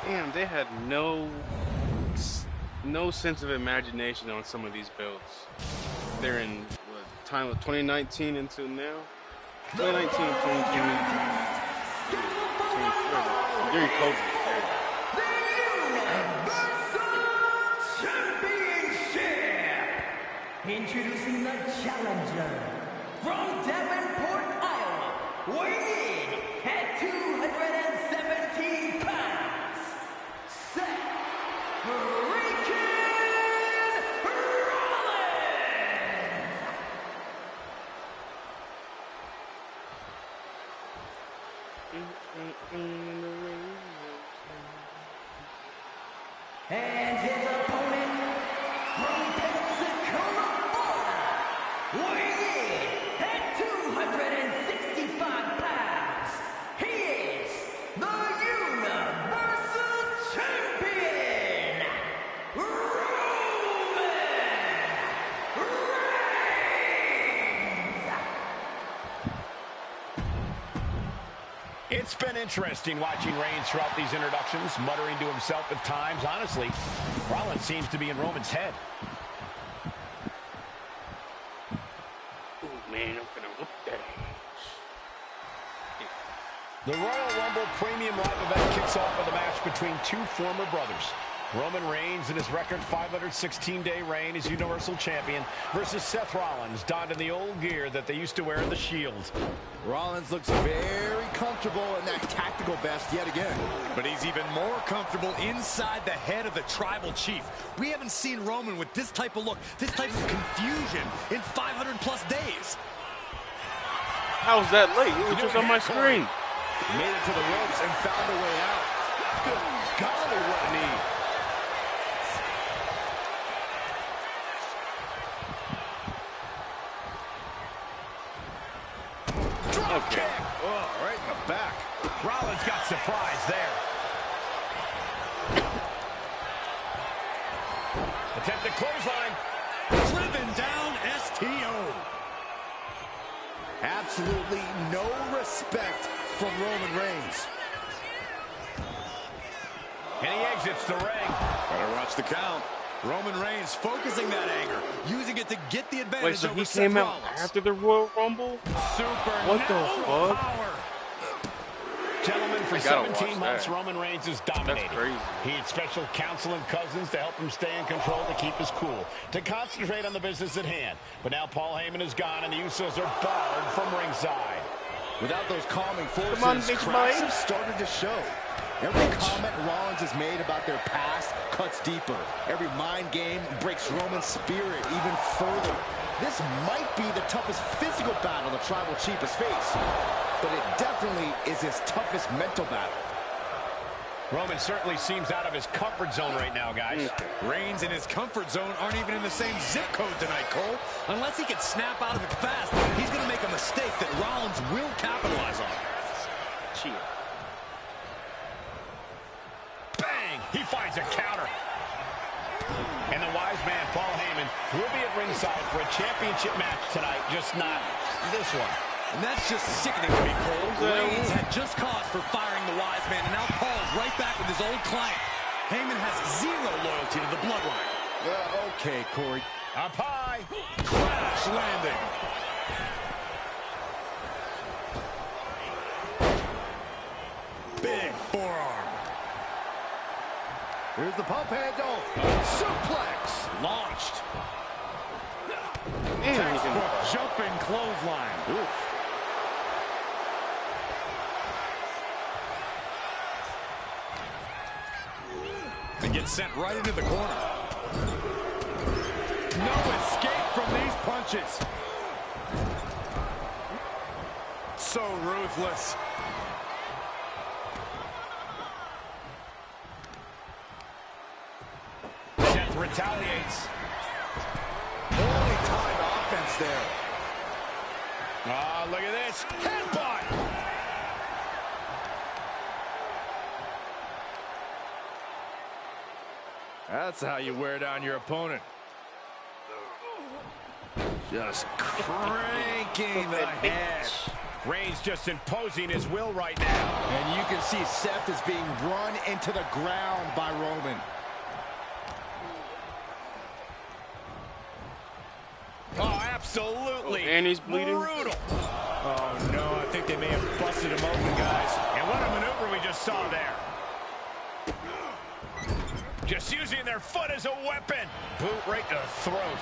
Damn, they had no sense of imagination on some of these belts. They're in what, time of 2019 until now. 2019, 2020, during COVID. Introducing the challenger from Davenport, Iowa, weighing in at 217 pounds, Seth freaking Rollins! And his opponent from Pensacola, Florida, weighing in at 265 pounds, he is the Universal Champion, Roman Reigns! It's It's been interesting watching Reigns throughout these introductions, muttering to himself at times. Honestly, Rollins seems to be in Roman's head. Oh, man, I'm gonna whoop that. The Royal Rumble Premium Live event kicks off with a match between two former brothers. Roman Reigns in his record 516-day reign as Universal Champion versus Seth Rollins, donned in the old gear that they used to wear in the Shield. Rollins looks very comfortable in that tactical vest yet again. But he's even more comfortable inside the head of the Tribal Chief. We haven't seen Roman with this type of look, this type of confusion in 500-plus days. How was that late? It was just on my screen. Made it to the ropes and found a way out. Good golly, what a knee. Drop kick. Oh, right in the back. Rollins got surprised there. Attempted clothesline. Driven down STO. Absolutely no respect from Roman Reigns. And he exits the ring. Better watch the count. Roman Reigns focusing that anger, using it to get the advantage. Wait, so over he Seth came out Rollins. after the Royal Rumble? What the fuck? Power. Gentlemen, for I gotta 17 watch months, that. Roman Reigns has dominated. That's crazy. He had special counsel and cousins to help him stay in control, to keep his cool, to concentrate on the business at hand. But now Paul Heyman is gone, and the Usos are barred from ringside. Without those calming forces, Come on, big cracks boy. have started to show. Every comment Rollins has made about their past cuts deeper. Every mind game breaks Roman's spirit even further. This might be the toughest physical battle the Tribal Chief has faced, but it definitely is his toughest mental battle. Roman certainly seems out of his comfort zone right now, guys. Reigns and his comfort zone aren't even in the same zip code tonight, Cole. Unless he can snap out of it fast, he's going to make a mistake that Rollins will capitalize on. Cheer. Bang! He finds a counter. And the wise man, Paul Heyman, will be at ringside for a championship match tonight, just not this one. And that's just sickening to me, Cole. Reigns had just cause for firing the wise man, and now Paul's right back with his old client. Heyman has zero loyalty to the bloodline. Okay, Corey. Up high. Crash landing. Big forearm. Here's the pump handle. Suplex. Launched. And he's in the Textbook jumping clothesline. Oof. And gets sent right into the corner. No escape from these punches. So ruthless. Seth retaliates. Only time offense there. Ah, look at this. Headbutt. That's how you wear down your opponent. Just cranking the head. Reigns just imposing his will right now. And you can see Seth is being run into the ground by Roman. Oh, absolutely. And he's bleeding. Brutal. Oh, no, I think they may have busted him open, guys. And what a maneuver we just saw there. Just using their foot as a weapon. Boot right to the throat.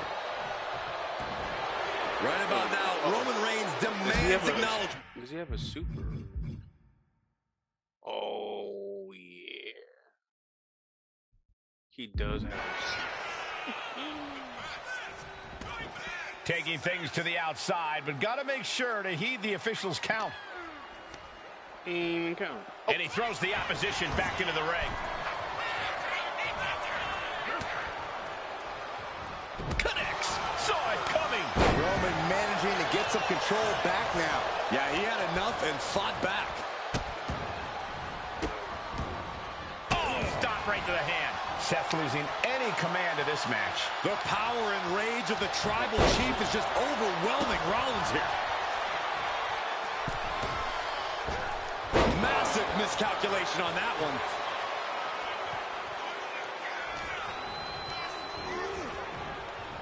Right about now, Roman Reigns demands acknowledgement. Does he have a super? Oh, yeah. He does have a super. Taking things to the outside, but got to make sure to heed the officials' count. He ain't even count. And he throws the opposition back into the ring. Connects. Saw it coming. Roman managing to get some control back now. Yeah, he had enough and fought back. Oh, stop right to the hand. Seth losing any command of this match. The power and rage of the Tribal Chief is just overwhelming Rollins here. miscalculation on that one.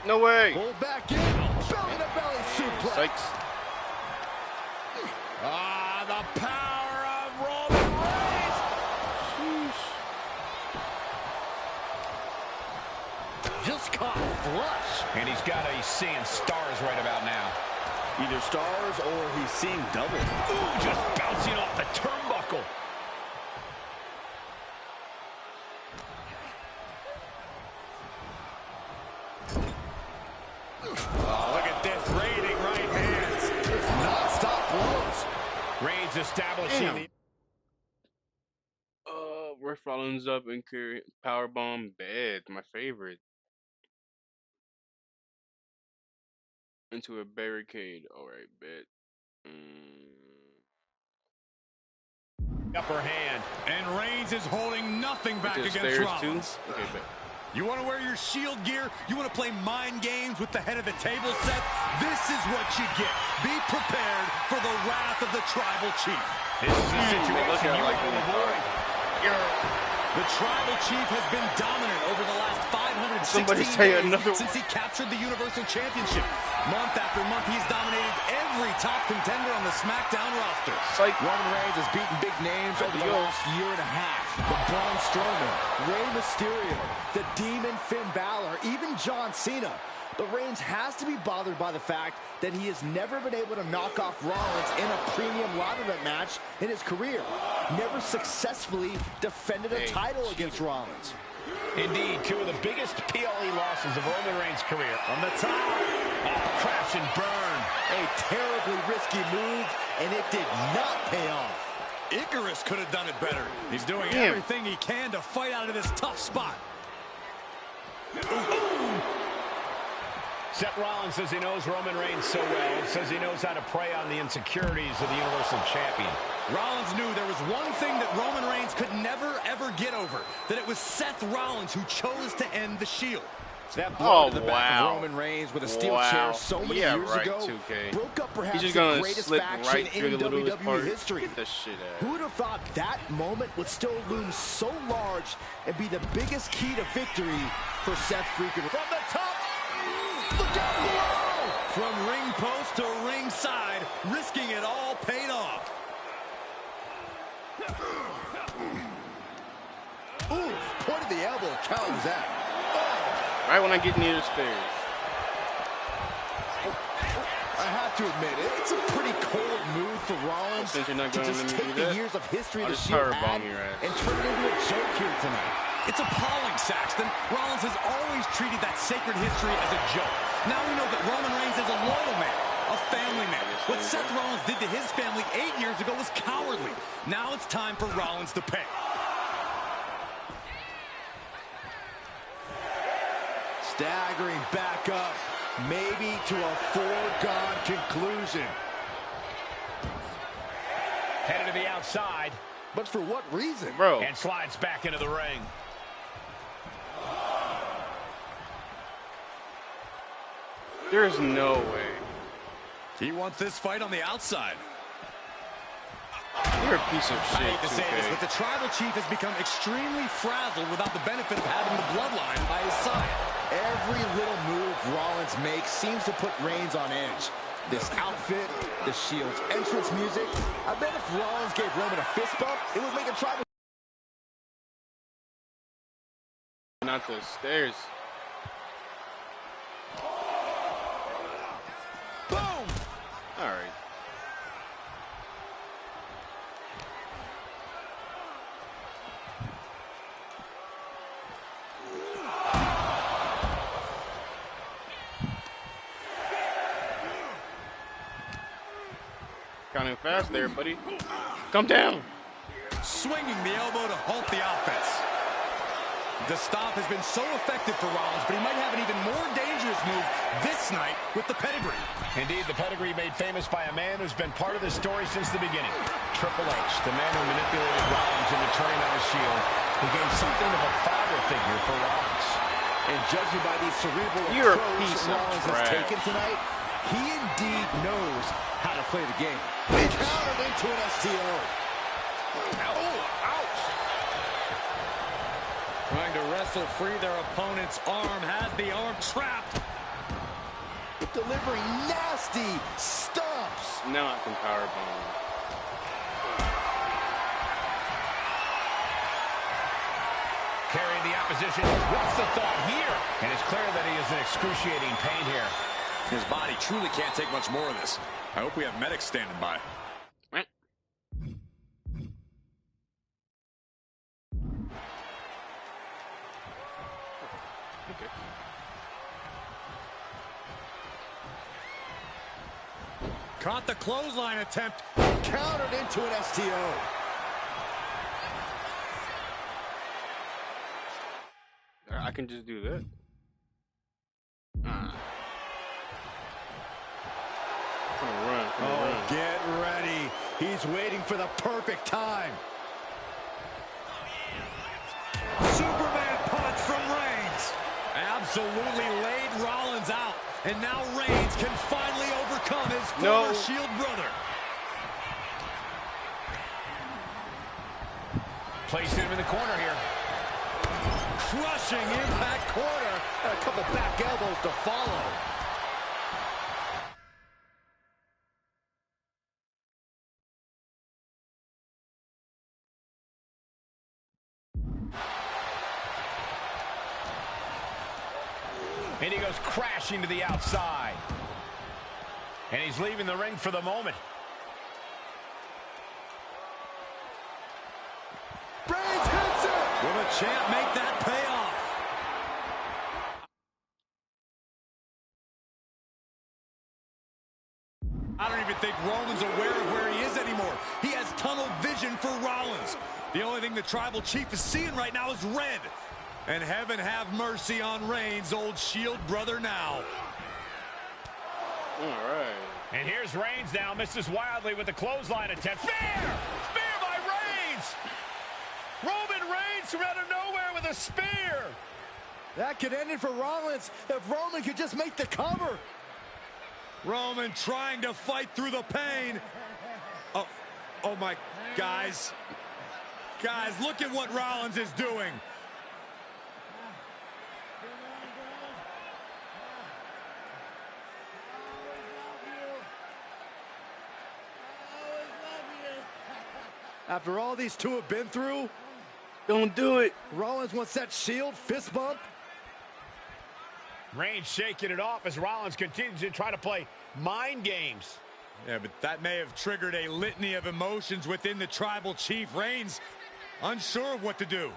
No way. Pulled back in. Belly-to-belly suplex. Sykes. Ah, the power of Roman Reigns. Just caught flush. And he's got he's seeing stars right about now. Either stars or he's seeing double. Ooh, just bouncing off the turnbuckle. Oh, look at this raiding right hands. It's non-stop blows. Reigns establishing the... Rick Rollins up and powerbomb bed, my favorite. Into a barricade. All right, bet. Upper hand. And Reigns is holding nothing back Into against stairs Rollins. too. Okay, bet. You want to wear your Shield gear? You want to play mind games with the head of the table set? This is what you get. Be prepared for the wrath of the Tribal Chief. This is a situation look at you like want to the avoid. The Tribal Chief has been dominant over the last 516 Somebody say days another since he captured the Universal Championship. Month after month, he's dominated every top contender on the SmackDown roster. Psych. Roman Reigns has beaten big names over the last year and a half. The Braun Strowman, Rey Mysterio, the Demon Finn Balor, even John Cena. But Reigns has to be bothered by the fact that he has never been able to knock off Rollins in a premium live event match in his career. Never successfully defended a title against Rollins. Indeed, two of the biggest PLE losses of Roman Reigns' career. On the top, crash and burn. A terribly risky move, and it did not pay off. Icarus could have done it better. He's doing everything he can to fight out of this tough spot. Seth Rollins says he knows Roman Reigns so well, says he knows how to prey on the insecurities of the Universal Champion. Rollins knew there was one thing that Roman Reigns could never, ever get over, that it was Seth Rollins who chose to end the Shield. That blow to the back wow. of Roman Reigns with a steel chair so many years ago 2K. broke up perhaps He's just the gonna greatest slip faction right through in the littlest WWE part. history. Get the shit out. Who would have thought that moment would still loom so large and be the biggest key to victory for Seth freaking from the top? Look down below! From ring post to ringside, risking it all paid off. Ooh, point of the elbow counters that. Right when I get near the stairs. I have to admit, it's a pretty cold move for Rollins Since you're not to gonna just let me take do the that, years of history I'll the just Shield powerbomb had your ass. and turn it into a joke here tonight. It's appalling, Saxton. Rollins has always treated that sacred history as a joke. Now we know that Roman Reigns is a loyal man, a family man. What Seth Rollins did to his family 8 years ago was cowardly. Now it's time for Rollins to pay. Staggering back up, maybe to a foregone conclusion. Headed to the outside. But for what reason? Bro. And slides back into the ring. There's no way. He wants this fight on the outside. You're a piece of I shit, hate to say this, 2K. but the Tribal Chief has become extremely frazzled without the benefit of having the bloodline by his side. Every little move Rollins makes seems to put Reigns on edge. This outfit, the Shield's entrance music. I bet if Rollins gave Roman a fist bump, it would make a Tribal. Not the stairs. Boom! All right. Counting fast there, buddy. Come down. Swinging the elbow to halt the offense. The stomp has been so effective for Rollins, but he might have an even more dangerous move this night with the pedigree. Indeed, the pedigree made famous by a man who's been part of the story since the beginning. Triple H, the man who manipulated Rollins into turning on the Shield, became something of a father figure for Rollins. And judging by the cerebral You're a approach piece of Rollins has trash. taken tonight, he indeed knows how to play the game. He countered into an STO. Trying to wrestle free their opponent's arm, has the arm trapped. Delivering nasty stumps. Now I can powerbomb. Carrying the opposition. What's the thought here? And it's clear that he is in excruciating pain here. His body truly can't take much more of this. I hope we have medics standing by. Okay. Caught the clothesline attempt. Countered into an STO. I can just do that. Run. Get ready. He's waiting for the perfect time. Superman punch from Reigns. Absolutely laid Rollins out. And now Reigns can finally overcome his former Shield brother. Placed him in the corner here. Crushing impact corner. And a couple back elbows to follow. And he goes crashing to the outside. And he's leaving the ring for the moment. Reigns hits it! Will the champ make that payoff? I don't even think Roman's aware of where he is anymore. He has tunnel vision for Rollins. The only thing the Tribal Chief is seeing right now is red. And heaven have mercy on Reigns, old Shield brother now. All right. And here's Reigns now, misses wildly with the clothesline attempt. Spear! Spear by Reigns! Roman Reigns from out of nowhere with a spear! That could end it for Rollins if Roman could just make the cover. Roman trying to fight through the pain. Oh my, guys. Guys, look at what Rollins is doing. After all these two have been through, Don't do it. Rollins wants that Shield fist bump. Reigns shaking it off as Rollins continues to try to play mind games. Yeah, but that may have triggered a litany of emotions within the Tribal Chief. Reigns unsure of what to do.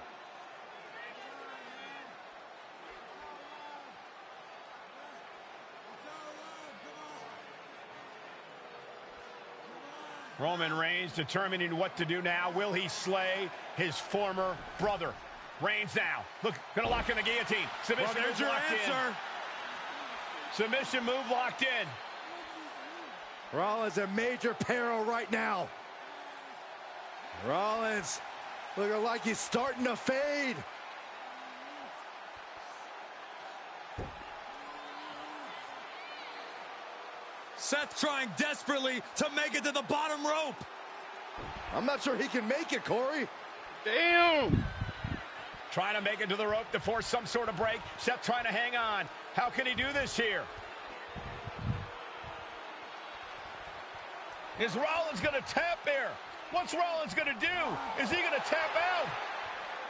Roman Reigns determining what to do now. Will he slay his former brother? Reigns now. Look, gonna lock in the guillotine. Submission Well, there's move your locked answer. in. Submission move locked in. Rollins in major peril right now. Rollins looking like he's starting to fade. Seth trying desperately to make it to the bottom rope. I'm not sure he can make it, Corey. Damn. Trying to make it to the rope to force some sort of break. Seth trying to hang on. How can he do this here? Is Rollins going to tap here? What's Rollins going to do? Is he going to tap out?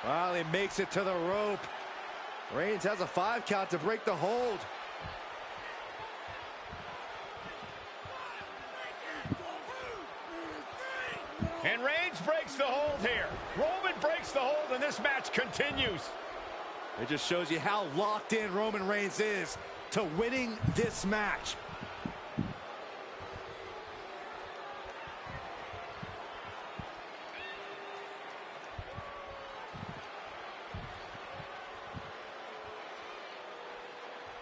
Well, he makes it to the rope. Reigns has a 5 count to break the hold. And Reigns breaks the hold here. Roman breaks the hold, and this match continues. It just shows you how locked in Roman Reigns is to winning this match.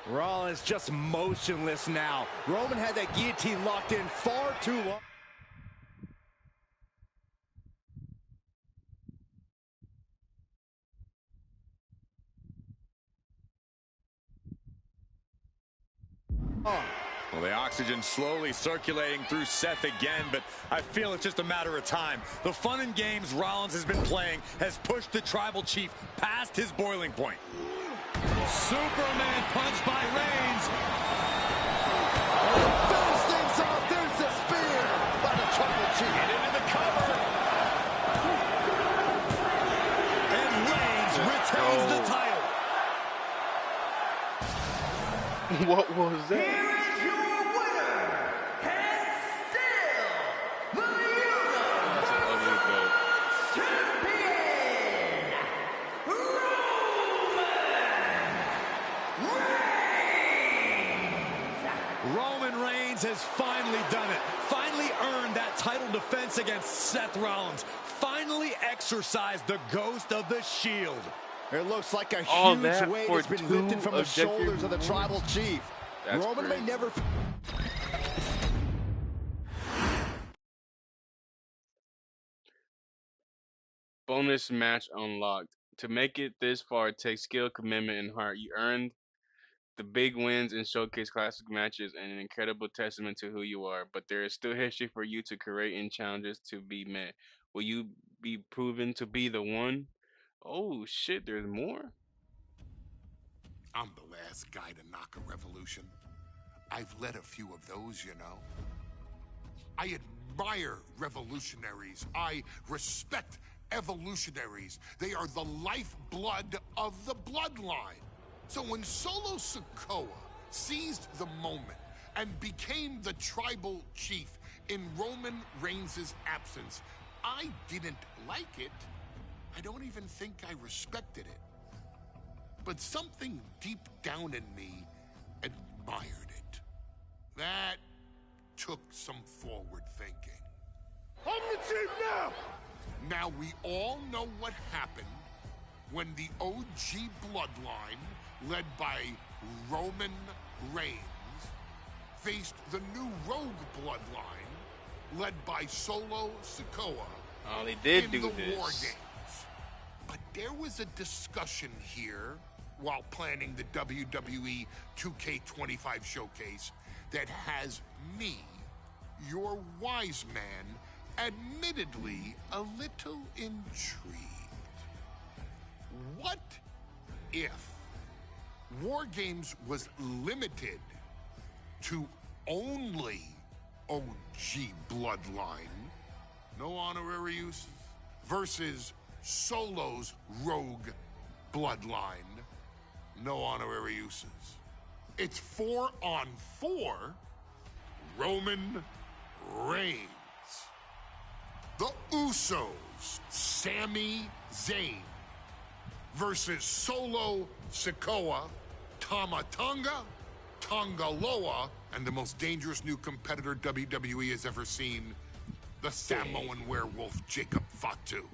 Rollins just motionless now. Roman had that guillotine locked in far too long. Well, the oxygen slowly circulating through Seth again, but I feel it's just a matter of time. The fun and games Rollins has been playing has pushed the Tribal Chief past his boiling point. Superman punch by Reigns. Finish things off. There's the spear by the Tribal Chief. Get into the cover. And Reigns retains the title. What was that? Here is your winner, and still the That's an ugly belt. champion, Roman Reigns has finally done it. Finally earned that title defense against Seth Rollins. Finally exorcised the ghost of the Shield. It looks like a All huge that weight for has been 2 lifted from the objective shoulders of the moves? Tribal Chief. That's Roman may crazy. never... Bonus match unlocked. To make it this far, it takes skill, commitment, and heart. You earned the big wins and showcase classic matches and an incredible testament to who you are. But there is still history for you to create and challenges to be met. Will you be proven to be the one? Oh shit, there's more? I'm the last guy to knock a revolution. I've led a few of those, you know. I admire revolutionaries. I respect evolutionaries. They are the lifeblood of the bloodline. So when Solo Sikoa seized the moment and became the Tribal Chief in Roman Reigns' absence, I didn't like it. I don't even think I respected it. But something deep down in me admired it. That took some forward thinking. I'm the chief now! Now we all know what happened when the OG bloodline, led by Roman Reigns, faced the new Rogue bloodline, led by Solo Sikoa, Oh, they did in do the this. War Games. But there was a discussion here while planning the WWE 2K25 showcase that has me, your wise man, admittedly a little intrigued. What if War Games was limited to only OG bloodline, no honorary uses, versus Solo's Rogue bloodline, no honorary uses? It's 4-on-4 Roman Reigns. The Usos, Sami Zayn, versus Solo Sikoa, Tama Tonga, Tonga Loa, and the most dangerous new competitor WWE has ever seen, the Samoan werewolf Jacob Fatu.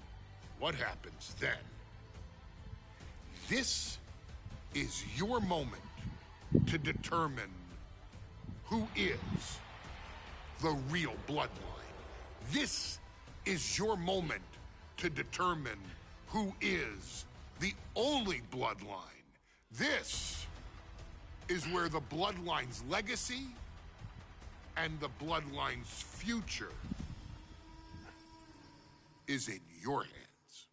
What happens then? This is your moment to determine who is the real bloodline. This is your moment to determine who is the only bloodline. This is where the bloodline's legacy and the bloodline's future is in your hands.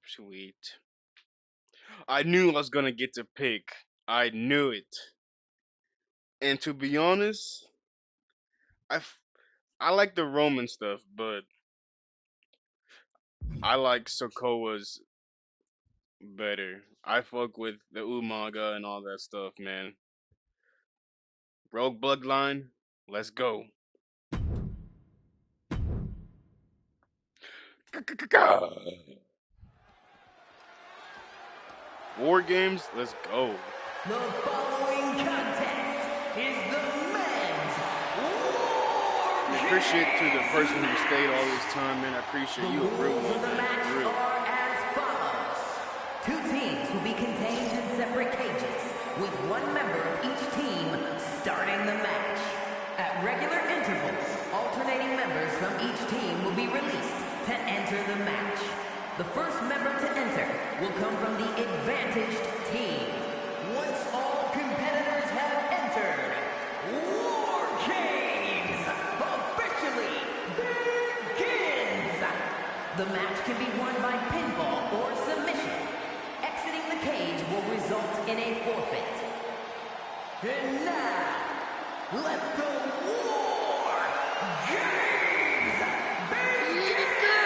Sweet. I knew I was gonna get to pick. I knew it. And to be honest, I like the Roman stuff, but I like Sokoa's better. I fuck with the Umaga and all that stuff, man. Rogue Bloodline, let's go. War Games, let's go. The following contest is the men's War Appreciate to the person who stayed all this time, man. I appreciate you. A real rules of the one, match man. Real. are as follows. Two teams will be contained in separate cages, with one member of each team starting the match. At regular intervals, alternating members from each team will be released to enter the match. The first member to enter will come from the advantaged team. Once all competitors have entered, War Games officially begins. The match can be won by pinfall or submission. Exiting the cage will result in a forfeit. And now, let the War Games begin!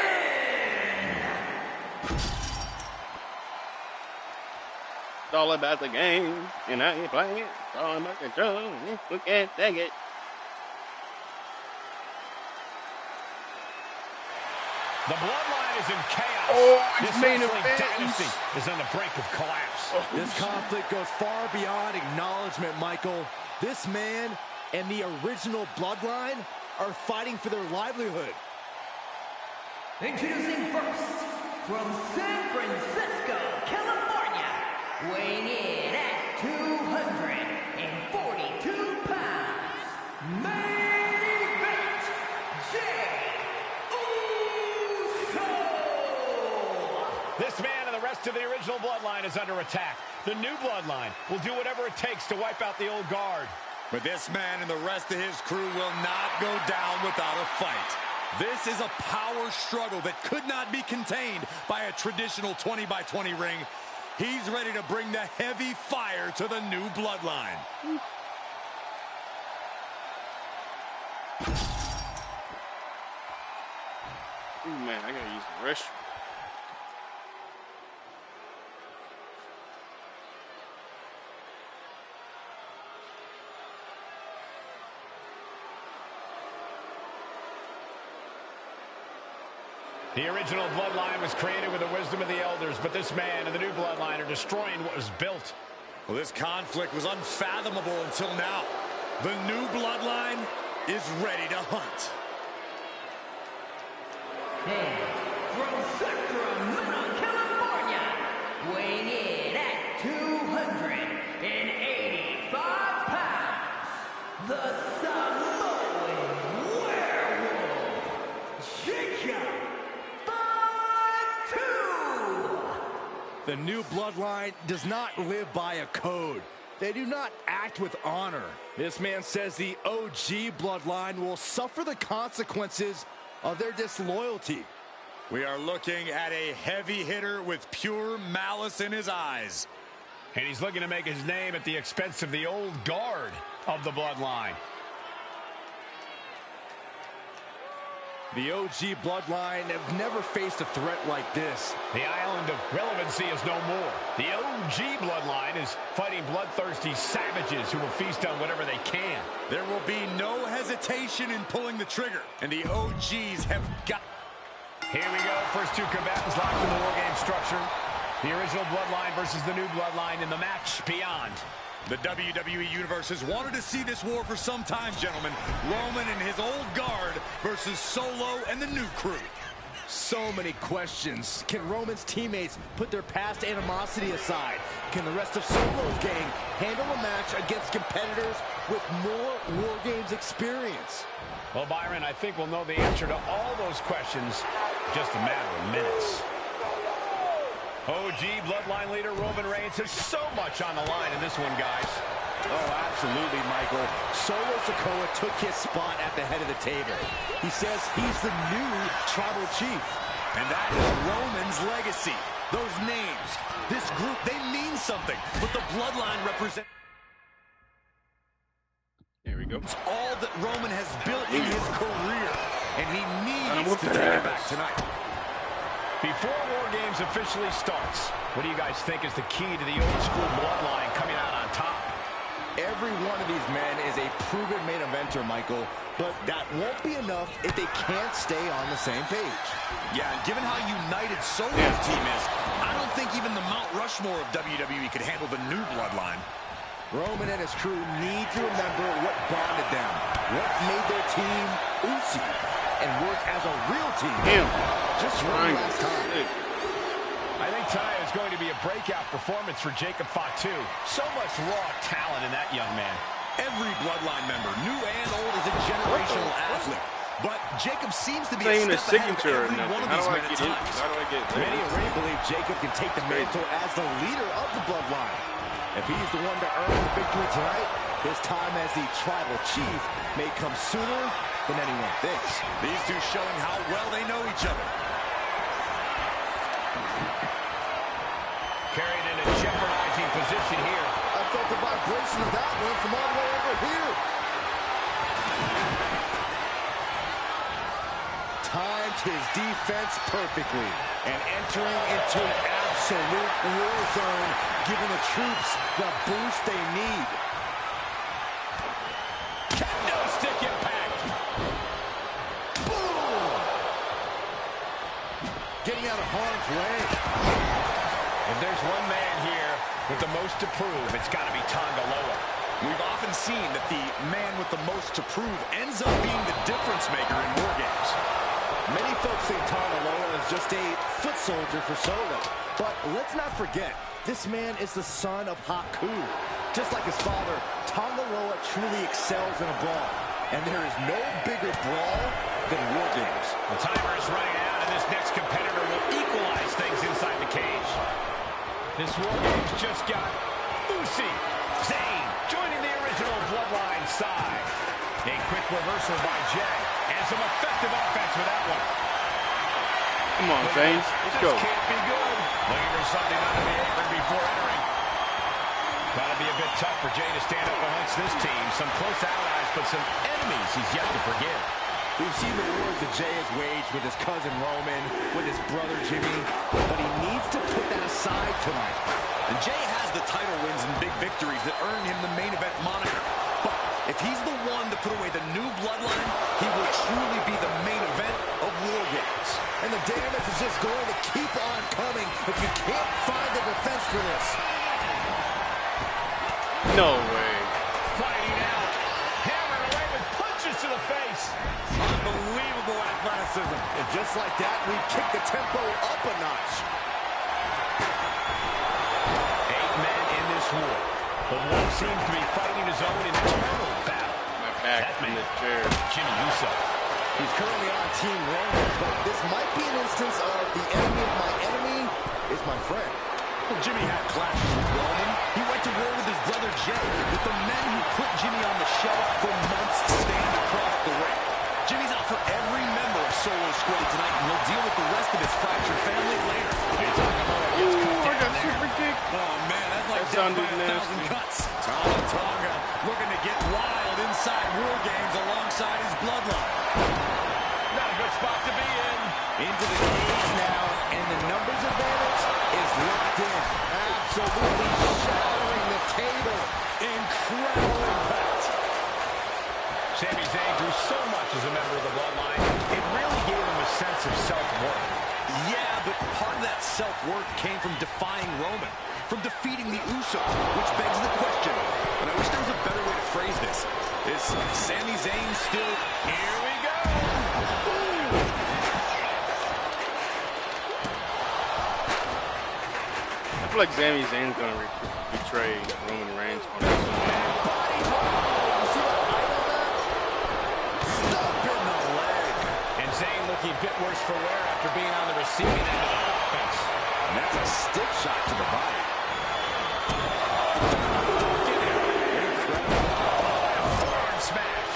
It's all about the game, and I ain't playing it. It's all about the drum. We can't take it. The bloodline is in chaos. Oh, this his main wrestling event dynasty is on the brink of collapse. This conflict goes far beyond acknowledgement, Michael. This man and the original bloodline are fighting for their livelihood. Introducing first, from San Francisco, California, weighing in at 242 pounds, main event, Jey Uso! This man and the rest of the original bloodline is under attack. The new bloodline will do whatever it takes to wipe out the old guard. But this man and the rest of his crew will not go down without a fight. This is a power struggle that could not be contained by a traditional 20-by-20 ring. He's ready to bring the heavy fire to the new bloodline. Ooh, man, I gotta use the restroom. The original bloodline was created with the wisdom of the elders, but this man and the new bloodline are destroying what was built. Well, this conflict was unfathomable until now. The new bloodline is ready to hunt. And from Sacramento, California, weighing in at 285 pounds, the Samoan Werewolf, Jacob. The new bloodline does not live by a code. They do not act with honor. This man says the OG bloodline will suffer the consequences of their disloyalty. We are looking at a heavy hitter with pure malice in his eyes. And he's looking to make his name at the expense of the old guard of the bloodline. The OG bloodline have never faced a threat like this. The island of relevancy is no more. The OG bloodline is fighting bloodthirsty savages who will feast on whatever they can. There will be no hesitation in pulling the trigger, and the OGs have got... Here we go, first two combatants locked in the War Game structure. The original bloodline versus the new bloodline in the match beyond. The WWE Universe has wanted to see this war for some time, gentlemen. Roman and his old guard versus Solo and the new crew. So many questions. Can Roman's teammates put their past animosity aside? Can the rest of Solo's gang handle a match against competitors with more War Games experience? Well, Byron, I think we'll know the answer to all those questions in just a matter of minutes. OG bloodline leader Roman Reigns has so much on the line in this one, guys. Oh, absolutely, Michael. Solo Sikoa took his spot at the head of the table. He says he's the new tribal chief. And that is Roman's legacy. Those names, this group, they mean something. But the bloodline represents... There we go. It's all that Roman has built in his career. And he needs to take it back tonight. Before War Games officially starts, what do you guys think is the key to the old school bloodline coming out on top? Every one of these men is a proven main eventer, Michael, but that won't be enough if they can't stay on the same page. Yeah, and given how united Solo's team is, I don't think even the Mount Rushmore of WWE could handle the new bloodline. Roman and his crew need to remember what bonded them, what made their team Uzi, and work as a real team. Just one last time. I think tonight is going to be a breakout performance for Jacob Fatu. So much raw talent in that young man. Every bloodline member, new and old, is a generational athlete. But Jacob seems to be a step ahead of every one of these men at times. Many already believe Jacob can take the mantle as the leader of the bloodline. If he's the one to earn the victory tonight, His time as the tribal chief may come sooner than anyone thinks. These two showing how well they know each other. Carried in a jeopardizing position here. I felt the vibration of that one from all the way over here. Timed his defense perfectly and entering into an absolute war zone, giving the troops the boost they need. Kendo stick impact. Boom! Getting out of harm's way. If there's one man here with the most to prove, it's got to be Tonga Loa. We've often seen that the man with the most to prove ends up being the difference maker in war games. Many folks think Tonga Loa is just a foot soldier for Solo. But let's not forget, this man is the son of Haku. Just like his father, Tonga Loa truly excels in a brawl. And there is no bigger brawl than war games. The timer is running out, and this next competitor will equalize things inside the cage. This war game's just got Usi, Zayn, joining the original Bloodline side. A quick reversal by Jay, and some effective offense with that one. Come on, Zayn. Let's go. This can't be good. Looking for something under the apron before entering. Gotta be a bit tough for Jay to stand up amongst this team. Some close allies, but some enemies he's yet to forgive. We've seen the wars that Jay has waged with his cousin Roman, with his brother Jimmy, but he needs to put that aside tonight. And Jay has the title wins and big victories that earn him the main event moniker. But if he's the one to put away the new bloodline, he will truly be the main event of war games. And the damage is just going to keep on coming if you can't find the defense for this. No way. Fighting out. Hammered away with punches to the face. Unbelievable athleticism. And just like that, we've kicked the tempo up a notch. 8 men in this war, but one seems to be fighting his own internal battle. My back in the chair. Jimmy Uso. He's currently on Team Roman, but this might be an instance of the enemy of my enemy is my friend. Well, Jimmy had clashes with Roman. He went to war with his brother Jay, but the men who put Jimmy on the shelf for months stand across the ring. Jimmy's out for every member of Solo's squad tonight, and he'll deal with the rest of his fractured family later. Ooh, I got super kick. Oh, man, that's like That death by sounded 1,000 cuts. Tonga looking to get wild inside war games alongside his bloodline. Not a good spot to be in. Into the cage now, and the numbers advantage is locked in. Absolutely shattering the table. Incredible impact. Sami Zayn grew so much as a member of the Bloodline, it really gave him a sense of self-worth. Yeah, but part of that self-worth came from defying Roman, from defeating the Usos, which begs the question, and I wish there was a better way to phrase this. Is Sami Zayn still... Here we go. I feel like Sami Zayn's gonna betray Roman Reigns on this one. And Zayn looking a bit worse for wear after being on the receiving end of the offense. And that's a stiff shot to the body. Forearm smash.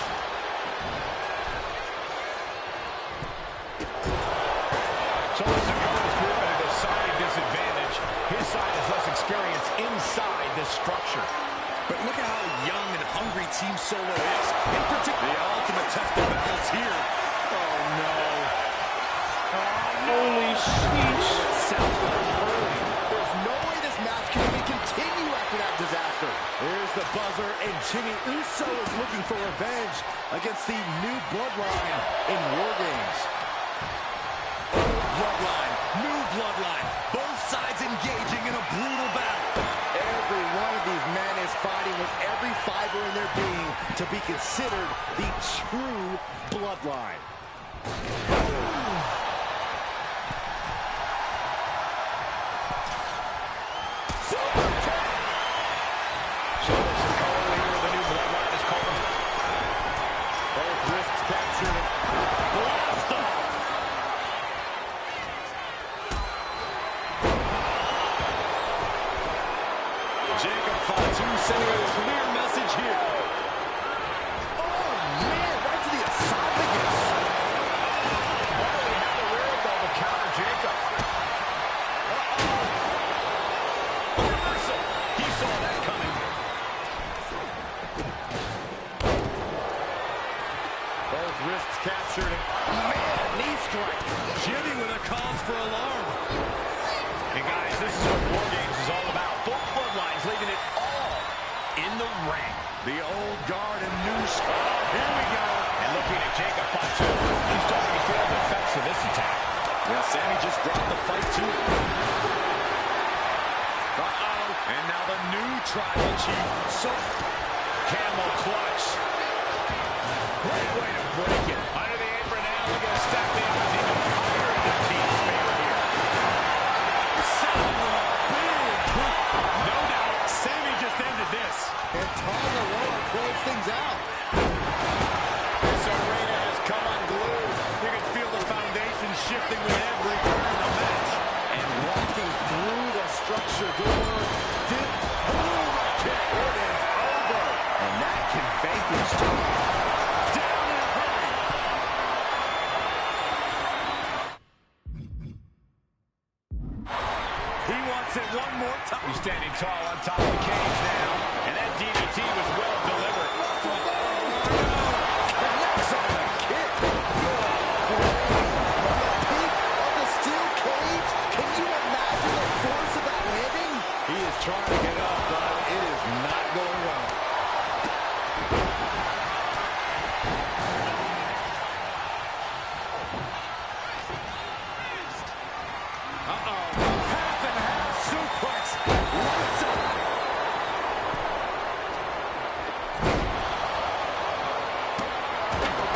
So as the goes grew at a decided disadvantage, his side is less experienced inside this structure. But look at how young and hungry Team Solo is. In particular, the ultimate test of balance here. Oh, no. Holy sheesh. There's no way this match can even continue after that disaster. Here's the buzzer, and Jimmy Uso is looking for revenge against the new bloodline in War Games. Old bloodline, new bloodline, both sides engaging in a brutal battle. Every one of these men is fighting with every fiber in their being to be considered the true bloodline. Jacob Fatu sending a clear message here. is what War Games is all about. Full bloodlines leaving it all in the ring. The old guard and new squad. Here we go. And looking at Jacob Fatu, he's starting to feel the effects of this attack. Yeah, Sammy just dropped the fight too. And now the new tribal chief. So Camel clutch. Great way to break it. Under the apron now, we're going to stack the odds even higher in the team's favor here. no doubt, Sammy just ended this. And Tonga will close things out. This arena has come unglued. You can feel the foundation shifting with every turn in the match. And walking through the structure door. Boom! Kick. It is over. And that can vanquish Tonga. Down in a hurry. He wants it one more time. He's standing tall on top of the cage now. And that DDT was well delivered. Connects on the kick. Peak of the steel cage. Can you imagine the force of that landing? He is trying to get up, but it is not going well. Half and half suplex. Lights up.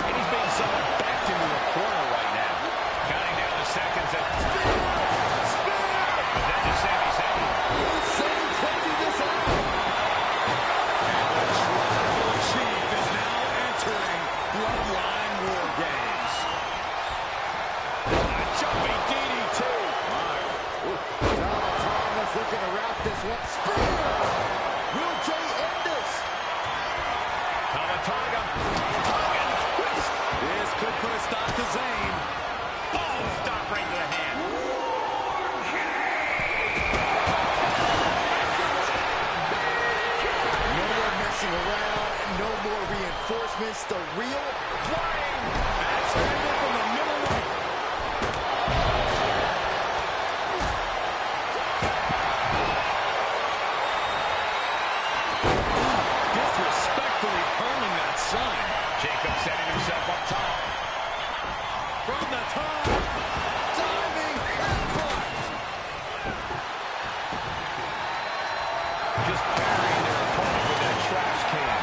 And he's being summoned back into the corner right now. Counting down the seconds. But then to Sammy's head. Sammy closing this out. And the tribal chief is now entering Bloodline War Games. A jumping DDT. Thomas looking to wrap this one. Spear! Will Jay end this? Tonga. This could put a stop to Zayn. Oh, stop right to the hand. No more messing around. No more reinforcements. The real flying. That's angle from the middle right. Disrespectfully hurling that sign. Jacob setting himself up top. From the top. Diving headbutt. Just burying their opponent with that trash can.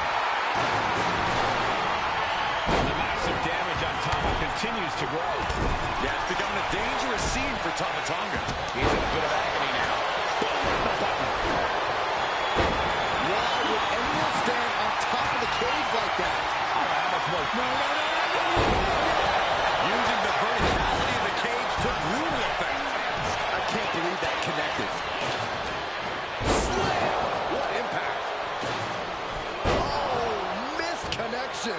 The massive damage on Tama continues to grow. Yeah, it's becoming a dangerous scene for Tama Tonga. He's in a bit of agony now. Boom, the button. Why would anyone stand on top of the cage like that? All right, how much more? No. Using the verticality of the cage to brutal effect. I can't believe that connected. Slam! What impact! Oh, missed connection.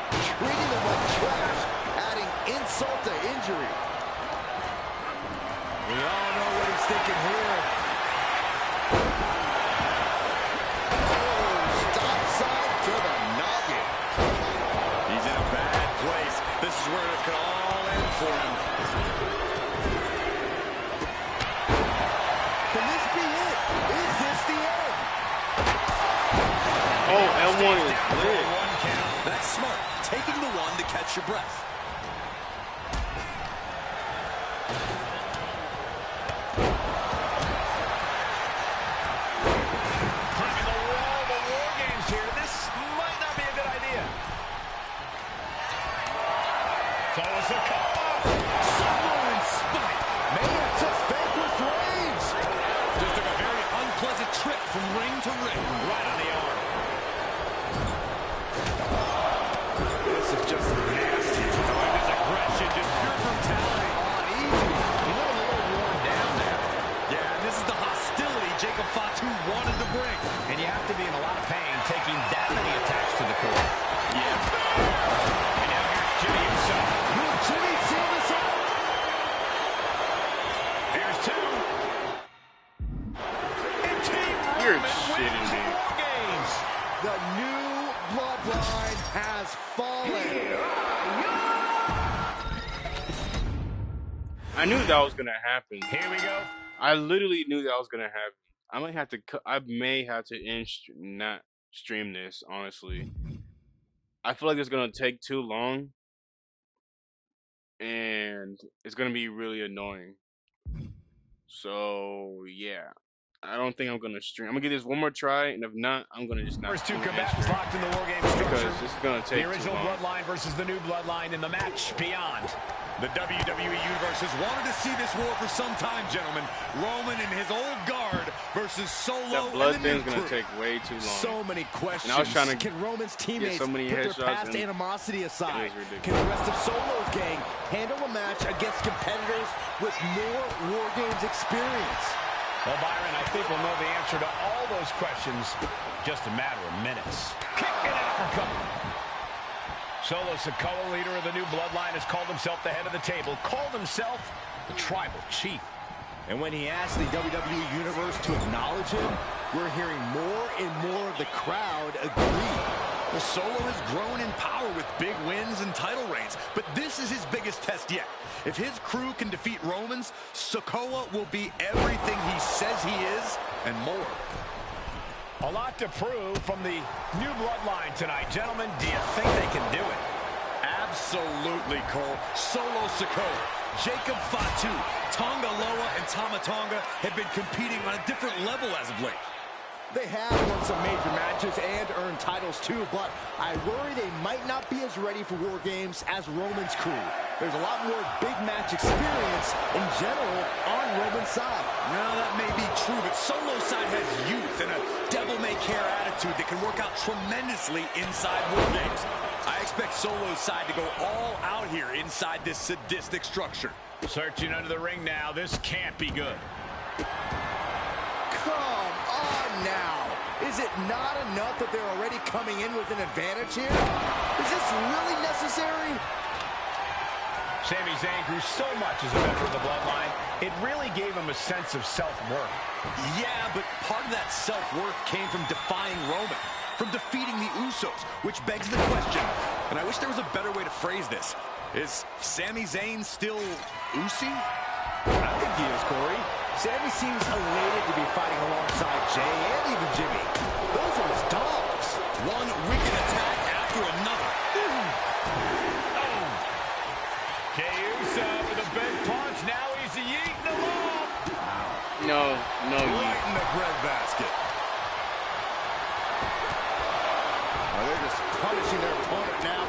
Treating him like trash, adding insult to injury. We all know what he's thinking here. Oh, stop sign to the noggin. He's in a bad place. This is where it could all end for him. Can this be it? Is this the end? Oh, L1 is lit. One count. That's smart. Taking the one to catch your breath. Climbing the wall, the War Games here. This might not be a good idea. So it's a call. Samoan spike. May have just vanquished Reigns. Just took a very unpleasant trip from ring to ring. Right on the arm. This is just nasty. Showing this aggression, just pure brutality. Easy. He looked a little worn down there. Yeah, and this is the hostility Jacob Fatu wanted to bring. And you have to be in a lot of pain taking that many attacks to the core. Yeah. And now here's Jimmy Uso. Will Jimmy seal this out? Here's two. And Team You're Roman shitting wins me. War Games. The new bloodline has fallen. I I knew that was gonna happen. Here we go. I literally knew that was gonna happen. I may have to not stream this, honestly. I feel like it's gonna take too long, and it's gonna be really annoying. So yeah, I don't think I'm gonna stream. I'm gonna give this one more try, and if not, I'm gonna just not. First two stream it combatants stream locked in the War Games structure. because this is gonna take The original too long. bloodline versus the new bloodline in the match beyond. The WWE Universe has wanted to see this war for some time, gentlemen. Roman and his old guard versus Solo That blood and the new thing's gonna crew. take way too long. So many questions. And I was trying to Can Roman's teammates so many put their headshots past and animosity aside? it was ridiculous. Can the rest of Solo's gang handle a match against competitors with more War Games experience? Well, Byron, I think we'll know the answer to all those questions just a matter of minutes. Kick and uppercut. Solo Sikoa, leader of the new bloodline, has called himself the head of the table, called himself the tribal chief. And when he asked the WWE Universe to acknowledge him, we're hearing more and more of the crowd agree. Well, Solo has grown in power with big wins and title reigns, but this is his biggest test yet. If his crew can defeat Romans, Sikoa will be everything he says he is and more. A lot to prove from the new bloodline tonight. Gentlemen, do you think they can do it? Absolutely, Cole. Solo Sikoa, Jacob Fatu, Tonga Loa, and Tama Tonga have been competing on a different level as of late. They have won some major matches and earned titles too, but I worry they might not be as ready for War Games as Roman's crew. There's a lot more big match experience in general on Roman's side. Well, that may be true, but Solo's side has youth and a devil-may-care attitude that can work out tremendously inside War Games. I expect Solo's side to go all out here inside this sadistic structure. Searching under the ring now. This can't be good. Come on now. Is it not enough that they're already coming in with an advantage here? Is this really necessary? Sami Zayn grew so much as a member of the bloodline, it really gave him a sense of self-worth. Yeah, but part of that self-worth came from defying Roman, from defeating the Usos, which begs the question, and I wish there was a better way to phrase this. Is Sami Zayn still Usi? I think he is, Corey. Sami seems elated to be fighting alongside Jay and even Jimmy. Those are his dogs. One wicked attack after another. Jey Uso with a big punch. Now he's eating them up. No, Right in the breadbasket. Oh, they're just punishing their opponent now.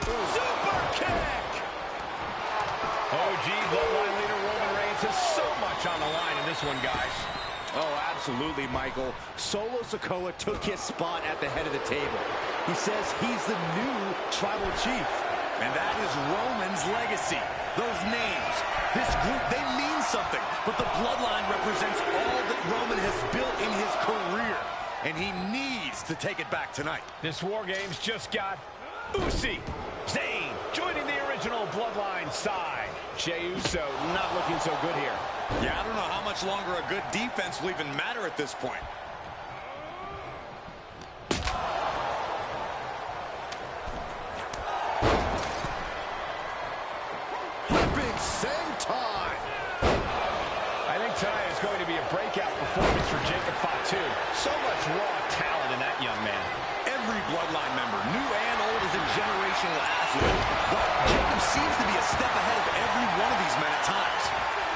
Super kick. OG bloodline leader Roman Reigns has so much on the line in this one, guys. Oh, absolutely, Michael. Solo Sikoa took his spot at the head of the table. He says he's the new tribal chief. And that is Roman's legacy. Those names, this group, they mean something. But the bloodline represents all that Roman has built in his career. And he needs to take it back tonight. This War Games just got Usi, Zayn joining the original bloodline side. Jey Uso not looking so good here. Yeah, I don't know how much longer a good defense will even matter at this point. Flipping senton. I think tonight is going to be a breakout performance for Jacob Fatu. So much raw talent in that young man. Every bloodline member, new and old, is a generational athlete. But Jacob seems to be a step ahead of every one of these men at times.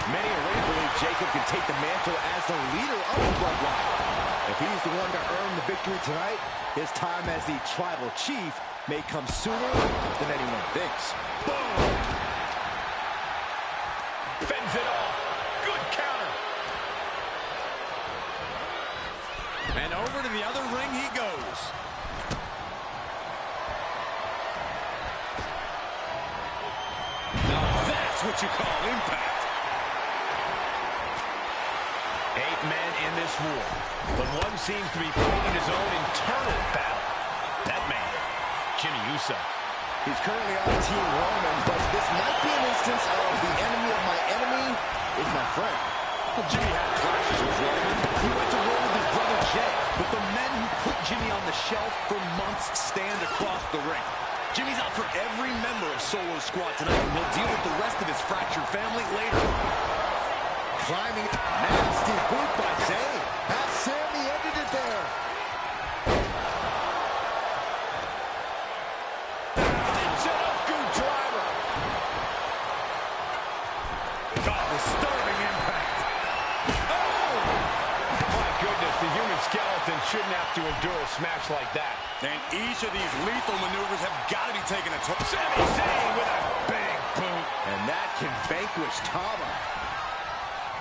Many already believe Jacob can take the mantle as the leader of the bloodline. If he's the one to earn the victory tonight, his time as the tribal chief may come sooner than anyone thinks. Boom! Fends it off. Good counter. And over to the other ring he goes. Now that's what you call impact. 8 men in this war, but one seems to be fighting his own internal battle. That man, Jimmy Uso. He's currently on Team Roman, but this might be an instance of the enemy of my enemy is my friend. Well, Jimmy had clashes with Roman. He went to war with his brother Jay, but the men who put Jimmy on the shelf for months stand across the ring. Jimmy's out for every member of Solo's squad tonight, and he'll deal with the rest of his fractured family later. Climbing, nasty boot by Jay. Has Sammy ended it there? Driver. God, disturbing impact. Oh! My goodness, the human skeleton shouldn't have to endure a smash like that. And each of these lethal maneuvers have got to be taken a toll. Sami Zayn with a big boot. And that can vanquish Tama.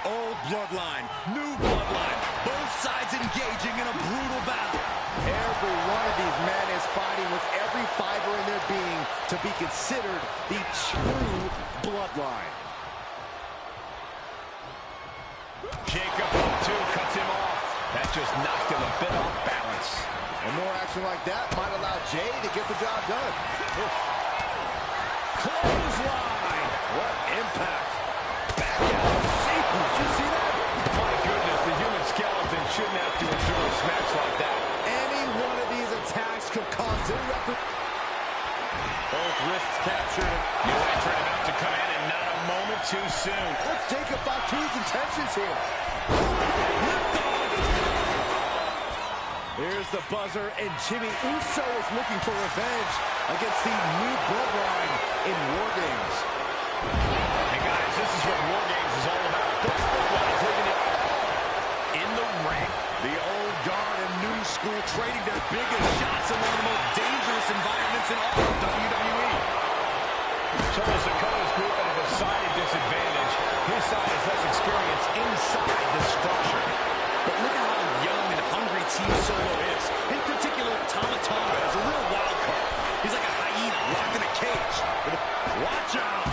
Old bloodline, new bloodline, both sides engaging in a brutal battle. Every one of these men is fighting with every fiber in their being to be considered the true bloodline. Jacob up two, cuts him off. That just knocked him a bit off balance. And more action like that might allow Jay to get the job done. Clothesline! What impact! Back out. Did you see that? My goodness, the human skeleton shouldn't have to endure a smash like that. Any one of these attacks could cause irreparable. Both wrists captured. New entrant about to come in and not a moment too soon. What's Jacob Fatu's intentions here? Here's the buzzer, and Jimmy Uso is looking for revenge against the new bloodline in War Games. Hey guys, this is what War Games is all about. Both bloodlines taking it in the ring. The old guard and new school trading their biggest shots in one of the most dangerous environments in all of WWE. Solo Sikoa's group at a decided disadvantage. His side has less experience inside the structure. But look at how young and hungry Team Solo is. In particular, Tama Tonga is a real wild card. He's like a hyena locked in a cage. Watch out!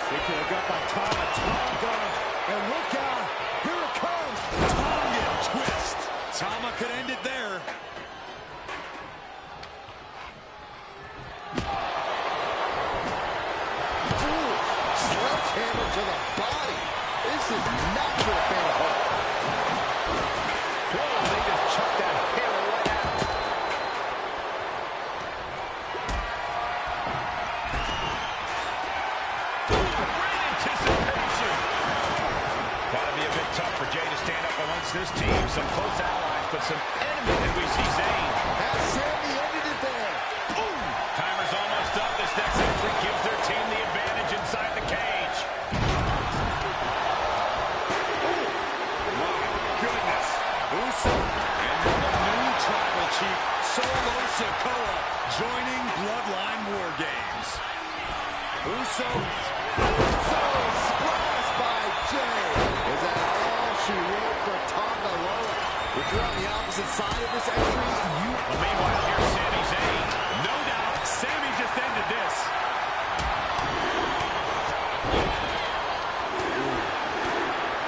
Picking it up by Tama Tonga. And look out! Here it comes! Tonga twist. Tama could end it there. Ooh, sledgehammer to the body. This is not for a fan of hope. Whoa, they just chucked that hammer right out. Great anticipation. Gotta be a bit tough for Jay to stand up amongst this team. Some close allies, but some enemies. And we see Zayn. Has Sammy ended it there? Boom! Timer's almost up. This next entry gives their team the advantage inside the cage. Goodness. Uso. And then the new tribal chief, Solo Sikoa, joining Bloodline War Games. Uso splashed by Jay. Is that all she wrote for Tonga Loa? If you're on the opposite side of this entry, But meanwhile, here's Sami Zayn. No doubt, Sammy just ended this.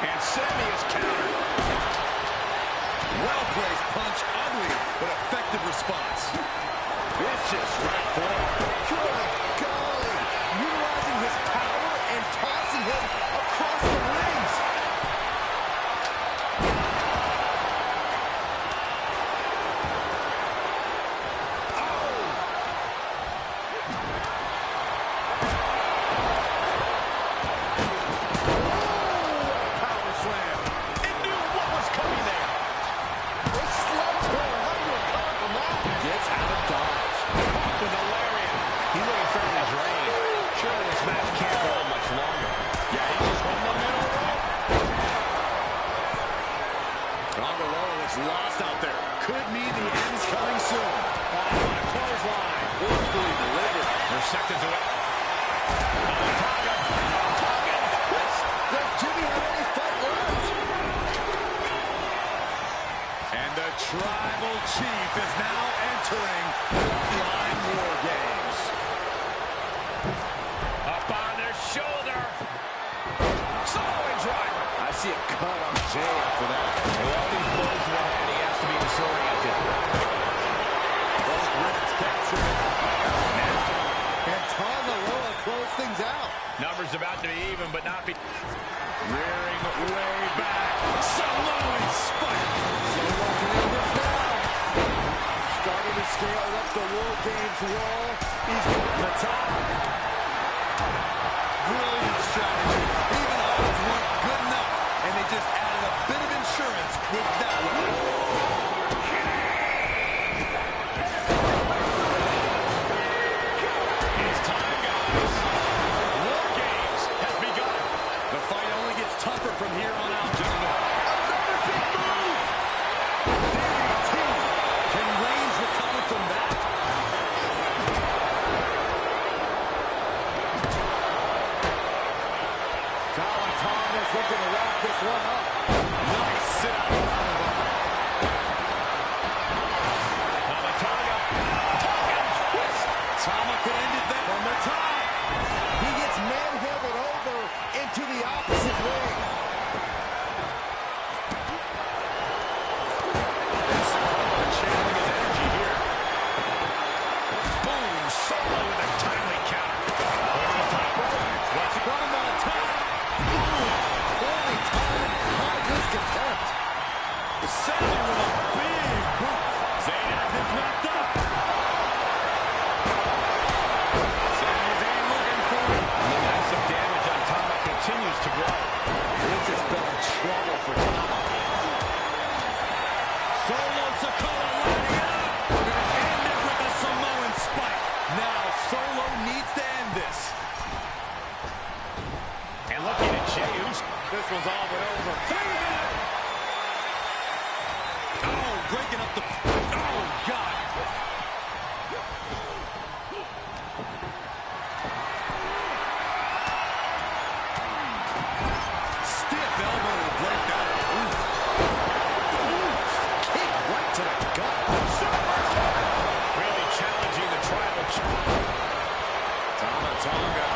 And Sami is countered. Well-placed punch, ugly, but effective response. vicious right foot. Good golly. Utilizing his power and tossing him across the rings. Lost out there. Could mean the end's coming soon. Oh, what a clothesline. Forcefully delivered. They're seconds away. Does Jimmy have any fight left? And the tribal chief is now entering Bloodline War Games. Up on their shoulder. Samoan driver. I see a cut on Jay after that. And all these blows in the head, he has to be disoriented. Both wrists captured. And Tonga Loa close things out. Numbers about to be even, but not be... Rearing way back. Samoan spike. Solo can end this now. Starting starting to scale up the War Games wall. He's going to top. Brilliant strategy. Even odds weren't good enough, and they just added a bit of insurance with that one. It's time, guys. War Games has begun. The fight only gets tougher from here on out, gentlemen. Another big move. DDT. Can Reigns recover from that? Thomas looking to wrap this one up. Nice sit-out. Tama could end it there. From the top. He gets manhandled over into the opposite ring. Channeling his energy here. Boom! Solo with a timely counter. Over the top. What's it going on top? Only time behind this contempt. Sammy with a big boot. Zayn has this knocked up. Sami Zayn looking for it. Momentum damage on Tama continues to grow. This is spelling trouble for Tama. Solo Sikoa lining it up. We're going to end it with a Samoan spike. Now Solo needs to end this. And looking at Jey, This one's all but over. Oh, breaking up the... Oh, God. Stiff elbow to break that. Kick right to the gut. really challenging the tribal chief. Tama Tonga.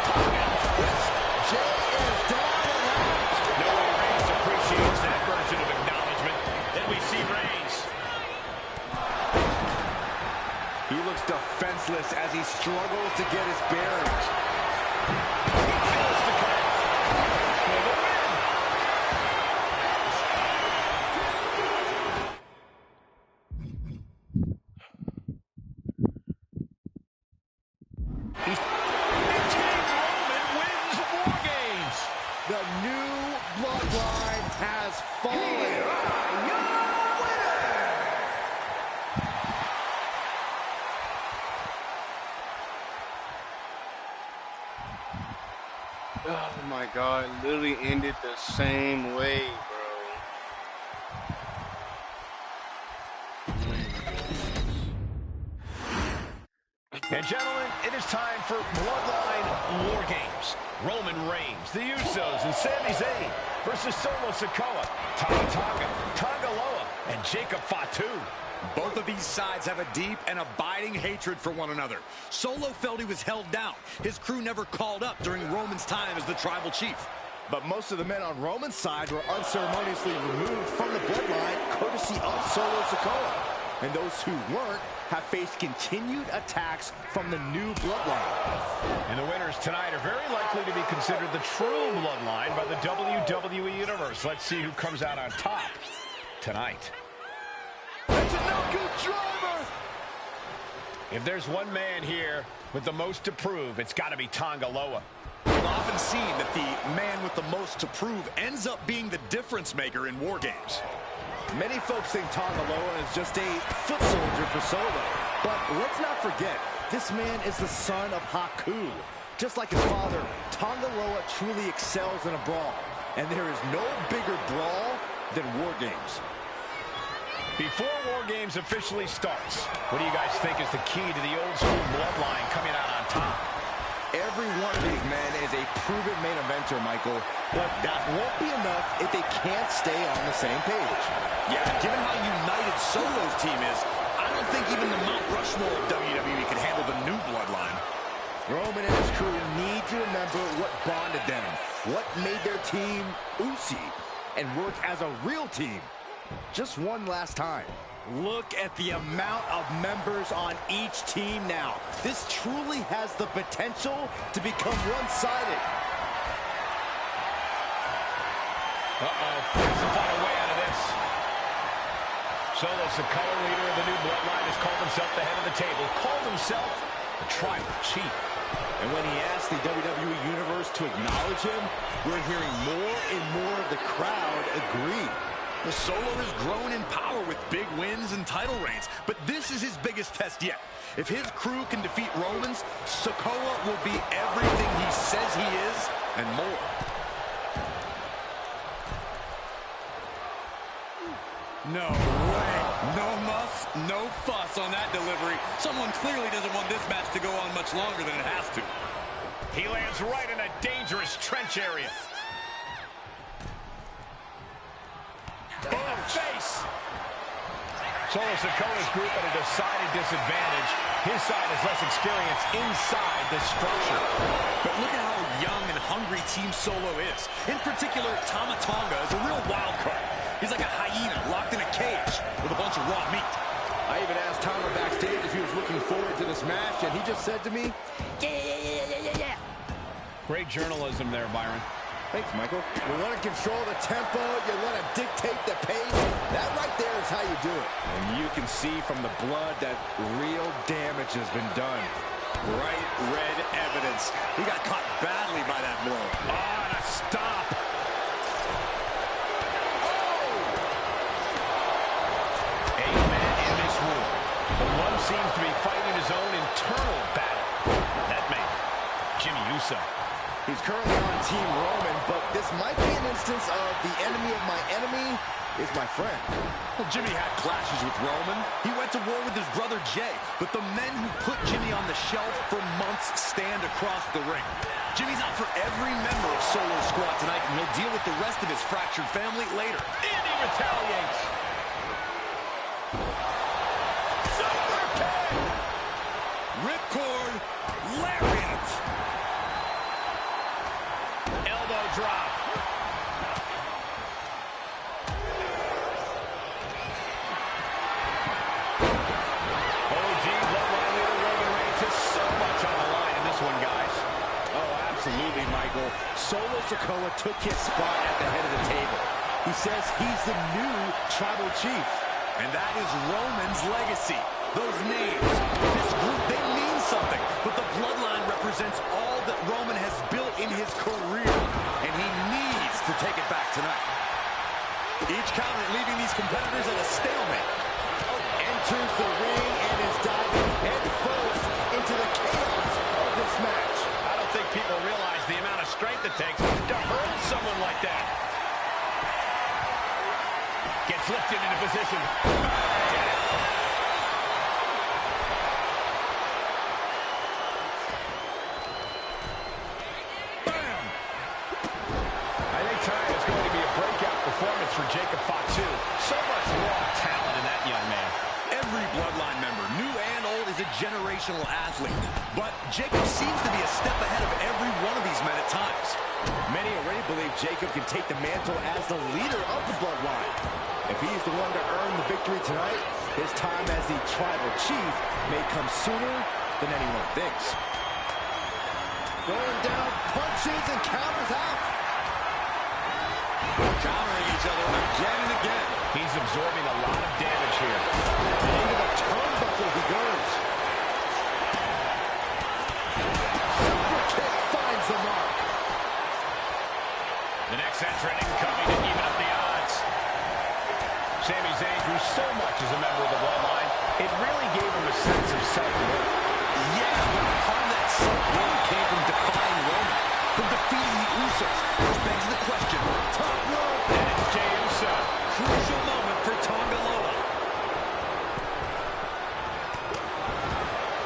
Jey is down and out. No way Reigns appreciates that version of acknowledgement. Then we see Reigns. He looks defenseless as he struggles to get his bearings. He fails to connect. For the win. And King Roman wins War Games. The new bloodline has fallen. Oh my god, literally ended the same way, And gentlemen, it is time for Bloodline War Games. Roman Reigns, the Usos, and Sami Zayn versus Solo Sikoa, Tama Tonga, Tonga Loa, and Jacob Fatu. Both of these sides have a deep and abiding hatred for one another. Solo felt he was held down. His crew never called up during Roman's time as the tribal chief. But most of the men on Roman's side were unceremoniously removed from the bloodline courtesy of Solo Sikoa. And those who weren't have faced continued attacks from the new bloodline. And the winners tonight are very likely to be considered the true bloodline by the WWE Universe. Let's see who comes out on top tonight. That's a no-good driver! If there's one man here with the most to prove, it's got to be Tonga Loa. We've often seen that the man with the most to prove ends up being the difference maker in War Games. Many folks think Tonga Loa is just a foot soldier for Solo. But let's not forget, this man is the son of Haku. Just like his father, Tonga Loa truly excels in a brawl. And there is no bigger brawl than War Games. Before War Games officially starts, what do you guys think is the key to the old school bloodline coming out on top? Every one of these men is a proven main eventer, Michael. But that won't be enough if they can't stay on the same page. Yeah, given how united Solo's team is, I don't think even the Mount Rushmore of WWE can handle the new bloodline. Roman and his crew need to remember what bonded them, what made their team Usi, and work as a real team. Just one last time. Look at the amount of members on each team now. This truly has the potential to become one-sided. Uh-oh. Has to find a way out of this. Solo Sikoa, leader of the new bloodline, has called himself the head of the table, called himself the Tribal Chief. And when he asked the WWE Universe to acknowledge him, we're hearing more and more of the crowd agree. The Solo has grown in power with big wins and title reigns, but this is his biggest test yet. If his crew can defeat Romans, Sikoa will be everything he says he is and more. No way. No muss, no fuss on that delivery. Someone clearly doesn't want this match to go on much longer than it has to. He lands right in a dangerous trench area. Oh, face! Solo Sikoa's group at a decided disadvantage. His side has less experience inside the structure. But look at how young and hungry Team Solo is. In particular, Tama Tonga is a real wild card. He's like a hyena locked in a cage with a bunch of raw meat. I even asked Tama backstage if he was looking forward to this match, and he just said to me, yeah. Great journalism there, Byron. Thanks, Michael. You want to control the tempo, you want to dictate the pace. That right there is how you do it. And you can see from the blood that real damage has been done. Bright red evidence. He got caught badly by that blow. Oh, and a stop. But one seems to be fighting his own internal battle. That man, Jimmy Uso. He's currently on Team Roman, but this might be an instance of the enemy of my enemy is my friend. Well, Jimmy had clashes with Roman. He went to war with his brother Jay, but the men who put Jimmy on the shelf for months stand across the ring. Jimmy's out for every member of Solo's squad tonight, and he'll deal with the rest of his fractured family later. And he retaliates. Ripcord, lariat. Elbow drop. OG bloodline leader Roman Reigns has so much on the line in this one, guys. Oh, absolutely, Michael. Solo Sikoa took his spot at the head of the table. He says he's the new Tribal Chief. And that is Roman's legacy. Those names, this group, they mean something. But the bloodline represents all that Roman has built in his career. And he needs to take it back tonight. Each counter leaving these competitors at a stalemate. Enters the ring and is diving head first into the chaos of this match. I don't think people realize the amount of strength it takes to hurl someone like that. Gets lifted into position. Performance for Jacob Fatu. So much raw talent in that young man. Every bloodline member, new and old, is a generational athlete. But Jacob seems to be a step ahead of every one of these men at times. Many already believe Jacob can take the mantle as the leader of the bloodline. If he's the one to earn the victory tonight, his time as the Tribal Chief may come sooner than anyone thinks. Going down, punches and counters out. Countering each other again and again. He's absorbing a lot of damage here. Into the turnbuckle he goes. Super kick finds the mark. The next entrant incoming to even up the odds. Sami Zayn grew so much as a member of the bloodline, it really gave him a sense of self-worth. Yeah, but part of that self-worth came from defying Roman, from defeating the Usos, which begs the question, top rope, and it's Jey Uso. Crucial moment for Tonga Loa.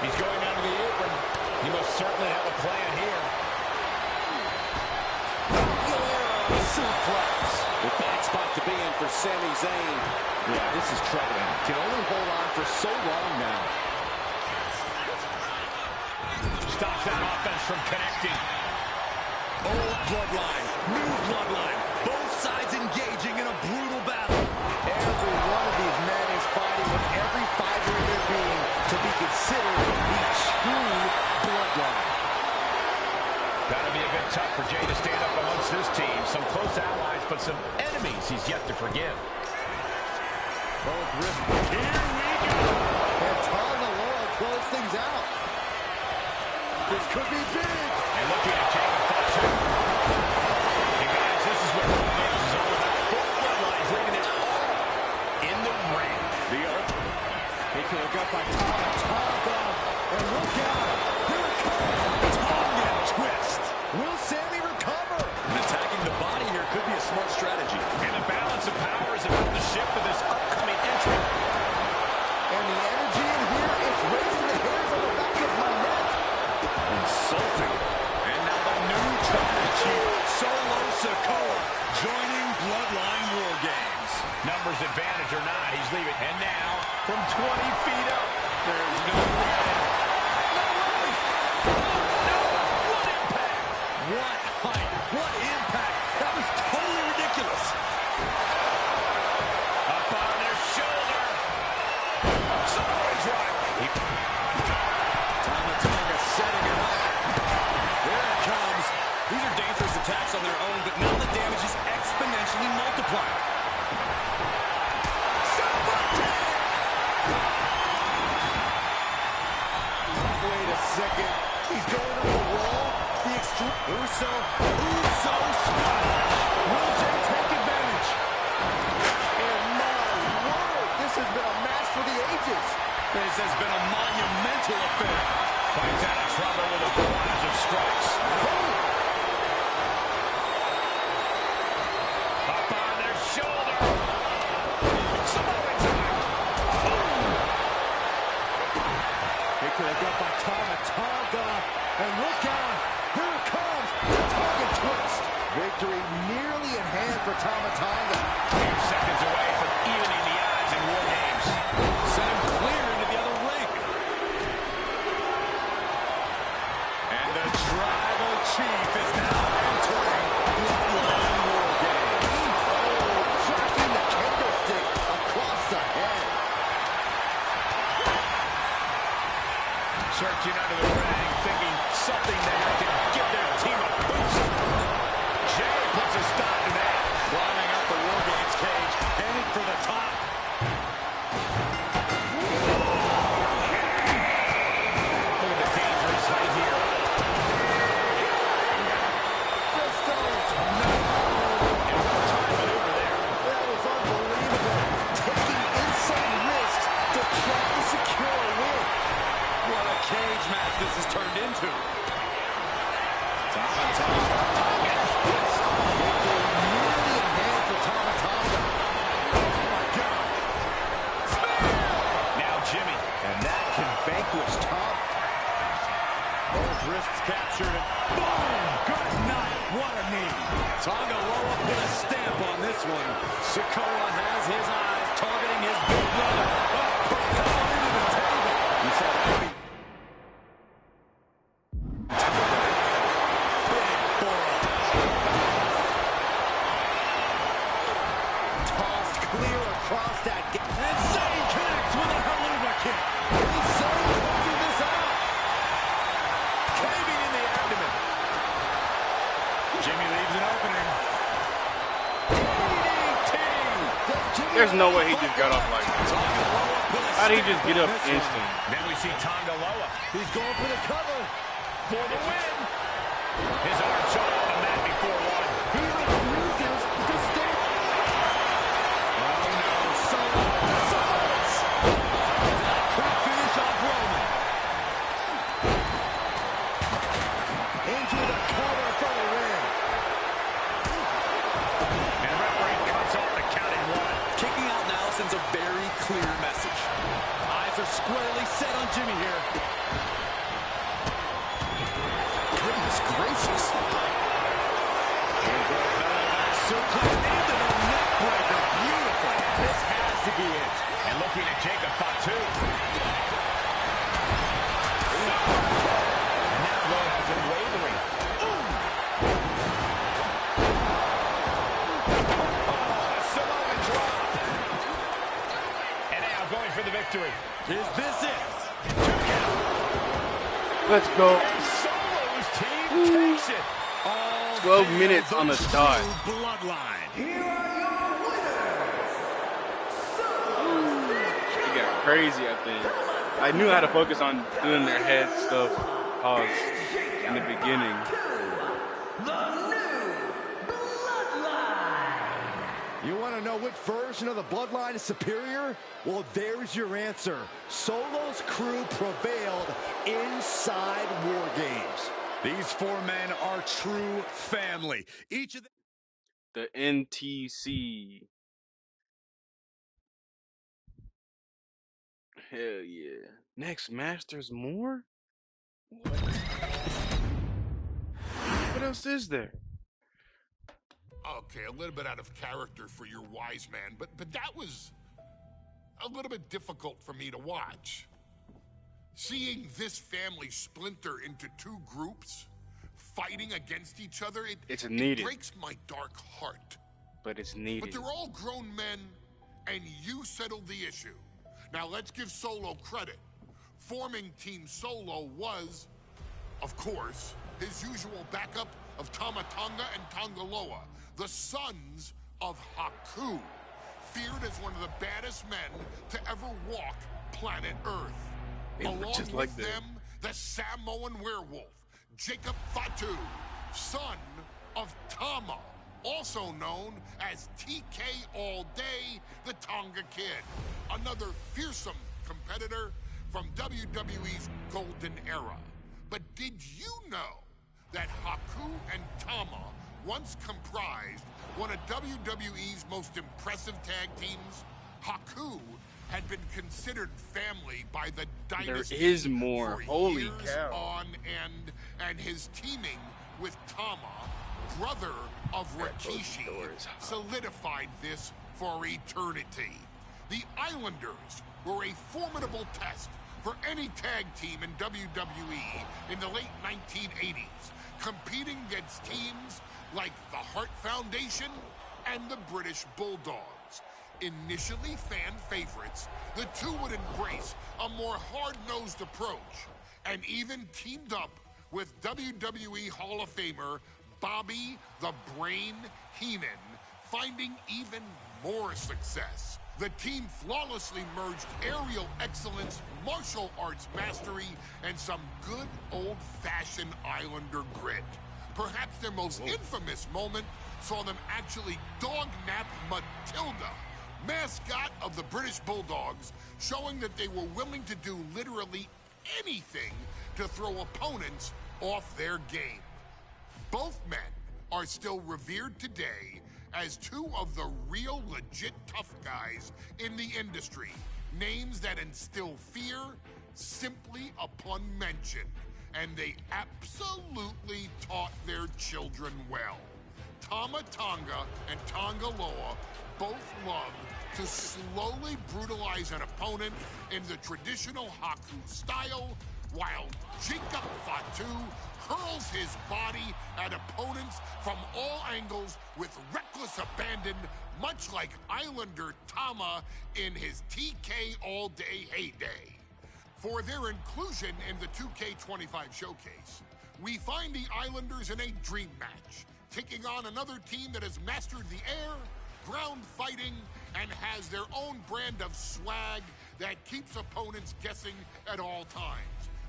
He's going down to the apron. He must certainly have a plan here. Suplex. A bad spot to be in for Sami Zayn. Yeah, this is troubling. Can only hold on for so long now. Stops that offense from connecting. Old bloodline, new bloodline. Both sides engaging in a brutal battle. Every one of these men is fighting with every fiber in their being to be considered the true bloodline. Gotta be a bit tough for Jey to stand up amongst this team. Some close allies, but some enemies he's yet to forgive. Both wrists. Here we go. And Tonga Loa close things out. This could be big. And looking at Jacob Fatu. Hey guys, this is what Roman Reigns is all about. Both bloodlines leaving it all in the ring. The open. He could have got by Tonga. And look out. Here it comes. Tonga twist. Will Sammy recover? And attacking the body here could be a smart strategy. And the balance of power is about to shift with this upcoming entrant. And the energy in here is raising the hairs on the back of my neck. Insulting. And now the new tribal chief, Solo Sikoa, joining Bloodline War Games. Numbers advantage or not, he's leaving. And now, from 20 feet up, there's no way. No way! No! What impact! What height! What impact! That was totally ridiculous. Up on their shoulder. Samoa drop. Tonga setting it up. There it comes. These are dangerous attacks on their own, but now the damage is exponentially multiplied. Wait a second. He's going on the wall. The extreme. Uso splash. Will Jay take advantage? And my word, this has been a match for the ages. This has been a monumental affair. Finds out of trouble with a barrage of strikes. Up on their shoulder. Samoa drop. He could have got by Tonga. And look out. Here it comes. The Tonga twist. Victory nearly in hand for Tonga. 2 seconds away from evening the odds in War Games. Send him clear into the other ring. And the tribal chief is now entering Bloodline War Games. Tracking the candlestick across the head. Searching under the ring, thinking something there can give their team a boost. Jay puts a stop to that. Climbing up the War Games cage, heading for the top. Look at the dangerous right here. Just don't. And what a time maneuver there. That was unbelievable. Taking insane risks to try to secure a win. What a cage match this has turned into. Nearly in hand for Tonga. Oh my God. Now Jimmy. And that can vanquish Tom. Both wrists captured and boom! Good night. What a knee. Tonga Loa put a stamp on this one. Sikoa has his eyes targeting his big brother. Propelled into the table. You saw that beat. Big forearm. Tossed clear across that gate. And Zayn connects with a haluva kick. He's so working this out. Caving in the abdomen. Jimmy leaves an opening. There's no way he just got up like that. How did he just get up instantly? Then we see Tonga Loa He's going for the cover. for the win. His arm shot off the mat before one. He refuses to stay. Oh no, Solos. Quick finish off Roman. Into the cover for the win. And referee cuts off the count in one. Kicking out now sends a very clear message. Eyes are squarely set on Jimmy here. Goodness gracious. Suplex into the neck breaker. Beautiful. This has to be it. And looking at Jacob Fatu. And now Loa has been wavering. Samoa drop. And now going for the victory. Is this it? Let's go. Solo's team takes it. All 12 hail minutes on the dot. true Bloodline. Here are your winners, Solo got crazy at the end. I knew how to focus on doing their head stuff. Pause in the beginning. The new Bloodline. You want to know which version of the Bloodline is superior? Well, there's your answer. Solo's crew prevailed inside War Games. These four men are true family. Each of them. The NTC. Hell yeah. Next match, there's more? What else is there? Okay, a little bit out of character for your wise man, but that was a little bit difficult for me to watch. Seeing this family splinter into two groups, fighting against each other, it's needed. It breaks my dark heart. But it's needed. But they're all grown men, and you settled the issue. Now let's give Solo credit. Forming Team Solo was, of course, his usual backup of Tama Tonga and Tongaloa, the sons of Haku, feared as one of the baddest men to ever walk planet Earth. They look Along just with like them, the Samoan werewolf, Jacob Fatu, son of Tama, also known as TK All Day, the Tonga Kid, another fearsome competitor from WWE's golden era. But did you know that Haku and Tama once comprised one of WWE's most impressive tag teams? Haku had been considered family by the dynasty. There is more. For Holy years cow. on end, and his teaming with Tama, brother of Rikishi, solidified this for eternity. The Islanders were a formidable test for any tag team in WWE in the late 1980s, competing against teams like the Hart Foundation and the British Bulldogs. Initially fan favorites, the two would embrace a more hard-nosed approach and even teamed up with WWE Hall of Famer Bobby the Brain Heenan, finding even more success. The team flawlessly merged aerial excellence, martial arts mastery, and some good old-fashioned Islander grit. Perhaps their most infamous moment saw them actually dog-nap Matilda, mascot of the British Bulldogs, showing that they were willing to do literally anything to throw opponents off their game. Both men are still revered today as two of the real legit tough guys in the industry, names that instill fear simply upon mention, and they absolutely taught their children well. Tama Tonga and Tongaloa both love to slowly brutalize an opponent in the traditional Haku style, while Jacob Fatu hurls his body at opponents from all angles with reckless abandon, much like Islander Tama in his TK All Day heyday. For their inclusion in the 2K25 showcase, we find the Islanders in a dream match, taking on another team that has mastered the air, ground fighting, and has their own brand of swag that keeps opponents guessing at all times.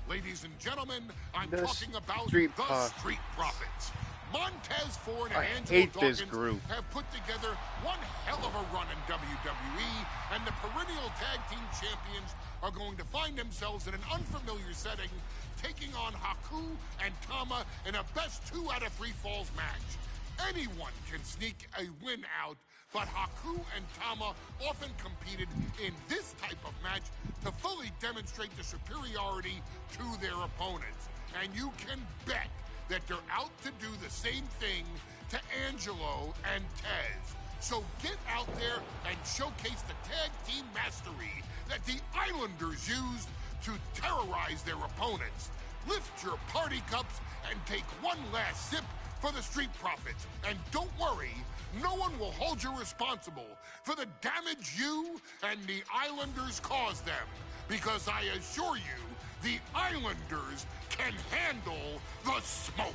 Ladies and gentlemen, I'm talking about the Street Profits. Montez Ford and Angelo Dawkins have put together one hell of a run in WWE, and the perennial tag team champions are going to find themselves in an unfamiliar setting, taking on Haku and Tama in a best 2 out of 3 falls match. Anyone can sneak a win out, but Haku and Tama often competed in this type of match to fully demonstrate the superiority to their opponents. And you can bet that they're out to do the same thing to Angelo and Tez. So get out there and showcase the tag team mastery that the Islanders used to terrorize their opponents. Lift your party cups and take one last sip for the Street Profits. And don't worry, no one will hold you responsible for the damage you and the Islanders caused them. Because I assure you, the Islanders can handle the smoke.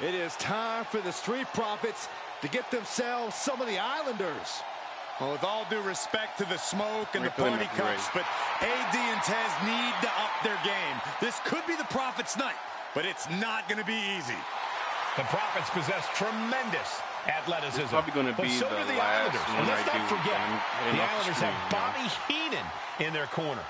It is time for the Street Profits to get themselves some of the Islanders. Well, with all due respect to the smoke and the party cups, but AD and Tez need to up their game. This could be the Profits' night, but it's not going to be easy. The Profits possess tremendous athleticism. It's probably going to be so do the Islanders. And let's not forget, the Islanders have Bobby Heenan in their corner.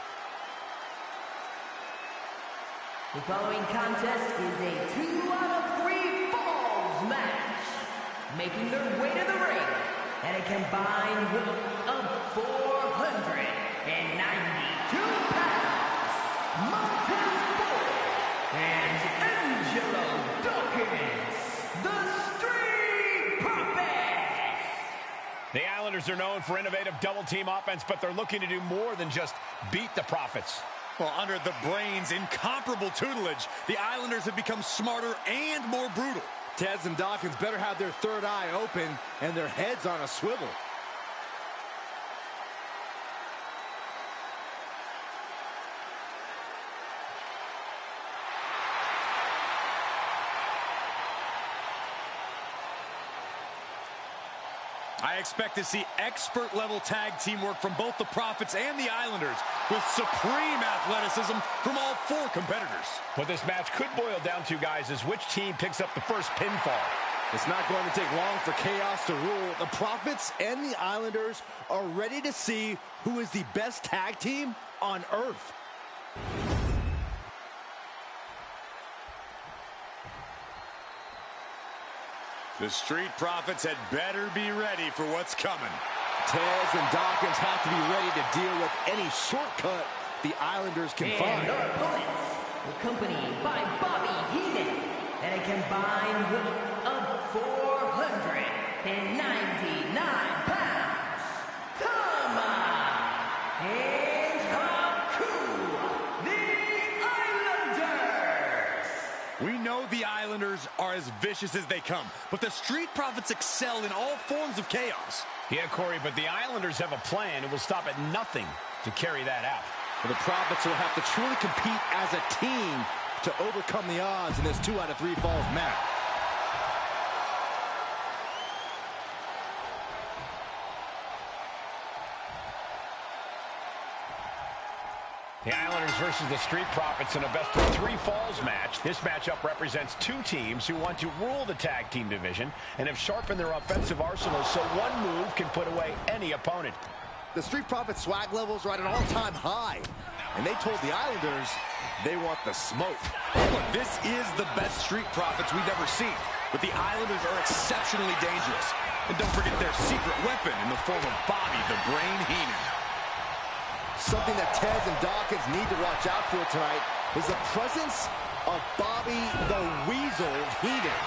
The following contest is a 2 out of 3 falls match. Making their way to the ring at a combined weight of 492 pounds, Montez Ford and Angelo Dawkins, the Street Profits. The Islanders are known for innovative double-team offense, but they're looking to do more than just beat the Profits. Well, under the Brains' incomparable tutelage, the Islanders have become smarter and more brutal. Tez and Dawkins better have their third eye open and their heads on a swivel. I expect to see expert-level tag teamwork from both the Profits and the Islanders, with supreme athleticism from all 4 competitors. What this match could boil down to, guys, is which team picks up the first pinfall. It's not going to take long for chaos to rule. The Profits and the Islanders are ready to see who is the best tag team on Earth. The Street Profits had better be ready for what's coming. Tez and Dawkins have to be ready to deal with any shortcut the Islanders can find. And our opponents, accompanied by Bobby Heenan, at a combined weight of 499 pounds, Tama and Haku, the Islanders. We know the Islanders are as vicious as they come, but the Street Profits excel in all forms of chaos. Yeah, Corey, but the Islanders have a plan and will stop at nothing to carry that out. The Profits will have to truly compete as a team to overcome the odds in this 2 out of 3 falls match. The Islanders versus the Street Profits in a best-of-3 falls match. This matchup represents 2 teams who want to rule the tag team division and have sharpened their offensive arsenals so one move can put away any opponent. The Street Profits swag levels are at an all-time high, and they told the Islanders they want the smoke. Look, this is the best Street Profits we've ever seen, but the Islanders are exceptionally dangerous. And don't forget their secret weapon in the form of Bobby the Brain Heenan. Something that Tez and Dawkins need to watch out for tonight is the presence of Bobby the Weasel Heenan.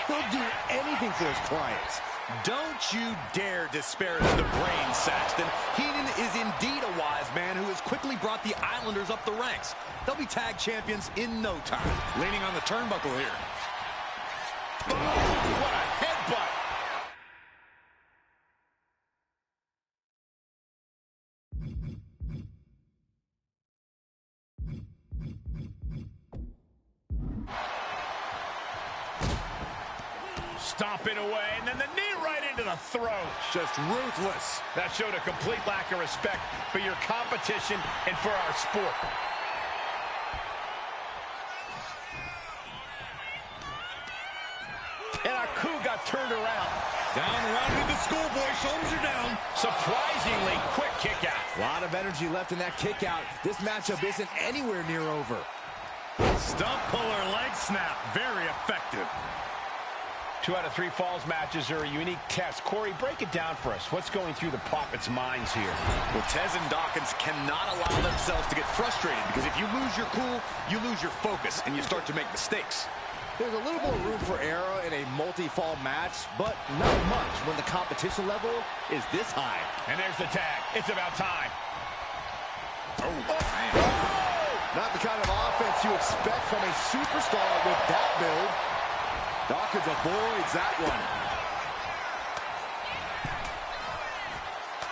He'll do anything for his clients. Don't you dare disparage the Brain, Saxton. Heenan is indeed a wise man who has quickly brought the Islanders up the ranks. They'll be tag champions in no time. Leaning on the turnbuckle here. Oh, what a headbutt! Stomping away, and then the knee right into the throat. Just ruthless. That showed a complete lack of respect for your competition and for our sport. And our coup got turned around. Down rounded the schoolboy, shoulders are down. Surprisingly quick kick out. A lot of energy left in that kick out. This matchup isn't anywhere near over. Stump puller leg snap, very effective. 2 out of 3 falls matches are a unique test. Corey, break it down for us. What's going through the Profits' minds here? Well, Tez and Dawkins cannot allow themselves to get frustrated, because if you lose your cool, you lose your focus, and you start to make mistakes. There's a little more room for error in a multi-fall match, but not much when the competition level is this high. And there's the tag. It's about time. Oh, man. Not the kind of offense you expect from a superstar with that build. Dawkins avoids that one.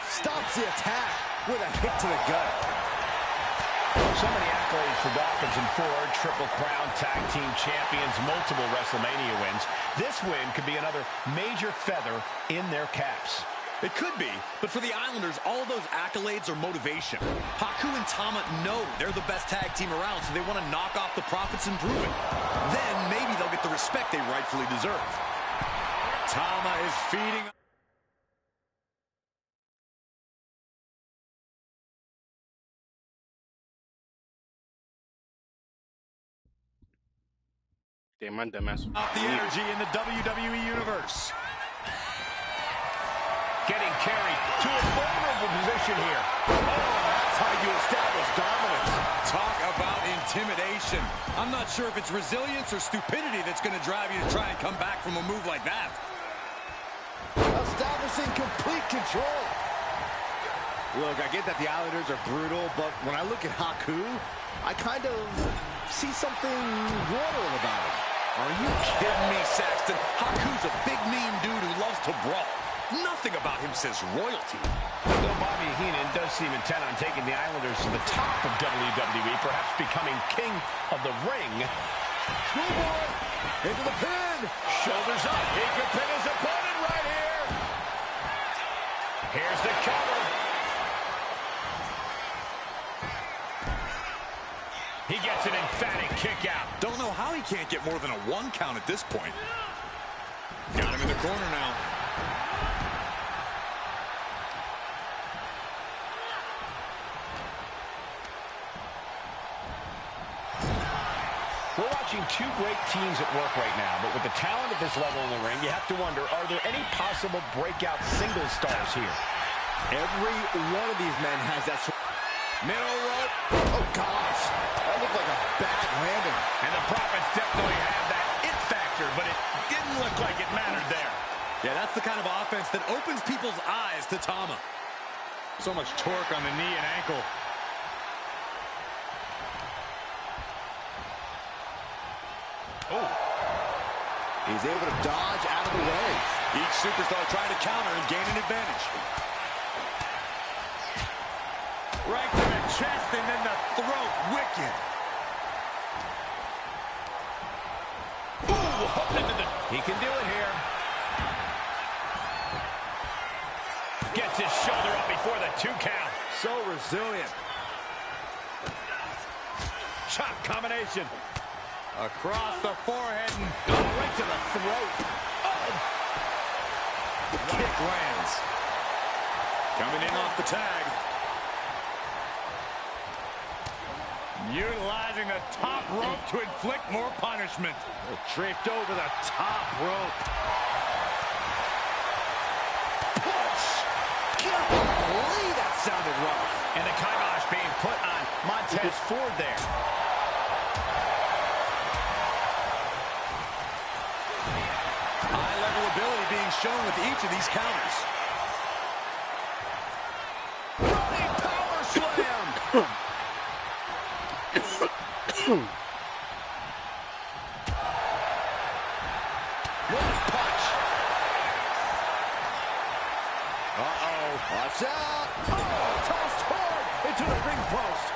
Stops the attack with a hit to the gut. So many accolades for Dawkins and Ford. Triple Crown Tag Team Champions, multiple WrestleMania wins. This win could be another major feather in their caps. It could be, but for the Islanders, all of those accolades are motivation. Haku and Tama know they're the best tag team around, so they want to knock off the Profits and prove it. Then maybe they'll get the respect they rightfully deserve. Tama is feeding. Damn, my dumbass. Off the energy in the WWE Universe. Getting carried to a vulnerable position here. Oh, that's how you establish dominance. Talk about intimidation. I'm not sure if it's resilience or stupidity that's going to drive you to try and come back from a move like that. Establishing complete control. Look, I get that the Islanders are brutal, but when I look at Haku, I kind of see something royal about him. Are you kidding me, Saxton? Haku's a big, mean dude who loves to brawl. Nothing about him says royalty. Though Bobby Heenan does seem intent on taking the Islanders to the top of WWE, perhaps becoming king of the ring. Schoolboy into the pin. Shoulders up. He could pin his opponent right here. Here's the cover. He gets an emphatic kick out. Don't know how he can't get more than a 1 count at this point. Got him in the corner now. We're watching two great teams at work right now, but with the talent at this level in the ring, you have to wonder, are there any possible breakout single stars here? Every one of these men has that. Middle rope. Oh, gosh. That looked like a bad landing. And the Profits definitely have that it factor, but it didn't look like it mattered there. Yeah, that's the kind of offense that opens people's eyes to Tama. So much torque on the knee and ankle. Oh. He's able to dodge out of the way. Each superstar trying to counter and gain an advantage. Right to the chest and then the throat. Wicked. Ooh, hooked into the... He can do it here. Gets his shoulder up before the 2 count. So resilient. Chop combination. Across the forehead and Right to the throat. Oh. kick lands. Coming in off the tag. Utilizing the top rope to inflict more punishment. Draped over the top rope. Golly, that sounded rough. And the kibosh being put on Montez Ford there. High-level ability being shown with each of these counters. Running power slam. One punch. Uh-oh. Watch out. Oh, tossed hard into the ring post.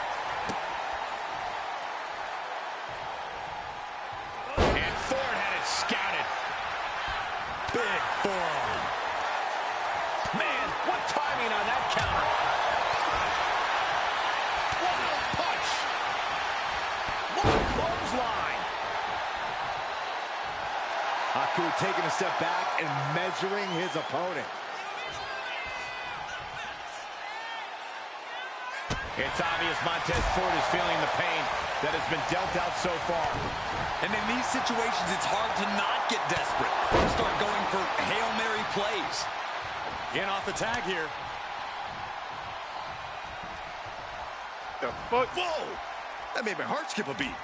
And Ford had it scouted. Big forearm. Man, what timing on that counter. Wild punch. What clothesline. Haku taking a step back and measuring his opponent. It's obvious Montez Ford is feeling the pain that has been dealt out so far. And in these situations, it's hard to not get desperate. Start going for Hail Mary plays. Getting off the tag here. The fuck? Whoa! That made my heart skip a beat.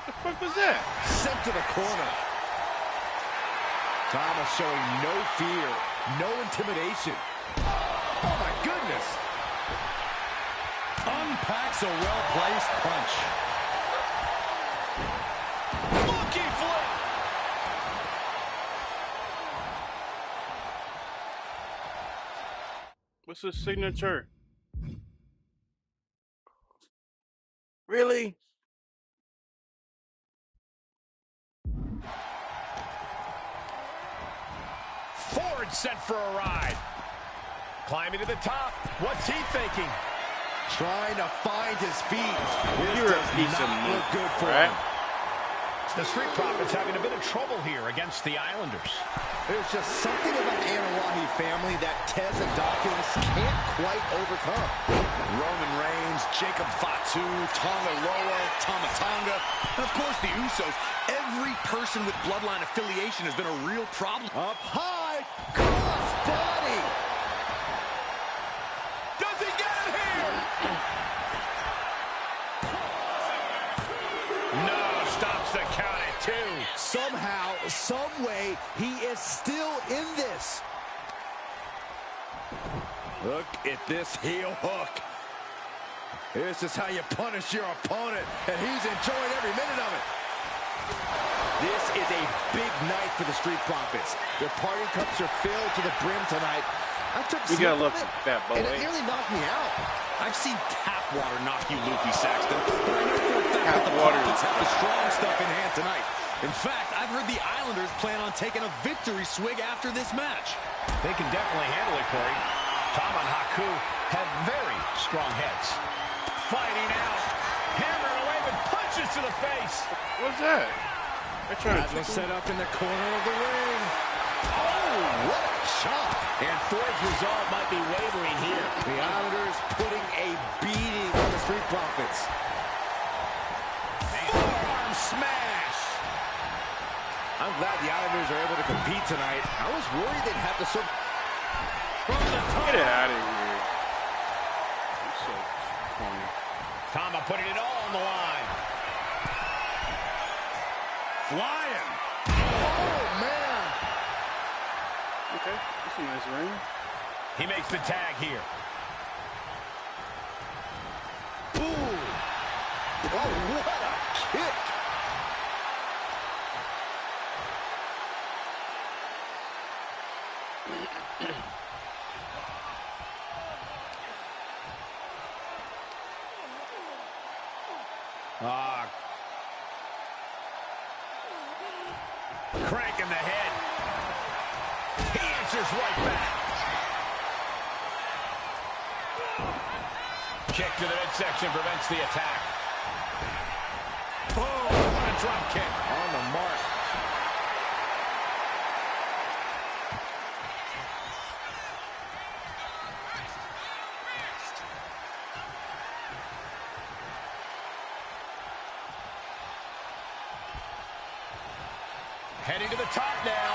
The fuck was that? Sent to the corner. Thomas showing no fear, no intimidation. Oh, my goodness. Unpacks a well-placed punch. Monkey flip. What's his signature? Really? Ford set for a ride. Climbing to the top. What's he thinking? Trying to find his feet. You're a piece of meat, look good for right? him. The Street Profits having a bit of trouble here against the Islanders. There's just something about the Anawahi family that Tez and Dawkins can't quite overcome. Roman Reigns, Jacob Fatu, Tonga Loa, Tama Tonga, and of course the Usos. Every person with bloodline affiliation has been a real problem. Up high, cross body. Does he get it here? No, stops the count at 2. Somehow, some way, he is still in this. Look at this heel hook. This is how you punish your opponent, and he's enjoying every minute of it. This is a big night for the Street Profits. Their party cups are filled to the brim tonight. I took You gotta look that boy. and it nearly knocked me out. I've seen tap water knock you loopy, Saxton, but I know for a fact that the water. Profits have the strong stuff in hand tonight. In fact, I've heard the Islanders plan on taking a victory swig after this match. They can definitely handle it, Corey. Tom and Haku have very strong heads. Fighting out. Hammering away with punches to the face. What's that? They're trying to That's set up in the corner of the ring. Oh, what a shot. And Ford's resolve might be wavering here. The Islanders putting a beating on the Street Profits. Forearm smash. I'm glad the Islanders are able to compete tonight. I was worried they'd have to sort From the top. Get it out of here. You're so corny. Tama putting it all on the line. Flying. Oh, man. Okay, that's a nice ring. He makes the tag here. Ooh. Oh, what a kick. Crank in the head. He answers right back. Kick to the midsection prevents the attack. Boom! What a drop kick. On the mark. Heading to the top now.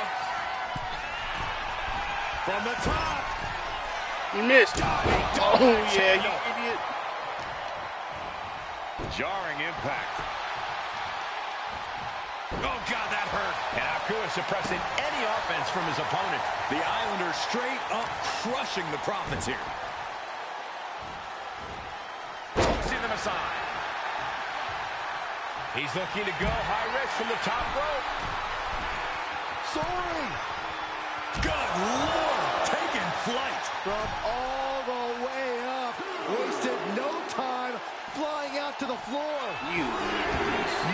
From the top. You missed. Oh, yeah, you idiot. Jarring impact. Oh, God, that hurt. And Haku is suppressing any offense from his opponent. The Islanders straight up crushing the Profits here. Tossing them aside. He's looking to go high risk from the top rope. Soaring. Good Lord, taking flight. From all the way up. Wasted no time flying out to the floor. You.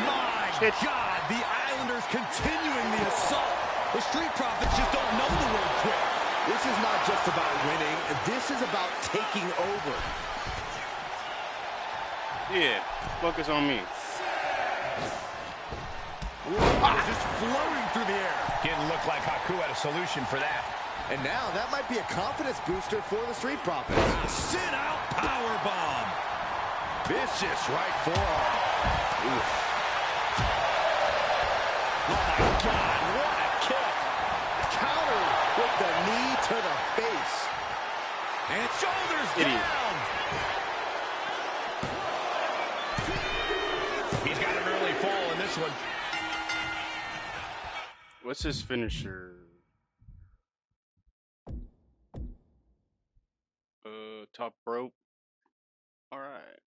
My Shit. God, the Islanders continuing the assault. The Street Profits just don't know the word quit. This is not just about winning. This is about taking over. Yeah, focus on me. Just floating through the air. Didn't look like Haku had a solution for that. And now that might be a confidence booster for the Street Profits. Sit out powerbomb. Vicious right forearm. Oof. Oh, my God, what a kick. Countered with the knee to the face. And shoulders Idiot. down. He's got an early fall in this one. What's his finisher? Top rope. All right.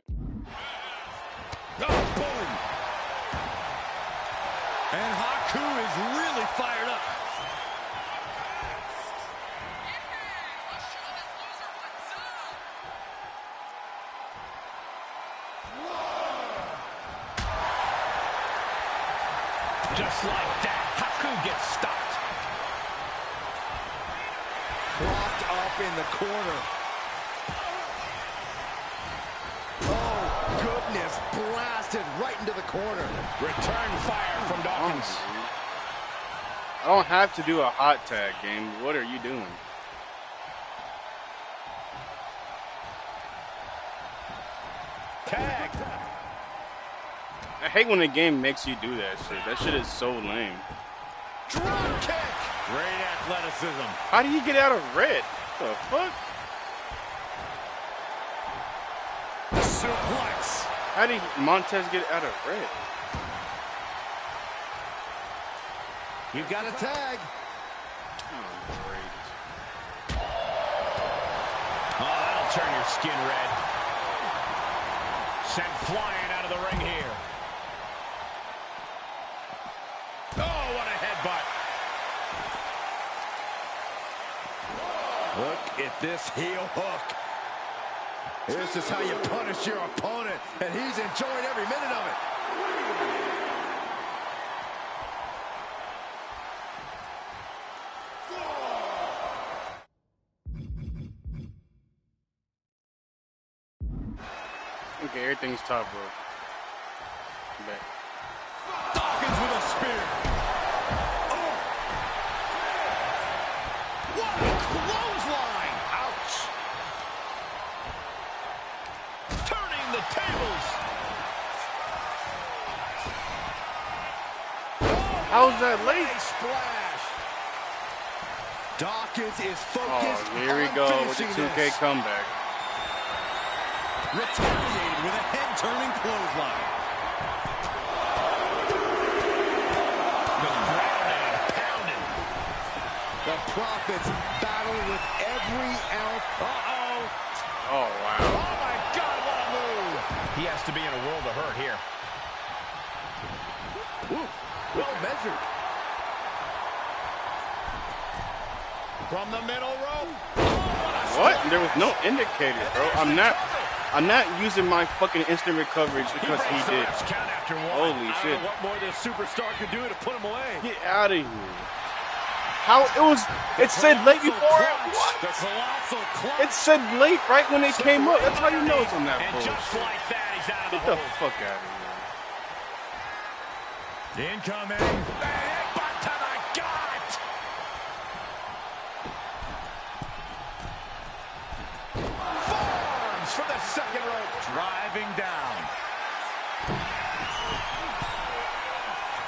Oh, boom. And Haku is really fired up. Just like that, Haku gets stopped. Propped up in the corner. Oh, goodness. Blasted right into the corner. Return fire from Dawkins. I don't have to do a hot tag game. What are you doing? Tag. I hate when the game makes you do that shit. That shit is so lame. Drop kick. Great athleticism. How do you get out of red? What the fuck? Suplex. How did Montez get out of red? You've got a tag. Oh, great. Oh, that'll turn your skin red. Sent flying out of the ring here. Oh, what a headbutt. Look at this heel hook. This is how you punish your opponent, and he's enjoying every minute of it. Okay, everything's top rope. Back. Dawkins with a spear. Oh. What a clothesline. Ouch. Turning the tables. How's that late? Nice splash. Dawkins is focused Oh, here we go with the 2K comeback. Retaliated with a head-turning clothesline. The ground pounded. The Profits battle with every ounce. Uh-oh. Oh, wow. Oh, my God, what a move. He has to be in a world of hurt here. Ooh, well measured. From the middle rope. What? There was no indicator, bro. I'm not using my fucking instant recovery because he did. Count after one. Holy I shit. don't know what more this superstar could do to put him away. Get out of here. How it said late before it? What? The colossal clutch. It said late right when it came up. That's how you know it's on that And bullshit. just like that, he's out of Get the the hole. fuck out of here. Incoming. The headbutt to the gut. Forearms for the second rope. Driving down.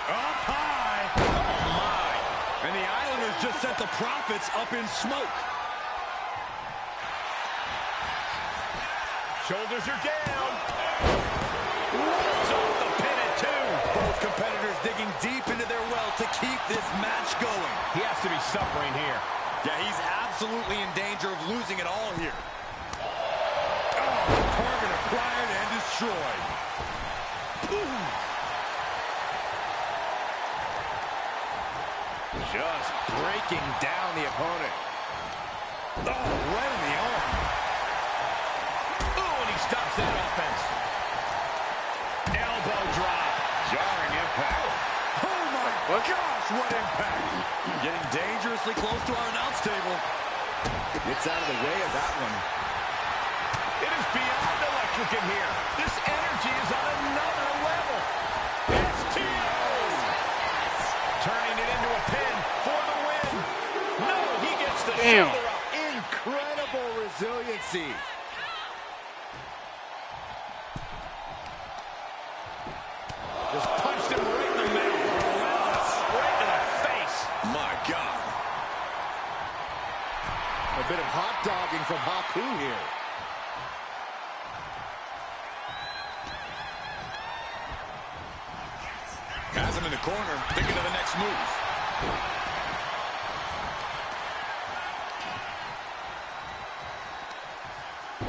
Up high. Oh, my. And the Islanders just sent the Profits up in smoke. Shoulders are down. Rolls off the pin at two. Both competitors digging deep into their well to keep this match going. He has to be suffering here. Yeah, he's absolutely in danger of losing it all here. Oh, target acquired and destroyed. Ooh. Just breaking down the opponent. Oh, right in the arm. Ooh, and he stops that offense. Elbow drop. Jarring impact. Oh, my What? gosh, what impact. Getting dangerously close to our announce table. Gets out of the way of that one. It is beyond electric in here. This energy is on another level. STO. Turning it into a pin for the win. No, he gets the Damn. shoulder up. Incredible resiliency. Just punched him right in the mouth. Right to the face. My God. A bit of hot dogging from Haku here. Has him in the corner, thinking of the next move.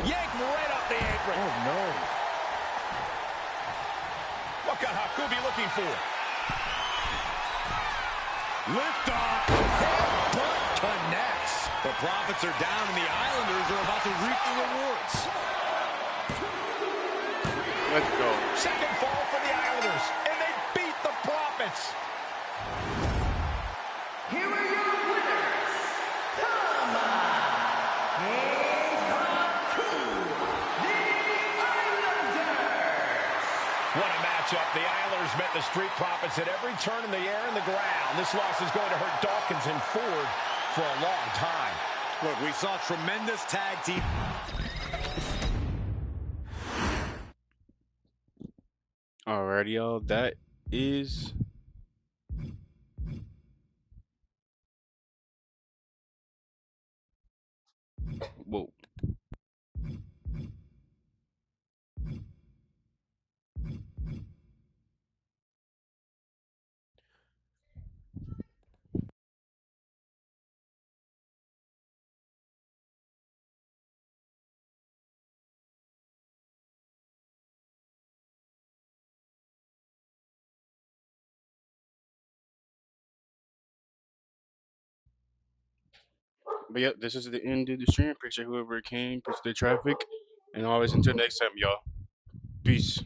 Yank right off the apron. Oh, no. What could Haku be looking for? Lift off. Headbutt connects. The Profits are down and the Islanders are about to reap the rewards. Let's go. Second fall for the Islanders, and they beat the Profits. Here are your winners, Tama and Haku, the Islanders. What a matchup. The Islanders met the Street Profits at every turn in the air and the ground. This loss is going to hurt Dawkins and Ford for a long time. Look, we saw tremendous tag team. Alrighty, y'all. That is whoa. But yep, this is the end of the stream. Appreciate whoever came, appreciate the traffic, and always until next time, y'all. Peace.